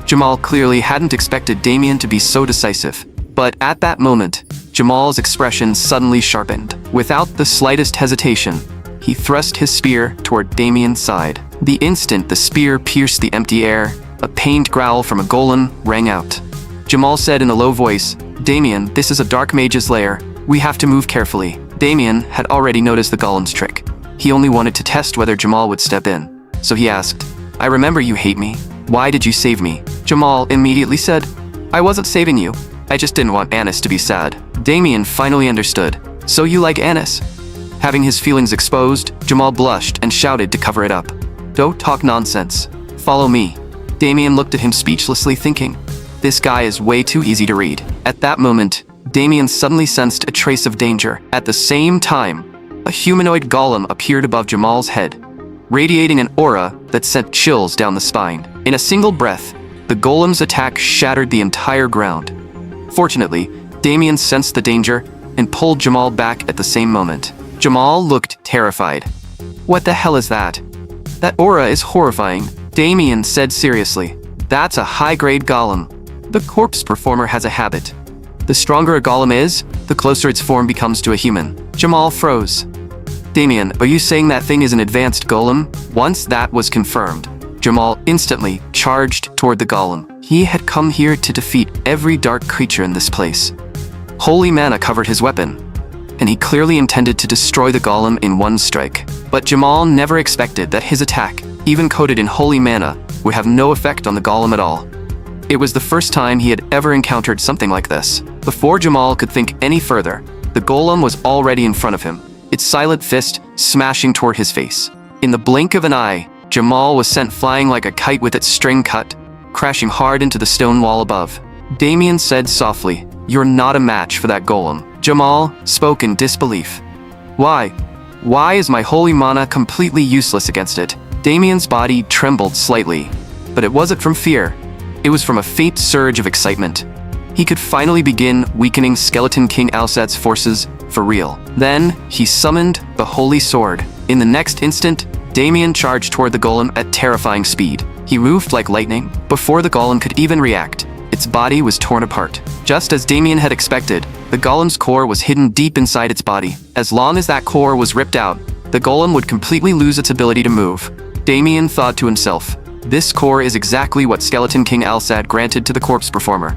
Jamal clearly hadn't expected Damien to be so decisive. But at that moment, Jamal's expression suddenly sharpened. Without the slightest hesitation, he thrust his spear toward Damien's side. The instant the spear pierced the empty air, a pained growl from a golem rang out. Jamal said in a low voice, "Damien, this is a dark mage's lair. We have to move carefully." Damien had already noticed the golem's trick. He only wanted to test whether Jamal would step in. So he asked, "I remember you hate me. Why did you save me?" Jamal immediately said, "I wasn't saving you. I just didn't want Anis to be sad." Damien finally understood. "So you like Anis?" Having his feelings exposed, Jamal blushed and shouted to cover it up. "Don't talk nonsense. Follow me." Damien looked at him speechlessly, thinking, "This guy is way too easy to read." At that moment, Damien suddenly sensed a trace of danger. At the same time, a humanoid golem appeared above Jamal's head, radiating an aura that sent chills down the spine. In a single breath, the golem's attack shattered the entire ground. Fortunately, Damien sensed the danger and pulled Jamal back at the same moment. Jamal looked terrified. "What the hell is that?" "That aura is horrifying," Damien said seriously. "That's a high-grade golem. The corpse performer has a habit. The stronger a golem is, the closer its form becomes to a human." Jamal froze. "Damien, are you saying that thing is an advanced golem?" Once that was confirmed, Jamal instantly charged toward the golem. He had come here to defeat every dark creature in this place. Holy mana covered his weapon, and he clearly intended to destroy the golem in one strike. But Jamal never expected that his attack, even coated in holy mana, would have no effect on the golem at all. It was the first time he had ever encountered something like this. Before Jamal could think any further, the golem was already in front of him, its silent fist smashing toward his face. In the blink of an eye, Jamal was sent flying like a kite with its string cut, crashing hard into the stone wall above. Damien said softly, "You're not a match for that golem." Jamal spoke in disbelief. "Why? Why is my holy mana completely useless against it?" Damien's body trembled slightly, but it wasn't from fear. It was from a faint surge of excitement. He could finally begin weakening Skeleton King Alset's forces for real. Then, he summoned the Holy Sword. In the next instant, Damien charged toward the golem at terrifying speed. He moved like lightning. Before the golem could even react, its body was torn apart. Just as Damien had expected, the golem's core was hidden deep inside its body. As long as that core was ripped out, the golem would completely lose its ability to move. Damien thought to himself, "This core is exactly what Skeleton King Alsad granted to the corpse performer.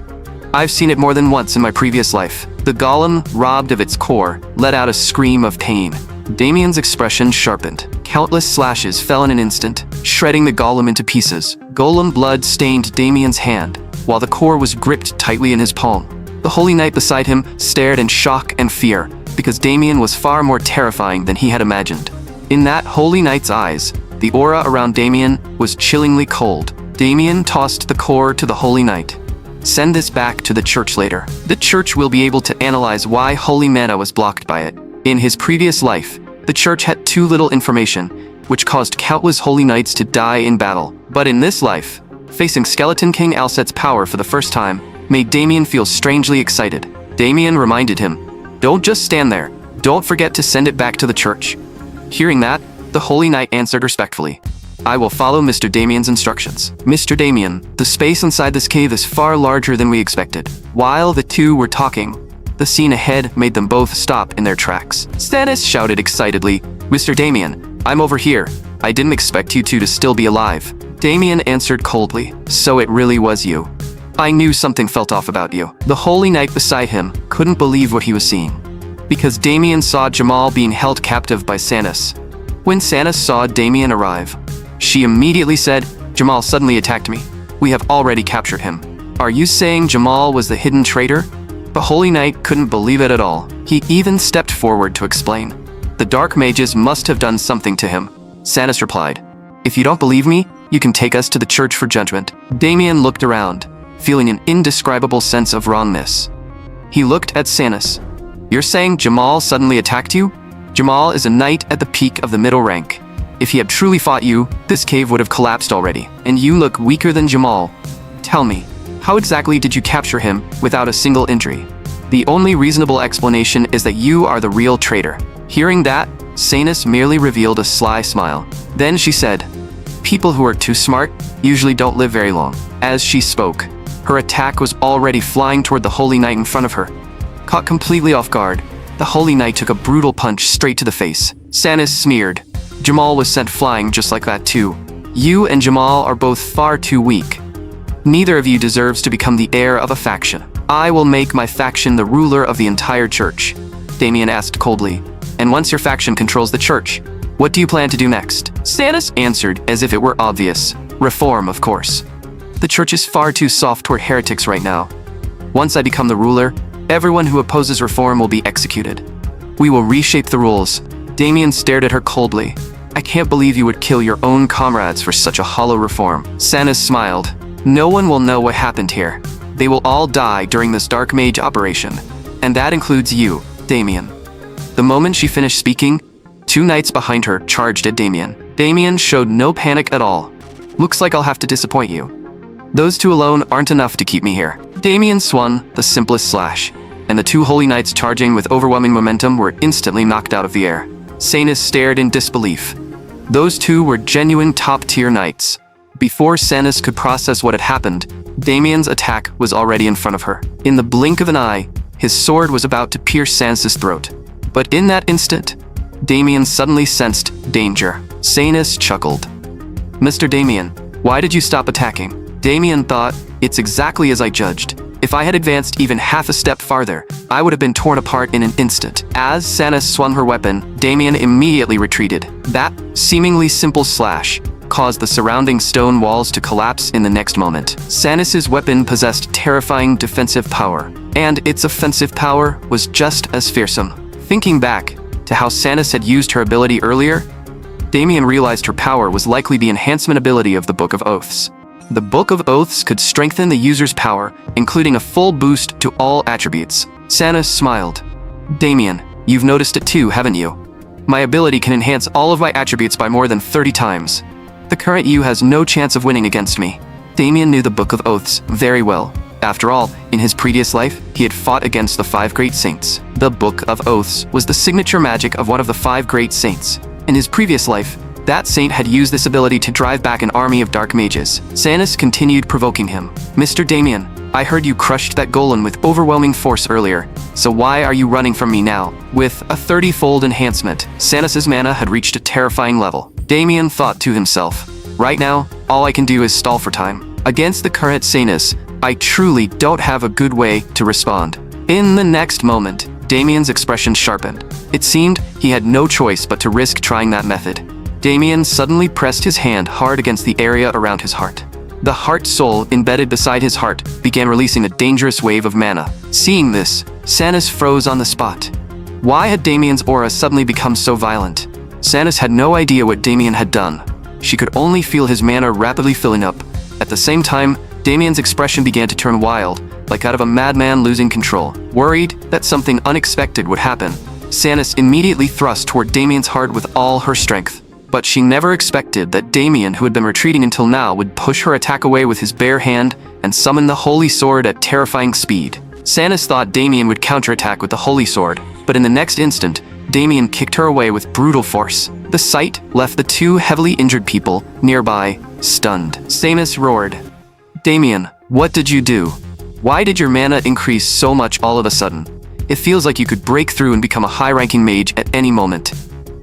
I've seen it more than once in my previous life." The golem, robbed of its core, let out a scream of pain. Damien's expression sharpened. Countless slashes fell in an instant, shredding the golem into pieces. Golem blood stained Damien's hand, while the core was gripped tightly in his palm. The Holy Knight beside him stared in shock and fear, because Damien was far more terrifying than he had imagined. In that Holy Knight's eyes, the aura around Damien was chillingly cold. Damien tossed the core to the Holy Knight. "Send this back to the church later. The church will be able to analyze why holy mana was blocked by it." In his previous life, the church had too little information, which caused countless holy knights to die in battle. But in this life, facing Skeleton King Alset's power for the first time made Damien feel strangely excited. Damien reminded him, "Don't just stand there. Don't forget to send it back to the church." Hearing that, the Holy Knight answered respectfully, "I will follow Mr. Damien's instructions." "Mr. Damien, the space inside this cave is far larger than we expected." While the two were talking, the scene ahead made them both stop in their tracks. Stannis shouted excitedly, "Mr. Damien, I'm over here. I didn't expect you two to still be alive." Damien answered coldly, "So it really was you. I knew something felt off about you." The Holy Knight beside him couldn't believe what he was seeing, because Damien saw Jamal being held captive by Stannis. When Stannis saw Damien arrive, she immediately said, "Jamal suddenly attacked me. We have already captured him." "Are you saying Jamal was the hidden traitor?" The Holy Knight couldn't believe it at all. He even stepped forward to explain. "The Dark Mages must have done something to him," Stannis replied. "If you don't believe me, you can take us to the church for judgment." Damien looked around, feeling an indescribable sense of wrongness. He looked at Sanus. You're saying Jamal suddenly attacked you? Jamal is a knight at the peak of the middle rank. If he had truly fought you, this cave would have collapsed already. And you look weaker than Jamal. Tell me, how exactly did you capture him without a single injury? The only reasonable explanation is that you are the real traitor. Hearing that, Sanus merely revealed a sly smile. Then she said, people who are too smart usually don't live very long. As she spoke, her attack was already flying toward the Holy Knight in front of her. Caught completely off guard, the Holy Knight took a brutal punch straight to the face. Sanus smeared. Jamal was sent flying just like that too. You and Jamal are both far too weak. Neither of you deserves to become the heir of a faction. I will make my faction the ruler of the entire church, Damien asked coldly. And once your faction controls the church, what do you plan to do next? Sanus answered as if it were obvious. Reform, of course. The church is far too soft toward heretics right now. Once I become the ruler, everyone who opposes reform will be executed. We will reshape the rules. Damien stared at her coldly. I can't believe you would kill your own comrades for such a hollow reform. Sanus smiled. No one will know what happened here. They will all die during this dark mage operation. And that includes you, Damien. The moment she finished speaking, 2 knights behind her charged at Damien. Damien showed no panic at all. Looks like I'll have to disappoint you. Those 2 alone aren't enough to keep me here. Damien swung the simplest slash, and the 2 holy knights charging with overwhelming momentum were instantly knocked out of the air. Sanus stared in disbelief. Those 2 were genuine top-tier knights. Before Sanus could process what had happened, Damien's attack was already in front of her. In the blink of an eye, his sword was about to pierce Sanus' throat. But in that instant, Damien suddenly sensed danger. Sanus chuckled. Mr. Damien, why did you stop attacking? Damien thought, it's exactly as I judged. If I had advanced even half a step farther, I would have been torn apart in an instant. As Sanus swung her weapon, Damien immediately retreated. That seemingly simple slash caused the surrounding stone walls to collapse in the next moment. Sanus' weapon possessed terrifying defensive power, and its offensive power was just as fearsome. Thinking back to how Sanus had used her ability earlier, Damien realized her power was likely the enhancement ability of the Book of Oaths. The Book of Oaths could strengthen the user's power, including a full boost to all attributes. Sanus smiled. Damien, you've noticed it too, haven't you? My ability can enhance all of my attributes by more than 30 times. The current you has no chance of winning against me. Damien knew the Book of Oaths very well. After all, in his previous life, he had fought against the 5 great saints. The Book of Oaths was the signature magic of one of the 5 great saints. In his previous life, that saint had used this ability to drive back an army of dark mages. Sanus continued provoking him. Mr. Damien, I heard you crushed that golem with overwhelming force earlier, so why are you running from me now? With a 30-fold enhancement, Sanus' mana had reached a terrifying level. Damien thought to himself, right now, all I can do is stall for time. Against the current Sanus, I truly don't have a good way to respond. In the next moment, Damien's expression sharpened. It seemed he had no choice but to risk trying that method. Damien suddenly pressed his hand hard against the area around his heart. The heart soul embedded beside his heart began releasing a dangerous wave of mana. Seeing this, Sanus froze on the spot. Why had Damien's aura suddenly become so violent? Sanus had no idea what Damien had done. She could only feel his mana rapidly filling up. At the same time, Damien's expression began to turn wild, like out of a madman losing control. Worried that something unexpected would happen, Sanus immediately thrust toward Damien's heart with all her strength. But she never expected that Damien, who had been retreating until now, would push her attack away with his bare hand and summon the Holy Sword at terrifying speed. Sanus thought Damien would counterattack with the Holy Sword, but in the next instant, Damien kicked her away with brutal force. The sight left the 2 heavily injured people nearby stunned. Sanus roared. Damien, what did you do? Why did your mana increase so much all of a sudden? It feels like you could break through and become a high-ranking mage at any moment.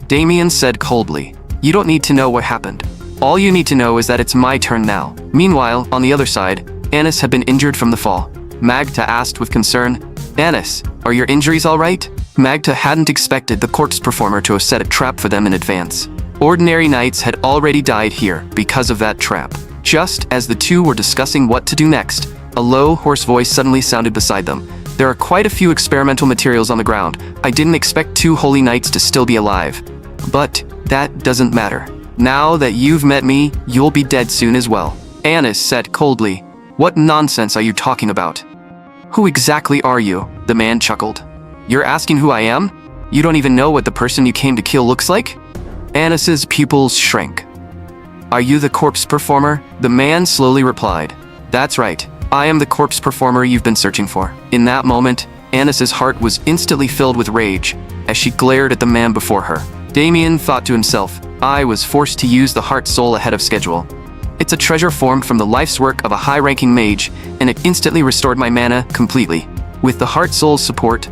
Damien said coldly. You don't need to know what happened. All you need to know is that it's my turn now. Meanwhile, on the other side, Anis had been injured from the fall. Magta asked with concern, Anis, are your injuries all right? Magta hadn't expected the corpse performer to have set a trap for them in advance. Ordinary knights had already died here because of that trap. Just as the 2 were discussing what to do next, a low, hoarse voice suddenly sounded beside them. There are quite a few experimental materials on the ground. I didn't expect 2 holy knights to still be alive. But that doesn't matter. Now that you've met me, you'll be dead soon as well. Anis said coldly. What nonsense are you talking about? Who exactly are you? The man chuckled. You're asking who I am? You don't even know what the person you came to kill looks like? Anis's pupils shrank. Are you the corpse performer? The man slowly replied. That's right. I am the corpse performer you've been searching for. In that moment, Anis's heart was instantly filled with rage as she glared at the man before her. Damien thought to himself, I was forced to use the heart soul ahead of schedule. It's a treasure formed from the life's work of a high-ranking mage, and it instantly restored my mana completely. With the heart soul's support,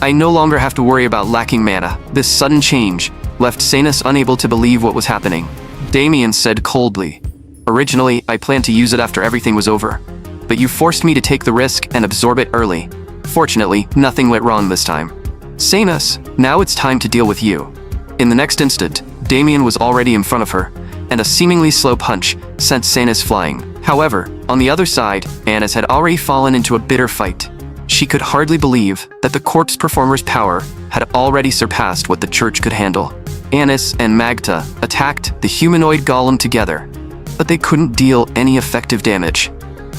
I no longer have to worry about lacking mana. This sudden change left Sanus unable to believe what was happening. Damien said coldly, Originally, I planned to use it after everything was over, but you forced me to take the risk and absorb it early. Fortunately, nothing went wrong this time. Sanus, now it's time to deal with you. In the next instant, Damien was already in front of her, and a seemingly slow punch sent Sanus flying. However, on the other side, Anis had already fallen into a bitter fight. She could hardly believe that the corpse performer's power had already surpassed what the church could handle. Anis and Magda attacked the humanoid golem together, but they couldn't deal any effective damage.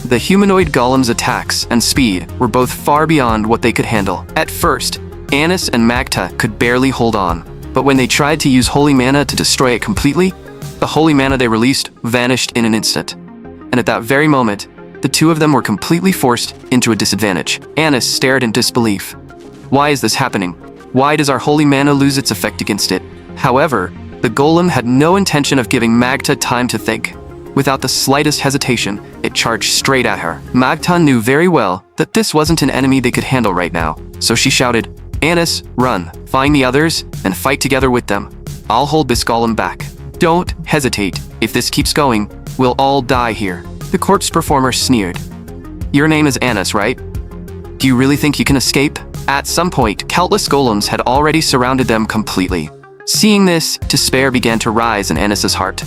The humanoid golem's attacks and speed were both far beyond what they could handle. At first, Anis and Magda could barely hold on, but when they tried to use holy mana to destroy it completely, the holy mana they released vanished in an instant. And at that very moment, the two of them were completely forced into a disadvantage. Anis stared in disbelief. Why is this happening? Why does our holy mana lose its effect against it? However, the golem had no intention of giving Magda time to think. Without the slightest hesitation, it charged straight at her. Magda knew very well that this wasn't an enemy they could handle right now, so she shouted, Anis, run, find the others, and fight together with them. I'll hold this golem back. Don't hesitate. If this keeps going, we'll all die here. The corpse performer sneered. Your name is Anis, right? Do you really think you can escape? At some point, countless golems had already surrounded them completely. Seeing this, despair began to rise in Anis's heart.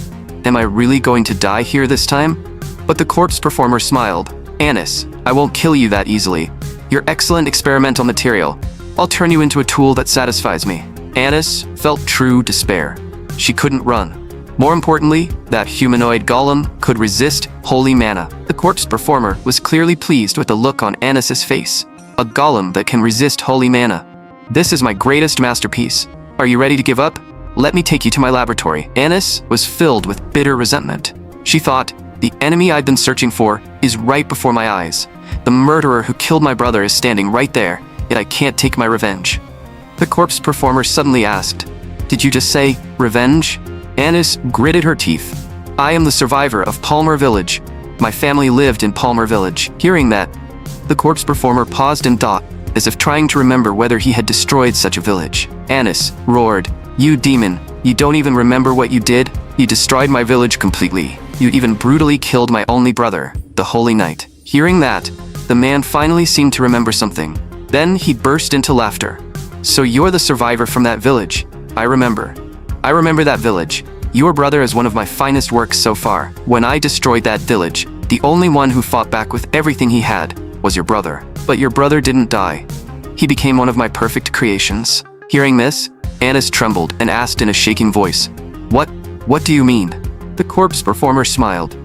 Am I really going to die here this time? But the corpse performer smiled. Anis, I won't kill you that easily. You're excellent experimental material. I'll turn you into a tool that satisfies me. Anis felt true despair. She couldn't run. More importantly, that humanoid golem could resist holy mana. The corpse performer was clearly pleased with the look on Anis's face. A golem that can resist holy mana. This is my greatest masterpiece. Are you ready to give up? Let me take you to my laboratory. Anis was filled with bitter resentment. She thought, the enemy I've been searching for is right before my eyes. The murderer who killed my brother is standing right there, yet I can't take my revenge. The corpse performer suddenly asked, Did you just say, revenge? Anis gritted her teeth. I am the survivor of Palmer Village. My family lived in Palmer Village. Hearing that, the corpse performer paused in thought, as if trying to remember whether he had destroyed such a village. Anis roared, You demon, you don't even remember what you did? You destroyed my village completely. You even brutally killed my only brother, the Holy Knight. Hearing that, the man finally seemed to remember something. Then he burst into laughter. So you're the survivor from that village. I remember that village. Your brother is one of my finest works so far. When I destroyed that village, the only one who fought back with everything he had was your brother. But your brother didn't die. He became one of my perfect creations. Hearing this, Anis trembled and asked in a shaking voice, What do you mean? The corpse performer smiled.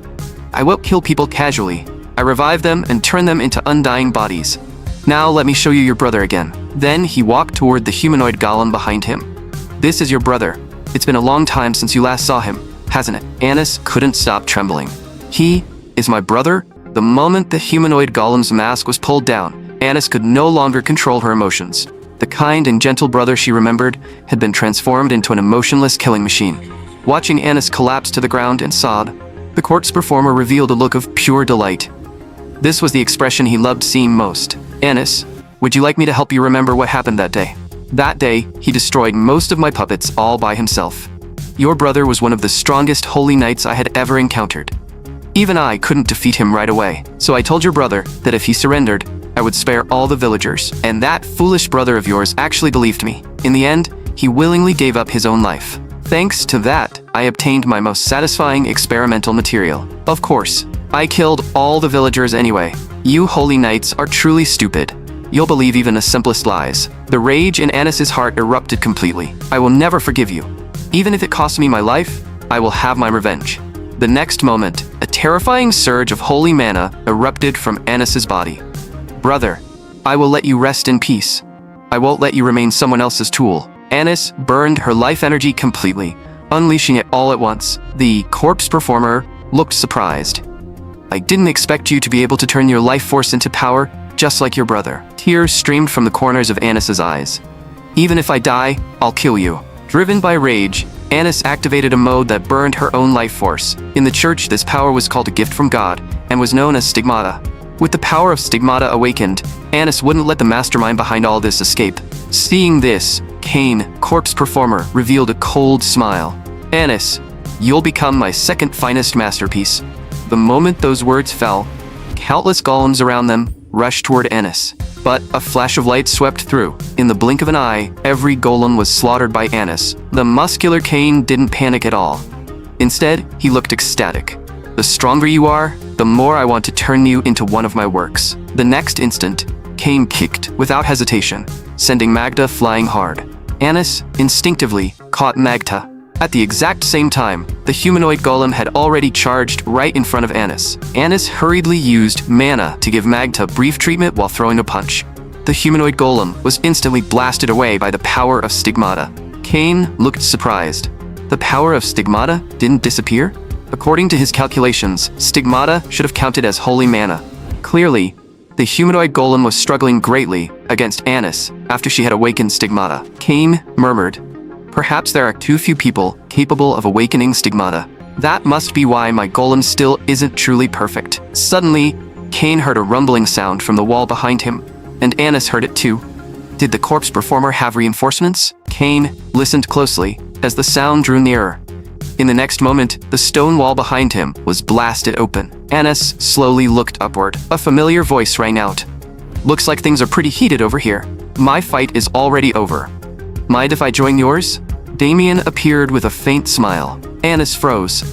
I won't kill people casually. I revive them and turn them into undying bodies. Now let me show you your brother again. Then he walked toward the humanoid golem behind him. This is your brother. It's been a long time since you last saw him, hasn't it? Anis couldn't stop trembling. He is my brother? The moment the humanoid golem's mask was pulled down, Anis could no longer control her emotions. The kind and gentle brother she remembered had been transformed into an emotionless killing machine. Watching Anis collapse to the ground and sob, the corpse performer revealed a look of pure delight. This was the expression he loved seeing most. Anis, would you like me to help you remember what happened that day? That day, he destroyed most of my puppets all by himself. Your brother was one of the strongest holy knights I had ever encountered. Even I couldn't defeat him right away, so I told your brother that if he surrendered, I would spare all the villagers. And that foolish brother of yours actually believed me. In the end, he willingly gave up his own life. Thanks to that, I obtained my most satisfying experimental material. Of course, I killed all the villagers anyway. You holy knights are truly stupid. You'll believe even the simplest lies. The rage in Anis's heart erupted completely. I will never forgive you. Even if it costs me my life, I will have my revenge. The next moment, a terrifying surge of holy mana erupted from Anis's body. Brother, I will let you rest in peace. I won't let you remain someone else's tool. Anis burned her life energy completely, unleashing it all at once. The corpse performer looked surprised. I didn't expect you to be able to turn your life force into power, just like your brother. Tears streamed from the corners of Anis's eyes. Even if I die, I'll kill you. Driven by rage, Anis activated a mode that burned her own life force. In the church, this power was called a gift from God, and was known as stigmata. With the power of stigmata awakened, Anis wouldn't let the mastermind behind all this escape. Seeing this, Cain, corpse performer, revealed a cold smile. Anis, you'll become my second finest masterpiece. The moment those words fell, countless golems around them rushed toward Anis. But a flash of light swept through. In the blink of an eye, every golem was slaughtered by Anis. The muscular Cain didn't panic at all. Instead, he looked ecstatic. The stronger you are, the more I want to turn you into one of my works. The next instant, Cain kicked without hesitation, sending Magda flying hard. Anis instinctively caught Magda. At the exact same time, the humanoid golem had already charged right in front of Anis. Anis hurriedly used mana to give Magda brief treatment while throwing a punch. The humanoid golem was instantly blasted away by the power of stigmata. Cain looked surprised. The power of stigmata didn't disappear? According to his calculations, stigmata should have counted as holy mana. Clearly, the humanoid golem was struggling greatly against Anis after she had awakened stigmata. Cain murmured, "Perhaps there are too few people capable of awakening stigmata. That must be why my golem still isn't truly perfect." Suddenly, Cain heard a rumbling sound from the wall behind him, and Anis heard it too. Did the corpse performer have reinforcements? Cain listened closely as the sound drew nearer. In the next moment, the stone wall behind him was blasted open. Anis slowly looked upward. A familiar voice rang out. "Looks like things are pretty heated over here. My fight is already over. Mind if I join yours?" Damien appeared with a faint smile. Anis froze.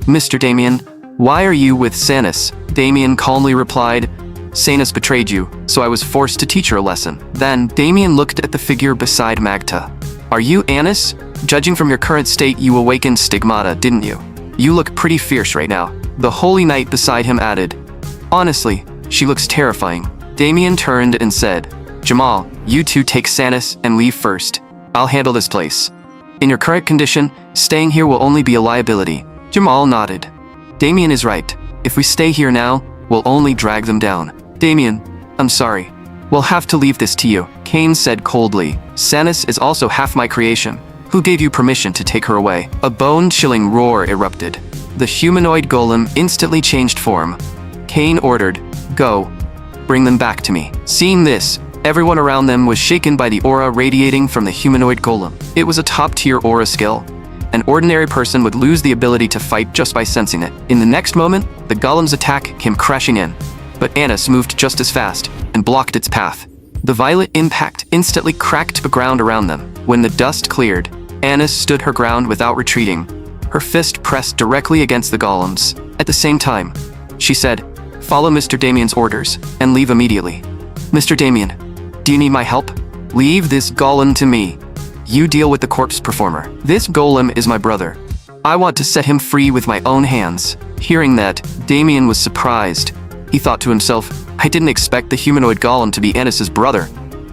"Mr. Damien, why are you with Sanus?" Damien calmly replied, "Sanus betrayed you, so I was forced to teach her a lesson." Then Damien looked at the figure beside Magda. "Are you Anis? Judging from your current state, you awakened stigmata, didn't you? You look pretty fierce right now." The holy knight beside him added, "Honestly, she looks terrifying." Damien turned and said, "Jamal, you two take Sanus and leave first. I'll handle this place. In your current condition, staying here will only be a liability." Jamal nodded. "Damien is right. If we stay here now, we'll only drag them down." "Damien, I'm sorry. We'll have to leave this to you," Cain said coldly. "Sanus is also half my creation. Who gave you permission to take her away?" A bone-chilling roar erupted. The humanoid golem instantly changed form. Cain ordered, "Go. Bring them back to me." Seeing this, everyone around them was shaken by the aura radiating from the humanoid golem. It was a top-tier aura skill. An ordinary person would lose the ability to fight just by sensing it. In the next moment, the golem's attack came crashing in. But Anis moved just as fast and blocked its path. The violent impact instantly cracked the ground around them. When the dust cleared, Anis stood her ground without retreating, her fist pressed directly against the golems. At the same time, she said, "Follow Mr. Damien's orders and leave immediately." "Mr. Damien, do you need my help?" "Leave this golem to me. You deal with the corpse performer. This golem is my brother. I want to set him free with my own hands." Hearing that, Damien was surprised. He thought to himself, "I didn't expect the humanoid golem to be Anis's brother.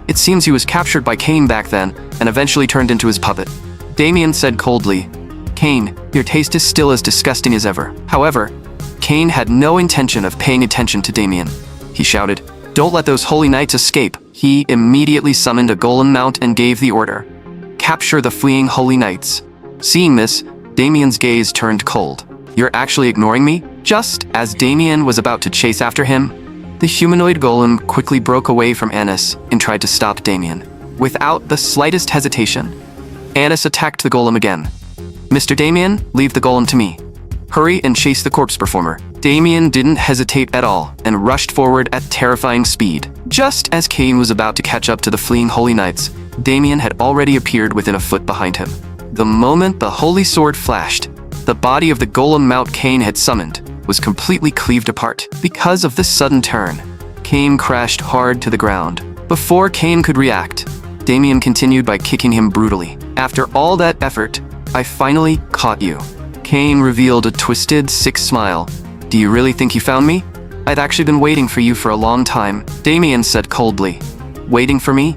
It seems he was captured by Cain back then and eventually turned into his puppet." Damien said coldly, "Cain, your taste is still as disgusting as ever." However, Cain had no intention of paying attention to Damien. He shouted, "Don't let those holy knights escape." He immediately summoned a golem mount and gave the order, "Capture the fleeing holy knights." Seeing this, Damien's gaze turned cold. "You're actually ignoring me?" Just as Damien was about to chase after him, the humanoid golem quickly broke away from Anis and tried to stop Damien. Without the slightest hesitation, Anis attacked the golem again. "Mr. Damien, leave the golem to me. Hurry and chase the corpse performer." Damien didn't hesitate at all and rushed forward at terrifying speed. Just as Cain was about to catch up to the fleeing holy knights, Damien had already appeared within a foot behind him. The moment the holy sword flashed, the body of the golem mount Cain had summoned was completely cleaved apart. Because of this sudden turn, Cain crashed hard to the ground. Before Cain could react, Damien continued by kicking him brutally. "After all that effort, I finally caught you." Cain revealed a twisted, sick smile. "Do you really think you found me? I've actually been waiting for you for a long time, Damien said coldly. Waiting for me?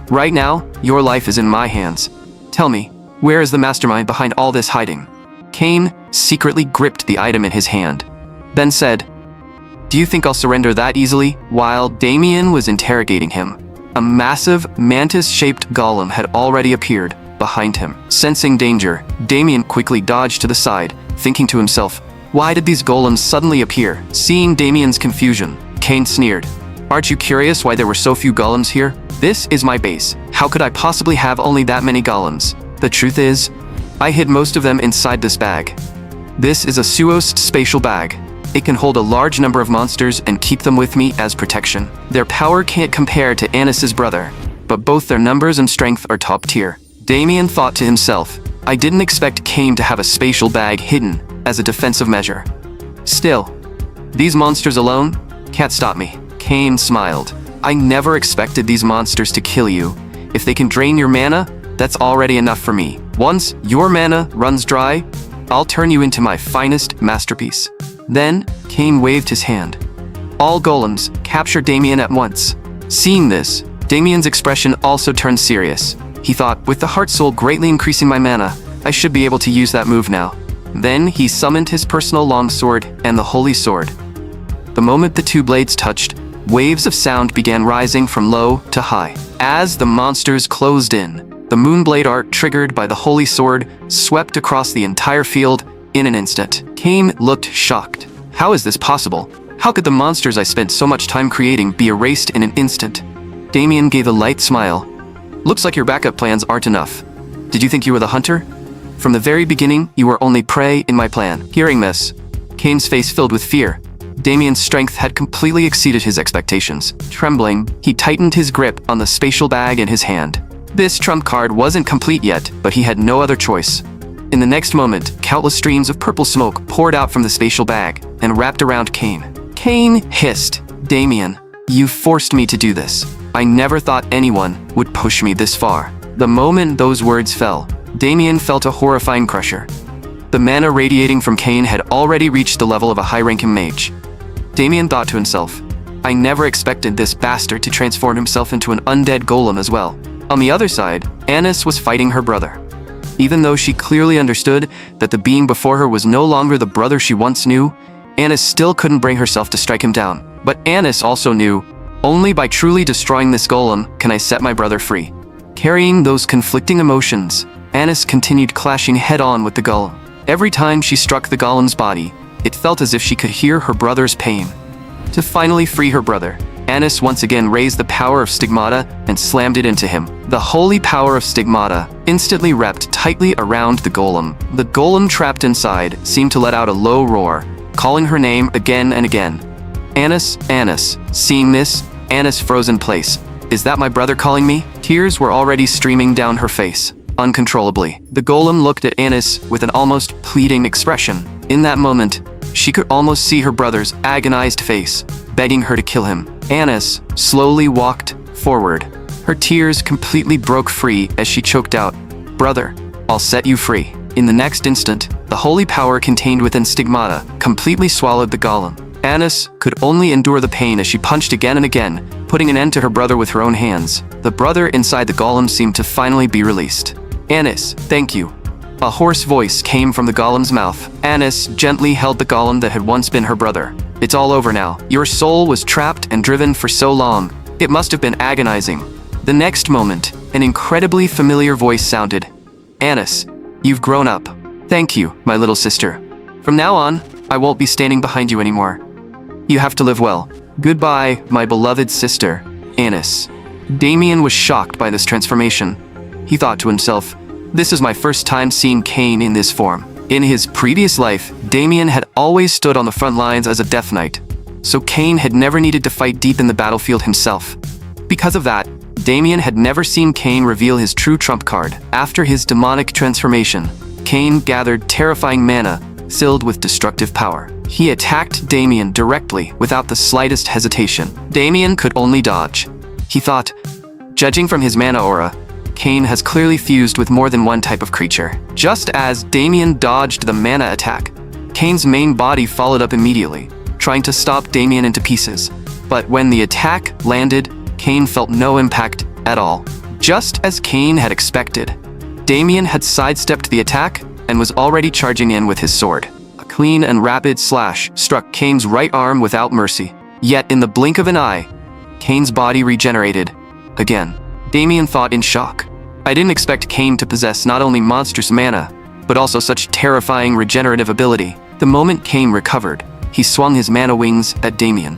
Right now, your life is in my hands. Tell me, where is the mastermind behind all this hiding? Cain secretly gripped the item in his hand, then said, Do you think I'll surrender that easily? While Damien was interrogating him, a massive mantis-shaped golem had already appeared behind him. Sensing danger, Damien quickly dodged to the side, thinking to himself, why did these golems suddenly appear? Seeing Damien's confusion, Cain sneered, Aren't you curious why there were so few golems here? This is my base. How could I possibly have only that many golems? The truth is, I hid most of them inside this bag. This is a Suos spatial bag. It can hold a large number of monsters and keep them with me as protection. Their power can't compare to Anis's brother, but both their numbers and strength are top tier. Damien thought to himself, I didn't expect Cain to have a spatial bag hidden as a defensive measure. Still, these monsters alone can't stop me. Cain smiled. I never expected these monsters to kill you. If they can drain your mana, that's already enough for me. Once your mana runs dry, I'll turn you into my finest masterpiece. Then, Cain waved his hand. All golems captured Damien at once. Seeing this, Damien's expression also turned serious. He thought, with the heart soul greatly increasing my mana, I should be able to use that move now. Then he summoned his personal longsword and the holy sword. The moment the two blades touched, waves of sound began rising from low to high. As the monsters closed in, the moonblade art triggered by the holy sword swept across the entire field in an instant. Cain looked shocked. How is this possible? How could the monsters I spent so much time creating be erased in an instant? Damien gave a light smile. Looks like your backup plans aren't enough. Did you think you were the hunter? From the very beginning, you were only prey in my plan. Hearing this, Cain's face filled with fear. Damien's strength had completely exceeded his expectations. Trembling, he tightened his grip on the spatial bag in his hand. This trump card wasn't complete yet, but he had no other choice. In the next moment, countless streams of purple smoke poured out from the spatial bag and wrapped around Cain. Cain hissed, Damien, you forced me to do this. I never thought anyone would push me this far. The moment those words fell, Damien felt a horrifying pressure. The mana radiating from Cain had already reached the level of a high-ranking mage. Damien thought to himself, I never expected this bastard to transform himself into an undead golem as well. On the other side, Anis was fighting her brother. Even though she clearly understood that the being before her was no longer the brother she once knew, Anis still couldn't bring herself to strike him down. But Anis also knew, only by truly destroying this golem can I set my brother free. Carrying those conflicting emotions, Anis continued clashing head-on with the golem. Every time she struck the golem's body, it felt as if she could hear her brother's pain. To finally free her brother, Anis once again raised the power of Stigmata and slammed it into him. The holy power of Stigmata instantly wrapped tightly around the golem. The golem trapped inside seemed to let out a low roar, calling her name again and again. Anis, Anis. Seeing this, Anis froze in place. Is that my brother calling me? Tears were already streaming down her face, uncontrollably. The golem looked at Anis with an almost pleading expression. In that moment, she could almost see her brother's agonized face, begging her to kill him. Anis slowly walked forward. Her tears completely broke free as she choked out, Brother, I'll set you free. In the next instant, the holy power contained within Stigmata completely swallowed the golem. Anis could only endure the pain as she punched again and again, putting an end to her brother with her own hands. The brother inside the golem seemed to finally be released. Anis, thank you. A hoarse voice came from the golem's mouth. Anis gently held the golem that had once been her brother. It's all over now. Your soul was trapped and driven for so long. It must have been agonizing. The next moment, an incredibly familiar voice sounded. Anis, you've grown up. Thank you, my little sister. From now on, I won't be standing behind you anymore. You have to live well. Goodbye, my beloved sister, Anis. Damien was shocked by this transformation. He thought to himself, this is my first time seeing Cain in this form. In his previous life, Damien had always stood on the front lines as a Death Knight, so Cain had never needed to fight deep in the battlefield himself. Because of that, Damien had never seen Cain reveal his true trump card. After his demonic transformation, Cain gathered terrifying mana filled with destructive power. He attacked Damien directly without the slightest hesitation. Damien could only dodge. He thought, judging from his mana aura, Cain has clearly fused with more than one type of creature. Just as Damien dodged the mana attack, Cain's main body followed up immediately. trying to stop Damien into pieces. But when the attack landed, Cain felt no impact at all. Just as Cain had expected, Damien had sidestepped the attack and was already charging in with his sword. A clean and rapid slash struck Cain's right arm without mercy. Yet in the blink of an eye, Cain's body regenerated again. Damien thought in shock. I didn't expect Cain to possess not only monstrous mana, but also such terrifying regenerative ability. The moment Cain recovered, he swung his mana wings at Damien.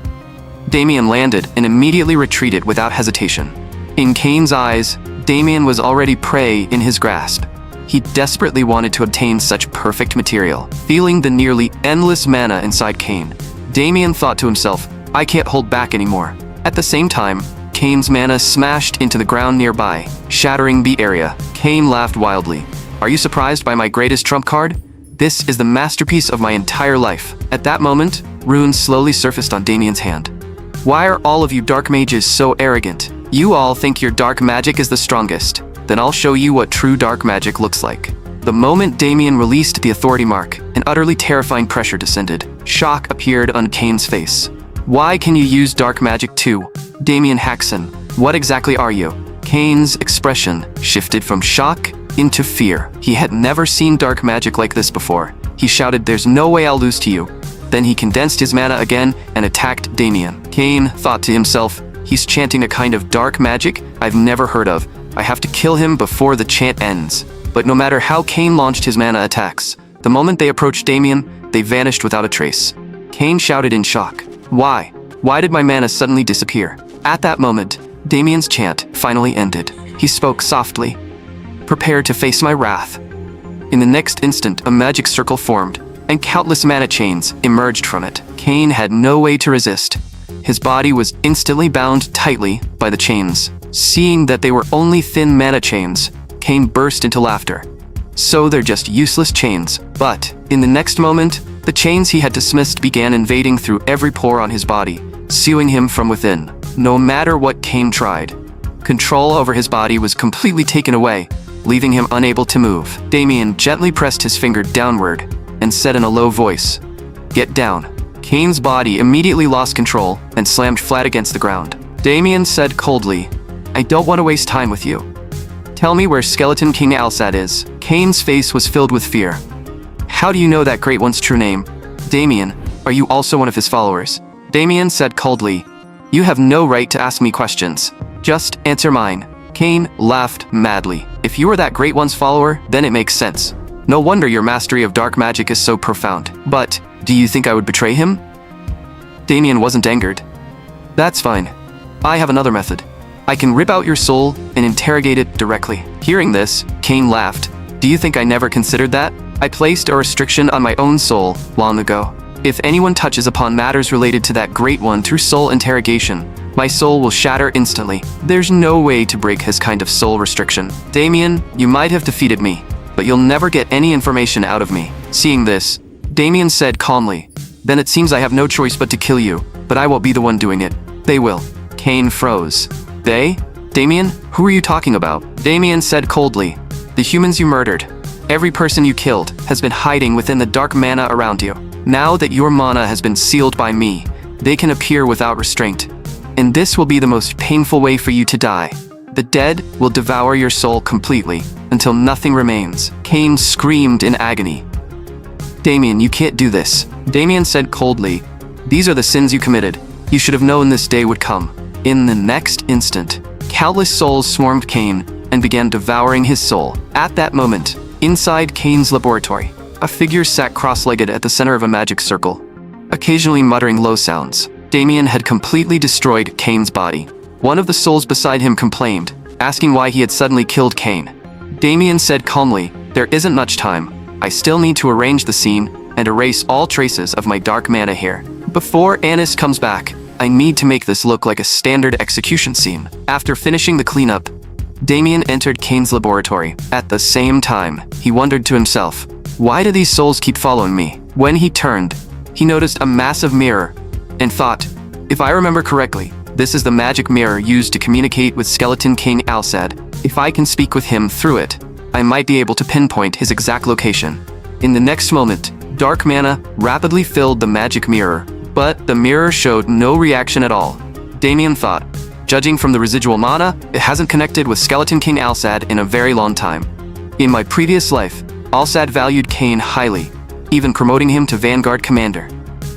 Damien landed and immediately retreated without hesitation. In Cain's eyes, Damien was already prey in his grasp. He desperately wanted to obtain such perfect material. Feeling the nearly endless mana inside Cain, Damien thought to himself, I can't hold back anymore. At the same time, Cain's mana smashed into the ground nearby, shattering the area. Cain laughed wildly. Are you surprised by my greatest trump card? This is the masterpiece of my entire life. At that moment, runes slowly surfaced on Damien's hand. Why are all of you dark mages so arrogant? You all think your dark magic is the strongest. Then I'll show you what true dark magic looks like. The moment Damien released the authority mark, an utterly terrifying pressure descended. Shock appeared on Cain's face. Why can you use dark magic too? Damien Haxon, what exactly are you? Cain's expression shifted from shock into fear. He had never seen dark magic like this before. He shouted, there's no way I'll lose to you. Then he condensed his mana again and attacked Damien. Cain thought to himself, he's chanting a kind of dark magic I've never heard of. I have to kill him before the chant ends. But no matter how Cain launched his mana attacks, the moment they approached Damien, they vanished without a trace. Cain shouted in shock. Why? Why did my mana suddenly disappear? At that moment, Damien's chant finally ended. He spoke softly. Prepare to face my wrath. In the next instant, a magic circle formed, and countless mana chains emerged from it. Cain had no way to resist. His body was instantly bound tightly by the chains. Seeing that they were only thin mana chains, Cain burst into laughter. So they're just useless chains. But in the next moment, the chains he had dismissed began invading through every pore on his body, sewing him from within. No matter what Cain tried, control over his body was completely taken away, leaving him unable to move. Damien gently pressed his finger downward and said in a low voice, "Get down." Cain's body immediately lost control and slammed flat against the ground. Damien said coldly, "I don't want to waste time with you. Tell me where Skeleton King Alsad is." Cain's face was filled with fear. "How do you know that Great One's true name? Damien, are you also one of his followers?" Damien said coldly, "You have no right to ask me questions. Just answer mine." Cain laughed madly. "If you are that Great One's follower, then it makes sense. No wonder your mastery of dark magic is so profound. But, do you think I would betray him?" Damien wasn't angered. "That's fine. I have another method. I can rip out your soul and interrogate it directly." Hearing this, Cain laughed. "Do you think I never considered that? I placed a restriction on my own soul long ago. If anyone touches upon matters related to that Great One through soul interrogation, my soul will shatter instantly. There's no way to break his kind of soul restriction. Damien, you might have defeated me, but you'll never get any information out of me." Seeing this, Damien said calmly, "Then it seems I have no choice but to kill you, but I won't be the one doing it. They will." Cain froze. "They? Damien, who are you talking about?" Damien said coldly, "The humans you murdered. Every person you killed has been hiding within the dark mana around you. Now that your mana has been sealed by me, they can appear without restraint. And this will be the most painful way for you to die. The dead will devour your soul completely, until nothing remains." Cain screamed in agony. "Damien, you can't do this." Damien said coldly, "These are the sins you committed. You should have known this day would come." In the next instant, countless souls swarmed Cain and began devouring his soul. At that moment, inside Cain's laboratory, a figure sat cross-legged at the center of a magic circle, occasionally muttering low sounds. Damien had completely destroyed Cain's body. One of the souls beside him complained, asking why he had suddenly killed Cain. Damien said calmly, "There isn't much time. I still need to arrange the scene and erase all traces of my dark mana here. Before Anis comes back, I need to make this look like a standard execution scene." After finishing the cleanup, Damien entered Cain's laboratory. At the same time, he wondered to himself, why do these souls keep following me? When he turned, he noticed a massive mirror and thought, if I remember correctly, this is the magic mirror used to communicate with Skeleton King Alsad. If I can speak with him through it, I might be able to pinpoint his exact location. In the next moment, dark mana rapidly filled the magic mirror, but the mirror showed no reaction at all. Damien thought, judging from the residual mana, it hasn't connected with Skeleton King Alsad in a very long time. In my previous life, Alsad valued Kane highly, even promoting him to Vanguard Commander.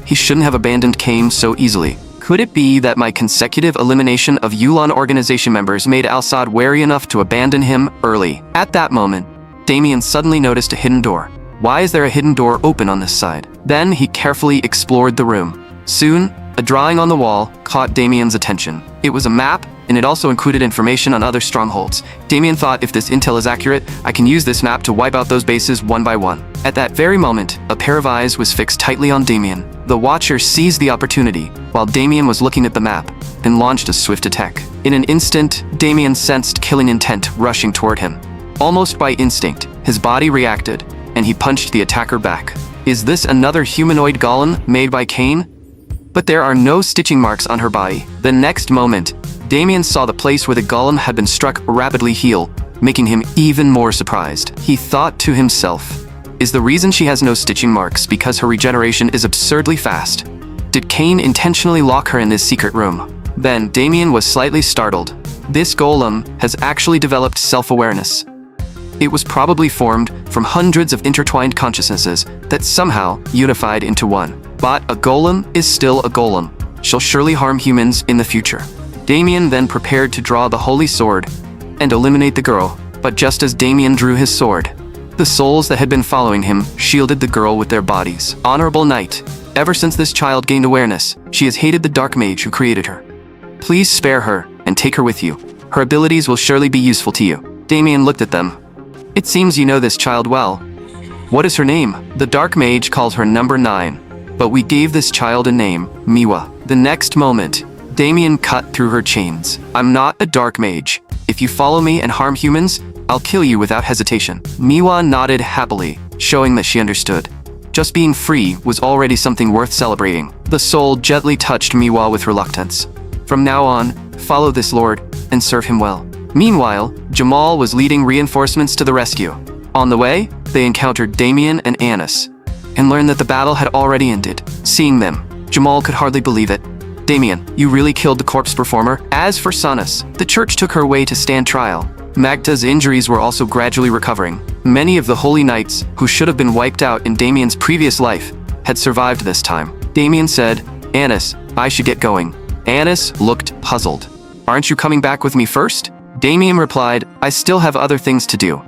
He shouldn't have abandoned Kane so easily. Could it be that my consecutive elimination of Yulan organization members made Alsad wary enough to abandon him early? At that moment, Damien suddenly noticed a hidden door. Why is there a hidden door open on this side? Then he carefully explored the room. Soon, a drawing on the wall caught Damien's attention. It was a map, and it also included information on other strongholds. Damien thought, if this intel is accurate, I can use this map to wipe out those bases one by one. At that very moment, a pair of eyes was fixed tightly on Damien. The Watcher seized the opportunity, while Damien was looking at the map, and launched a swift attack. In an instant, Damien sensed killing intent rushing toward him. Almost by instinct, his body reacted, and he punched the attacker back. Is this another humanoid golem made by Kane? But there are no stitching marks on her body. The next moment, Damien saw the place where the golem had been struck rapidly heal, making him even more surprised. He thought to himself, is the reason she has no stitching marks because her regeneration is absurdly fast? Did Kane intentionally lock her in this secret room? Then Damien was slightly startled. This golem has actually developed self-awareness. It was probably formed from hundreds of intertwined consciousnesses that somehow unified into one. But a golem is still a golem. She'll surely harm humans in the future. Damien then prepared to draw the holy sword and eliminate the girl, but just as Damien drew his sword, the souls that had been following him shielded the girl with their bodies. Honorable Knight, ever since this child gained awareness, she has hated the dark mage who created her. Please spare her and take her with you. Her abilities will surely be useful to you. Damien looked at them. It seems you know this child well. What is her name? The dark mage calls her number 9, but we gave this child a name, Miwa. The next moment, Damien cut through her chains. I'm not a dark mage. If you follow me and harm humans, I'll kill you without hesitation. Miwa nodded happily, showing that she understood. Just being free was already something worth celebrating. The soul gently touched Miwa with reluctance. From now on, follow this lord and serve him well. Meanwhile, Jamal was leading reinforcements to the rescue. On the way, they encountered Damien and Anis, and learned that the battle had already ended. Seeing them, Jamal could hardly believe it. Damien, you really killed the corpse performer? As for Sanas, the church took her away to stand trial. Magda's injuries were also gradually recovering. Many of the holy knights, who should have been wiped out in Damien's previous life, had survived this time. Damien said, Anis, I should get going. Anis looked puzzled. Aren't you coming back with me first? Damien replied, I still have other things to do.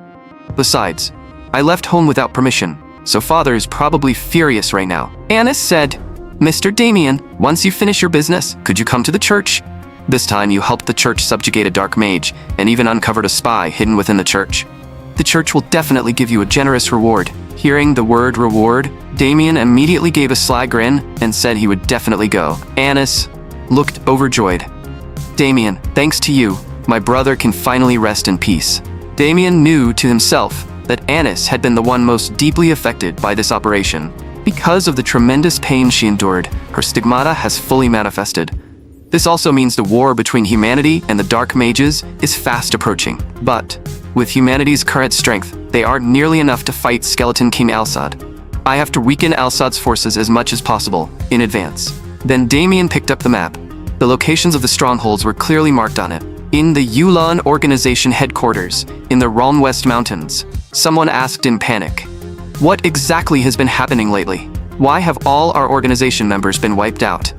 Besides, I left home without permission, so father is probably furious right now. Anis said, Mr. Damien, once you finish your business, could you come to the church? This time you helped the church subjugate a dark mage, and even uncovered a spy hidden within the church. The church will definitely give you a generous reward. Hearing the word reward, Damien immediately gave a sly grin and said he would definitely go. Anis looked overjoyed. Damien, thanks to you, my brother can finally rest in peace. Damien knew to himself that Anis had been the one most deeply affected by this operation. Because of the tremendous pain she endured, her stigmata has fully manifested. This also means the war between humanity and the dark mages is fast approaching. But with humanity's current strength, they aren't nearly enough to fight Skeleton King Alsad. I have to weaken Alsad's forces as much as possible, in advance. Then Damien picked up the map. The locations of the strongholds were clearly marked on it. In the Yulan organization headquarters, in the Ralm West Mountains, someone asked in panic, what exactly has been happening lately? Why have all our organization members been wiped out?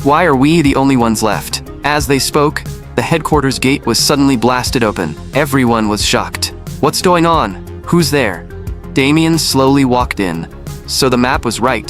Why are we the only ones left? As they spoke, the headquarters gate was suddenly blasted open. Everyone was shocked. What's going on? Who's there? Damien slowly walked in. So the map was right.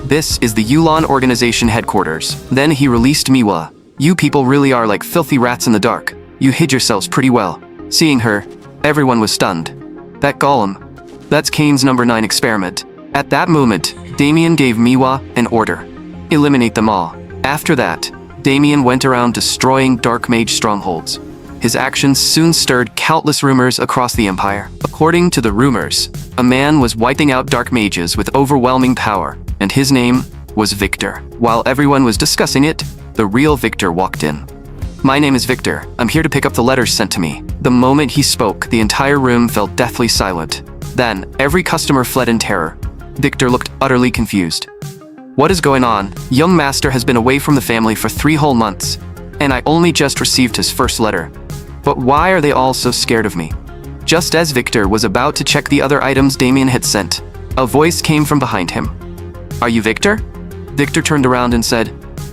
This is the Yulan organization headquarters. Then he released Miwa. You people really are like filthy rats in the dark. You hid yourselves pretty well. Seeing her, everyone was stunned. That golem, that's Kane's number 9 experiment. At that moment, Damien gave Miwa an order. Eliminate them all. After that, Damien went around destroying dark mage strongholds. His actions soon stirred countless rumors across the empire. According to the rumors, a man was wiping out dark mages with overwhelming power, and his name was Victor. While everyone was discussing it, the real Victor walked in. My name is Victor. I'm here to pick up the letters sent to me. The moment he spoke, the entire room fell deathly silent. Then, every customer fled in terror. Victor looked utterly confused. What is going on? Young master has been away from the family for 3 whole months, and I only just received his first letter. But why are they all so scared of me? Just as Victor was about to check the other items Damien had sent, a voice came from behind him. Are you Victor? Victor turned around and said,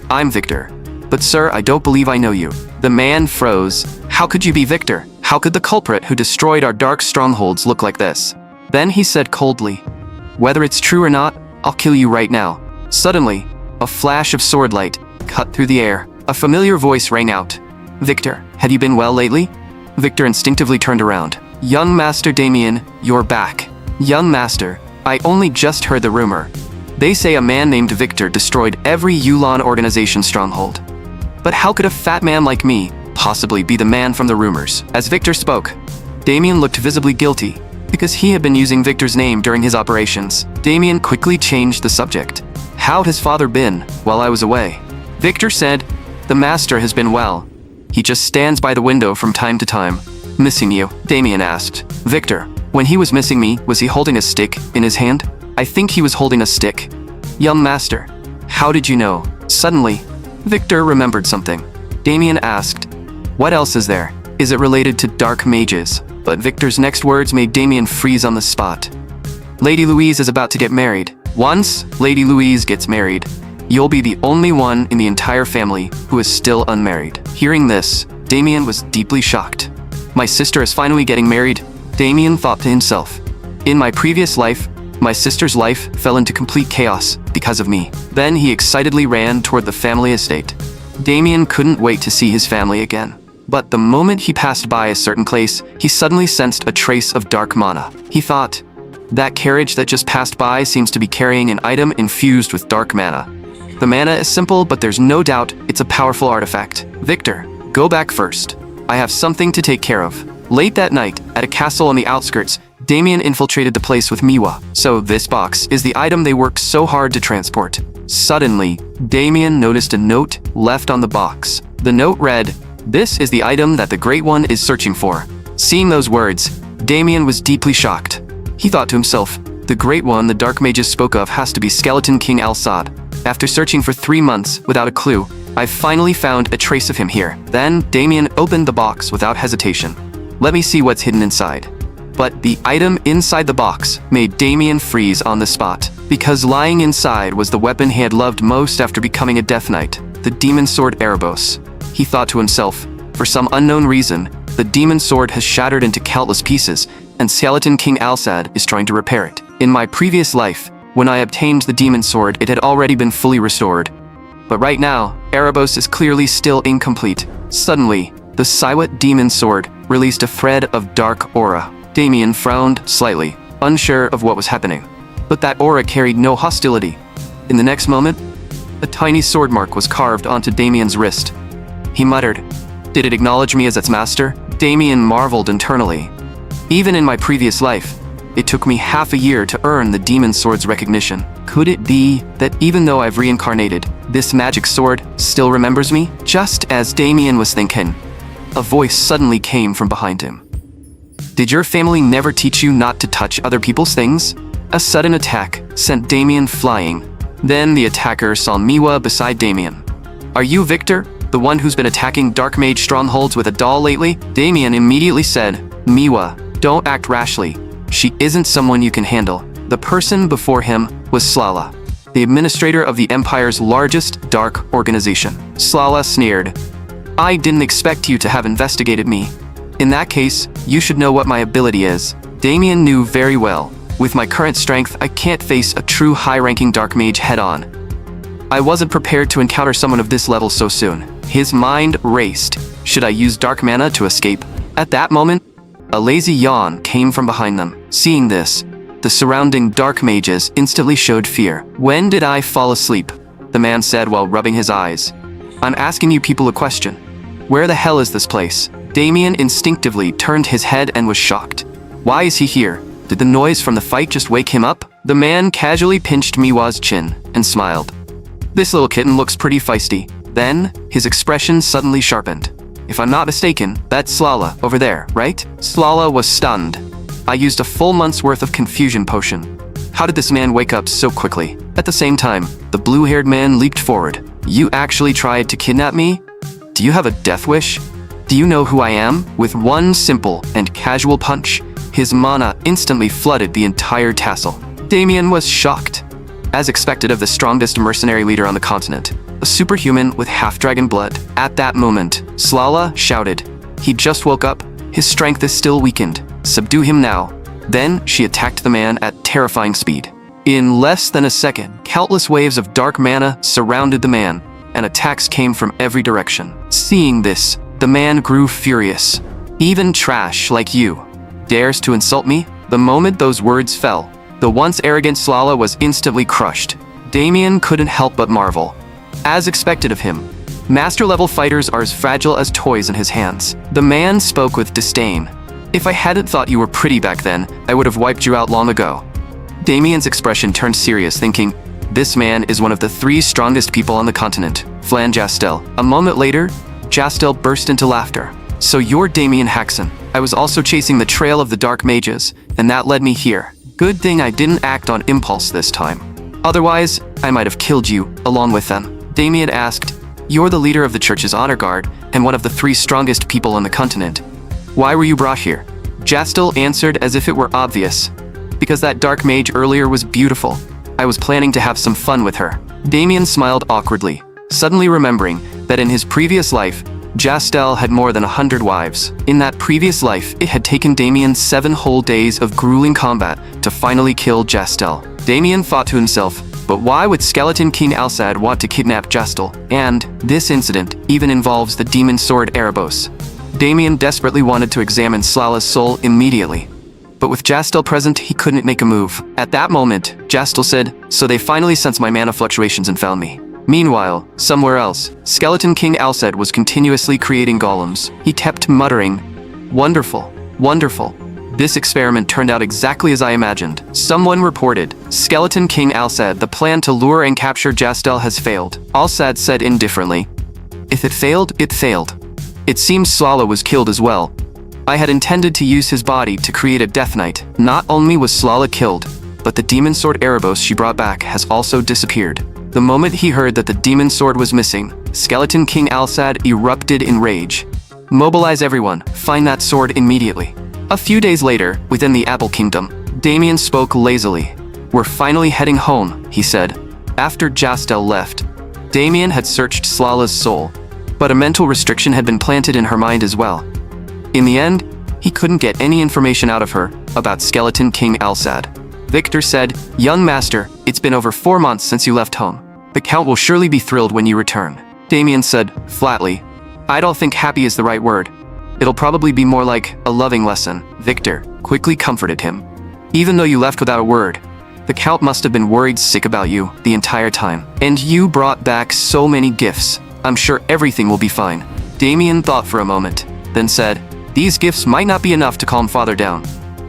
I'm Victor. But sir, I don't believe I know you. The man froze. How could you be Victor? How could the culprit who destroyed our dark strongholds look like this? Then he said coldly, whether it's true or not, I'll kill you right now. Suddenly, a flash of sword light cut through the air. A familiar voice rang out. Victor, had you been well lately? Victor instinctively turned around. Young Master Damien, you're back. Young Master, I only just heard the rumor. They say a man named Victor destroyed every Yulon organization stronghold. But how could a fat man like me possibly be the man from the rumors? As Victor spoke, Damien looked visibly guilty because he had been using Victor's name during his operations. Damien quickly changed the subject. How has father been while I was away? Victor said, the master has been well. He just stands by the window from time to time. Missing you? Damien asked. Victor, when he was missing me, was he holding a stick in his hand? I think he was holding a stick. Young master, how did you know? Suddenly, Victor remembered something. Damien asked, what else is there? Is it related to dark mages? But Victor's next words made Damien freeze on the spot. Lady Louise is about to get married. Once Lady Louise gets married, you'll be the only one in the entire family who is still unmarried. Hearing this, Damien was deeply shocked. My sister is finally getting married, Damien thought to himself. In my previous life, my sister's life fell into complete chaos because of me. Then he excitedly ran toward the family estate. Damien couldn't wait to see his family again. But the moment he passed by a certain place, he suddenly sensed a trace of dark mana. He thought, that carriage that just passed by seems to be carrying an item infused with dark mana. The mana is simple, but there's no doubt it's a powerful artifact. Victor, go back first. I have something to take care of. Late that night, at a castle on the outskirts, Damien infiltrated the place with Manhwa. So this box is the item they worked so hard to transport. Suddenly, Damien noticed a note left on the box. The note read, this is the item that the Great One is searching for. Seeing those words, Damien was deeply shocked. He thought to himself, the Great One the Dark Mages spoke of has to be Skeleton King Al-Sad. After searching for 3 months without a clue, I've finally found a trace of him here. Then Damien opened the box without hesitation. Let me see what's hidden inside. But the item inside the box made Damien freeze on the spot, because lying inside was the weapon he had loved most after becoming a Death Knight, the demon sword Erebos. He thought to himself, for some unknown reason, the demon sword has shattered into countless pieces, and Skeleton King Al-Sad is trying to repair it. In my previous life, when I obtained the demon sword, it had already been fully restored. But right now, Erebos is clearly still incomplete. Suddenly, the Siwat demon sword released a thread of dark aura. Damien frowned slightly, unsure of what was happening. But that aura carried no hostility. In the next moment, a tiny sword mark was carved onto Damien's wrist. He muttered, did it acknowledge me as its master? Damien marveled internally. Even in my previous life, it took me half a year to earn the demon sword's recognition. Could it be that even though I've reincarnated, this magic sword still remembers me? Just as Damien was thinking, a voice suddenly came from behind him. Did your family never teach you not to touch other people's things? A sudden attack sent Damien flying. Then the attacker saw Manhwa beside Damien. Are you Victor, the one who's been attacking dark mage strongholds with a doll lately? Damien immediately said, Manhwa, don't act rashly. She isn't someone you can handle. The person before him was Slala, the administrator of the Empire's largest dark organization. Slala sneered. I didn't expect you to have investigated me. In that case, you should know what my ability is. Damien knew very well. With my current strength, I can't face a true high-ranking dark mage head-on. I wasn't prepared to encounter someone of this level so soon. His mind raced. Should I use dark mana to escape? At that moment, a lazy yawn came from behind them. Seeing this, the surrounding dark mages instantly showed fear. When did I fall asleep? The man said while rubbing his eyes. I'm asking you people a question. Where the hell is this place? Damien instinctively turned his head and was shocked. Why is he here? Did the noise from the fight just wake him up? The man casually pinched Manhwa's chin and smiled. This little kitten looks pretty feisty. Then, his expression suddenly sharpened. If I'm not mistaken, that's Slala over there, right? Slala was stunned. I used a full month's worth of confusion potion. How did this man wake up so quickly? At the same time, the blue-haired man leaped forward. You actually tried to kidnap me? Do you have a death wish? Do you know who I am? With one simple and casual punch, his mana instantly flooded the entire tassel. Damien was shocked. As expected of the strongest mercenary leader on the continent, a superhuman with half-dragon blood. At that moment, Slala shouted. He just woke up. His strength is still weakened. Subdue him now. Then she attacked the man at terrifying speed. In less than a second, countless waves of dark mana surrounded the man, and attacks came from every direction. Seeing this, the man grew furious. Even trash like you dares to insult me? The moment those words fell, the once arrogant Slala was instantly crushed. Damien couldn't help but marvel. As expected of him, master-level fighters are as fragile as toys in his hands. The man spoke with disdain. If I hadn't thought you were pretty back then, I would have wiped you out long ago. Damien's expression turned serious, thinking, this man is one of the 3 strongest people on the continent. Flan Jastel. A moment later, Jastel burst into laughter. So you're Damien Haxon. I was also chasing the trail of the dark mages, and that led me here. Good thing I didn't act on impulse this time. Otherwise, I might have killed you, along with them. Damien asked, you're the leader of the church's honor guard, and one of the 3 strongest people on the continent. Why were you brought here? Jastel answered as if it were obvious. Because that dark mage earlier was beautiful. I was planning to have some fun with her. Damien smiled awkwardly, suddenly remembering that in his previous life, Jastel had more than 100 wives. In that previous life, it had taken Damien 7 whole days of grueling combat to finally kill Jastel. Damien thought to himself, but why would Skeleton King Alsad want to kidnap Jastel? And this incident even involves the demon sword Erebos. Damien desperately wanted to examine Slala's soul immediately. But with Jastel present, he couldn't make a move. At that moment, Jastel said, so they finally sensed my mana fluctuations and found me. Meanwhile, somewhere else, Skeleton King Alsed was continuously creating golems. He kept muttering, wonderful, wonderful. This experiment turned out exactly as I imagined. Someone reported, Skeleton King Alsad, the plan to lure and capture Jastel has failed. Alsad said indifferently, if it failed, it failed. It seems Slala was killed as well. I had intended to use his body to create a Death Knight. Not only was Slala killed, but the demon sword Erebos she brought back has also disappeared. The moment he heard that the demon sword was missing, Skeleton King Alsad erupted in rage. Mobilize everyone, find that sword immediately. A few days later, within the Apple Kingdom, Damien spoke lazily. We're finally heading home, he said. After Jastel left, Damien had searched Slala's soul, but a mental restriction had been planted in her mind as well. In the end, he couldn't get any information out of her about Skeleton King Alsad. Victor said, young master, it's been over 4 months since you left home. The Count will surely be thrilled when you return. Damien said, flatly, I don't think happy is the right word. It'll probably be more like a loving lesson. Victor quickly comforted him. Even though you left without a word, the Count must have been worried sick about you the entire time. And you brought back so many gifts. I'm sure everything will be fine. Damien thought for a moment, then said, these gifts might not be enough to calm father down.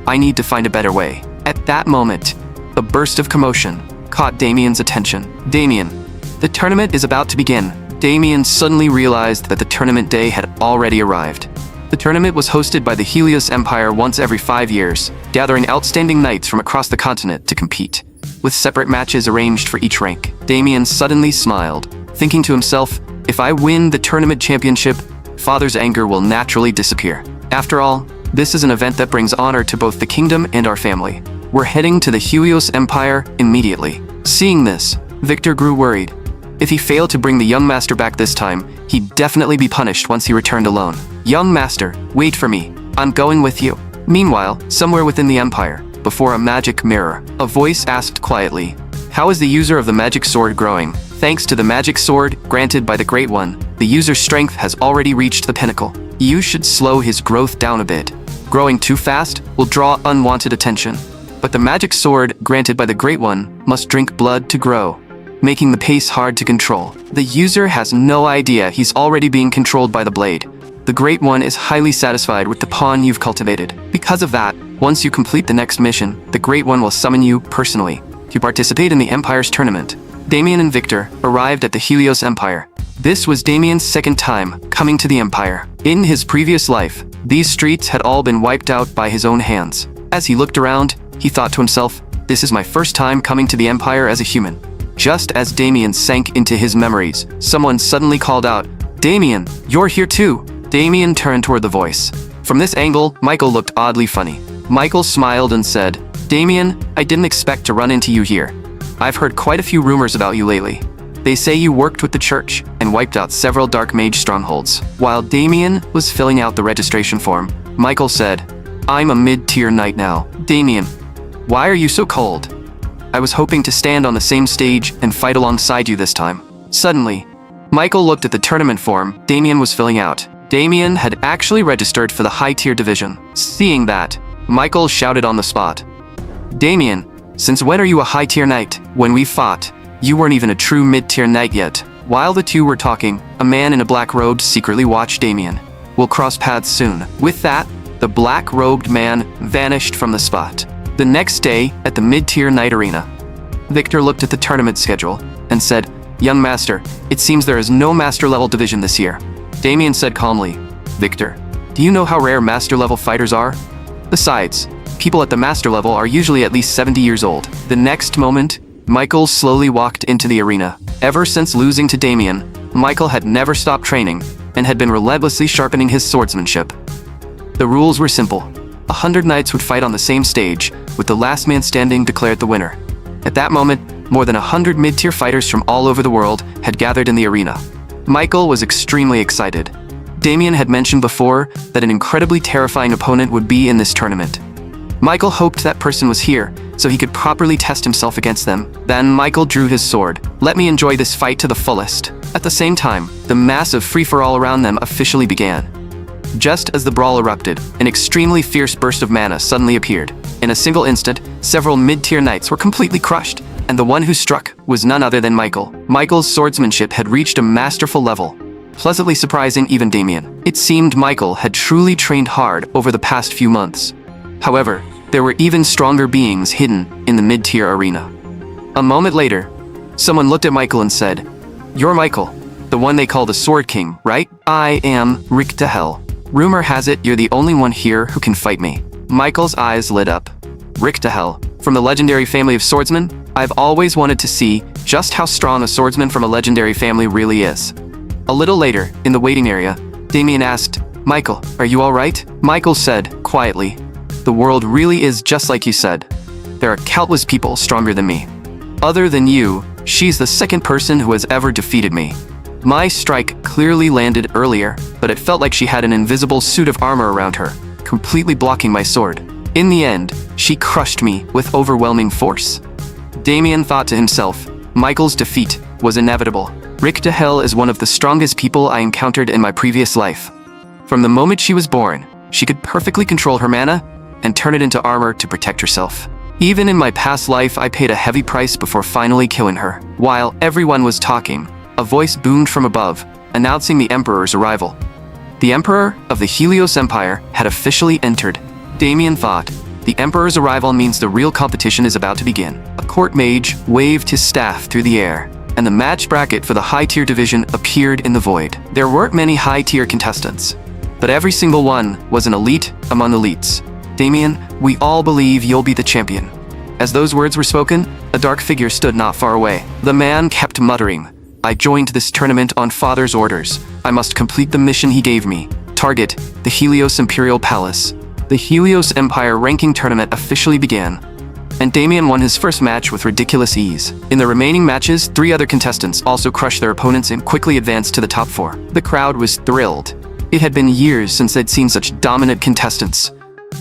I need to find a better way. At that moment, a burst of commotion caught Damien's attention. Damien, the tournament is about to begin. Damien suddenly realized that the tournament day had already arrived. The tournament was hosted by the Helios Empire once every 5 years, gathering outstanding knights from across the continent to compete, with separate matches arranged for each rank. Damien suddenly smiled, thinking to himself, if I win the tournament championship, father's anger will naturally disappear. After all, this is an event that brings honor to both the kingdom and our family. We're heading to the Helios Empire immediately. Seeing this, Victor grew worried. If he failed to bring the young master back this time, he'd definitely be punished once he returned alone. Young master, wait for me. I'm going with you. Meanwhile, somewhere within the empire, before a magic mirror, a voice asked quietly, how is the user of the magic sword growing? Thanks to the magic sword granted by the Great One, the user's strength has already reached the pinnacle. You should slow his growth down a bit. Growing too fast will draw unwanted attention. But the magic sword granted by the Great One must drink blood to grow, making the pace hard to control. The user has no idea he's already being controlled by the blade. The Great One is highly satisfied with the pawn you've cultivated. Because of that, once you complete the next mission, the Great One will summon you personally to participate in the Empire's tournament. Damien and Victor arrived at the Helios Empire. This was Damien's second time coming to the Empire. In his previous life, these streets had all been wiped out by his own hands. As he looked around, he thought to himself, This is my first time coming to the Empire as a human." Just as Damien sank into his memories, someone suddenly called out, "Damien, you're here too." Damien turned toward the voice. From this angle, Michael looked oddly funny. Michael smiled and said, "Damien, I didn't expect to run into you here. I've heard quite a few rumors about you lately. They say you worked with the church and wiped out several dark mage strongholds." While Damien was filling out the registration form, Michael said, "I'm a mid-tier knight now." "Damien, why are you so cold? I was hoping to stand on the same stage and fight alongside you this time." Suddenly, Michael looked at the tournament form Damien was filling out. Damien had actually registered for the high-tier division. Seeing that, Michael shouted on the spot, "Damien, since when are you a high-tier knight? When we fought, you weren't even a true mid-tier knight yet." While the two were talking, a man in a black robe secretly watched Damien. "We'll cross paths soon." With that, the black-robed man vanished from the spot. The next day, at the mid-tier knight arena, Victor looked at the tournament schedule and said, "Young master, it seems there is no master-level division this year." Damien said calmly, "Victor, do you know how rare master-level fighters are? Besides, people at the master level are usually at least 70 years old." The next moment, Michael slowly walked into the arena. Ever since losing to Damien, Michael had never stopped training and had been relentlessly sharpening his swordsmanship. The rules were simple. 100 knights would fight on the same stage, with the last man standing declared the winner. At that moment, more than 100 mid-tier fighters from all over the world had gathered in the arena. Michael was extremely excited. Damien had mentioned before that an incredibly terrifying opponent would be in this tournament. Michael hoped that person was here, so he could properly test himself against them. Then Michael drew his sword. "Let me enjoy this fight to the fullest." At the same time, the massive free-for-all around them officially began. Just as the brawl erupted, an extremely fierce burst of mana suddenly appeared. In a single instant, several mid-tier knights were completely crushed, and the one who struck was none other than Michael. Michael's swordsmanship had reached a masterful level, pleasantly surprising even Damien. It seemed Michael had truly trained hard over the past few months. However, there were even stronger beings hidden in the mid-tier arena. A moment later, someone looked at Michael and said, "You're Michael, the one they call the Sword King, right?" "I am Yahello. Rumor has it you're the only one here who can fight me." Michael's eyes lit up. "Yahello, from the legendary family of swordsmen? I've always wanted to see just how strong a swordsman from a legendary family really is." A little later, in the waiting area, Damien asked, "Michael, are you all right?" Michael said, quietly, "The world really is just like you said. There are countless people stronger than me. Other than you, she's the second person who has ever defeated me. My strike clearly landed earlier, but it felt like she had an invisible suit of armor around her, completely blocking my sword. In the end, she crushed me with overwhelming force." Damien thought to himself, Michael's defeat was inevitable. Yahello is one of the strongest people I encountered in my previous life. From the moment she was born, she could perfectly control her mana and turn it into armor to protect herself. Even in my past life, I paid a heavy price before finally killing her. While everyone was talking, a voice boomed from above, announcing the Emperor's arrival. The Emperor of the Helios Empire had officially entered. Damien thought, the Emperor's arrival means the real competition is about to begin. A court mage waved his staff through the air, and the match bracket for the high-tier division appeared in the void. There weren't many high-tier contestants, but every single one was an elite among elites. "Damien, we all believe you'll be the champion." As those words were spoken, a dark figure stood not far away. The man kept muttering, "I joined this tournament on Father's orders. I must complete the mission he gave me. Target, the Helios Imperial Palace." The Helios Empire ranking tournament officially began, and Damien won his first match with ridiculous ease. In the remaining matches, 3 other contestants also crushed their opponents and quickly advanced to the top 4. The crowd was thrilled. It had been years since they'd seen such dominant contestants.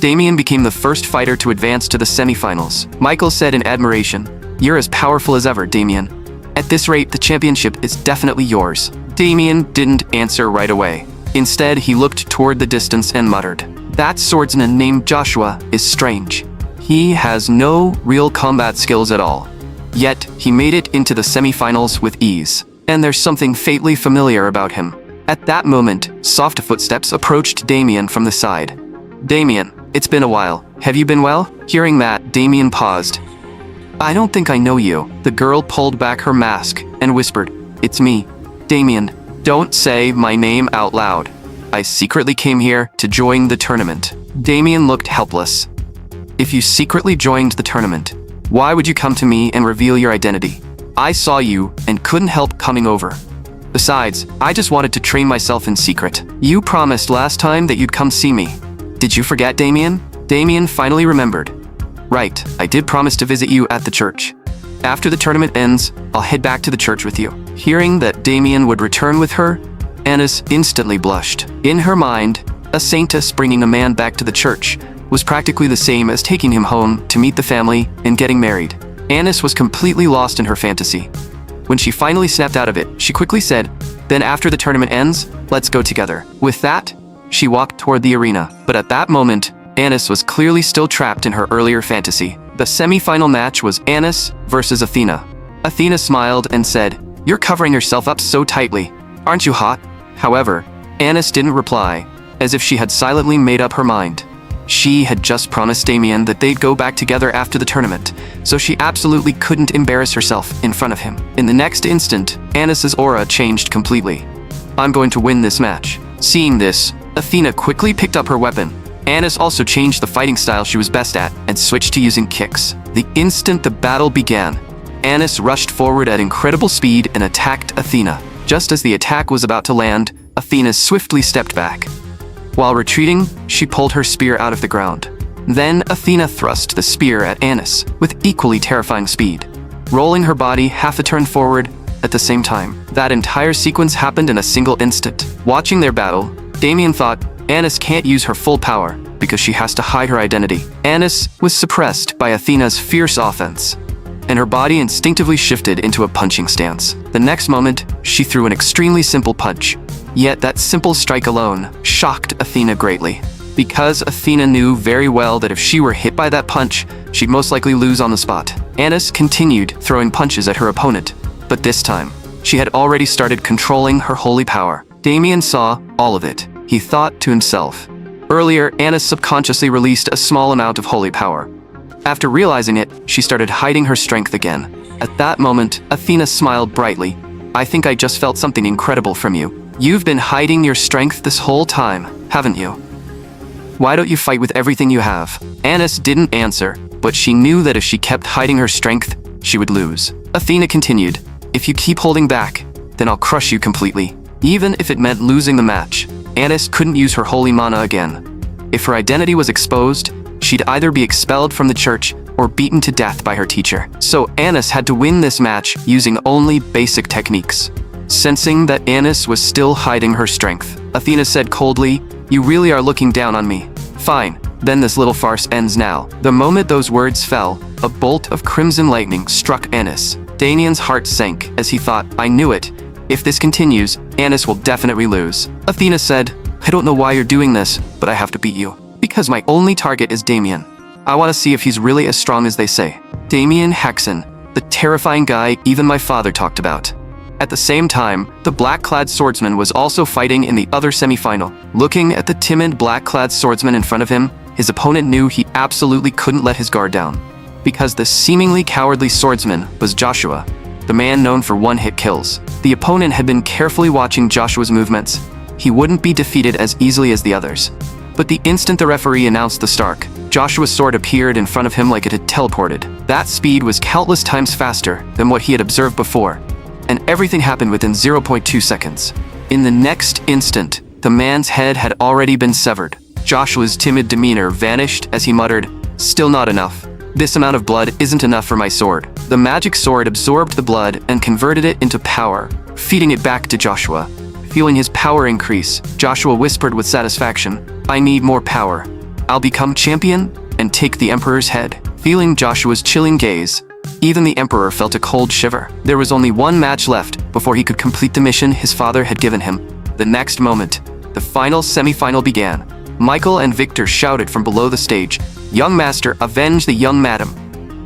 Damien became the first fighter to advance to the semifinals. Michael said in admiration, "You're as powerful as ever, Damien. At this rate, the championship is definitely yours." Damien didn't answer right away. Instead, he looked toward the distance and muttered, "That swordsman named Joshua is strange. He has no real combat skills at all. Yet, he made it into the semifinals with ease. And there's something fatally familiar about him." At that moment, soft footsteps approached Damien from the side. "Damien, it's been a while. Have you been well?" Hearing that, Damien paused. "I don't think I know you." The girl pulled back her mask and whispered, "It's me, Damien. Don't say my name out loud. I secretly came here to join the tournament." Damien looked helpless. "If you secretly joined the tournament, Why would you come to me and reveal your identity? I saw you and couldn't help coming over. Besides, I just wanted to train myself in secret. You promised last time that you'd come see me. Did you forget, Damien? Damien finally remembered. Right, I did promise to visit you at the church. After the tournament ends, I'll head back to the church with you. Hearing that Damien would return with her, Anis instantly blushed. In her mind, a saintess bringing a man back to the church was practically the same as taking him home to meet the family and getting married. Anis was completely lost in her fantasy. When she finally snapped out of it, she quickly said, "Then after the tournament ends, let's go together." With that, she walked toward the arena. But at that moment, Anis was clearly still trapped in her earlier fantasy. The semi-final match was Anis versus Athena. Athena smiled and said, "You're covering yourself up so tightly. Aren't you hot?" However, Anis didn't reply, as if she had silently made up her mind. She had just promised Damien that they'd go back together after the tournament, so she absolutely couldn't embarrass herself in front of him. In the next instant, Anis's aura changed completely. "I'm going to win this match." Seeing this, Athena quickly picked up her weapon. Anis also changed the fighting style she was best at and switched to using kicks. The instant the battle began, Anis rushed forward at incredible speed and attacked Athena. Just as the attack was about to land, Athena swiftly stepped back. While retreating, she pulled her spear out of the ground. Then Athena thrust the spear at Anis with equally terrifying speed, rolling her body half a turn forward at the same time. That entire sequence happened in a single instant. Watching their battle, Damien thought, Anis can't use her full power because she has to hide her identity. Anis was suppressed by Athena's fierce offense, and her body instinctively shifted into a punching stance. The next moment, she threw an extremely simple punch. Yet that simple strike alone shocked Athena greatly, because Athena knew very well that if she were hit by that punch, she'd most likely lose on the spot. Anis continued throwing punches at her opponent, but this time, she had already started controlling her holy power. Damien saw all of it. He thought to himself. Earlier, Anis subconsciously released a small amount of holy power. After realizing it, she started hiding her strength again. At that moment, Athena smiled brightly. "I think I just felt something incredible from you. You've been hiding your strength this whole time, haven't you? Why don't you fight with everything you have?" Anis didn't answer, but she knew that if she kept hiding her strength, she would lose. Athena continued, "If you keep holding back, then I'll crush you completely." Even if it meant losing the match, Anis couldn't use her holy mana again. If her identity was exposed, she'd either be expelled from the church or beaten to death by her teacher. So Anis had to win this match using only basic techniques. Sensing that Anis was still hiding her strength, Athena said coldly, "You really are looking down on me. Fine, then this little farce ends now." The moment those words fell, a bolt of crimson lightning struck Anis. Damien's heart sank as he thought, "I knew it. If this continues, Anis will definitely lose." Athena said, "I don't know why you're doing this, but I have to beat you. Because my only target is Damien. I want to see if he's really as strong as they say." Damien Haxon, the terrifying guy even my father talked about. At the same time, the black-clad swordsman was also fighting in the other semi-final. Looking at the timid black-clad swordsman in front of him, his opponent knew he absolutely couldn't let his guard down. Because the seemingly cowardly swordsman was Joshua, the man known for one-hit kills. The opponent had been carefully watching Joshua's movements. He wouldn't be defeated as easily as the others. But the instant the referee announced the start, Joshua's sword appeared in front of him like it had teleported. That speed was countless times faster than what he had observed before, and everything happened within 0.2 seconds. In the next instant, the man's head had already been severed. Joshua's timid demeanor vanished as he muttered, "Still not enough. This amount of blood isn't enough for my sword." The magic sword absorbed the blood and converted it into power, feeding it back to Joshua. Feeling his power increase, Joshua whispered with satisfaction, "I need more power. I'll become champion and take the Emperor's head." Feeling Joshua's chilling gaze, even the Emperor felt a cold shiver. There was only one match left before he could complete the mission his father had given him. The next moment, the final semi-final began. Michael and Victor shouted from below the stage, "Young master, avenge the young madam."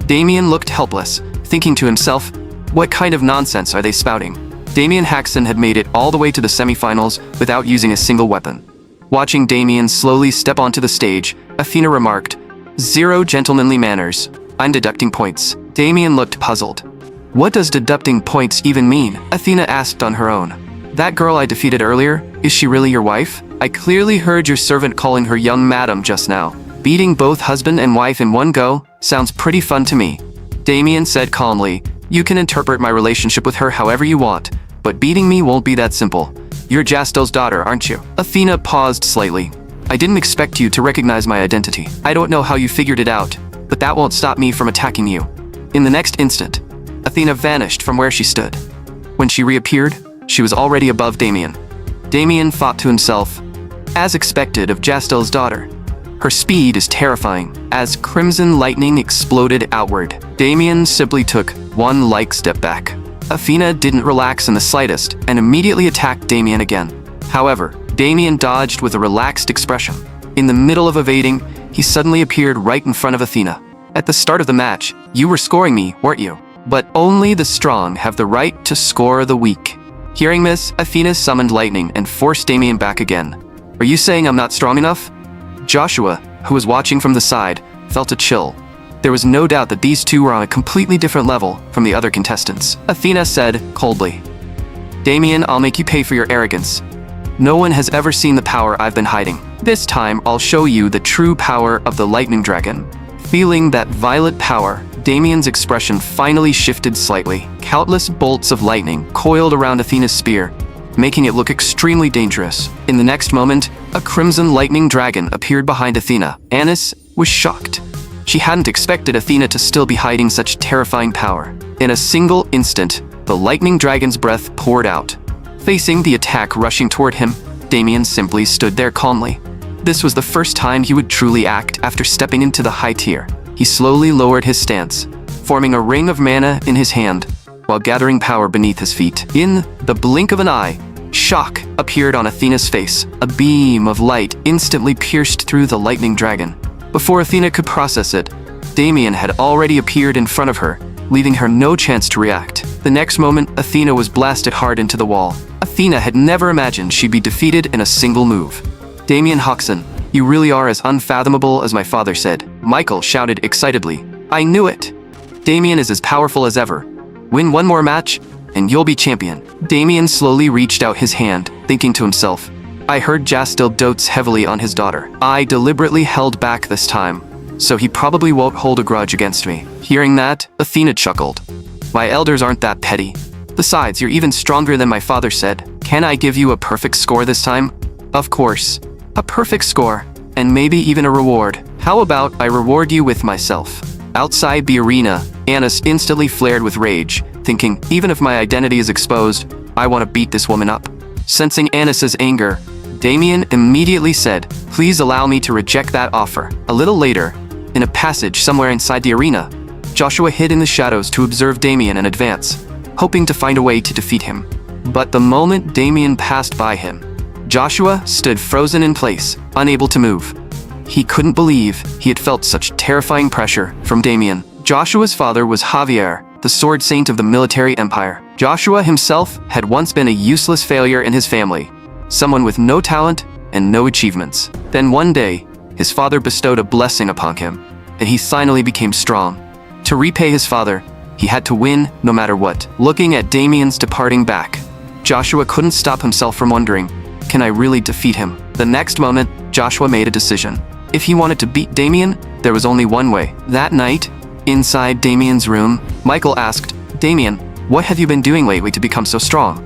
Damien looked helpless, thinking to himself, what kind of nonsense are they spouting? Damien Haxon had made it all the way to the semi-finals without using a single weapon. Watching Damien slowly step onto the stage, Athena remarked, "Zero gentlemanly manners. I'm deducting points." Damien looked puzzled. "What does deducting points even mean?" Athena asked on her own. "That girl I defeated earlier, is she really your wife? I clearly heard your servant calling her young madam just now. Beating both husband and wife in one go sounds pretty fun to me." Damien said calmly, "You can interpret my relationship with her however you want, but beating me won't be that simple. You're Jastel's daughter, aren't you?" Athena paused slightly. "I didn't expect you to recognize my identity. I don't know how you figured it out, but that won't stop me from attacking you." In the next instant, Athena vanished from where she stood. When she reappeared, she was already above Damien. Damien thought to himself, as expected of Jastel's daughter. Her speed is terrifying. As crimson lightning exploded outward, Damien simply took one light step back. Athena didn't relax in the slightest and immediately attacked Damien again. However, Damien dodged with a relaxed expression. In the middle of evading, he suddenly appeared right in front of Athena. "At the start of the match, you were scoring me, weren't you? But only the strong have the right to score the weak." Hearing this, Athena summoned lightning and forced Damien back again. "Are you saying I'm not strong enough?" Joshua, who was watching from the side, felt a chill. There was no doubt that these two were on a completely different level from the other contestants. Athena said coldly, "Damien, I'll make you pay for your arrogance. No one has ever seen the power I've been hiding. This time, I'll show you the true power of the lightning dragon." Feeling that violet power, Damien's expression finally shifted slightly. Countless bolts of lightning coiled around Athena's spear, making it look extremely dangerous. In the next moment, a crimson lightning dragon appeared behind Athena. Anis was shocked. She hadn't expected Athena to still be hiding such terrifying power. In a single instant, the lightning dragon's breath poured out. Facing the attack rushing toward him, Damien simply stood there calmly. This was the first time he would truly act after stepping into the high tier. He slowly lowered his stance, forming a ring of mana in his hand, while gathering power beneath his feet. In the blink of an eye, shock appeared on Athena's face. A beam of light instantly pierced through the lightning dragon. Before Athena could process it, Damien had already appeared in front of her, leaving her no chance to react. The next moment, Athena was blasted hard into the wall. Athena had never imagined she'd be defeated in a single move. "Damien Hoxon, you really are as unfathomable as my father said," Michael shouted excitedly. "I knew it! Damien is as powerful as ever. Win one more match, and you'll be champion." Damien slowly reached out his hand, thinking to himself, "I heard Jastel dotes heavily on his daughter. I deliberately held back this time, so he probably won't hold a grudge against me." Hearing that, Athena chuckled. "My elders aren't that petty. Besides, you're even stronger than my father said. Can I give you a perfect score this time?" "Of course. A perfect score, and maybe even a reward. How about I reward you with myself?" Outside the arena, Anis instantly flared with rage, thinking, even if my identity is exposed, I want to beat this woman up. Sensing Anis's anger, Damien immediately said, "Please allow me to reject that offer." A little later, in a passage somewhere inside the arena, Joshua hid in the shadows to observe Damien in advance, hoping to find a way to defeat him. But the moment Damien passed by him, Joshua stood frozen in place, unable to move. He couldn't believe he had felt such terrifying pressure from Damien. Joshua's father was Javier, the sword saint of the military empire. Joshua himself had once been a useless failure in his family, someone with no talent and no achievements. Then one day, his father bestowed a blessing upon him, and he finally became strong. To repay his father, he had to win no matter what. Looking at Damien's departing back, Joshua couldn't stop himself from wondering, can I really defeat him? The next moment, Joshua made a decision. If he wanted to beat Damien, there was only one way. That night, inside Damien's room, Michael asked, "Damien, what have you been doing lately to become so strong?"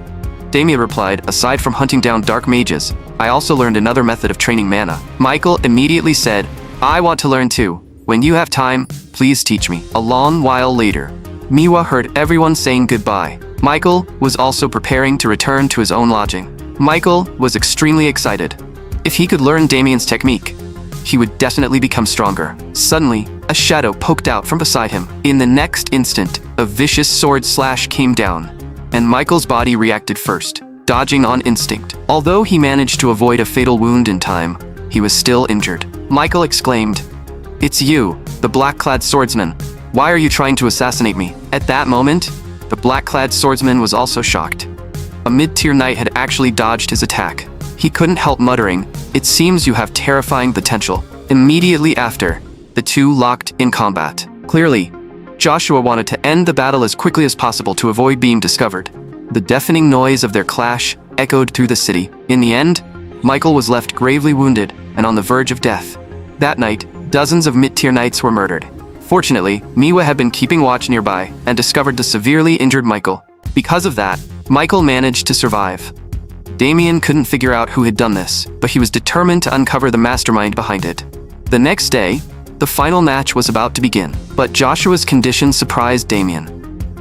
Damien replied, "Aside from hunting down dark mages, I also learned another method of training mana." Michael immediately said, "I want to learn too. When you have time, please teach me." A long while later, Miwa heard everyone saying goodbye. Michael was also preparing to return to his own lodging. Michael was extremely excited. If he could learn Damien's technique, he would definitely become stronger. Suddenly, a shadow poked out from beside him. In the next instant, a vicious sword slash came down, and Michael's body reacted first, dodging on instinct. Although he managed to avoid a fatal wound in time, he was still injured. Michael exclaimed, "It's you, the black-clad swordsman. Why are you trying to assassinate me?" At that moment, the black-clad swordsman was also shocked. A mid-tier knight had actually dodged his attack. He couldn't help muttering, "It seems you have terrifying potential." Immediately after, the two locked in combat. Clearly, Joshua wanted to end the battle as quickly as possible to avoid being discovered. The deafening noise of their clash echoed through the city. In the end, Michael was left gravely wounded and on the verge of death. That night, dozens of mid-tier knights were murdered. Fortunately, Miwa had been keeping watch nearby and discovered the severely injured Michael. Because of that, Michael managed to survive. Damien couldn't figure out who had done this, but he was determined to uncover the mastermind behind it. The next day, the final match was about to begin, but Joshua's condition surprised Damien.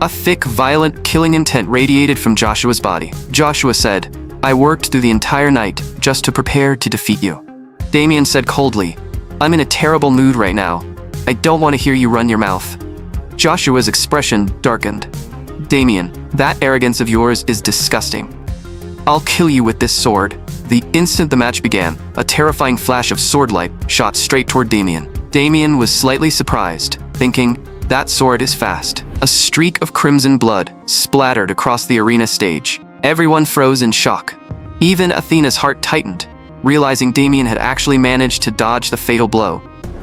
A thick, violent, killing intent radiated from Joshua's body. Joshua said, "I worked through the entire night just to prepare to defeat you." Damien said coldly, "I'm in a terrible mood right now. I don't want to hear you run your mouth." Joshua's expression darkened. "Damien, that arrogance of yours is disgusting. I'll kill you with this sword." The instant the match began, a terrifying flash of sword light shot straight toward Damien. Damien was slightly surprised, thinking, "That sword is fast." A streak of crimson blood splattered across the arena stage. Everyone froze in shock. Even Athena's heart tightened, realizing Damien had actually managed to dodge the fatal blow.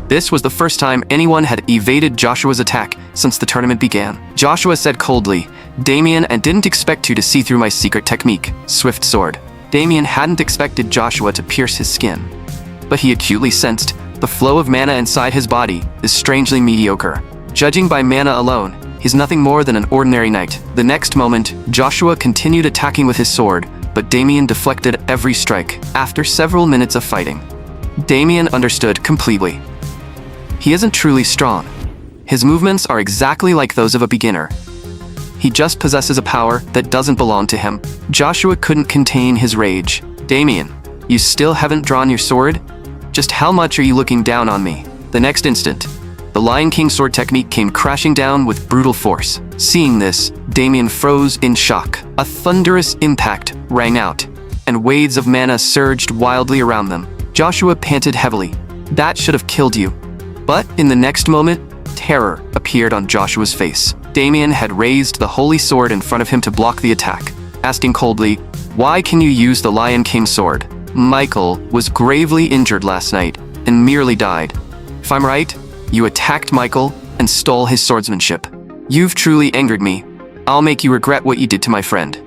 This was the first time anyone had evaded Joshua's attack since the tournament began. Joshua said coldly, "Damien, I didn't expect you to see through my secret technique, Swift Sword." Damien hadn't expected Joshua to pierce his skin, but he acutely sensed the flow of mana inside his body is strangely mediocre. Judging by mana alone, he's nothing more than an ordinary knight. The next moment, Joshua continued attacking with his sword, but Damien deflected every strike. After several minutes of fighting, Damien understood completely. He isn't truly strong. His movements are exactly like those of a beginner. He just possesses a power that doesn't belong to him. Joshua couldn't contain his rage. "Damien, you still haven't drawn your sword? Just how much are you looking down on me?" The next instant, the Lion King sword technique came crashing down with brutal force. Seeing this, Damien froze in shock. A thunderous impact rang out, and waves of mana surged wildly around them. Joshua panted heavily. "That should have killed you." But in the next moment, terror appeared on Joshua's face. Damien had raised the holy sword in front of him to block the attack, asking coldly, "Why can you use the Lion King sword? Michael was gravely injured last night and merely died. If I'm right, you attacked Michael and stole his swordsmanship. You've truly angered me. I'll make you regret what you did to my friend."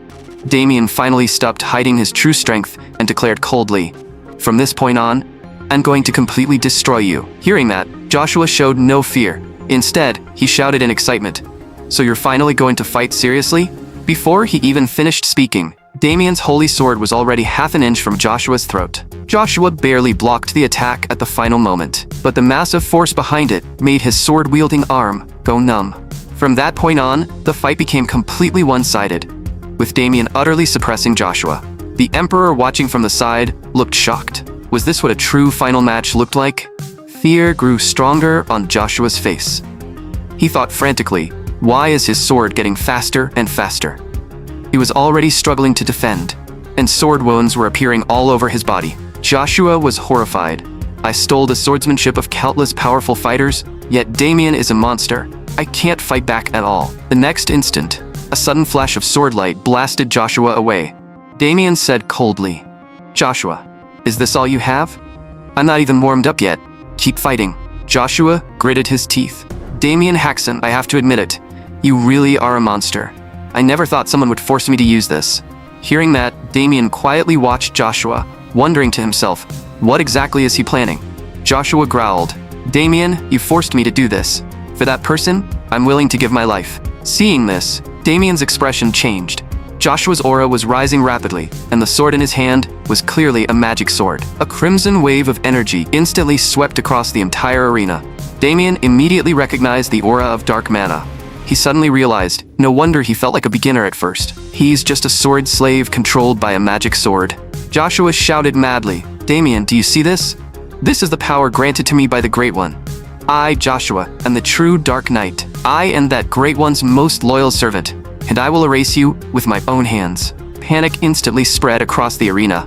Damien finally stopped hiding his true strength and declared coldly, "From this point on, I'm going to completely destroy you." Hearing that, Joshua showed no fear. Instead, he shouted in excitement, "So you're finally going to fight seriously?" Before he even finished speaking, Damien's holy sword was already half an inch from Joshua's throat. Joshua barely blocked the attack at the final moment, but the massive force behind it made his sword-wielding arm go numb. From that point on, the fight became completely one-sided, with Damien utterly suppressing Joshua. The Emperor, watching from the side, looked shocked. Was this what a true final match looked like? Fear grew stronger on Joshua's face. He thought frantically, why is his sword getting faster and faster? He was already struggling to defend, and sword wounds were appearing all over his body. Joshua was horrified. "I stole the swordsmanship of countless powerful fighters, yet Damien is a monster. I can't fight back at all." The next instant, a sudden flash of sword light blasted Joshua away. Damien said coldly, "Joshua, is this all you have? I'm not even warmed up yet. Keep fighting." Joshua gritted his teeth. "Damien Haxon, I have to admit it. You really are a monster. I never thought someone would force me to use this." Hearing that, Damien quietly watched Joshua, wondering to himself, what exactly is he planning? Joshua growled, "Damien, you forced me to do this. For that person, I'm willing to give my life." Seeing this, Damien's expression changed. Joshua's aura was rising rapidly, and the sword in his hand was clearly a magic sword. A crimson wave of energy instantly swept across the entire arena. Damien immediately recognized the aura of dark mana. He suddenly realized, no wonder he felt like a beginner at first. He's just a sword slave controlled by a magic sword. Joshua shouted madly, "Damien, do you see this? This is the power granted to me by the Great One. I, Joshua, am the true Dark Knight. I am that Great One's most loyal servant, and I will erase you with my own hands." Panic instantly spread across the arena.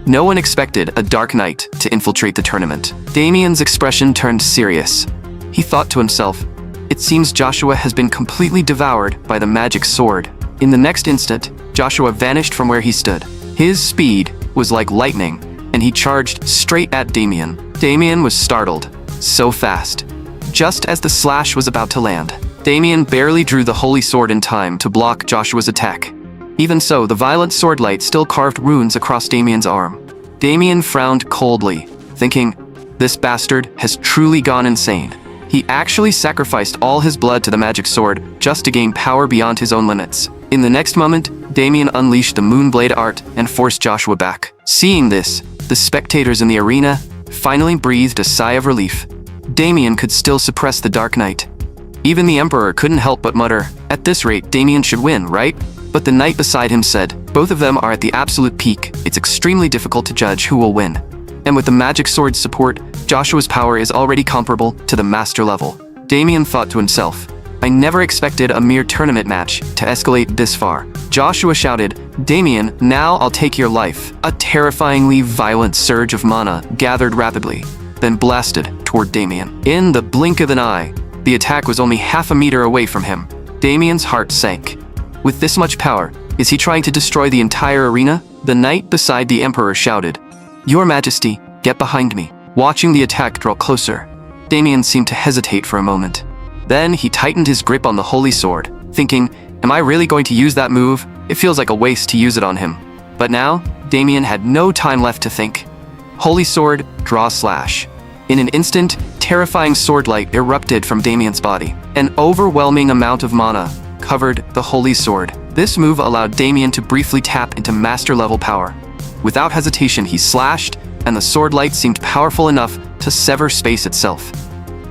No one expected a Dark Knight to infiltrate the tournament. Damien's expression turned serious. He thought to himself, it seems Joshua has been completely devoured by the magic sword. In the next instant, Joshua vanished from where he stood. His speed was like lightning, and he charged straight at Damien. Damien was startled. So fast. Just as the slash was about to land, Damien barely drew the holy sword in time to block Joshua's attack. Even so, the violent sword light still carved runes across Damien's arm. Damien frowned coldly, thinking, this bastard has truly gone insane. He actually sacrificed all his blood to the magic sword just to gain power beyond his own limits. In the next moment, Damien unleashed the Moonblade art and forced Joshua back. Seeing this, the spectators in the arena finally breathed a sigh of relief. Damien could still suppress the Dark Knight. Even the Emperor couldn't help but mutter, "At this rate, Damien should win, right?" But the knight beside him said, "Both of them are at the absolute peak. It's extremely difficult to judge who will win." And with the magic sword's support, Joshua's power is already comparable to the master level. Damien thought to himself, "I never expected a mere tournament match to escalate this far." Joshua shouted, "Damien, now I'll take your life." A terrifyingly violent surge of mana gathered rapidly, then blasted toward Damien. In the blink of an eye, the attack was only half a meter away from him. Damien's heart sank. With this much power, is he trying to destroy the entire arena? The knight beside the Emperor shouted, "Your Majesty, get behind me." Watching the attack draw closer, Damien seemed to hesitate for a moment. Then he tightened his grip on the holy sword, thinking, "Am I really going to use that move? It feels like a waste to use it on him." But now, Damien had no time left to think. Holy sword, draw slash. In an instant, terrifying sword light erupted from Damien's body. An overwhelming amount of mana covered the holy sword. This move allowed Damien to briefly tap into master level power. Without hesitation, he slashed, and the sword light seemed powerful enough to sever space itself.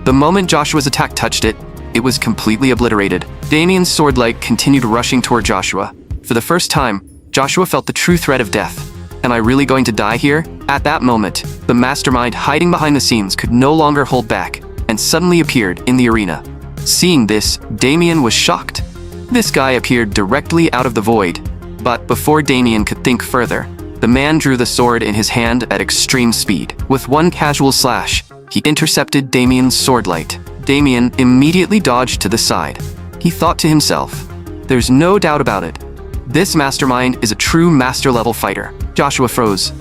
The moment Joshua's attack touched it, it was completely obliterated. Damien's sword light continued rushing toward Joshua. For the first time, Joshua felt the true threat of death. Am I really going to die here? At that moment, the mastermind hiding behind the scenes could no longer hold back, and suddenly appeared in the arena. Seeing this, Damien was shocked. This guy appeared directly out of the void, but before Damien could think further, the man drew the sword in his hand at extreme speed. With one casual slash, he intercepted Damien's sword light. Damien immediately dodged to the side. He thought to himself, "There's no doubt about it. This mastermind is a true master-level fighter." Joshua froze.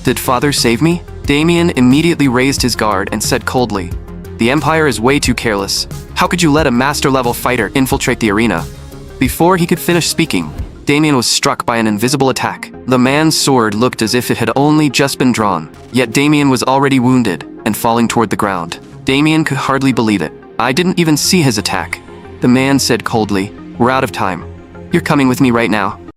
"Did Father save me?" Damien immediately raised his guard and said coldly, "The Empire is way too careless. How could you let a master-level fighter infiltrate the arena?" Before he could finish speaking, Damien was struck by an invisible attack. The man's sword looked as if it had only just been drawn, yet Damien was already wounded and falling toward the ground. Damien could hardly believe it. "I didn't even see his attack." The man said coldly, "We're out of time. You're coming with me right now."